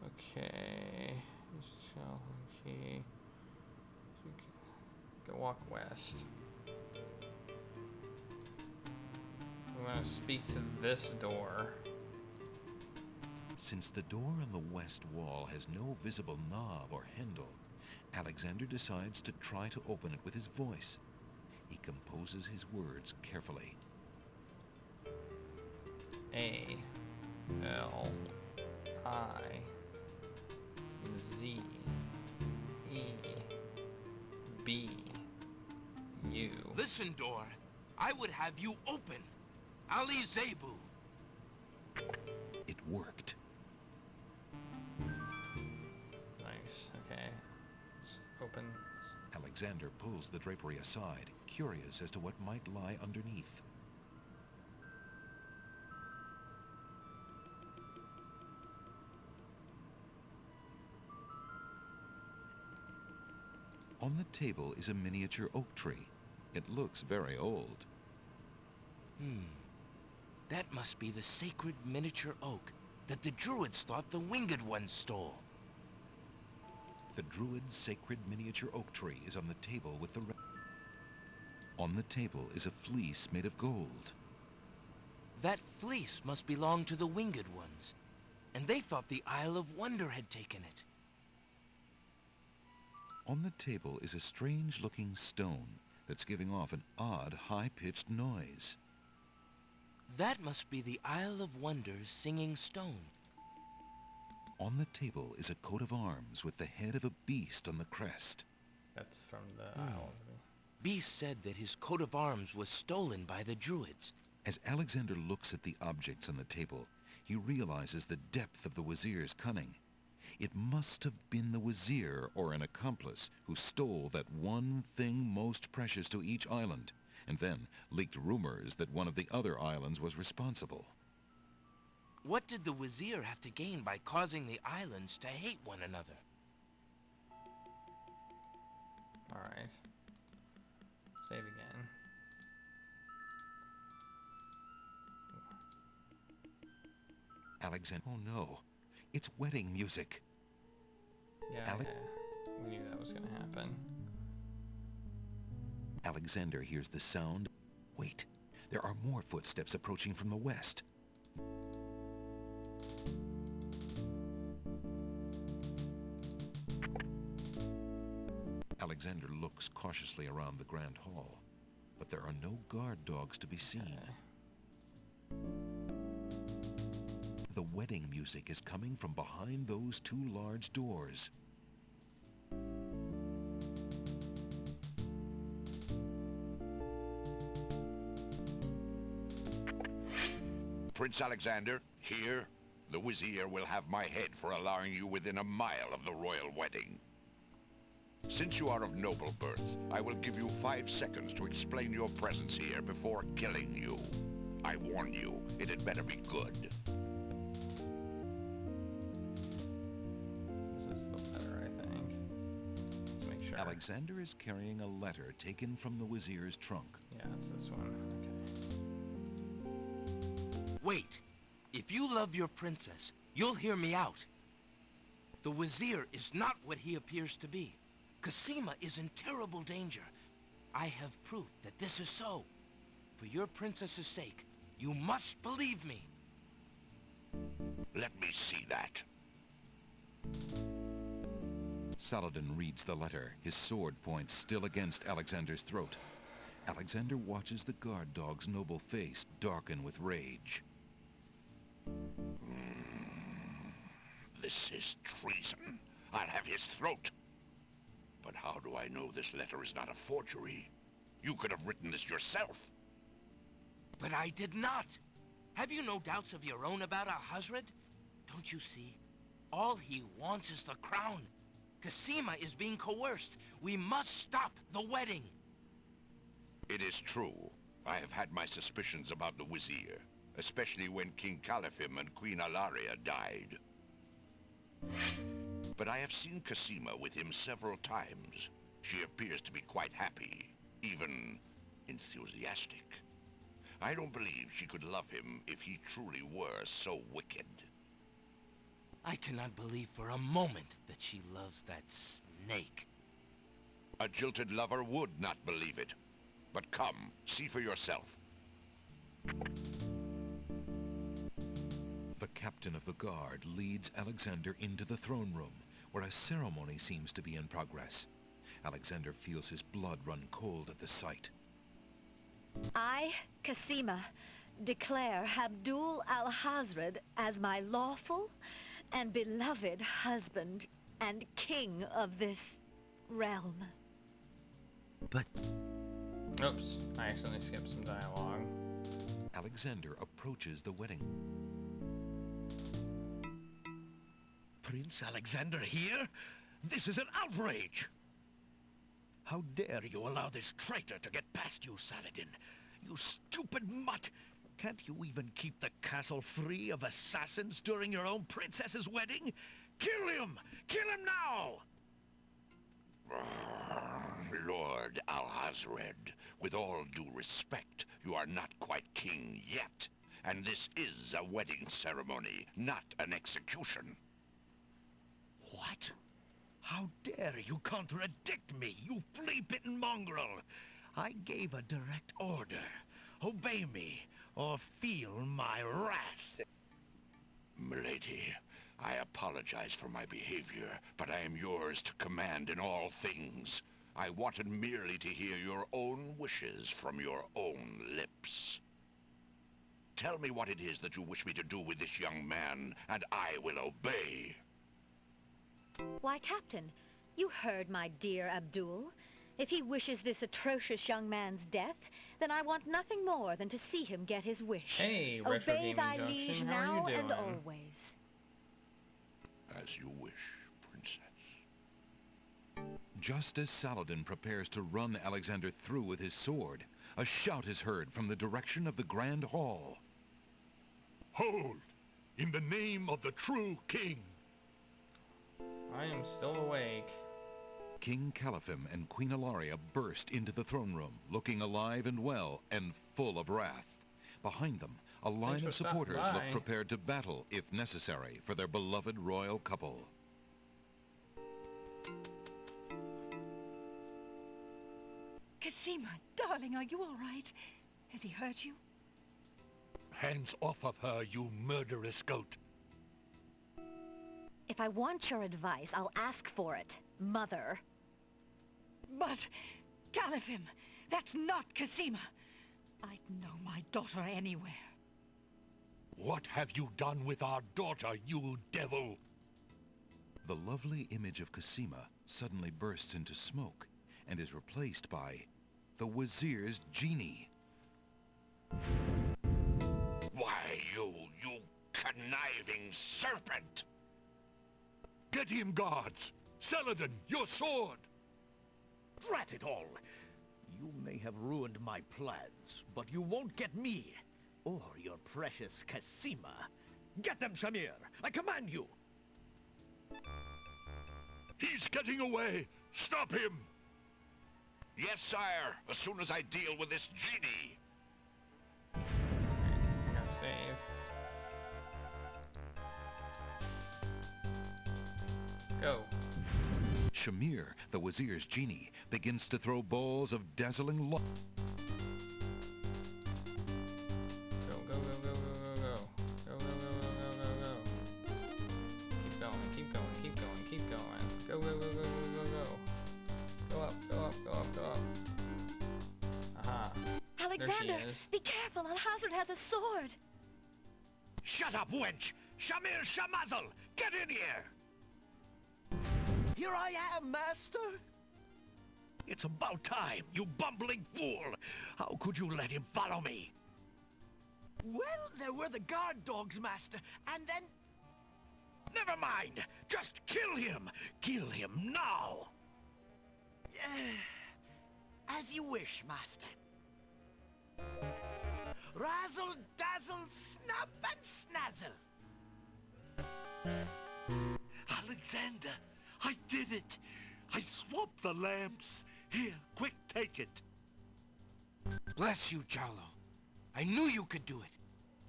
Okay. Key. Go walk west. We want to speak to this door. Since the door on the west wall has no visible knob or handle, Alexander decides to try to open it with his voice. He composes his words carefully. A L I Z E B U. Listen, door. I would have you open. Ali Zebu. It worked. Nice. Okay. Let's open. Alexander pulls the drapery aside, curious as to what might lie underneath. On the table is a miniature oak tree. It looks very old. That must be the sacred miniature oak that the Druids thought the Winged Ones stole. The Druid's sacred miniature oak tree is on the table with the... On the table is a fleece made of gold. That fleece must belong to the Winged Ones, and they thought the Isle of Wonder had taken it. On the table is a strange-looking stone that's giving off an odd, high-pitched noise. That must be the Isle of Wonder's singing stone. On the table is a coat of arms with the head of a beast on the crest. That's from the Isle. Beast said that his coat of arms was stolen by the Druids. As Alexander looks at the objects on the table, he realizes the depth of the Wazir's cunning. It must have been the Wazir or an accomplice who stole that one thing most precious to each island, and then leaked rumors that one of the other islands was responsible. What did the Wazir have to gain by causing the islands to hate one another? Alright. Save again. Alexander, oh no, it's wedding music. Yeah, we knew that was going to happen. Alexander hears the sound. Wait, there are more footsteps approaching from the west. Alexander looks cautiously around the grand hall, but there are no guard dogs to be seen. The wedding music is coming from behind those two large doors. Prince Alexander, here, the Wazir will have my head for allowing you within a mile of the royal wedding. Since you are of noble birth, I will give you 5 seconds to explain your presence here before killing you. I warn you, it had better be good. This is the letter, I think. Let's make sure. Alexander is carrying a letter taken from the Wazir's trunk. Yeah, it's this one. Okay. Wait. If you love your princess, you'll hear me out. The Wazir is not what he appears to be. Cassima is in terrible danger, I have proof that this is so. For your princess's sake, you must believe me. Let me see that. Saladin reads the letter, his sword point still against Alexander's throat. Alexander watches the guard dog's noble face darken with rage. This is treason. I'll have his throat. But how do I know this letter is not a forgery? You could have written this yourself. But I did not. Have you no doubts of your own about Alhazred? Don't you see? All he wants is the crown. Cassima is being coerced. We must stop the wedding. It is true. I have had my suspicions about the Wizir, especially when King Califim and Queen Alaria died. But I have seen Cassima with him several times. She appears to be quite happy, even enthusiastic. I don't believe she could love him if he truly were so wicked. I cannot believe for a moment that she loves that snake. A jilted lover would not believe it. But come, see for yourself. The captain of the guard leads Alexander into the throne room, where a ceremony seems to be in progress. Alexander feels his blood run cold at the sight. I, Cassima, declare Abdul Alhazred as my lawful and beloved husband and king of this realm. But... Oops, I accidentally skipped some dialogue. Alexander approaches the wedding. Prince Alexander here? This is an outrage! How dare you allow this traitor to get past you, Saladin? You stupid mutt! Can't you even keep the castle free of assassins during your own princess's wedding? Kill him! Kill him now! Lord Alhazred, with all due respect, you are not quite king yet. And this is a wedding ceremony, not an execution. What? How dare you contradict me, you flea-bitten mongrel! I gave a direct order. Obey me, or feel my wrath. Milady, I apologize for my behavior, but I am yours to command in all things. I wanted merely to hear your own wishes from your own lips. Tell me what it is that you wish me to do with this young man, and I will obey. Why, Captain, you heard my dear Abdul. If he wishes this atrocious young man's death, then I want nothing more than to see him get his wish. Hey, Retro Obey Gaming thy Junction, liege how are now you and doing? always. As you wish, Princess. Just as Saladin prepares to run Alexander through with his sword, a shout is heard from the direction of the Grand Hall. Hold! In the name of the true king! I am still awake. King Califim and Queen Alaria burst into the throne room, looking alive and well and full of wrath. Behind them, a line for of stopping supporters look by. prepared to battle, if necessary, for their beloved royal couple. Cassima, darling, are you all right? Has he hurt you? Hands off of her, you murderous goat! If I want your advice, I'll ask for it, Mother. But, Califim, that's not Cassima. I'd know my daughter anywhere. What have you done with our daughter, you devil? The lovely image of Cassima suddenly bursts into smoke and is replaced by the Wazir's genie. Why, you conniving serpent! Get him, guards! Saladin, your sword! Drat it all! You may have ruined my plans, but you won't get me, or your precious Cassima. Get them, Shamir! I command you! He's getting away! Stop him! Yes, sire, as soon as I deal with this genie. Gotta save. Go. Shamir, the Wazir's genie, begins to throw balls of dazzling light. Go, go, go, go, go, go, go. Go, go, go, go, go, go, go. Keep going, keep going, keep going, keep going. Go, go, go, go, go, go, go. Go up, go up, go up, go up. Aha. Alexander, be careful. Alhazred has a sword. Shut up, wench! Shamir Shamazel! Get in here! Here I am, master! It's about time, you bumbling fool! How could you let him follow me? Well, there were the guard dogs, master, and then... Never mind! Just kill him! Kill him now! As you wish, master. Razzle, dazzle, snap and snazzle! Alexander, I did it! I swapped the lamps! Here, quick, take it! Bless you, Jalo. I knew you could do it.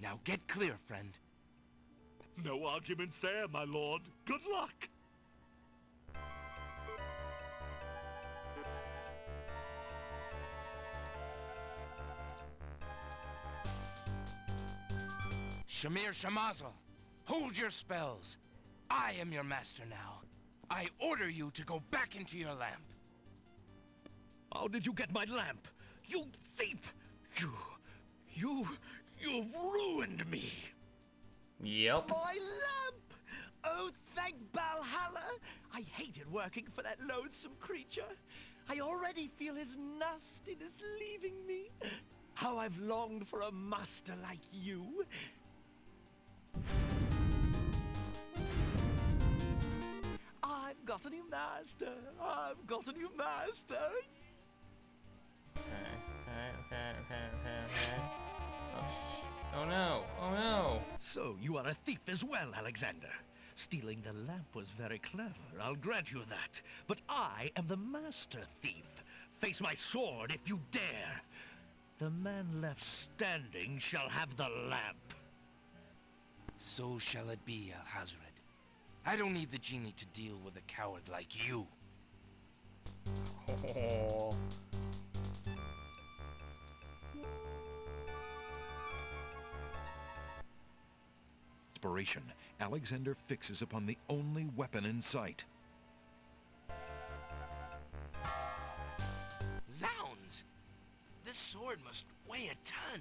Now get clear, friend. No arguments there, my lord. Good luck! Shamir Shamazel, hold your spells. I am your master now. I order you to go back into your lamp. How did you get my lamp? You thief! You've ruined me! Yep. My lamp! Oh, thank Valhalla! I hated working for that loathsome creature. I already feel his nastiness leaving me. How I've longed for a master like you. I've got a new master. I've got a new master. Okay. Oh no! Oh no! So you are a thief as well, Alexander. Stealing the lamp was very clever, I'll grant you that. But I am the master thief. Face my sword if you dare. The man left standing shall have the lamp. So shall it be, Alhazred. I don't need the genie to deal with a coward like you. Oh. Inspiration, Alexander fixes upon the only weapon in sight. Zounds! This sword must weigh a ton.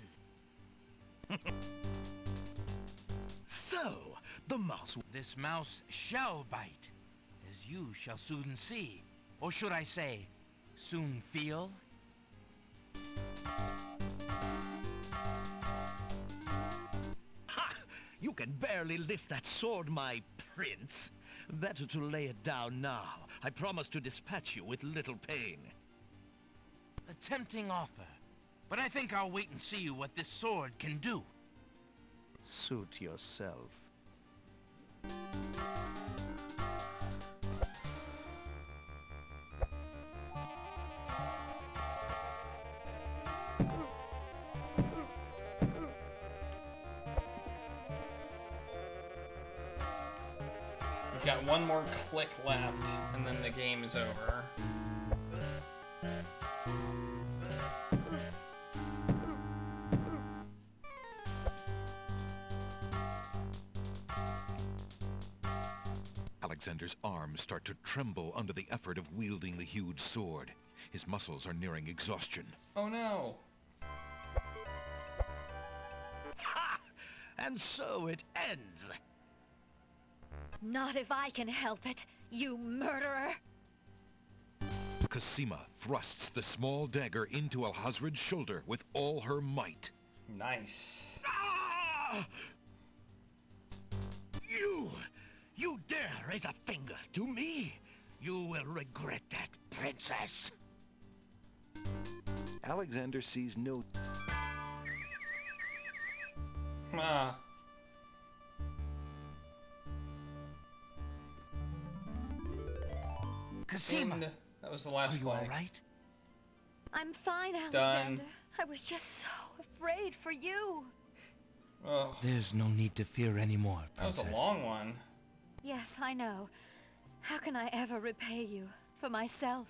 So, the mouse... This mouse shall bite, as you shall soon see. Or should I say, soon feel? Ha! You can barely lift that sword, my prince. Better to lay it down now. I promise to dispatch you with little pain. A tempting offer, but I think I'll wait and see what this sword can do. Suit yourself. We've got one more click left, and then the game is over. Alexander's arms start to tremble under the effort of wielding the huge sword. His muscles are nearing exhaustion. Oh no! Ha! And so it ends. Not if I can help it, you murderer! Cosima thrusts the small dagger into Alhazred's shoulder with all her might. Nice. Ah! You dare raise a finger to me? You will regret that, princess. Alexander sees no... Ah. Cosima! And that was the last Are you play. all right? I'm fine, Alexander. Done. I was just so afraid for you. Oh, There's no need to fear anymore, that was princess. a long one. Yes, I know. How can I ever repay you? for myself,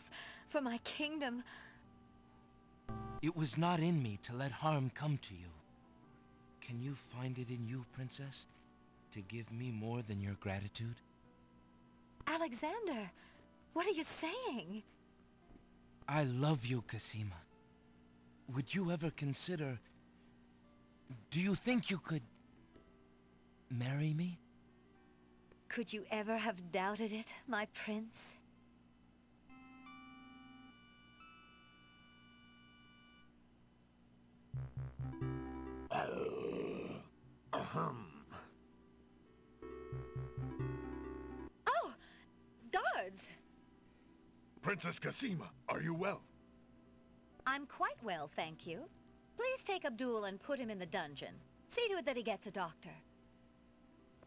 for my kingdom. It was not in me to let harm come to you. Can you find it in you, Princess, to give me more than your gratitude? Alexander, what are you saying? I love you, Cassima. Would you ever consider... Do you think you could... marry me? Could you ever have doubted it, my prince? Oh! Guards! Princess Cassima, are you well? I'm quite well, thank you. Please take Abdul and put him in the dungeon. See to it that he gets a doctor.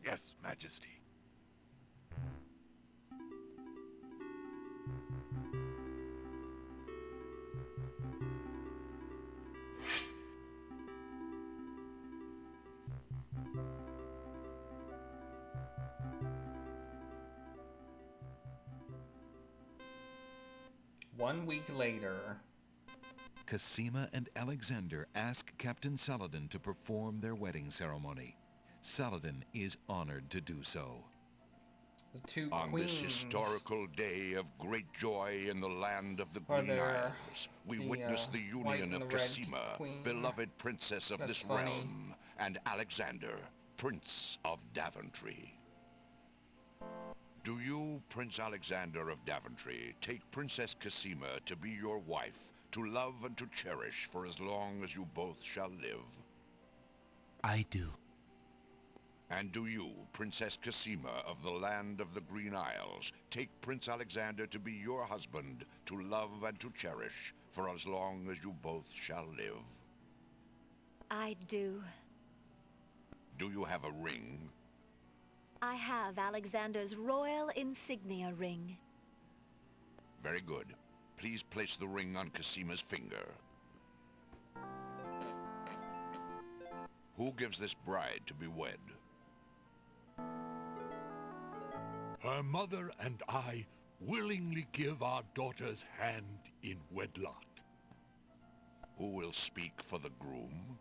Yes, Majesty. One week later, Cassima and Alexander ask Captain Saladin to perform their wedding ceremony. Saladin is honored to do so. The two On queens this historical day of great joy in the land of the are Green there. Isles, we witness the White union and of the red Cassima, queen. beloved princess of That's this funny. realm, and Alexander, Prince of Daventry. Do you, Prince Alexander of Daventry, take Princess Cassima to be your wife, to love and to cherish for as long as you both shall live? I do. And do you, Princess Cassima of the land of the Green Isles, take Prince Alexander to be your husband, to love and to cherish for as long as you both shall live? I do. Do you have a ring? I have Alexander's royal insignia ring. Very good. Please place the ring on Cassima's finger. Who gives this bride to be wed? Her mother and I willingly give our daughter's hand in wedlock. Who will speak for the groom?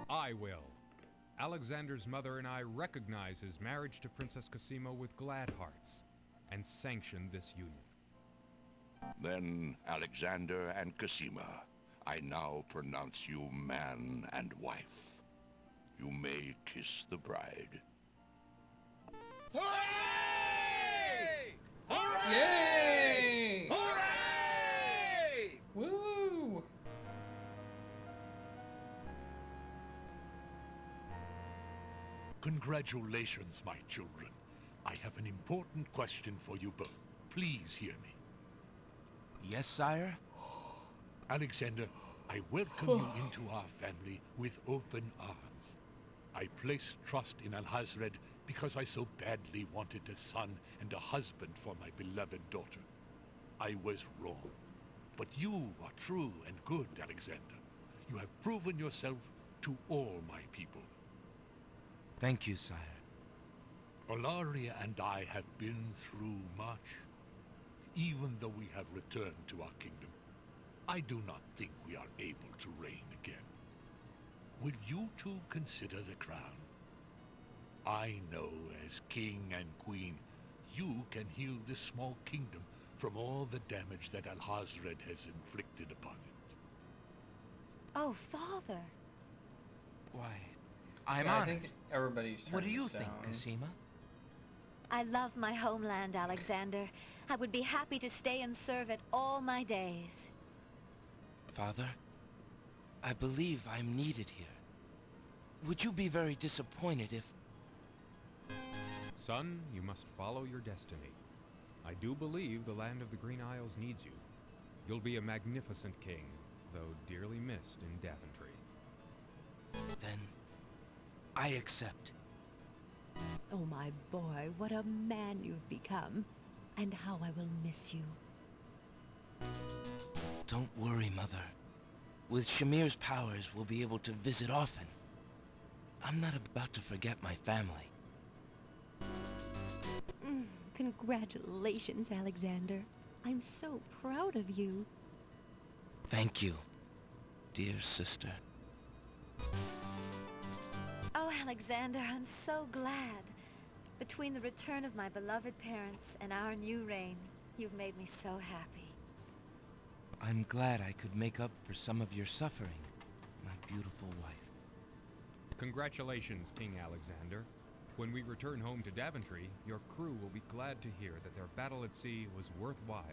I will. Alexander's mother and I recognize his marriage to Princess Cassima with glad hearts, and sanction this union. Then, Alexander and Cassima, I now pronounce you man and wife. You may kiss the bride. Hooray! Hooray! Yay! Hooray! Woo! Congratulations, my children. I have an important question for you both. Please hear me. Yes, sire? Alexander, I welcome you into our family with open arms. I placed trust in Alhazred because I so badly wanted a son and a husband for my beloved daughter. I was wrong. But you are true and good, Alexander. You have proven yourself to all my people. Thank you, sire. Olaria and I have been through much. Even though we have returned to our kingdom, I do not think we are able to reign again. Will you two consider the crown? I know as king and queen, you can heal this small kingdom from all the damage that Alhazred has inflicted upon it. Oh, Father. Why, I'm Yeah, I honored. think everybody's What do turned you this think, down. Cassima? I love my homeland, Alexander. I would be happy to stay and serve it all my days. Father, I believe I'm needed here. Would you be very disappointed if... Son, you must follow your destiny. I do believe the land of the Green Isles needs you. You'll be a magnificent king, though dearly missed in Daventry. Then, I accept. Oh, my boy, what a man you've become. And how I will miss you. Don't worry, Mother. With Shamir's powers, we'll be able to visit often. I'm not about to forget my family. Congratulations, Alexander. I'm so proud of you. Thank you, dear sister. Oh, Alexander, I'm so glad. Between the return of my beloved parents and our new reign, you've made me so happy. I'm glad I could make up for some of your suffering, my beautiful wife. Congratulations, King Alexander. When we return home to Daventry, your crew will be glad to hear that their battle at sea was worthwhile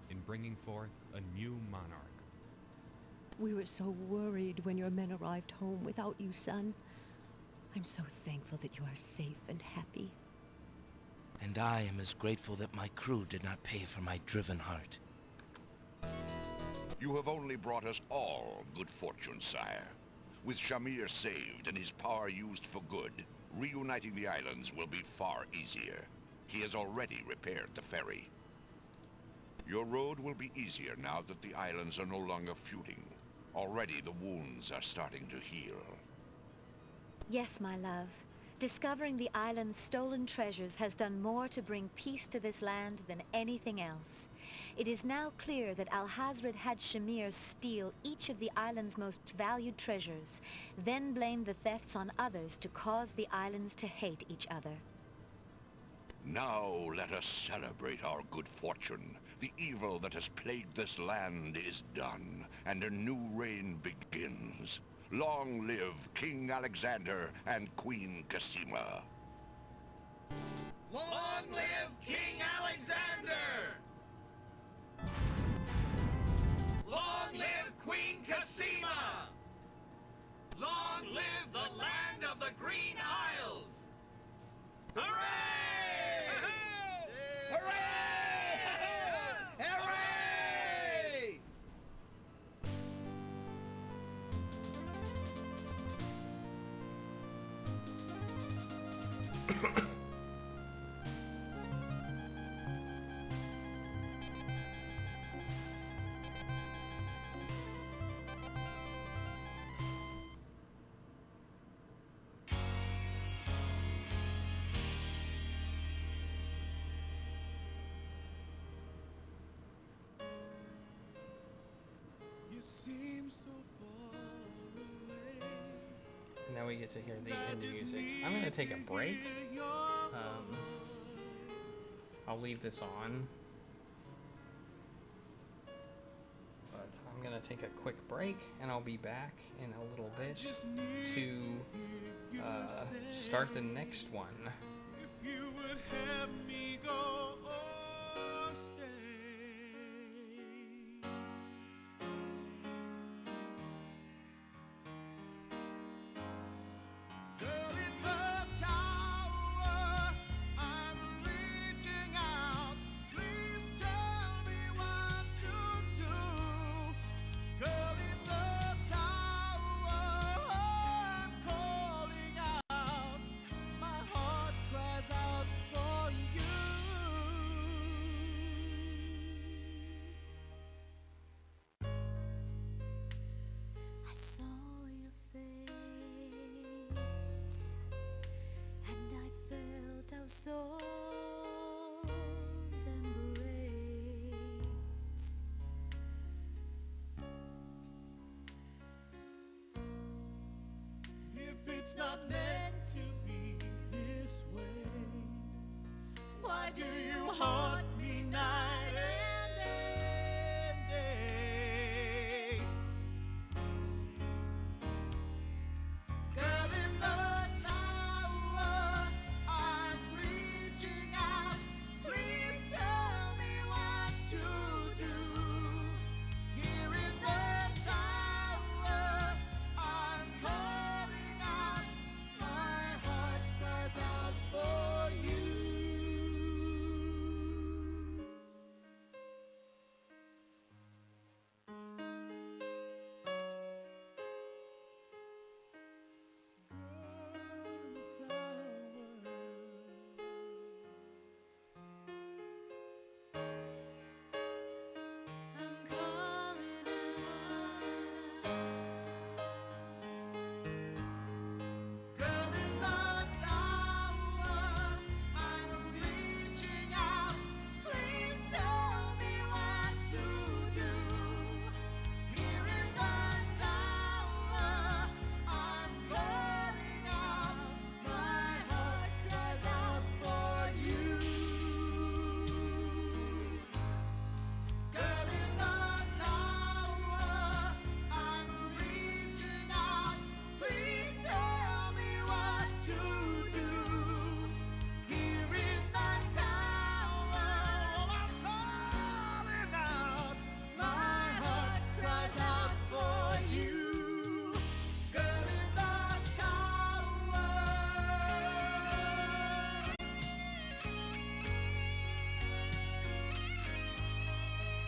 in bringing forth a new monarch. We were so worried when your men arrived home without you, son. I'm so thankful that you are safe and happy. And I am as grateful that my crew did not pay for my driven heart. You have only brought us all good fortune, sire. With Shamir saved and his power used for good, reuniting the islands will be far easier. He has already repaired the ferry. Your road will be easier now that the islands are no longer feuding. Already the wounds are starting to heal. Yes, my love. Discovering the island's stolen treasures has done more to bring peace to this land than anything else. It is now clear that Alhazred had Shamir steal each of the island's most valued treasures, then blame the thefts on others to cause the islands to hate each other. Now let us celebrate our good fortune. The evil that has plagued this land is done, and a new reign begins. Long live King Alexander and Queen Cassima. Long live King Alexander! Long live Queen Cassima! Long live the land of the Green Isles! Hooray! Hooray! Hooray! And now we get to hear the end music. I'm going to take a break. I'll leave this on. But I'm going to take a quick break, and I'll be back in a little bit to start the next one. If you would have me go or stay. Girl in the tower, I'm reaching out. Please tell me what to do. Girl in the tower, I'm calling out. My heart cries out for you. I saw your face, and I felt our souls embrace. If it's not meant to be this way, why do you haunt me night and